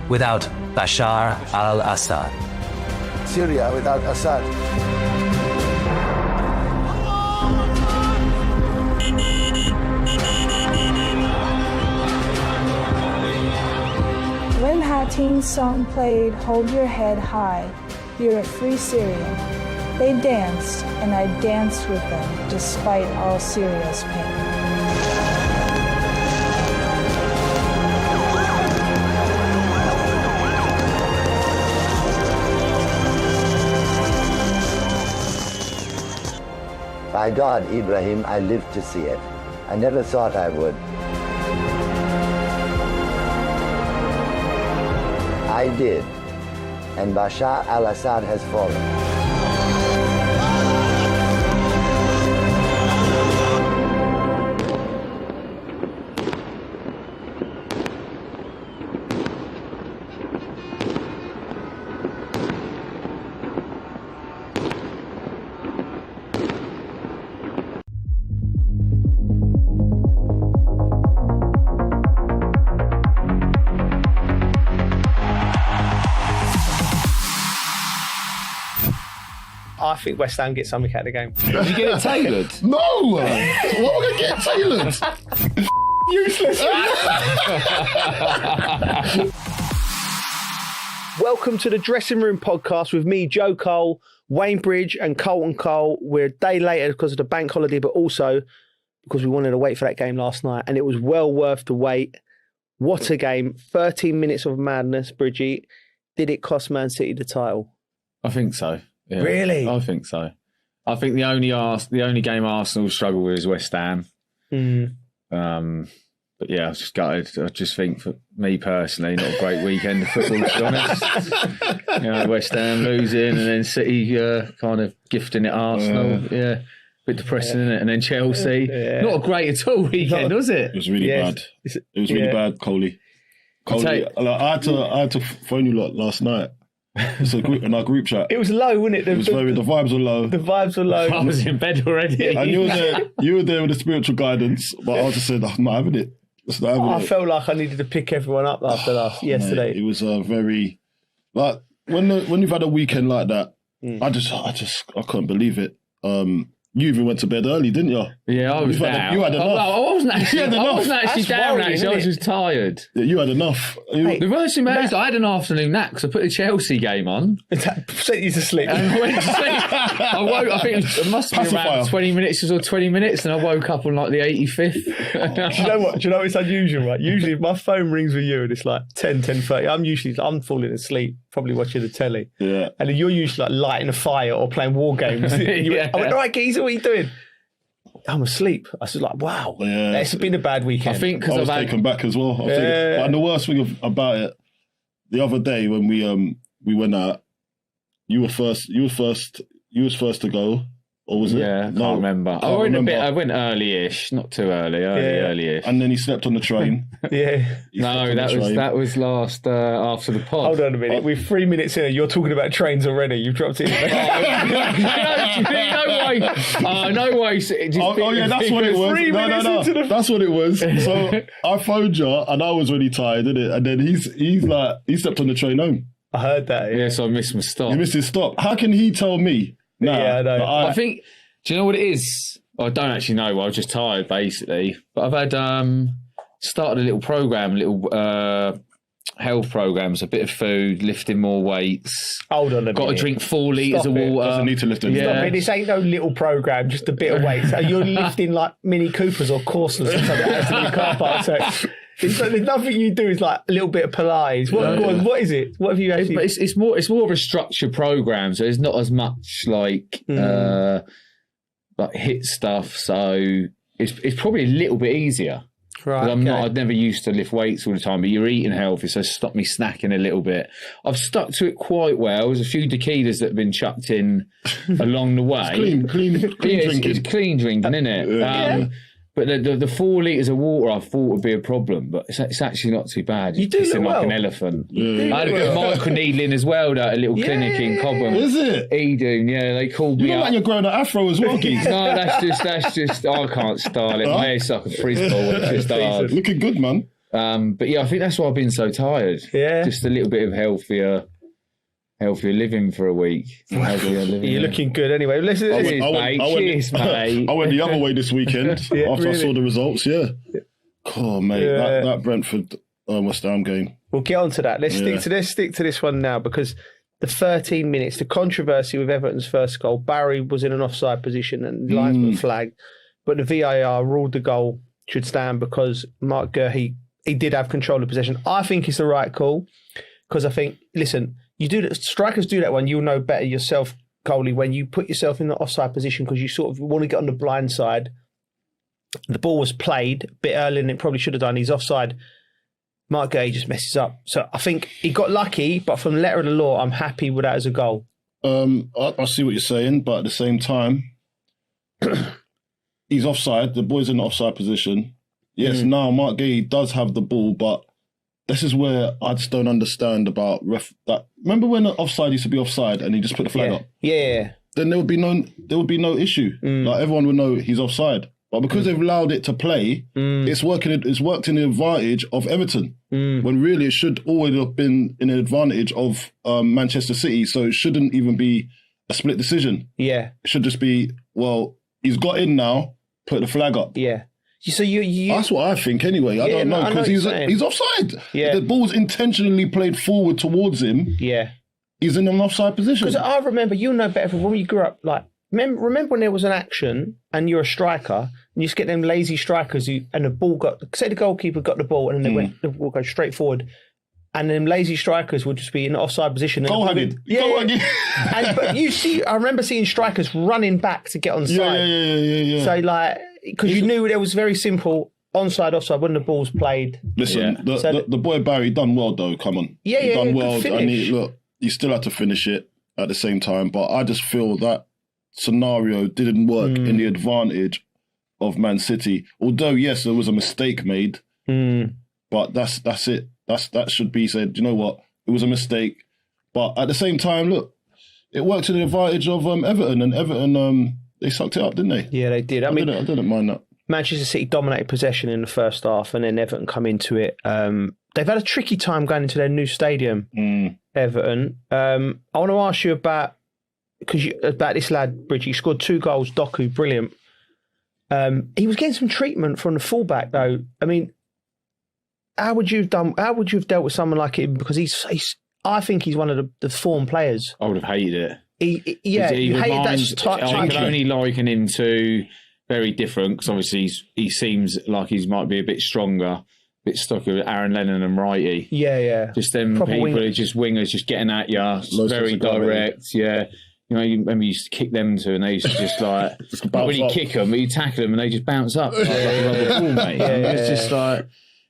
without Bashar al-Assad. Syria without Assad. When Hatim's song played, Hold Your Head High, You're a Free Syrian, they danced, and I danced with them despite all Syria's pain. By God, Ibrahim, I lived to see it. I never thought I would. I did, and Bashar al-Assad has fallen. I think West Ham get something out of the game. Did you get it tailored? No! What am I going to get tailored? Useless. Welcome to the Dressing Room Podcast with me, Joe Cole, Wayne Bridge and Colton Cole. We're a day later because of the bank holiday, but also because we wanted to wait for that game last night, and it was well worth the wait. What a game. 13 minutes of madness, Bridgie. Did it cost Man City the title? I think so. Yeah. Really? I think so. I think the only game Arsenal struggle with is West Ham. But yeah, I was just gutted. I just think for me personally, not a great weekend of football, to be honest. West Ham losing and then City kind of gifting it Arsenal. Yeah. Bit depressing, isn't it? And then Chelsea. Yeah. Not a great at all weekend, was it? It was really bad. It was really bad, Coley. I had to phone you lot last night. It's in our group chat. It was low, wasn't it? The vibes were low. The vibes were low. I was in bed already. And you were there with the spiritual guidance, but I just said, I'm not having it. I felt like I needed to pick everyone up after yesterday. Mate, it was very, like, when you've had a weekend like that, I couldn't believe it. You even went to bed early, didn't you? Yeah, I was down. You had enough. I wasn't actually down, actually. I was just tired. Yeah, you had enough. The worst thing about it is I had an afternoon nap because I put a Chelsea game on. That sent you to sleep. And I went to sleep. I woke, I think it must have been around 20 minutes, and I woke up on like the 85th. Do you know what? Do you know it's unusual, right? Usually if my phone rings with you and it's like 10:30, I'm falling asleep, probably watching the telly. Yeah. And then you're usually like lighting a fire or playing war games. I went, all right, geezer, what are you doing? I'm asleep. I was like, wow, it's been a bad weekend. I think because I was taken back as well. And the worst thing about it, the other day when we went out, you was first to go. Or was it? Yeah, I can't remember. I went early-ish, not too early, early-ish. And then he slept on the train. That was last after the pod. Hold on a minute. We're 3 minutes in and you're talking about trains already. You've dropped it. No way. That's what it was. That's what it was. So I phoned you and I was really tired, didn't it? And then he slept on the train home. I heard that. Yeah, so I missed my stop. You missed his stop. How can he tell me? No, yeah, I know. I think, do you know what it is? I don't actually know. I was just tired, basically. But I've had started a little program, health programs, a bit of food, lifting more weights. Hold on a Got to minute. drink 4 litres of Stop it. water. Doesn't need to lift anything. Stop it. This ain't no little program, just a bit of weight. So you're lifting like Mini Coopers or Corsas or something out of the car park. So there's nothing you do is like a little bit of Pilates. What is it? What have you actually? It's more of a structured program, so it's not as much like hit stuff. So it's probably a little bit easier. Right. I'd never used to lift weights all the time, but you're eating healthy, so stop me snacking a little bit. I've stuck to it quite well. There's a few tequilas that have been chucked in along the way. It's clean drinking. It's clean drinking, isn't it? But the 4 litres of water I thought would be a problem, but it's actually not too bad. You do pissing look like well. an elephant. Yeah. I had a bit of microneedling as well, a little clinic in Cobham. Is it? Edoon, yeah, they called You me look up. like you're growing an afro as well, Keith. No, that's just I can't style it. My hair's like a frisbee ball. It's just hard. Looking good, man. But yeah, I think that's why I've been so tired. Yeah. Just a little bit of healthier living for a week. You're looking good anyway. Listen, Cheers, mate. I went the other way this weekend after I saw the results. Yeah. Oh, mate, Yeah. that Brentford West Ham game. We'll get on to that. Let's stick to this one now, because the 13 minutes, the controversy with Everton's first goal, Barry was in an offside position and linesman flagged, but the VAR ruled the goal should stand because Mark Gurr, he did have control of possession. I think it's the right call, because I think, listen, strikers do that one. You'll know better yourself, goalie, when you put yourself in the offside position because you sort of want to get on the blind side. The ball was played a bit earlier than it probably should have done. He's offside. Mark Gay just messes up. So I think he got lucky, but from the letter of the law, I'm happy with that as a goal. I see what you're saying, but at the same time, he's offside. The boy's in the offside position. Yes, now Mark Gay does have the ball, but this is where I just don't understand about that. Remember when the offside used to be offside and he just put the flag up? Yeah. Then there would be no issue. Like everyone would know he's offside. But because they've allowed it to play, it's worked in the advantage of Everton. When really it should always have been in an advantage of Manchester City. So it shouldn't even be a split decision. Yeah. It should just be, well, he's got in now, put the flag up. Yeah. So you that's what I think anyway. I don't know, because he's offside. Yeah. The ball's intentionally played forward towards him. Yeah. He's in an offside position. Because I remember, you'll know better from when you grew up, like, remember when there was an action and you're a striker and you just get them lazy strikers and the ball say the goalkeeper got the ball and then the ball goes straight forward, and then lazy strikers would just be in the offside position. Goal hugging. But you see, I remember seeing strikers running back to get onside. Yeah. So like, because you knew there was very simple onside, offside when the ball's played. Listen, the boy Barry done well though. Come on, he done well. And he still had to finish it at the same time. But I just feel that scenario didn't work in the advantage of Man City. Although yes, there was a mistake made, but that's it. That should be said. You know what? It was a mistake, but at the same time, look, it worked to the advantage of Everton, and Everton they sucked it up, didn't they? Yeah, they did. I didn't mind that. Manchester City dominated possession in the first half, and then Everton come into it. They've had a tricky time going into their new stadium, Everton. I want to ask you about this lad, Bridgie. He scored 2 goals, Doku, brilliant. He was getting some treatment from the fullback, though. I mean, how would you have dealt with someone like him? Because I think he's one of the form players. I would have hated it. You hated that type. I can only liken him to very different, because obviously he seems like he might be a bit stronger, a bit stuck with Aaron Lennon and Wrighty. Yeah. Just them Proper people winger. who just wingers, just getting at you, very direct. Yeah. You know, you remember you used to kick them to, and they used to just like, not when you kick them, but you tackle them and they just bounce up like a rubber ball, mate. It's just like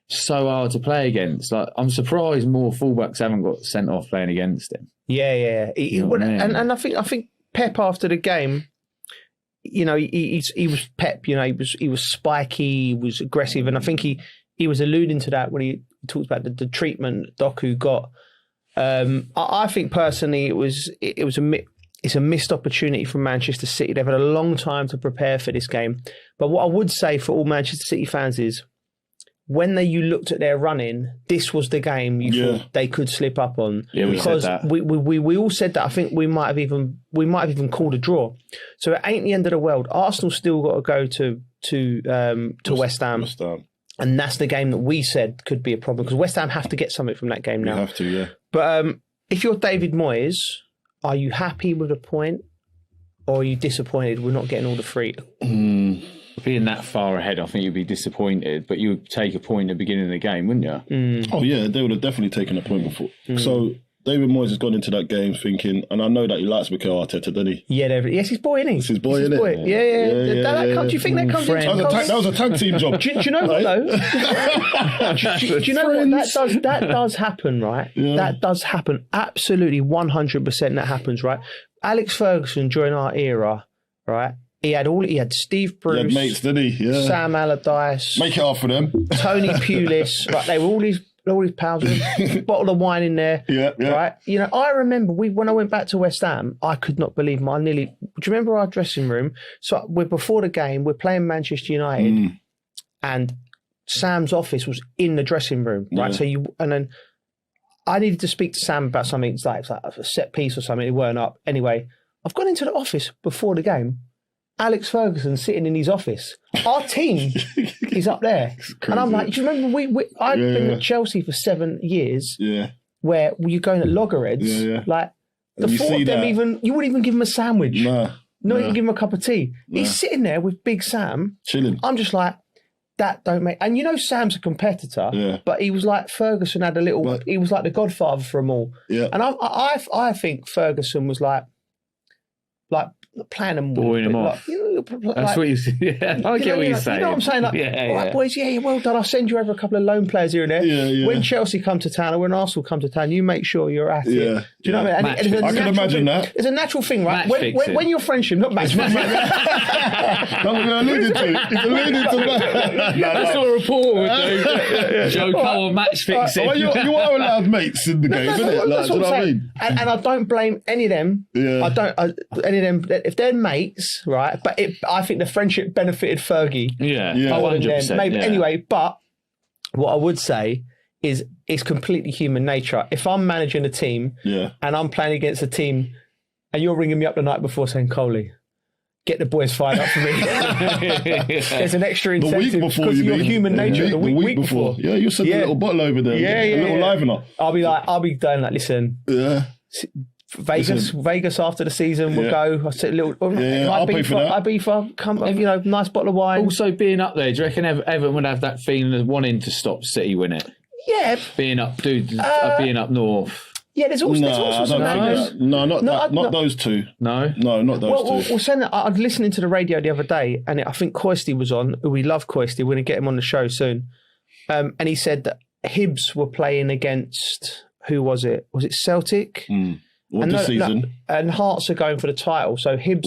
so hard to play against. Like, I'm surprised more fullbacks haven't got sent off playing against him. Yeah. You know what I mean? And I think Pep after the game, you know, he was Pep. You know, he was spiky, he was aggressive, and I think he was alluding to that when he talks about the treatment Doku got. I think personally, it's a missed opportunity from Manchester City. They've had a long time to prepare for this game. But what I would say for all Manchester City fans is, when you looked at their running, this was the game you thought they could slip up on. Yeah, we because said that. We all said that. I think we might have even called a draw. So it ain't the end of the world. Arsenal still got to go to West Ham. And that's the game that we said could be a problem because West Ham have to get something from that game now. You have to, yeah. But if you're David Moyes, are you happy with a point or are you disappointed we're not getting all the three? Being that far ahead, I think you'd be disappointed, but you would take a point at the beginning of the game, wouldn't you? Oh, yeah, they would have definitely taken a point before. So David Moyes has gone into that game thinking, and I know that he likes Mikel Arteta, doesn't he? Yeah, yes, his boy, isn't he? It's his boy, isn't it? Yeah. Do you think that comes into that was a tag team job. Do you know what, though? do you know what? That does happen, right? Yeah. That does happen. Absolutely 100% that happens, right? Alex Ferguson, during our era, right? He had Steve Bruce. He had mates, didn't he? Yeah. Sam Allardyce. Make it hard for them. Tony Pulis. Right, they were all his pals with a bottle of wine in there. Yeah. Right? You know, I remember when I went back to West Ham, I could not believe do you remember our dressing room? So we're before the game, we're playing Manchester United and Sam's office was in the dressing room, right? Yeah. And then I needed to speak to Sam about something. It's like a set piece or something. It weren't up. Anyway, I've gone into the office before the game. Alex Ferguson sitting in his office. Our team is up there. And I'm like, do you remember I've been at Chelsea for 7 years where you going at loggerheads. Like the thought of them you wouldn't even give him a sandwich. Not even give him a cup of tea. He's sitting there with Big Sam. Chilling. I'm just like, that don't make... And you know Sam's a competitor, but he was like Ferguson had a little... he was like the godfather for them all. Yeah. And I think Ferguson was like playing them, boring them off. That's what you say. Yeah, I get what you're saying. You know what I'm saying? Like, all right, boys, well done. I'll send you over a couple of loan players here and there. Yeah. When Chelsea come to town or when Arsenal come to town, you make sure you're at it. Do you know what I mean? I can imagine that. It's a natural thing, right? When you're friendship, not match fixing. That's what I alluded to. He's alluded to that. That's what a reporter would do. Joe Cole match fixing. Well, you are allowed mates in the game, isn't it? That's what do you know I'm what I saying. mean? And I don't blame any of them. Yeah. I don't. Any of them, if they're mates, right? But I think the friendship benefited Fergie. Yeah, 100%. Maybe. Yeah. Anyway, but what I would say is it's completely human nature. If I'm managing a team and I'm playing against a team and you're ringing me up the night before saying, Coley, get the boys fired up for me. There's an extra incentive because of your human nature. The week before. Yeah, you send a little bottle over there. A little livener. I'll be doing that. Listen. Yeah. Vegas after the season we'll go. I said a little. I'll pay for that. Ibiza, come, nice bottle of wine. Also, being up there, do you reckon Everton would have that feeling of wanting to stop City win it? Yeah, being up north. Yeah, there's also not those two. No, not those two. Well, saying that, I was listening to the radio the other day, and I think Coisty was on. We love Coisty. We're going to get him on the show soon. And he said that Hibs were playing against, who was it? Was it Celtic? This season? And Hearts are going for the title. So Hibs...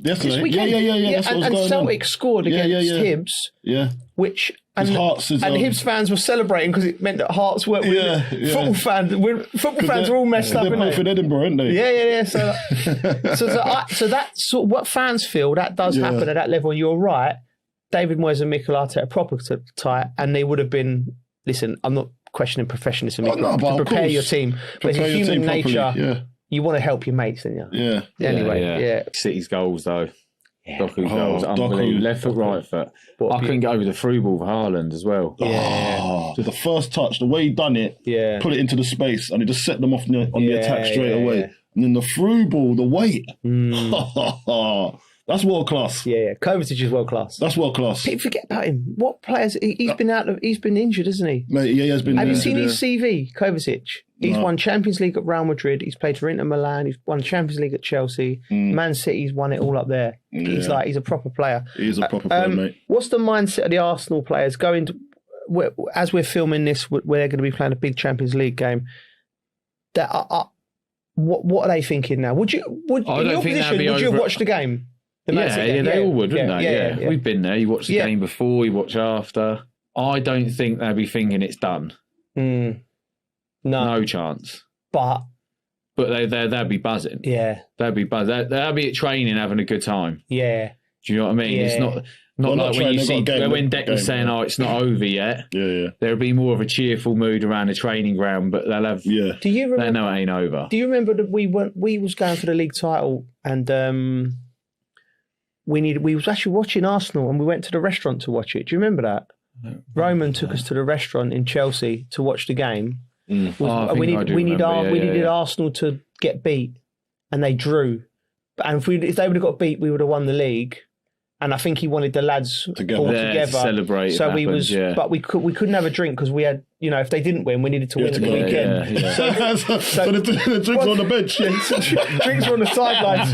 yesterday? Yeah. And Celtic scored against Hibs. Yeah. Which... And Hibs fans were celebrating because it meant that Hearts weren't winning. Football fans are all messed up, they're playing for Edinburgh, aren't they? Yeah. So that's sort of what fans feel. That does happen at that level. And you're right. David Moyes and Mikel Arteta are proper tight, and they would have been... Listen, I'm not questioning professionalism. To prepare your team. But it's a human nature. You want to help your mates, don't you? Yeah. Anyway. City's goals, though. Doku's goals, unbelievable. Left foot, right foot. I couldn't get over the through ball for Haaland as well. So the first touch, the way he done it, put it into the space, and he just set them off on the attack straight away. And then the through ball, the weight. That's world class. Yeah. Kovacic is world class. That's world class. People forget about him. What players? He's been injured, hasn't he? Mate, he has been. Have you seen his CV, Kovacic? He's won Champions League at Real Madrid. He's played for Inter Milan. He's won Champions League at Chelsea. Man City's won it all up there. He's a proper player. He is a proper player, mate. What's the mindset of the Arsenal players going to, as we're filming this, where they're going to be playing a big Champions League game? What are they thinking now? Would you have watched the game? They all would, wouldn't they? Yeah. We've been there. You watch the game before, you watch after. I don't think they'll be thinking it's done. No chance. But they'll be buzzing. Yeah. They'll be buzzing. They'll be at training having a good time. Yeah. Do you know what I mean? Yeah. It's not like when you see when Declan's saying, it's not over yet. Yeah. There'll be more of a cheerful mood around the training ground, but they'll have. Yeah. Do you remember? They know it ain't over. Do you remember that we was going for the league title and we was actually watching Arsenal and we went to the restaurant to watch it. Do you remember that? Roman took us to the restaurant in Chelsea to watch the game. We needed Arsenal to get beat, and they drew. And if they would have got beat, we would have won the league. And I think he wanted the lads all together to celebrate. So but we couldn't have a drink because we had, if they didn't win, we needed to win at the weekend. Yeah. So the drinks were on the bench. Drinks were on the sidelines,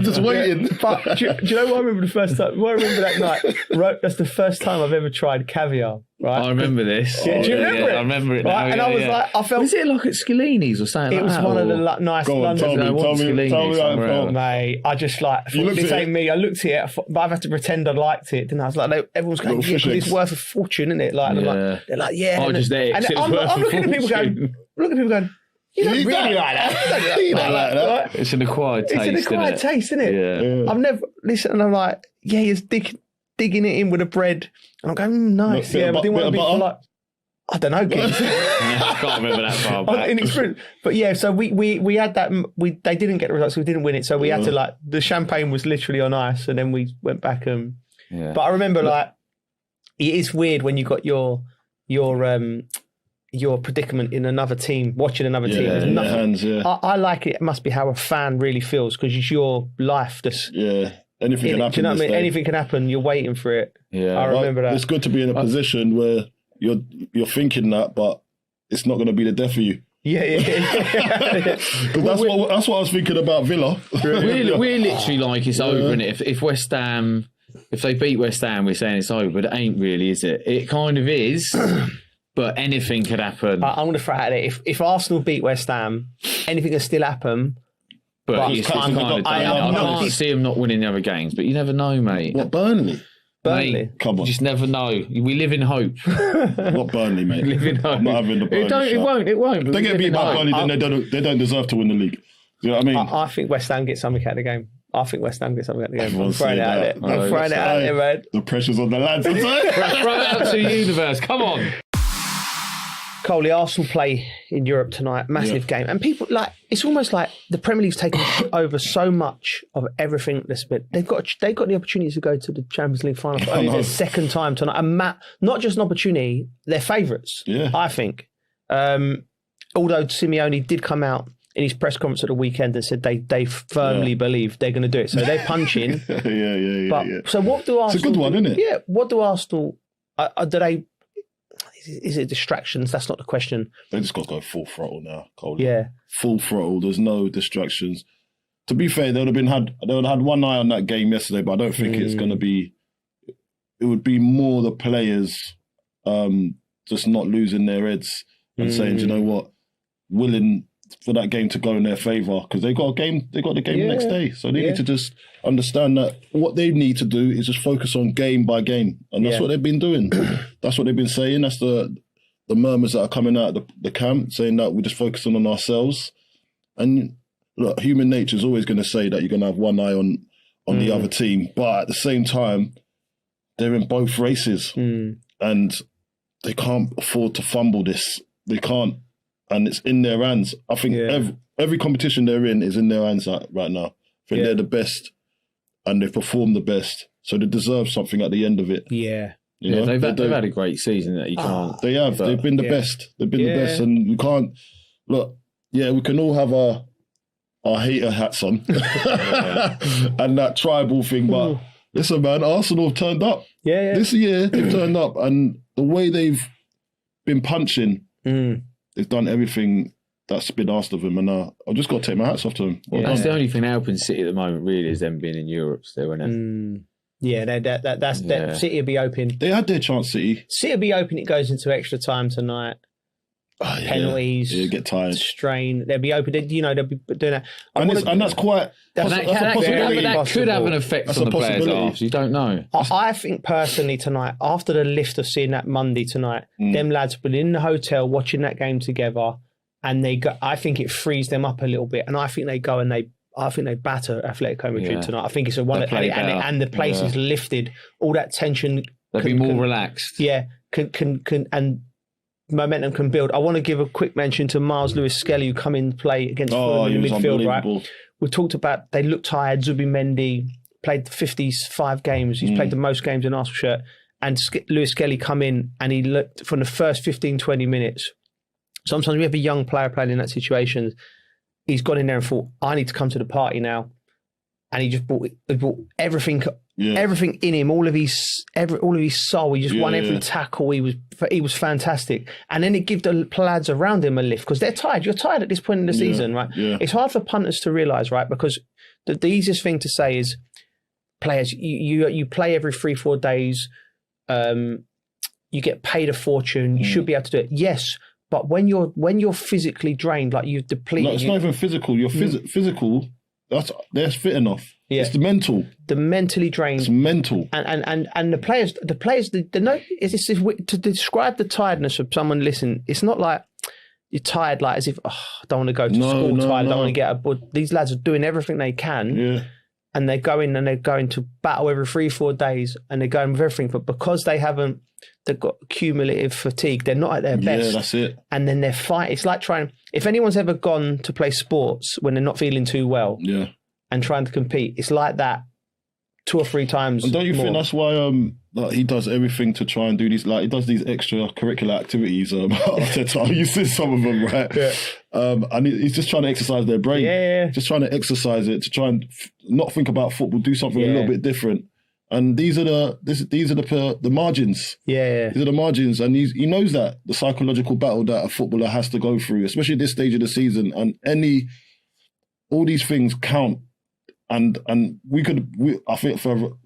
just waiting. But do you know what I remember the first time? What I remember that night? That's the first time I've ever tried caviar. Right? I remember this. Do you remember it? I remember it now. Right? And I was like, I felt. Was it like at Scalini's or something? It was one of the nice London. Tell me how it felt. Mate, I just this ain't me. I looked at it, but I've had to pretend I liked it. And I was like, everyone's going, yeah, because it's worth a fortune, isn't it? Like, they're like, yeah. I'm looking at people going, you don't really like that. You don't like that. Right? It's an acquired taste. It's an acquired taste, isn't it? Yeah. I've never listened, and I'm like, yeah, he's digging it in with the bread, and I'm going, nice. Yeah, but I didn't want to be like, I don't know, kids. I can't remember that far back. Inexperienced. But yeah, so we had that. They didn't get the results, so we didn't win it. So we had to the champagne was literally on ice, and then we went back and. Yeah. But I remember it is weird when you got your predicament in another team, watching another team. There's nothing. I like it. It must be how a fan really feels because it's your life. Anything can happen. Do you know what I mean? Anything can happen. You're waiting for it. Yeah, I remember that. It's good to be in a position where you're thinking that, but it's not going to be the death of you. Yeah. That's what I was thinking about Villa. We're literally like it's over, and if West Ham. If they beat West Ham, we're saying it's over, but it ain't really, is it? It kind of is, but anything could happen. I'm going to throw out it. If Arsenal beat West Ham, anything can still happen. But I can't see them not winning the other games, but you never know, mate. What, Burnley? Mate, come on. You just never know. We live in hope. Not Burnley, mate. We live in hope. I'm not having the Burnley It won't. If they get beat by Burnley, then they don't deserve to win the league. You know what I mean? I think West Ham get something out of the game. I'm throwing Everyone's it out there. I'm throwing it out there, man. The pressure's on the lads. Throw it out to the universe. Come on. Coley, Arsenal play in Europe tonight. Massive game. And people, it's almost like the Premier League's taken over so much of everything that's been. They've got the opportunity to go to the Champions League final for only their second time tonight. And not just an opportunity, they're favourites, I think. Although Simeone did come out in his press conference at the weekend and said they firmly believe they're going to do it. So they're punching. So what do Arsenal... It's a good one, isn't it? Yeah. What do Arsenal... do they... Is it distractions? That's not the question. They just got to go full throttle now, Cole. Yeah. Full throttle. There's no distractions. To be fair, they would have had one eye on that game yesterday, but I don't think it's going to be... It would be more the players just not losing their heads and saying, do you know what, willing for that game to go in their favour because they got the game the next day, so they need to just understand that what they need to do is just focus on game by game, and that's what they've been doing. That's what they've been saying. That's the murmurs that are coming out of the camp saying that we're just focusing on ourselves. And look, human nature is always going to say that you're going to have one eye on the other team, but at the same time they're in both races and they can't afford to fumble this. They can't. And it's in their hands. I think every competition they're in is in their hands right now. I think they're the best and they've performed the best. So they deserve something at the end of it. Yeah. You know? They've had a great season that you can't. They have. They've been the best. They've been the best. And you can't... Look, we can all have our hater hats on and that tribal thing. But listen, man, Arsenal have turned up. Yeah. This year, they've turned up. And the way they've been punching... They've done everything that's been asked of them, and I've just got to take my hats off to them. That's the only thing helping City at the moment, really, is them being in Europe still, isn't it? That's City will be open. They had their chance, City. City will be open. It goes into extra time tonight. Penalties, get tired, strain. They'll be open. They'll be doing that, and that's quite. That could have an effect on the players after. You don't know. I think personally tonight, after the lift of seeing that Monday tonight, them lads were in the hotel watching that game together, and they go. I think it frees them up a little bit, and I think they go and I think they batter Atletico Madrid tonight. I think it's a one, and the place is lifted. All that tension. They'll be more relaxed. Yeah, can and. Momentum can build. I want to give a quick mention to Miles Lewis-Skelly, who come in to play against Fulham in the midfield. Right, we talked about they look tired. Zubimendi played 55 games. He's played the most games in Arsenal shirt, and Lewis Skelly come in and he looked from the first 15, 20 minutes. Sometimes we have a young player playing in that situation. He's gone in there and thought, I need to come to the party now. And he just brought everything in him, all of his soul. He just won every tackle. He was fantastic. And then it gave the lads around him a lift because they're tired. You're tired at this point in the season, right? Yeah. It's hard for punters to realise, right? Because the easiest thing to say is, players, you play every 3-4 days. You get paid a fortune. You should be able to do it. Yes, but when you're physically drained, like you've depleted. No, it's not even physical. You're physical. They're fit enough. Yeah. It's the mental. The mentally drained. It's mental. And the players, the note is to describe the tiredness of someone. Listen, it's not like you're tired, like as if I don't want to go to school. Tired, I don't want to get up. But these lads are doing everything they can. Yeah. And they're going to battle every 3-4 days, and they're going with everything. But because they've got cumulative fatigue, they're not at their best. Yeah, that's it. And then they're fighting. It's like if anyone's ever gone to play sports when they're not feeling too well, and trying to compete, it's like that 2 or 3 times. And don't you think that's why he does everything to try and do these, like he does these extracurricular activities? You see some of them, right? Yeah. And he's just trying to exercise their brain. Yeah. Just trying to exercise it to try and not think about football, do something a little bit different. And these are the margins. Yeah. These are the margins, and he knows that the psychological battle that a footballer has to go through, especially at this stage of the season, and all these things count. And I think for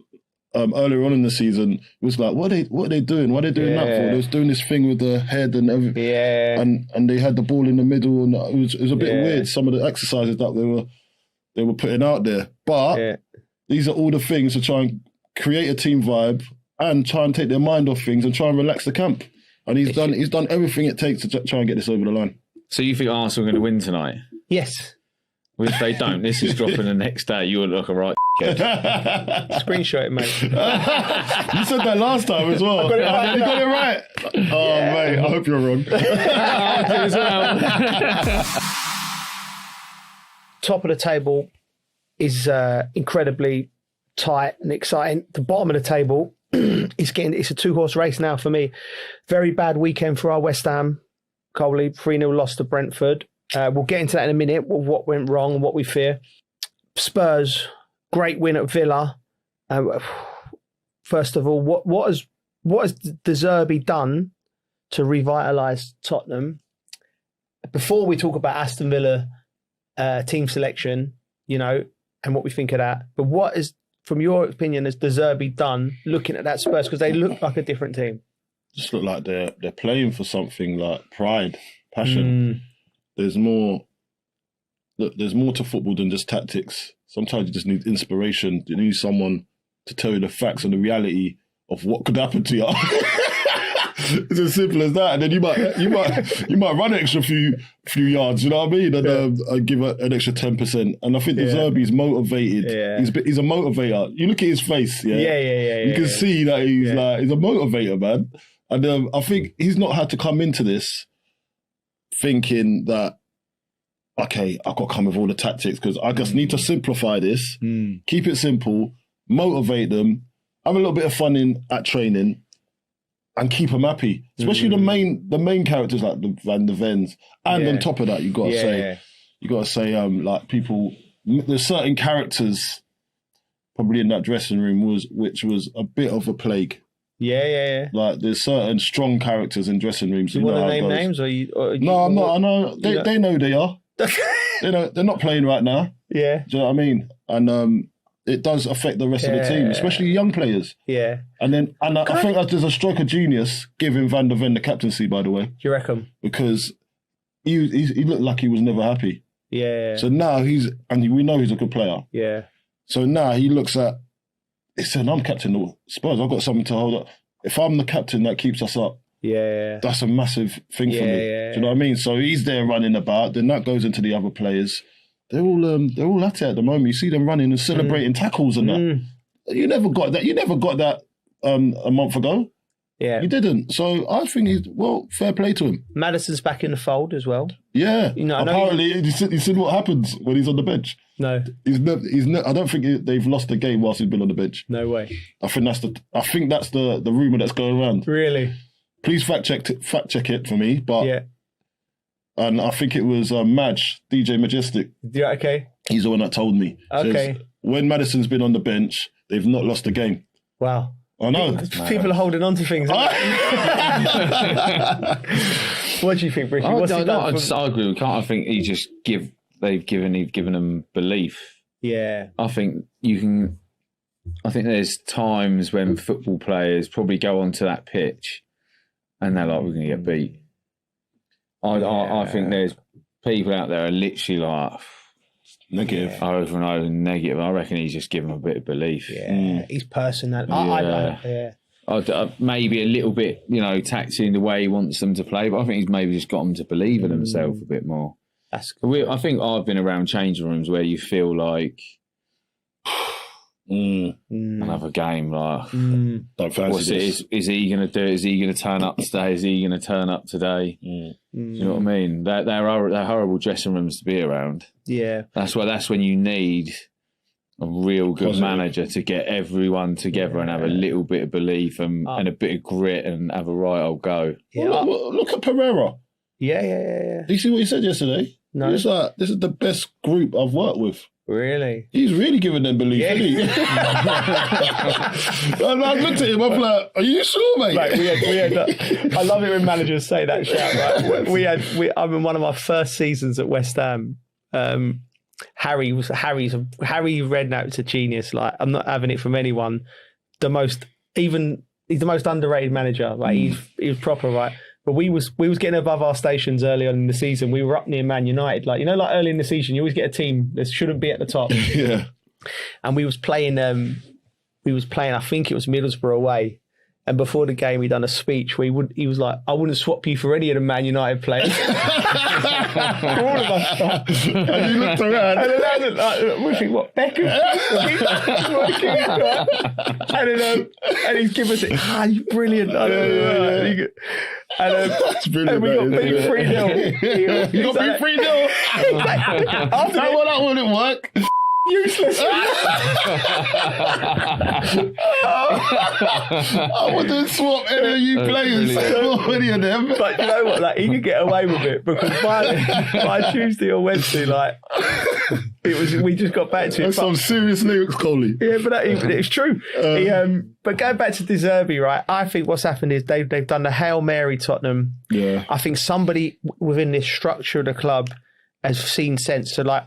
earlier on in the season, it was like, what are they doing? What are they doing that for? They was doing this thing with the head and everything. Yeah. And they had the ball in the middle, and it was a bit weird, some of the exercises that they were putting out there. But these are all the things to try and create a team vibe and try and take their mind off things and try and relax the camp. And he's done everything it takes to try and get this over the line. So you think Arsenal are going to win tonight? Yes. Well, if they don't, this is dropping the next day. You look a right Screenshot it, mate. You said that last time as well. You got it right. Oh, mate, I hope you're wrong. Top of the table is incredibly tight and exciting. The bottom of the table it's a 2-horse race now for me. Very bad weekend for our West Ham. Coley, 3-0 loss to Brentford. We'll get into that in a minute, what went wrong and what we fear. Spurs, great win at Villa. First of all, what has De Zerbi done to revitalise Tottenham? Before we talk about Aston Villa team selection, and what we think of that, but what is, from your opinion, has De Zerbi done looking at that Spurs? Because they look like a different team. Just look like they're playing for something, like pride, passion. There's more to football than just tactics. Sometimes you just need inspiration. You need someone to tell you the facts and the reality of what could happen to you. It's as simple as that. And then you might run an extra few yards, you know what I mean? And give an extra 10%. And I think De Zerbi's motivated. Yeah. He's a motivator. You look at his face, You can see that he's a motivator, man. And I think he's not had to come into this thinking that, okay, I've got to come with all the tactics because I just need to simplify this, keep it simple, motivate them, have a little bit of fun at training, and keep them happy. Especially the main characters like the Van der Vens, and on top of that, you got to say, like people. There's certain characters probably in that dressing room which was a bit of a plague. Yeah. Like there's certain strong characters in dressing rooms. Do you want to name names? No, I'm not. I know they know they are. They're not playing right now. Yeah. Do you know what I mean? And it does affect the rest of the team, especially young players. Yeah. And I think there's a stroke of genius giving Van der Ven the captaincy, by the way. Do you reckon? Because he looked like he was never happy. Yeah. So now we know he's a good player. Yeah. So now he looks at, he said, I'm captain of Spurs. I've got something to hold up. If I'm the captain that keeps us up, that's a massive thing for me. Do you know what I mean? So he's there running about. Then that goes into the other players. They're all at it at the moment. You see them running and celebrating tackles and that. You never got that. You never got that a month ago. Yeah. He didn't. So I think fair play to him. Maddison's back in the fold as well. Yeah. You know, apparently, you seen what happens when he's on the bench. No. I don't think they've lost a game whilst he's been on the bench. No way. I think that's the rumour that's going around. Really? Please fact check it for me. But yeah. And I think it was Madge, DJ Majestic. Yeah, okay. He's the one that told me. Okay. Says, when Maddison's been on the bench, they've not lost a game. Wow. I know. People are holding on to things. What do you think, Bricky? I agree with Carl. I think they've given them belief. Yeah. I think there's times when football players probably go onto that pitch and they're like, we're going to get beat. I think there's people out there are literally like negative over and over negative. I reckon he's just given them a bit of belief. Yeah, he's personal. Maybe a little bit, taxing in the way he wants them to play, but I think he's maybe just got them to believe in themselves a bit more. That's I think I've been around changing rooms where you feel like another game, like don't fancy this. Is he going to do it? Is he going to turn up today? Is he going to turn up today? Do you know what I mean? They're horrible dressing rooms to be around. Yeah, that's when you need a real good manager to get everyone together and have a little bit of belief and a bit of grit and have a right old go. Yeah. Look at Pereira. Yeah. Do you see what he said yesterday? No. He was like, this is the best group I've worked with. Really? He's really giving them belief, isn't he? I looked at him, I'm like, are you sure, mate? Like, we had I love it when managers say that shout, right? I'm in one of my first seasons at West Ham. Harry Redknapp's a genius. Like, I'm not having it from anyone. He's the most underrated manager. Like, he was proper, right? But we was getting above our stations early on in the season. We were up near Man United. Like, early in the season, you always get a team that shouldn't be at the top. Yeah. And we was playing, I think it was Middlesbrough away. And before the game, he'd done a speech where he was like, I wouldn't swap you for any of the Man United players. All of us. And you looked around. And we think, what, Beckham? And he's given us it. You're brilliant. That's brilliant. And we got beat 3-0. You got beat 3-0? After that wouldn't work. Useless. I wouldn't swap any of you players. Any of them. But you know what? Like, he could get away with it because by Tuesday or Wednesday, like, we just got back to it. That's some serious lyrics, Coley. Yeah, but it's true. But going back to De Zerbi, right? I think what's happened is they've done the Hail Mary Tottenham. Yeah. I think somebody within this structure of the club has seen sense. So, like,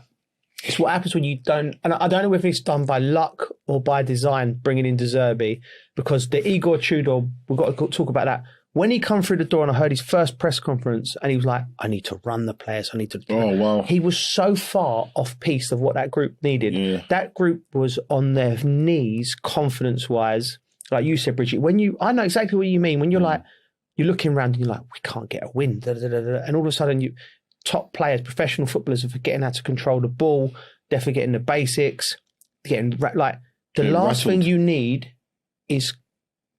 it's what happens when you don't, and I don't know whether it's done by luck or by design, bringing in De Zerbi, because the Igor Tudor, we've got to talk about that. When he come through the door and I heard his first press conference and he was like, I need to run the players, Oh, wow. He was so far off piece of what that group needed. Yeah. That group was on their knees, confidence-wise. Like you said, Bridget, I know exactly what you mean. When you're like, you're looking around and you're like, we can't get a win. And all of a sudden top players, professional footballers are forgetting how to control the ball. They're forgetting the basics. Last thing you need is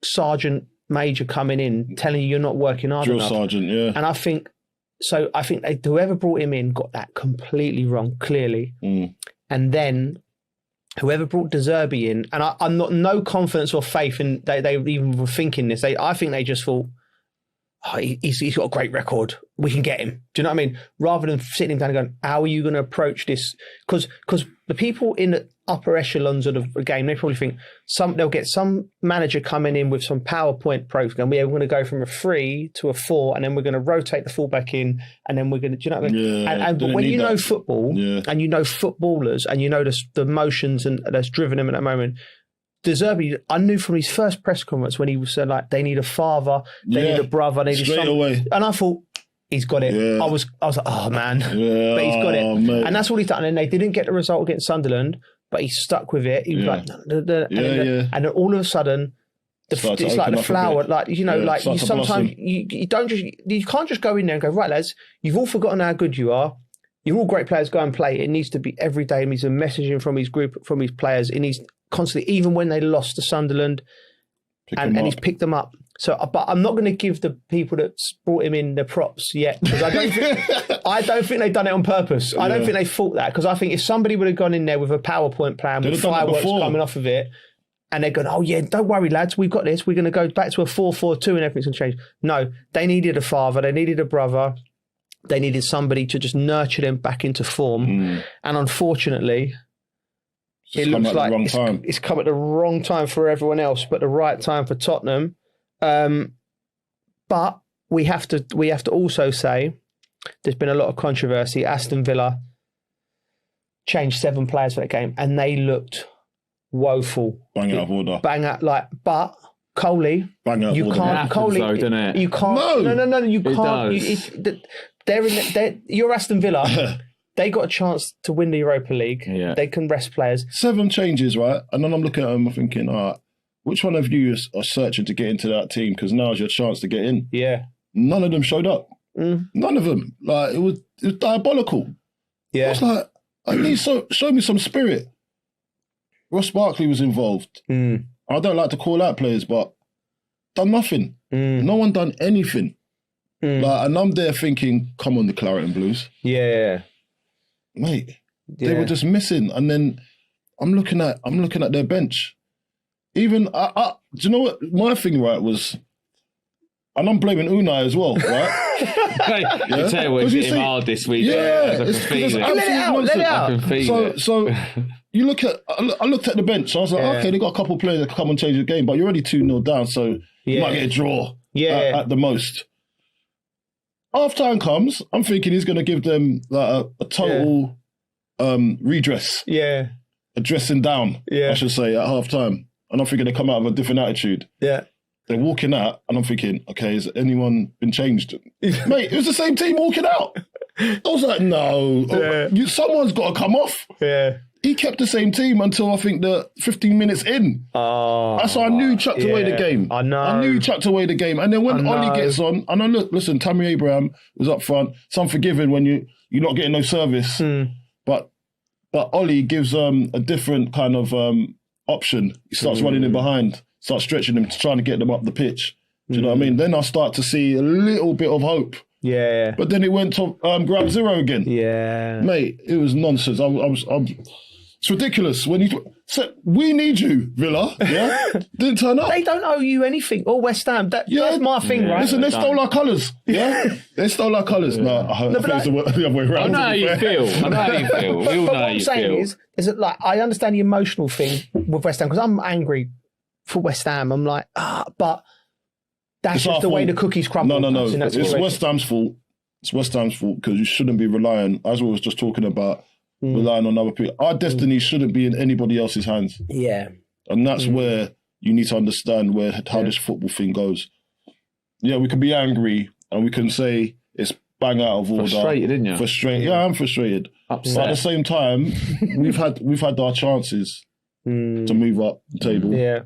Sergeant Major coming in telling you you're not working hard enough. Drill sergeant, yeah. And I think whoever brought him in got that completely wrong, clearly. And then whoever brought De Zerbi in, and I'm not no confidence or faith in they even were thinking this. I think they just thought, he's got a great record. We can get him. Do you know what I mean? Rather than sitting him down and going, how are you going to approach this? Because the people in the upper echelons of the game, they probably think they'll get some manager coming in with some PowerPoint program. We're going to go from a 3 to a 4, and then we're going to rotate the fullback in, and then we're going to. Do you know what I mean? Yeah, but when you know football, and you know footballers, and you know the motions and that's driven them at that moment. De Zerbi, I knew from his first press conference when he was saying, like, they need a father, they need a brother, they need straight away. And I thought, he's got it. Yeah. I was like, oh man, yeah, but he's got it, mate. and that's what he's done. And they didn't get the result against Sunderland, but he stuck with it. He was like, and then all of a sudden, it's like the flower, like you sometimes you can't just go in there and go, right, lads, you've all forgotten how good you are. You're all great players. Go and play. It needs to be every day. It needs a messaging from his group, from his players. It needs constantly, even when they lost to Sunderland, and he's picked them up. So, but I'm not going to give the people that brought him in the props yet, because I don't think they've done it on purpose. I don't think they thought that, because I think if somebody would have gone in there with a PowerPoint plan with fireworks coming off of it, and they're going, oh yeah, don't worry lads, we've got this, we're going to go back to a 4-4-2 and everything's going to change. No, they needed a father, they needed a brother, they needed somebody to just nurture them back into form. And unfortunately, it looks like it's come at the wrong time for everyone else, but the right time for Tottenham. But we have to also say there's been a lot of controversy. Aston Villa changed 7 players for that game, and they looked woeful. Bang out of order. But Coley, you can't. Coley, you can't. No, you can't. You're Aston Villa. They got a chance to win the Europa League. Yeah. They can rest players. 7 changes, right? And then I'm looking at them, I'm thinking, all right, which one of you are searching to get into that team? Because now's your chance to get in. Yeah. None of them showed up. None of them. Like, it was diabolical. Yeah. I was like, at least show me some spirit. Ross Barkley was involved. I don't like to call out players, but done nothing. No one done anything. Like, and I'm there thinking, come on, the Claret and Blues. Yeah. Mate, they were just missing. And then I'm looking at their bench. Even, do you know what my thing, right, was, and I'm blaming Unai as well, right? I tell you what, it's him hard this week. Yeah, it's let it out. So you look at, I looked at the bench, I was like, okay, they got a couple of players that can come and change the game, but you're already 2-0 down, so you might get a draw at the most. Half time comes, I'm thinking he's going to give them like a total redress. Yeah. A dressing down, I should say, at half time. And I'm thinking they come out with a different attitude. Yeah. They're walking out, and I'm thinking, okay, has anyone been changed? Mate, it was the same team walking out. I was like, no, someone's got to come off. Yeah. He kept the same team until I think the 15 minutes in. That's why I knew he chucked away the game. I know. I knew he chucked away the game. And then when Ollie gets on, and I look, listen, Tammy Abraham was up front. It's unforgiving when you're not getting no service. But Ollie gives a different kind of option. He starts running in behind, starts stretching them, trying to get them up the pitch. Do you know what I mean? Then I start to see a little bit of hope. Yeah. But then it went to ground zero again. Yeah. Mate, it was nonsense. It's ridiculous. When you said, we need you, Villa. Yeah, didn't turn up. They don't owe you anything. Or West Ham. That's my thing, right? Listen, they stole our colours. Yeah, they stole our colours. No, I think it's the other way around. I know how you feel. We all know how you feel. What I'm saying is that, like, I understand the emotional thing with West Ham, because I'm angry for West Ham. I'm like, but that's just the way the cookies crumble. No. It's West Ham's fault. It's West Ham's fault, because you shouldn't be relying, as we was just talking about, relying on other people. Our destiny shouldn't be in anybody else's hands. Yeah. And that's where you need to understand how this football thing goes. Yeah, we can be angry and we can say it's bang out of order. Frustrated, didn't you? Frustrated. Yeah, I'm frustrated. Upset. But at the same time, we've had our chances to move up the table. Yeah.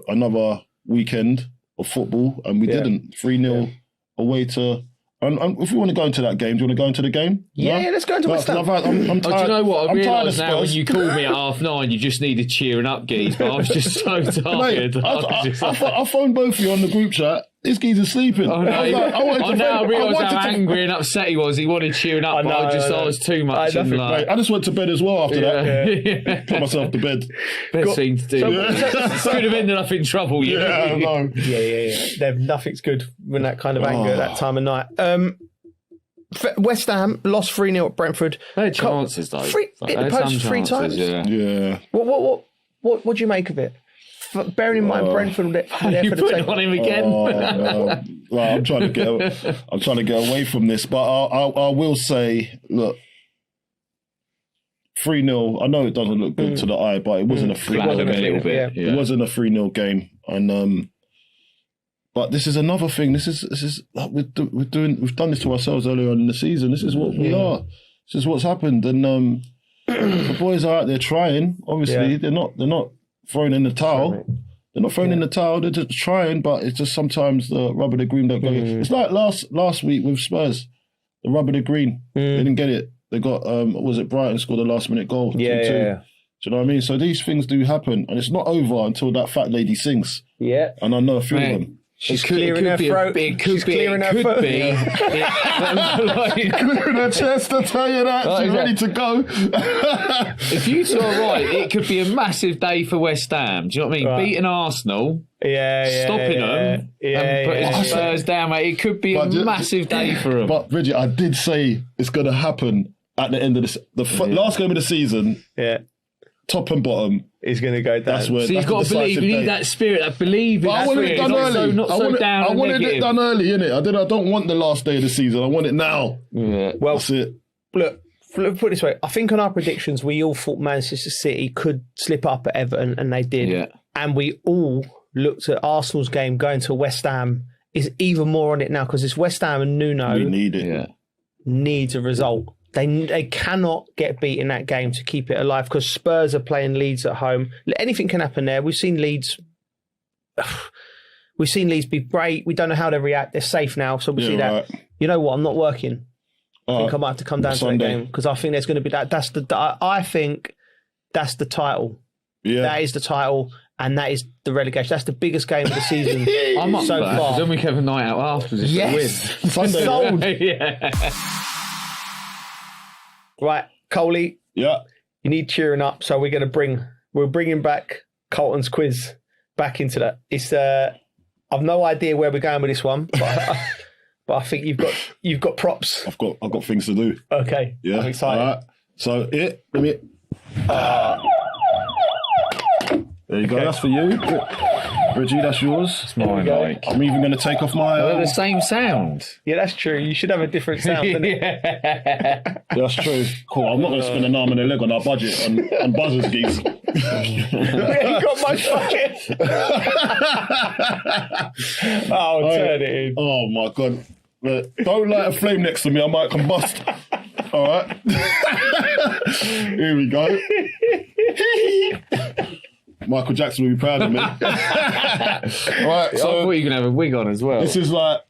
Another weekend of football, and we didn't. 3-0 away to... And if we want to go into that game, do you want to go into the game? Yeah, let's go into West Ham. I'm tired. Do you know what? I realised now Spurs. when you called me at 9:30, you just needed cheering up, Geese, but I was just so tired. Mate, I phoned both of you on the group chat. This geezer's sleeping. I now realise how angry and upset he was. He wanted cheering up, but I was too much. I just went to bed as well after that. Put myself to bed. Best thing to do. Could have ended up in trouble. Yeah, I know. Yeah. Nothing's good when that kind of anger at that time of night. West Ham lost 3-0 at Brentford. They had chances, though. Hit the post 3 times. Yeah. What do you make of it? Bearing in mind Brentford were there for the take on him again. Well, I'm trying to get away from this, but I will say, look, 3-0. I know it doesn't look good to the eye, but it wasn't a 3-0 game. It wasn't a 3-0 game, and but this is another thing. This is we've done this to ourselves earlier on in the season. This is what we are. This is what's happened, and the boys are out there trying. Obviously, they're not throwing in the towel. They're not throwing in the towel. They're just trying, but it's just sometimes the rubber the green don't go. It's like last week with Spurs, the rubber the green. They didn't get it. They got was it Brighton scored a last minute goal? 2-2. Do you know what I mean? So these things do happen, and it's not over until that fat lady sings. Yeah, and I know a few of them. She's clearing her throat. She's clearing her foot. Clearing her chest, I tell you that. She's ready to go. If you two are right, it could be a massive day for West Ham. Do you know what I mean? Right. Beating Arsenal, stopping them, and putting Spurs down, mate. It could be a massive day for them. But Bridget, I did say it's going to happen at the end of the last game of the season. Yeah. Top and bottom. He's going to go down. That's where. So you've got to believe. You need that spirit. That believe in that spirit. I wanted it done early. I wanted it done early, innit? I don't want the last day of the season. I want it now. Yeah. Well, that's it. Look, put it this way. I think on our predictions, we all thought Manchester City could slip up at Everton, and they did. Yeah. And we all looked at Arsenal's game going to West Ham is even more on it now because it's West Ham and Nuno. We need it. Yeah. Needs a result. They cannot get beat in that game to keep it alive because Spurs are playing Leeds at home. Anything can happen there. We've seen Leeds be great. We don't know how they react. They're safe now, so we see that. You know what? I'm not working. I think I might have to come down to that game because I think there's going to be that. I think that's the title. Yeah, that is the title, and that is the relegation. That's the biggest game of the season I'm up so for that, far. Then we can have a night out afterwards. Yes, win. Sunday. Sold. Yeah. Right, Coley. Yeah. You need cheering up, so we're bringing back Colton's quiz back into that. It's I've no idea where we're going with this one, but I think you've got props. I've got things to do. Okay. Yeah. I'm excited. All right. So let me. There you go. That's for you. Reggie, that's yours. It's mine, Mike. I'm even going to take off my... They're the same sound. Yeah, that's true. You should have a different sound, isn't it? Yeah, that's true. Cool. I'm not going to spend an arm and a leg on our budget on buzzers, geese. We ain't got much budget. Turn it in. Oh, my God. Look, don't light a flame next to me. I might combust. All right. Here we go. Michael Jackson will be proud of me. All right, so I thought you were going to have a wig on as well. This is like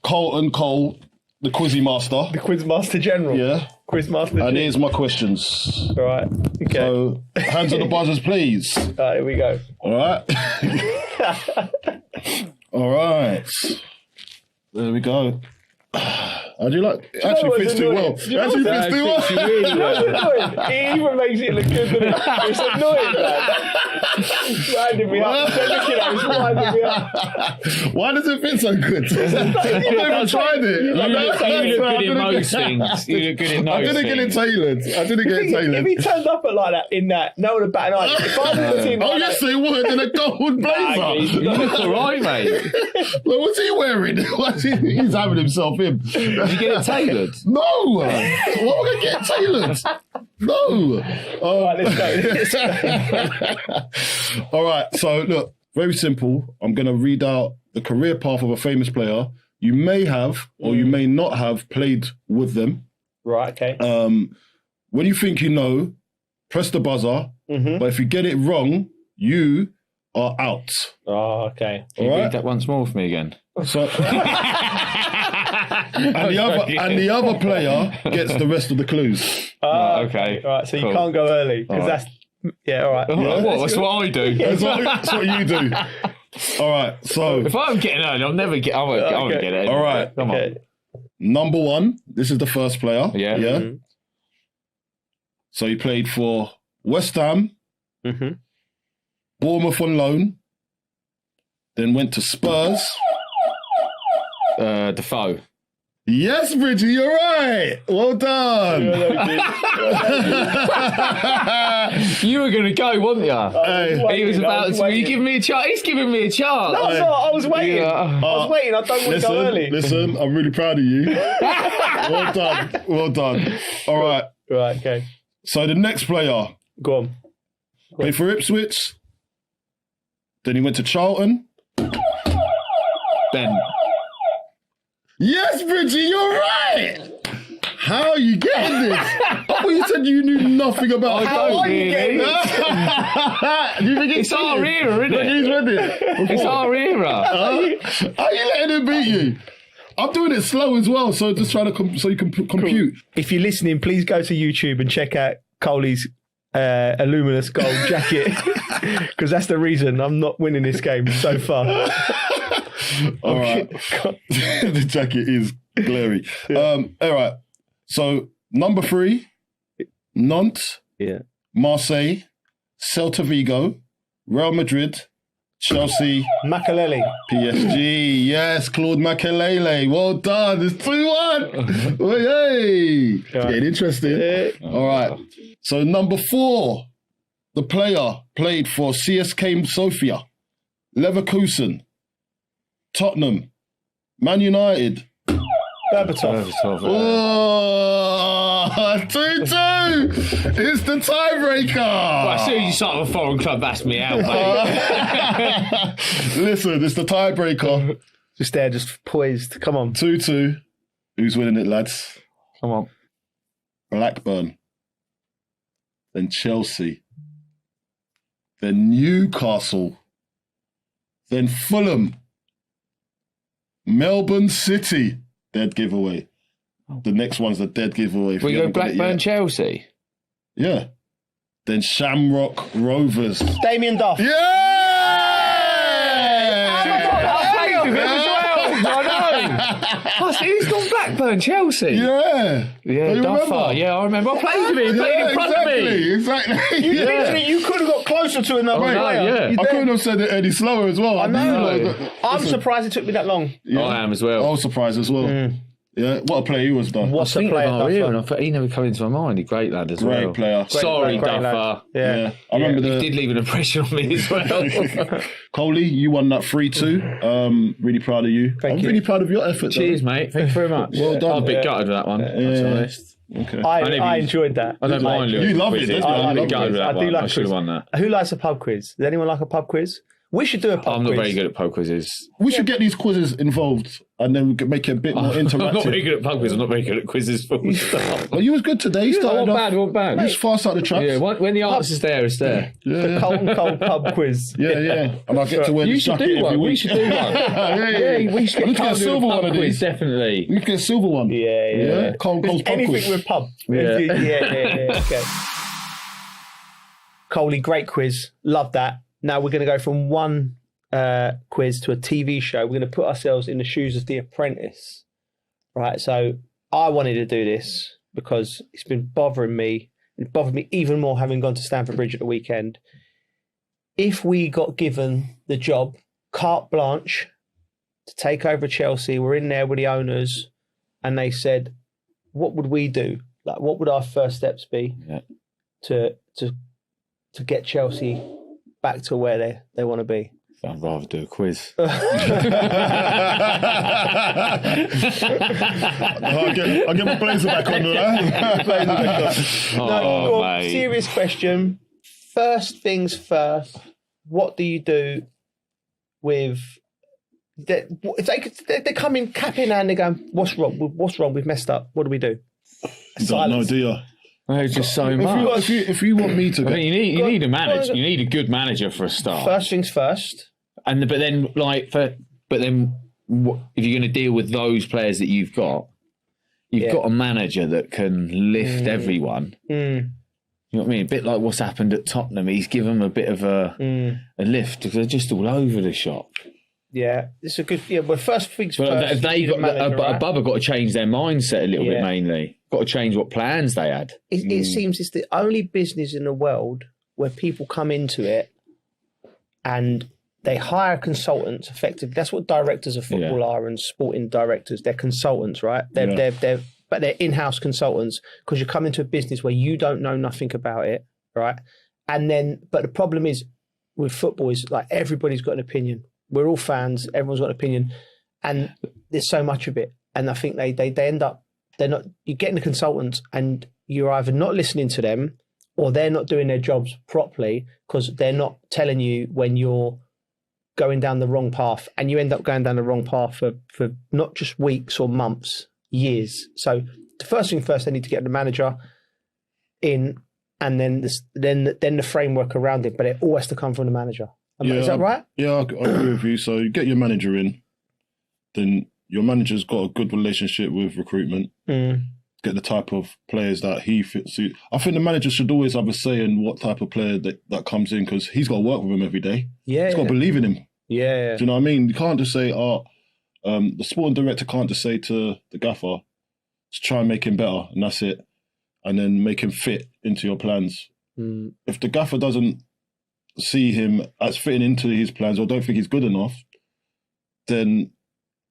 Colton Cole, the Quizzy Master. The Quiz Master General. Yeah. Quiz Master And here's my questions. All right. Okay. So, hands on the buzzers, please. All right, here we go. All right. All right. There we go. How do you like? It actually fits too well. It actually fits too well. It even makes it look good, doesn't it? It's annoying, man. It's winding me up. It's winding me up. Why does it fit so good? I've never tried it. You look good in most things. You look good in most I didn't get it tailored. If he turned up at like that in that, no one would bat an eye. If I was in oh, yes, they would in a gold blazer. You look all right, mate. Look, what's he wearing? He's having himself in. Did you get it tailored? No. Why am I going to get it tailored? No. All right, let's go. All right, so look, very simple. I'm going to read out the career path of a famous player. You may have or you may not have played with them. Right, okay. When you think you know, press the buzzer. Mm-hmm. But if you get it wrong, you are out. Oh, okay. Can you read that once more for me again? So, and the other player gets the rest of the clues. Okay. All right, so you can't go early because that's all right. Yeah. That's what I do. That's what you do. All right. So if I'm getting early, I'll never get. I won't get it. All right. Come on. Number one. This is the first player. Yeah. Yeah. Mm-hmm. So he played for West Ham, Bournemouth on loan, then went to Spurs. Defoe. Yes, Bridgie, you're right. Well done. You were going to go, weren't you? He was about to. You giving me a chance? He's giving me a chance. No, I was waiting. Yeah. I was waiting. I don't want to go early. Listen, I'm really proud of you. Well done. Well done. All right. Right, okay. So the next player. Go on. Played for Ipswich. Then he went to Charlton. Ben. Yes, Bridgie, you're right. How are you getting this? I thought you said you knew nothing about how are you getting this? Do you think it's our era, isn't it? He's read it. It's our era. How are you letting him beat you? I'm doing it slow as well, so just trying to so you can compute. If you're listening, please go to YouTube and check out Coley's Illuminous gold jacket because that's the reason I'm not winning this game so far. All right. The jacket is glary. All right. So, number 3, Nantes, Marseille, Celta Vigo, Real Madrid, Chelsea, Makelele, PSG. Yes, Claude Makelele. Well done. It's 2-1. Hey, getting interesting. All right. So number 4, the player played for CSK Sofia, Leverkusen, Tottenham, Man United. Berbatov. Oh, 2-2. It's the tiebreaker. Well, as soon as you start with a foreign club, that's me out, mate. Listen, it's the tiebreaker. Just there, just poised. Come on. 2-2. Who's winning it, lads? Come on. Blackburn. Then Chelsea. Then Newcastle. Then Fulham. Melbourne City. Dead giveaway. The next one's a dead giveaway. We go Blackburn, Chelsea? Yeah. Then Shamrock Rovers. Damien Duff. Yeah! I played with him as well. I know. He's gone Blackburn, Chelsea. Yeah. Yeah, Duffer. Yeah, I remember. I played with him. He played in front of me. Exactly. Literally, you could have got closer to another player. Yeah. I couldn't have said it any slower as well. I know. I'm surprised it took me that long. Yeah. I am as well. I was surprised as well. Yeah, what a player he was, though. What a player, and I thought he never come into my mind. He's a great lad as well. Great player. Sorry, Duffer. Yeah. I remember he did leave an impression on me as well. Coley, you won that 3-2. Really proud of you. Thank you. Really proud of your effort. Cheers, mate. Thank you very much. Well done. I'm a bit gutted with that one, to be honest. Okay. I enjoyed that. I don't mind. You love it, didn't you? I'm a bit gutted with that I do one. like I should have won that. Who likes a pub quiz? Does anyone like a pub quiz? We should do a pub quiz. I'm not very good at pub quizzes. We should get these quizzes involved and then we can make it a bit more interactive. I'm not very good at pub quizzes. I'm not very good at quizzes. Well, you was good today. You started off. Not bad. You was fast out the traps. Yeah, when the answer's there, it's there. The cold pub quiz. Yeah. And I get to wear the jacket every week. We should do one. Yeah, we should get a silver one of these. Definitely. We get a silver one. Yeah. Cold pub anything quiz. with pub. Yeah. Okay. Coley, great quiz. Love that. Now we're going to go from one quiz to a TV show. We're going to put ourselves in the shoes of The Apprentice. Right, so I wanted to do this because it's been bothering me. It bothered me even more having gone to Stamford Bridge at the weekend. If we got given the job, carte blanche, to take over Chelsea, we're in there with the owners, and they said, what would we do? Like, what would our first steps be to get Chelsea back to where they want to be? I'd rather do a quiz. I'll get my blazer back on, mate. Serious question. First things first, what do you do with... If they come in cap in hand, they go, what's wrong? We've messed up. What do we do? No, do you? There's just so much. If you want me to... I mean, you need a manager. You need a good manager for a start. First things first. But then if you're going to deal with those players that you've got a manager that can lift everyone. You know what I mean? A bit like what's happened at Tottenham. He's given them a bit of a lift because they're just all over the shop. Yeah, it's a good. Yeah, well, first things first. But above have got to change their mindset a little bit. Mainly, got to change what plans they had. It seems it's the only business in the world where people come into it and they hire consultants. Effectively, that's what directors of football are, and sporting directors. They're consultants, right? But they're in-house consultants because you come into a business where you don't know nothing about it, right? And then, but the problem is with football is like everybody's got an opinion. We're all fans. Everyone's got an opinion, and there's so much of it. And I think they end up you're getting the consultants, and you're either not listening to them, or they're not doing their jobs properly because they're not telling you when you're going down the wrong path, and you end up going down the wrong path for not just weeks or months, years. So the first thing first, they need to get the manager in, and then the framework around it. But it all has to come from the manager. Is that right? Yeah, I agree with you. So you get your manager in, then your manager's got a good relationship with recruitment. Get the type of players that he fits. I think the manager should always have a say in what type of player that comes in because he's got to work with him every day. Yeah, he's got to believe in him. Yeah. Do you know what I mean? You can't just say, the sporting director can't just say to the gaffer to try and make him better, and that's it, and then make him fit into your plans. If the gaffer doesn't see him as fitting into his plans or don't think he's good enough, then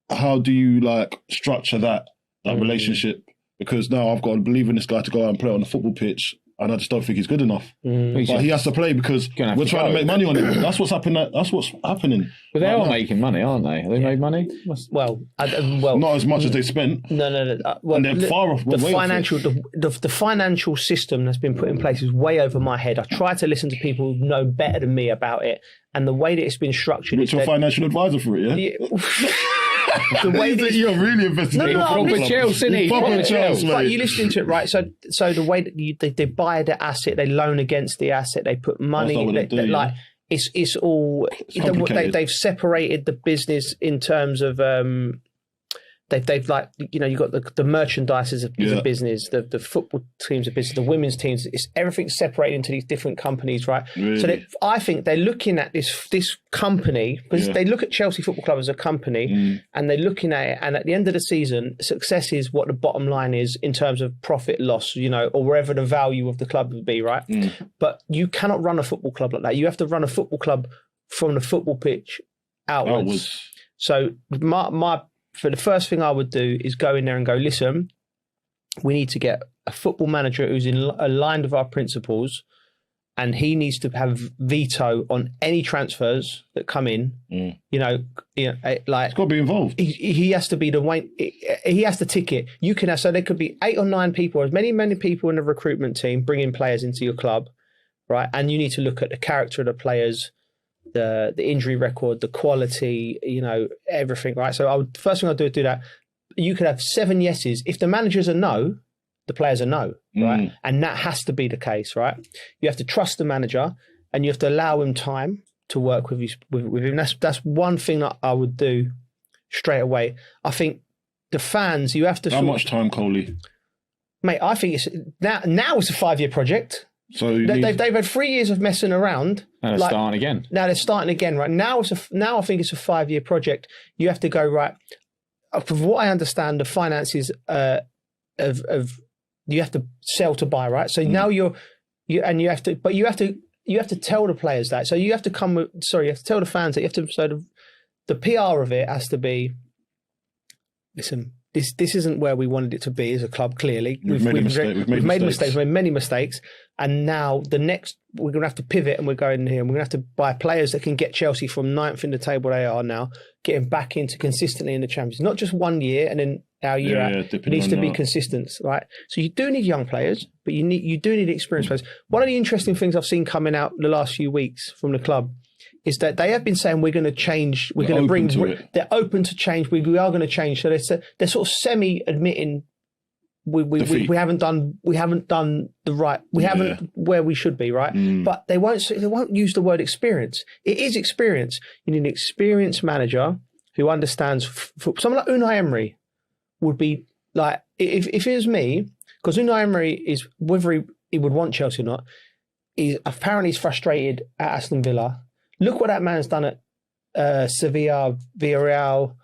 how do you structure that relationship? Because now I've got to believe in this guy to go out and play on the football pitch, and I just don't think he's good enough. But he has to play because we're trying to make money on him. That's what's happening. That's what's happening. But they are making money, aren't they? Have they made money? Well, not as much as they spent. No. Well, and they're far off. The financial system that's been put in place is way over my head. I try to listen to people who know better than me about it, and the way that it's been structured. Which your financial advisor for it, yeah? The way that you're really investigating proper Chelsea, but you listen to it, right? So the way that they buy the asset, they loan against the asset, they put money. It's all. They've separated the business in terms of. They've you've got the merchandise is a business, the football teams a business, the women's teams. It's everything's separated into these different companies, right? Really? So I think they're looking at this company because they look at Chelsea Football Club as a company, and they're looking at it. And at the end of the season, success is what the bottom line is in terms of profit loss, or wherever the value of the club would be, right? But you cannot run a football club like that. You have to run a football club from the football pitch outwards. So for the first thing I would do is go in there and go, listen, we need to get a football manager who's aligned with our principles, and he needs to have veto on any transfers that come in. It's got to be involved. He has to be he has to tick it. You can have, so there could be 8 or 9 people, as many people in the recruitment team bringing players into your club, right? And you need to look at the character of the players, the injury record, the quality, everything, right? So first thing I'll do is do that. You could have 7 yeses. If the manager's a no, the players are no, right? And that has to be the case, right? You have to trust the manager, and you have to allow him time to work with him. That's one thing that I would do straight away. I think the fans, you have to. How much time, Coley? Mate, I think it's now it's a 5-year project. So they've had 3 years of messing around. Now they're starting again. Now they're starting again, right? Now I think it's a 5-year project. You have to go right. From what I understand, the finances of you have to sell to buy, right? So now you have to tell the players that. So you have to you have to tell the fans that you have to. So the PR of it has to be. Listen, this isn't where we wanted it to be as a club. Clearly, we've made mistakes. We've made many mistakes, and now we're going to have to pivot, and we're going here, and we're going to have to buy players that can get Chelsea from 9th in the table they are now, getting back into consistently in the Champions. Not just 1 year and then our year out. It needs to be consistent, right? So you do need young players, but you do need experienced players. One of the interesting things I've seen coming out the last few weeks from the club is that they have been saying we're going to change. They're open to change. We are going to change. So they're sort of semi-admitting we haven't done the right. We haven't where we should be, right? But they won't use the word experience. It is experience. You need an experienced manager who understands. Someone like Unai Emery would be like, if it was me, because Unai Emery is, whether he would want Chelsea or not, he's frustrated at Aston Villa. Look what that man's done at Sevilla, Villarreal,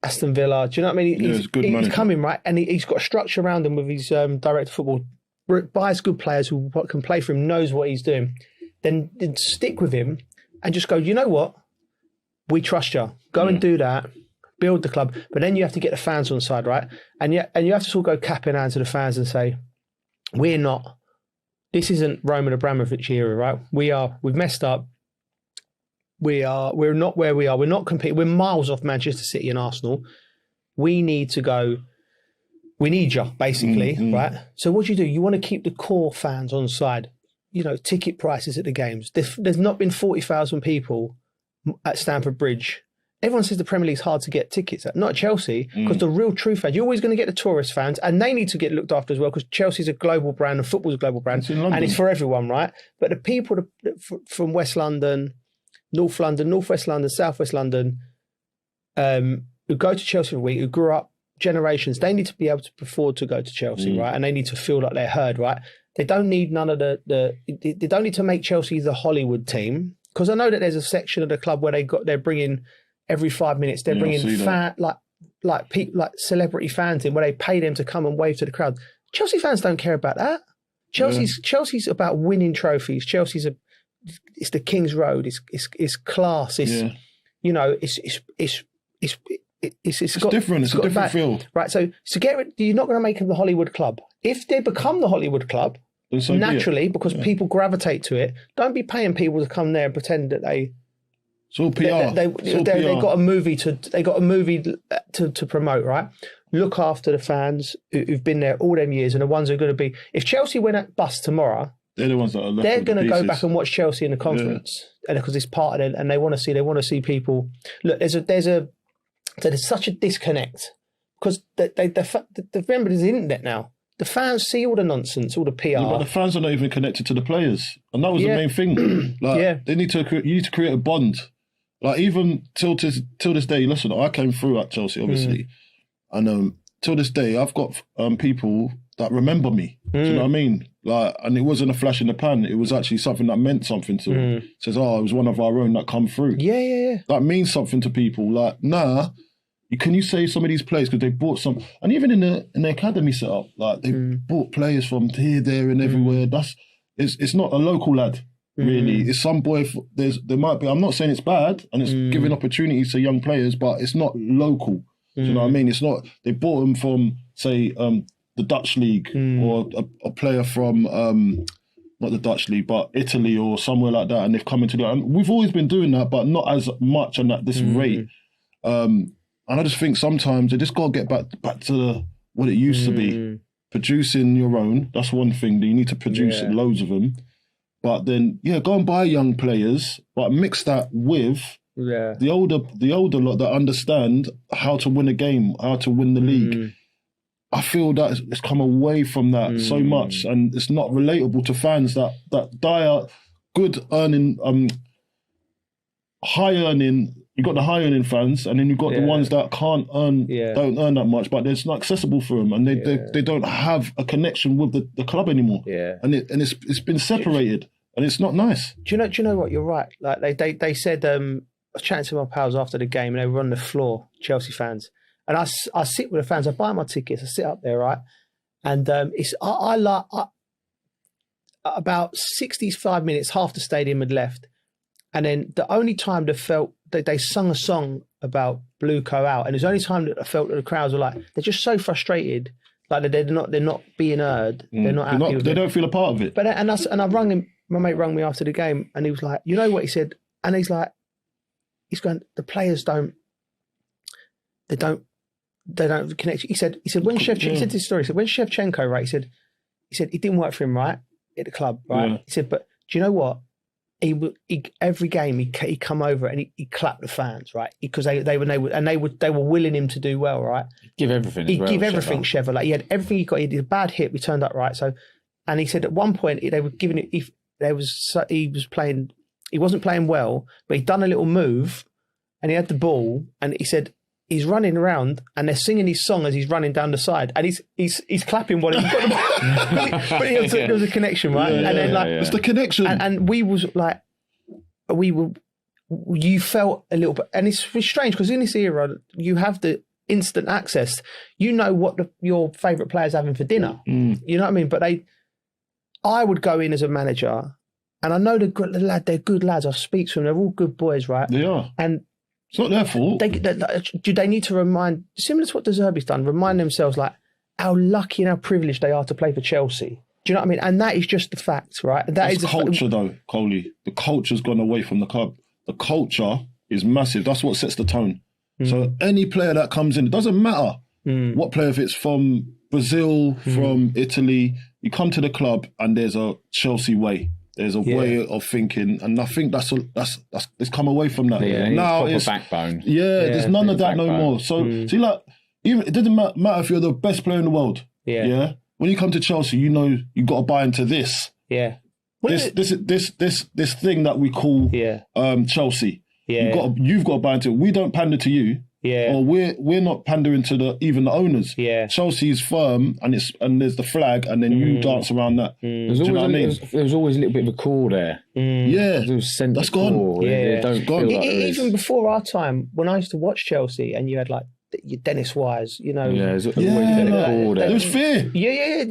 Aston Villa. Do you know what I mean? He's coming, right? And he's got a structure around him with his director of football. Buys good players who can play for him, knows what he's doing. Then stick with him and just go, you know what? We trust you. Go and do that. Build the club. But then you have to get the fans on side, right? And you have to sort of go cap in hand to the fans and say, this isn't Roman Abramovich era, right? We've messed up. We're not where we are. We're not competing. We're miles off Manchester City and Arsenal. We need to go. We need you, basically, right? So what do? You want to keep the core fans on side. Ticket prices at the games. There's not been 40,000 people at Stamford Bridge. Everyone says the Premier League's hard to get tickets at. Not at Chelsea, because the real true fans, you're always going to get the tourist fans, and they need to get looked after as well, because Chelsea's a global brand and football's a global brand, and it's for everyone, right? But the people from West London, North London, North West London, South West London, who go to Chelsea for a week, who grew up generations, they need to be able to afford to go to Chelsea, right? And they need to feel like they're heard, right? They don't need none of they don't need to make Chelsea the Hollywood team. because I know that there's a section of the club where they're bringing every 5 minutes they're bringing like celebrity fans in, where they pay them to come and wave to the crowd. Chelsea fans don't care about that. Chelsea's about winning trophies. It's the King's Road. It's class. It's you know it's different. It's a different feel, right? So you're not going to make them the Hollywood club. If they become the Hollywood club, so naturally, because people gravitate to it, don't be paying people to come there and pretend that they. It's all PR. They got a movie to promote, right? Look after the fans who've been there all them years and the ones who are going to be. If Chelsea went at bust tomorrow, they're the ones that are left. They're going to go back and watch Chelsea in the conference, and because it's part of it, and they want to see people. Look, there's such a disconnect because remember there's the internet now. The fans see all the nonsense, all the PR. Yeah, but the fans are not even connected to the players, and that was the main thing. They need to. You need to create a bond. Like even till this day, listen, I came through at Chelsea, obviously, and till this day, I've got people that remember me. Do you know what I mean? Like, and it wasn't a flash in the pan. It was actually something that meant something to them. Says, "Oh, it was one of our own that come through." Yeah. That means something to people. Like, can you say some of these players because they bought some, and even in the academy setup, like they bought players from here, there, and everywhere. It's not a local lad. Really, it's some boy. There might be. I'm not saying it's bad, and it's giving opportunities to young players, but it's not local. Do you know what I mean? It's not. They bought them from, say, the Dutch league, or a player from not the Dutch league, but Italy or somewhere like that, and they've come into that. And we've always been doing that, but not as much and at this rate. And I just think sometimes they just got to get back to what it used to be. Producing your own. That's one thing. That you need to produce loads of them. But then, go and buy young players, but mix that with the older lot that understand how to win a game, how to win the league. I feel that it's come away from that so much, and it's not relatable to fans that die out good earning, high earning. You got the high earning fans, and then you got the ones that can't earn, don't earn that much, but it's not accessible for them, and they don't have a connection with the club anymore. And it's been separated, and it's not nice. Do you know what? You're right. Like they said, I was chatting to my pals after the game, and they were on the floor, Chelsea fans, and I sit with the fans. I buy my tickets. I sit up there, right, and I about 65 minutes, half the stadium had left. And then the only time they sung a song about Blue Co out, and it's the only time that I felt that the crowds were like, they're just so frustrated, like they're not being heard. They're not happy with it. They don't feel a part of it. But I rung him. My mate rung me after the game, and he was like, you know what he said, and he's going, the players don't connect. He said when Shevchenko, he said this story. He said when Shevchenko, right? He said it didn't work for him, right, at the club, right? Yeah. He said, but do you know what? He every game he come over and he clapped the fans, right? Because they were willing him to do well, right? Give everything. He'd give everything, Sheva. Like he had everything he got. He did a bad hit. We turned up right. So, and he said at one point they were giving it. He wasn't playing well, but he'd done a little move, and he had the ball, and he said he's running around, and they're singing his song as he's running down the side, and he's clapping while he's got the ball. But there was a connection, right? Yeah, and then it's the connection, and we was like, you felt a little bit, and it's strange because in this era you have the instant access. You know what your favourite player's having for dinner. You know what I mean? But I would go in as a manager, and I know they're good lads. I speak to them. They're all good boys, right? They are. And it's not their fault. They need to remind, similar to what De Zerbi's done, remind themselves like how lucky and how privileged they are to play for Chelsea. Do you know what I mean? And that is just the fact, right? That's culture, though, Coley. The culture's gone away from the club. The culture is massive. That's what sets the tone. So any player that comes in, it doesn't matter what player, if it's from Brazil, from Italy, you come to the club and there's a Chelsea way. There's a way of thinking, and I think that's it's come away from that. Yeah, now it's backbone. There's none of that no more. So see, like, even it doesn't matter if you're the best player in the world. Yeah. When you come to Chelsea, you know you got to buy into this. Yeah. This thing that we call Chelsea. Yeah. You've got to buy into it. We don't pander to you. Yeah. Or we're not pandering to even the owners. Yeah. Chelsea's firm, and there's the flag, and then you dance around that. Do you know what I mean? There was always a little bit of a core there. Yeah. That's gone. Yeah. It's gone. Even before our time, when I used to watch Chelsea, and you had like your Dennis Wise, you know. Yeah, there was fear. Yeah.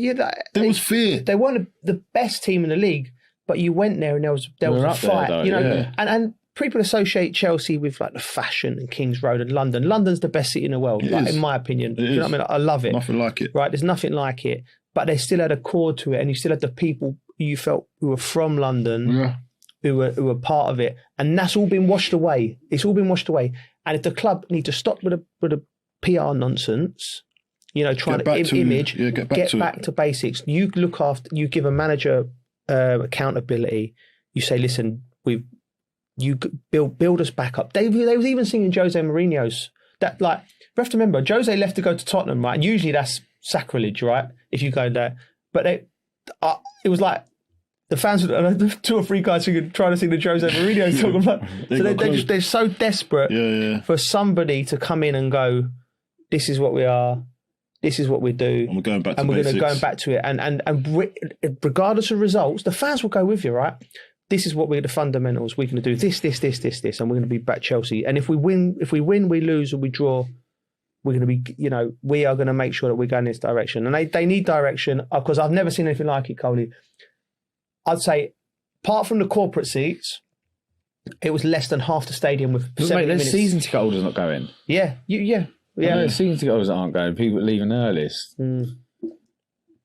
There was fear. They weren't the best team in the league, but you went there and there was a fight. There, though, you know, yeah. and people associate Chelsea with like the fashion and Kings Road and London. London's the best city in the world, like, in my opinion. Do you know what I mean? I love it. Nothing like it. Right, there's nothing like it. But they still had a core to it, and you still had the people you felt who were from London, who were part of it, and that's all been washed away. It's all been washed away. And if the club need to stop with a PR nonsense, you know, trying to image, get back to basics. You look after, you give a manager accountability. You say, listen, you build us back up. They was even singing Jose Mourinho's. That, like, we have to remember, Jose left to go to Tottenham, right? And usually that's sacrilege, right? If you go there, but it was like the fans, 2 or 3 guys who trying to sing the Jose Mourinho song. Like, so they're so desperate for somebody to come in and go, this is what we are, this is what we do, and we're going back to we're basics. going back to it. And regardless of results, the fans will go with you, right? This is what we're the fundamentals. We're going to do this, and we're going to be back Chelsea. And if we win, we lose, or we draw, we're going to be, you know, we are going to make sure that we're going in this direction. And they need direction, because I've never seen anything like it, Coley. I'd say, apart from the corporate seats, it was less than half the stadium with 70 minutes. There's season ticket holders not going. Yeah. There's season ticket holders that aren't going. People leaving early.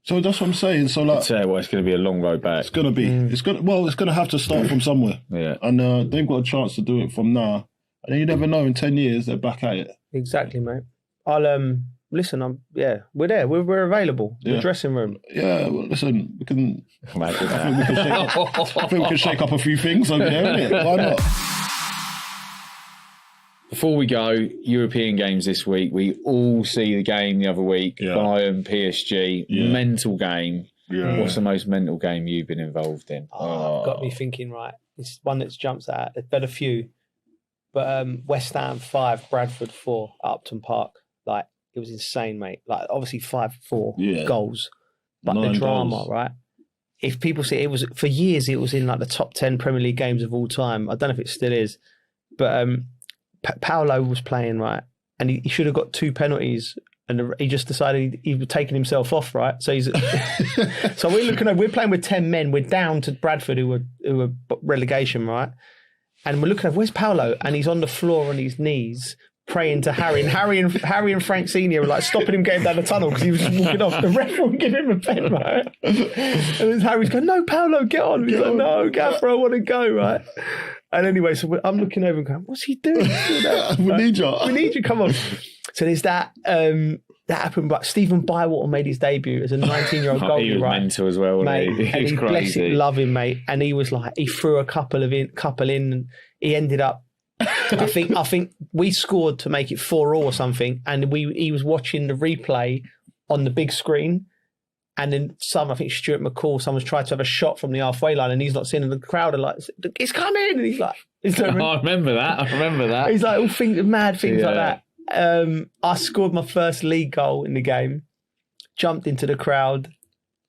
So that's what I'm saying. So like, it's going to be a long road back. It's going to be. It's going to have to start from somewhere. Yeah. And they've got a chance to do it from now. And then you never know. In 10 years, they're back at it. Exactly, mate. I'll listen. We're there. We're available. The dressing room. Yeah. Well, listen, we can. I think we can shake up a few things over there, innit? Why not? Before we go, European games this week. We all see the game the other week. Bayern, PSG, mental game. Yeah. What's the most mental game you've been involved in? Got me thinking, right? It's one that jumps out. There's been a few. But West Ham 5, Bradford 4 at Upton Park. Like, it was insane, mate. Like, obviously 5-4 goals. But 9 the drama, goals. Right? If people say it was, for years, it was in like the top 10 Premier League games of all time. I don't know if it still is. But Paolo was playing, right? And he should have got 2 penalties. And he just decided he was taking himself off, right? So he's so we're playing with 10 men. We're down to Bradford, who were relegation, right? And we're looking at, where's Paolo? And he's on the floor on his knees praying to Harry. And Harry and Frank Senior were like stopping him getting down the tunnel because he was just walking off. The ref wouldn't give him a pen, right? And then Harry's going, no, Paolo, get on. He's like, no, Gaffer, I want to go, right? And anyway, so I'm looking over and going, what's he doing? We need you. We need you, come on. So there's that. That happened, but Stephen Bywater made his debut as a 19-year-old goalie. He was mental as well, mate. He was crazy. Love him, mate. And he was like, he threw a couple in, and he ended up. I think we scored to make it 4-4 or something, and he was watching the replay on the big screen, and then I think Stuart McCall, someone's tried to have a shot from the halfway line, and he's not seeing the crowd are like, it's coming, and he's like, I remember that. He's like all mad things like that. I scored my first league goal in the game, jumped into the crowd.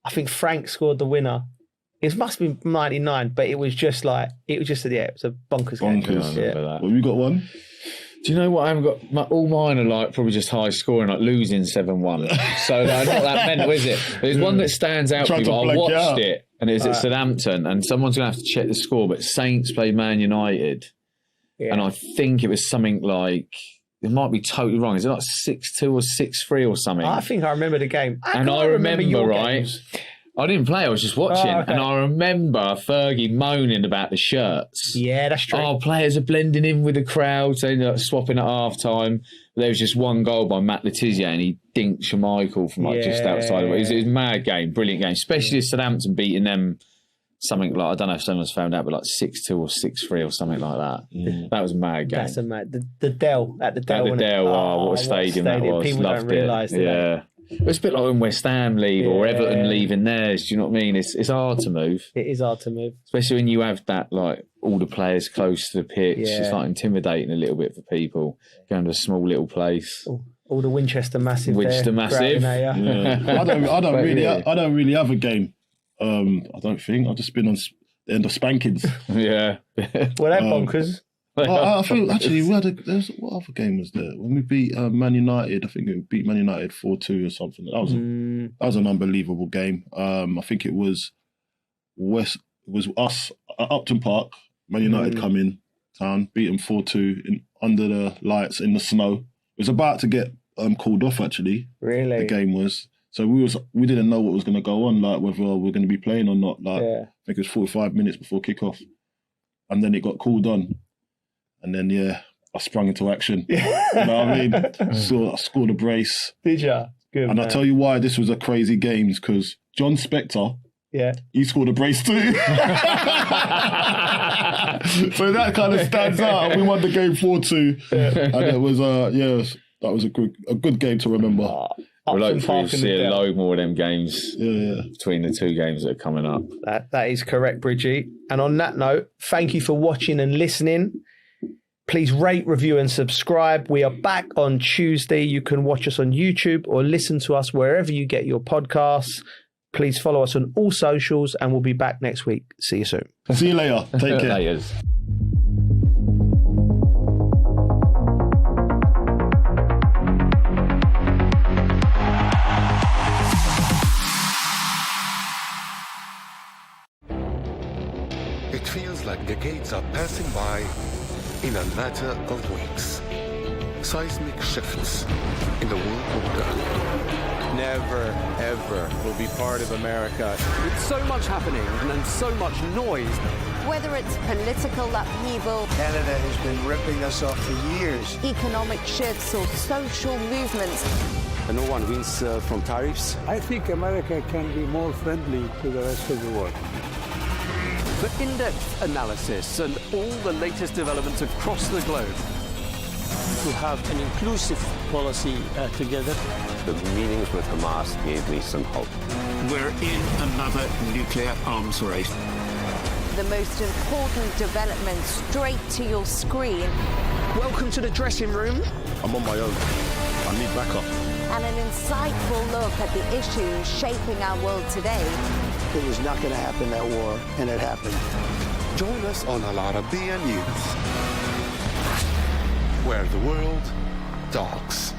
I think Frank scored the winner. It must have been 99, but it was just a bonkers game. Yeah. Well, you got one? Do you know what? I haven't got all mine are like probably just high scoring, like losing 7-1. So not that mental, is it? There's one that stands out for me. I watched it, and it's at Southampton, and someone's gonna have to check the score. But Saints played Man United, and I think it was something like. It might be totally wrong. Is it like 6-2 or 6-3 or something? I think I remember the game. I remember right. Games. I didn't play. I was just watching, and I remember Fergie moaning about the shirts. Yeah, that's true. Oh, players are blending in with the crowd, so they ended up swapping at half time. There was just one goal by Matt Letizia, and he dinked Schmeichel from just outside of it. It was a mad game, brilliant game, especially Southampton beating them. Something like, I don't know if someone's found out, but like 6-2 or 6-3 or something like that. Yeah. That was a mad game. That's a mad. The Dell at the Dell. At the Dell, what a stadium that was. People don't realise that. Yeah. It's a bit like when West Ham leave or Everton leaving theirs. Do you know what I mean? It's hard to move. It is hard to move, especially when you have that, like, all the players close to the pitch. Yeah. It's like intimidating a little bit for people going to a small little place. All the Winchester Massive. Massive. Yeah. I don't really have a game. I don't think. I've just been on the end of spankings. Yeah. Well, that bonkers. I feel actually what other game was there when we beat Man United? I think we beat Man United 4-2 or something. That was an unbelievable game. I think it was us at Upton Park. Man United come in town, beat them 4-2 under the lights in the snow. It was about to get called off actually. Really, the game was. So we didn't know what was going to go on, like whether we're going to be playing or not. Like I think it was 45 minutes before kickoff, and then it got called on. And then, I sprung into action. You know what I mean? So I scored a brace. Did you? Good, and I'll tell you why this was a crazy game, because John Spector, he scored a brace too. So that kind of stands out. We won the game 4-2. And it was, that was a good game to remember. We'll hopefully see a load more of them games between the two games that are coming up. That is correct, Bridgie. And on that note, thank you for watching and listening. Please rate, review and subscribe. We are back on Tuesday. You can watch us on YouTube or listen to us wherever you get your podcasts. Please follow us on all socials and we'll be back next week. See you soon. See you later. Take care. Laters. It feels like decades are passing by in a matter of weeks. Seismic shifts in the world order. Never, ever will be part of America. With so much happening and so much noise. Whether it's political upheaval, Canada has been ripping us off for years. Economic shifts or social movements. And no one wins from tariffs. I think America can be more friendly to the rest of the world. For in-depth analysis and all the latest developments across the globe. To have an inclusive policy together. The meetings with Hamas gave me some hope. We're in another nuclear arms race. The most important development straight to your screen. Welcome to the dressing room. I'm on my own. I need backup. And an insightful look at the issues shaping our world today. It was not going to happen, that war, and it happened. Join us on Arabiya News, where the world talks.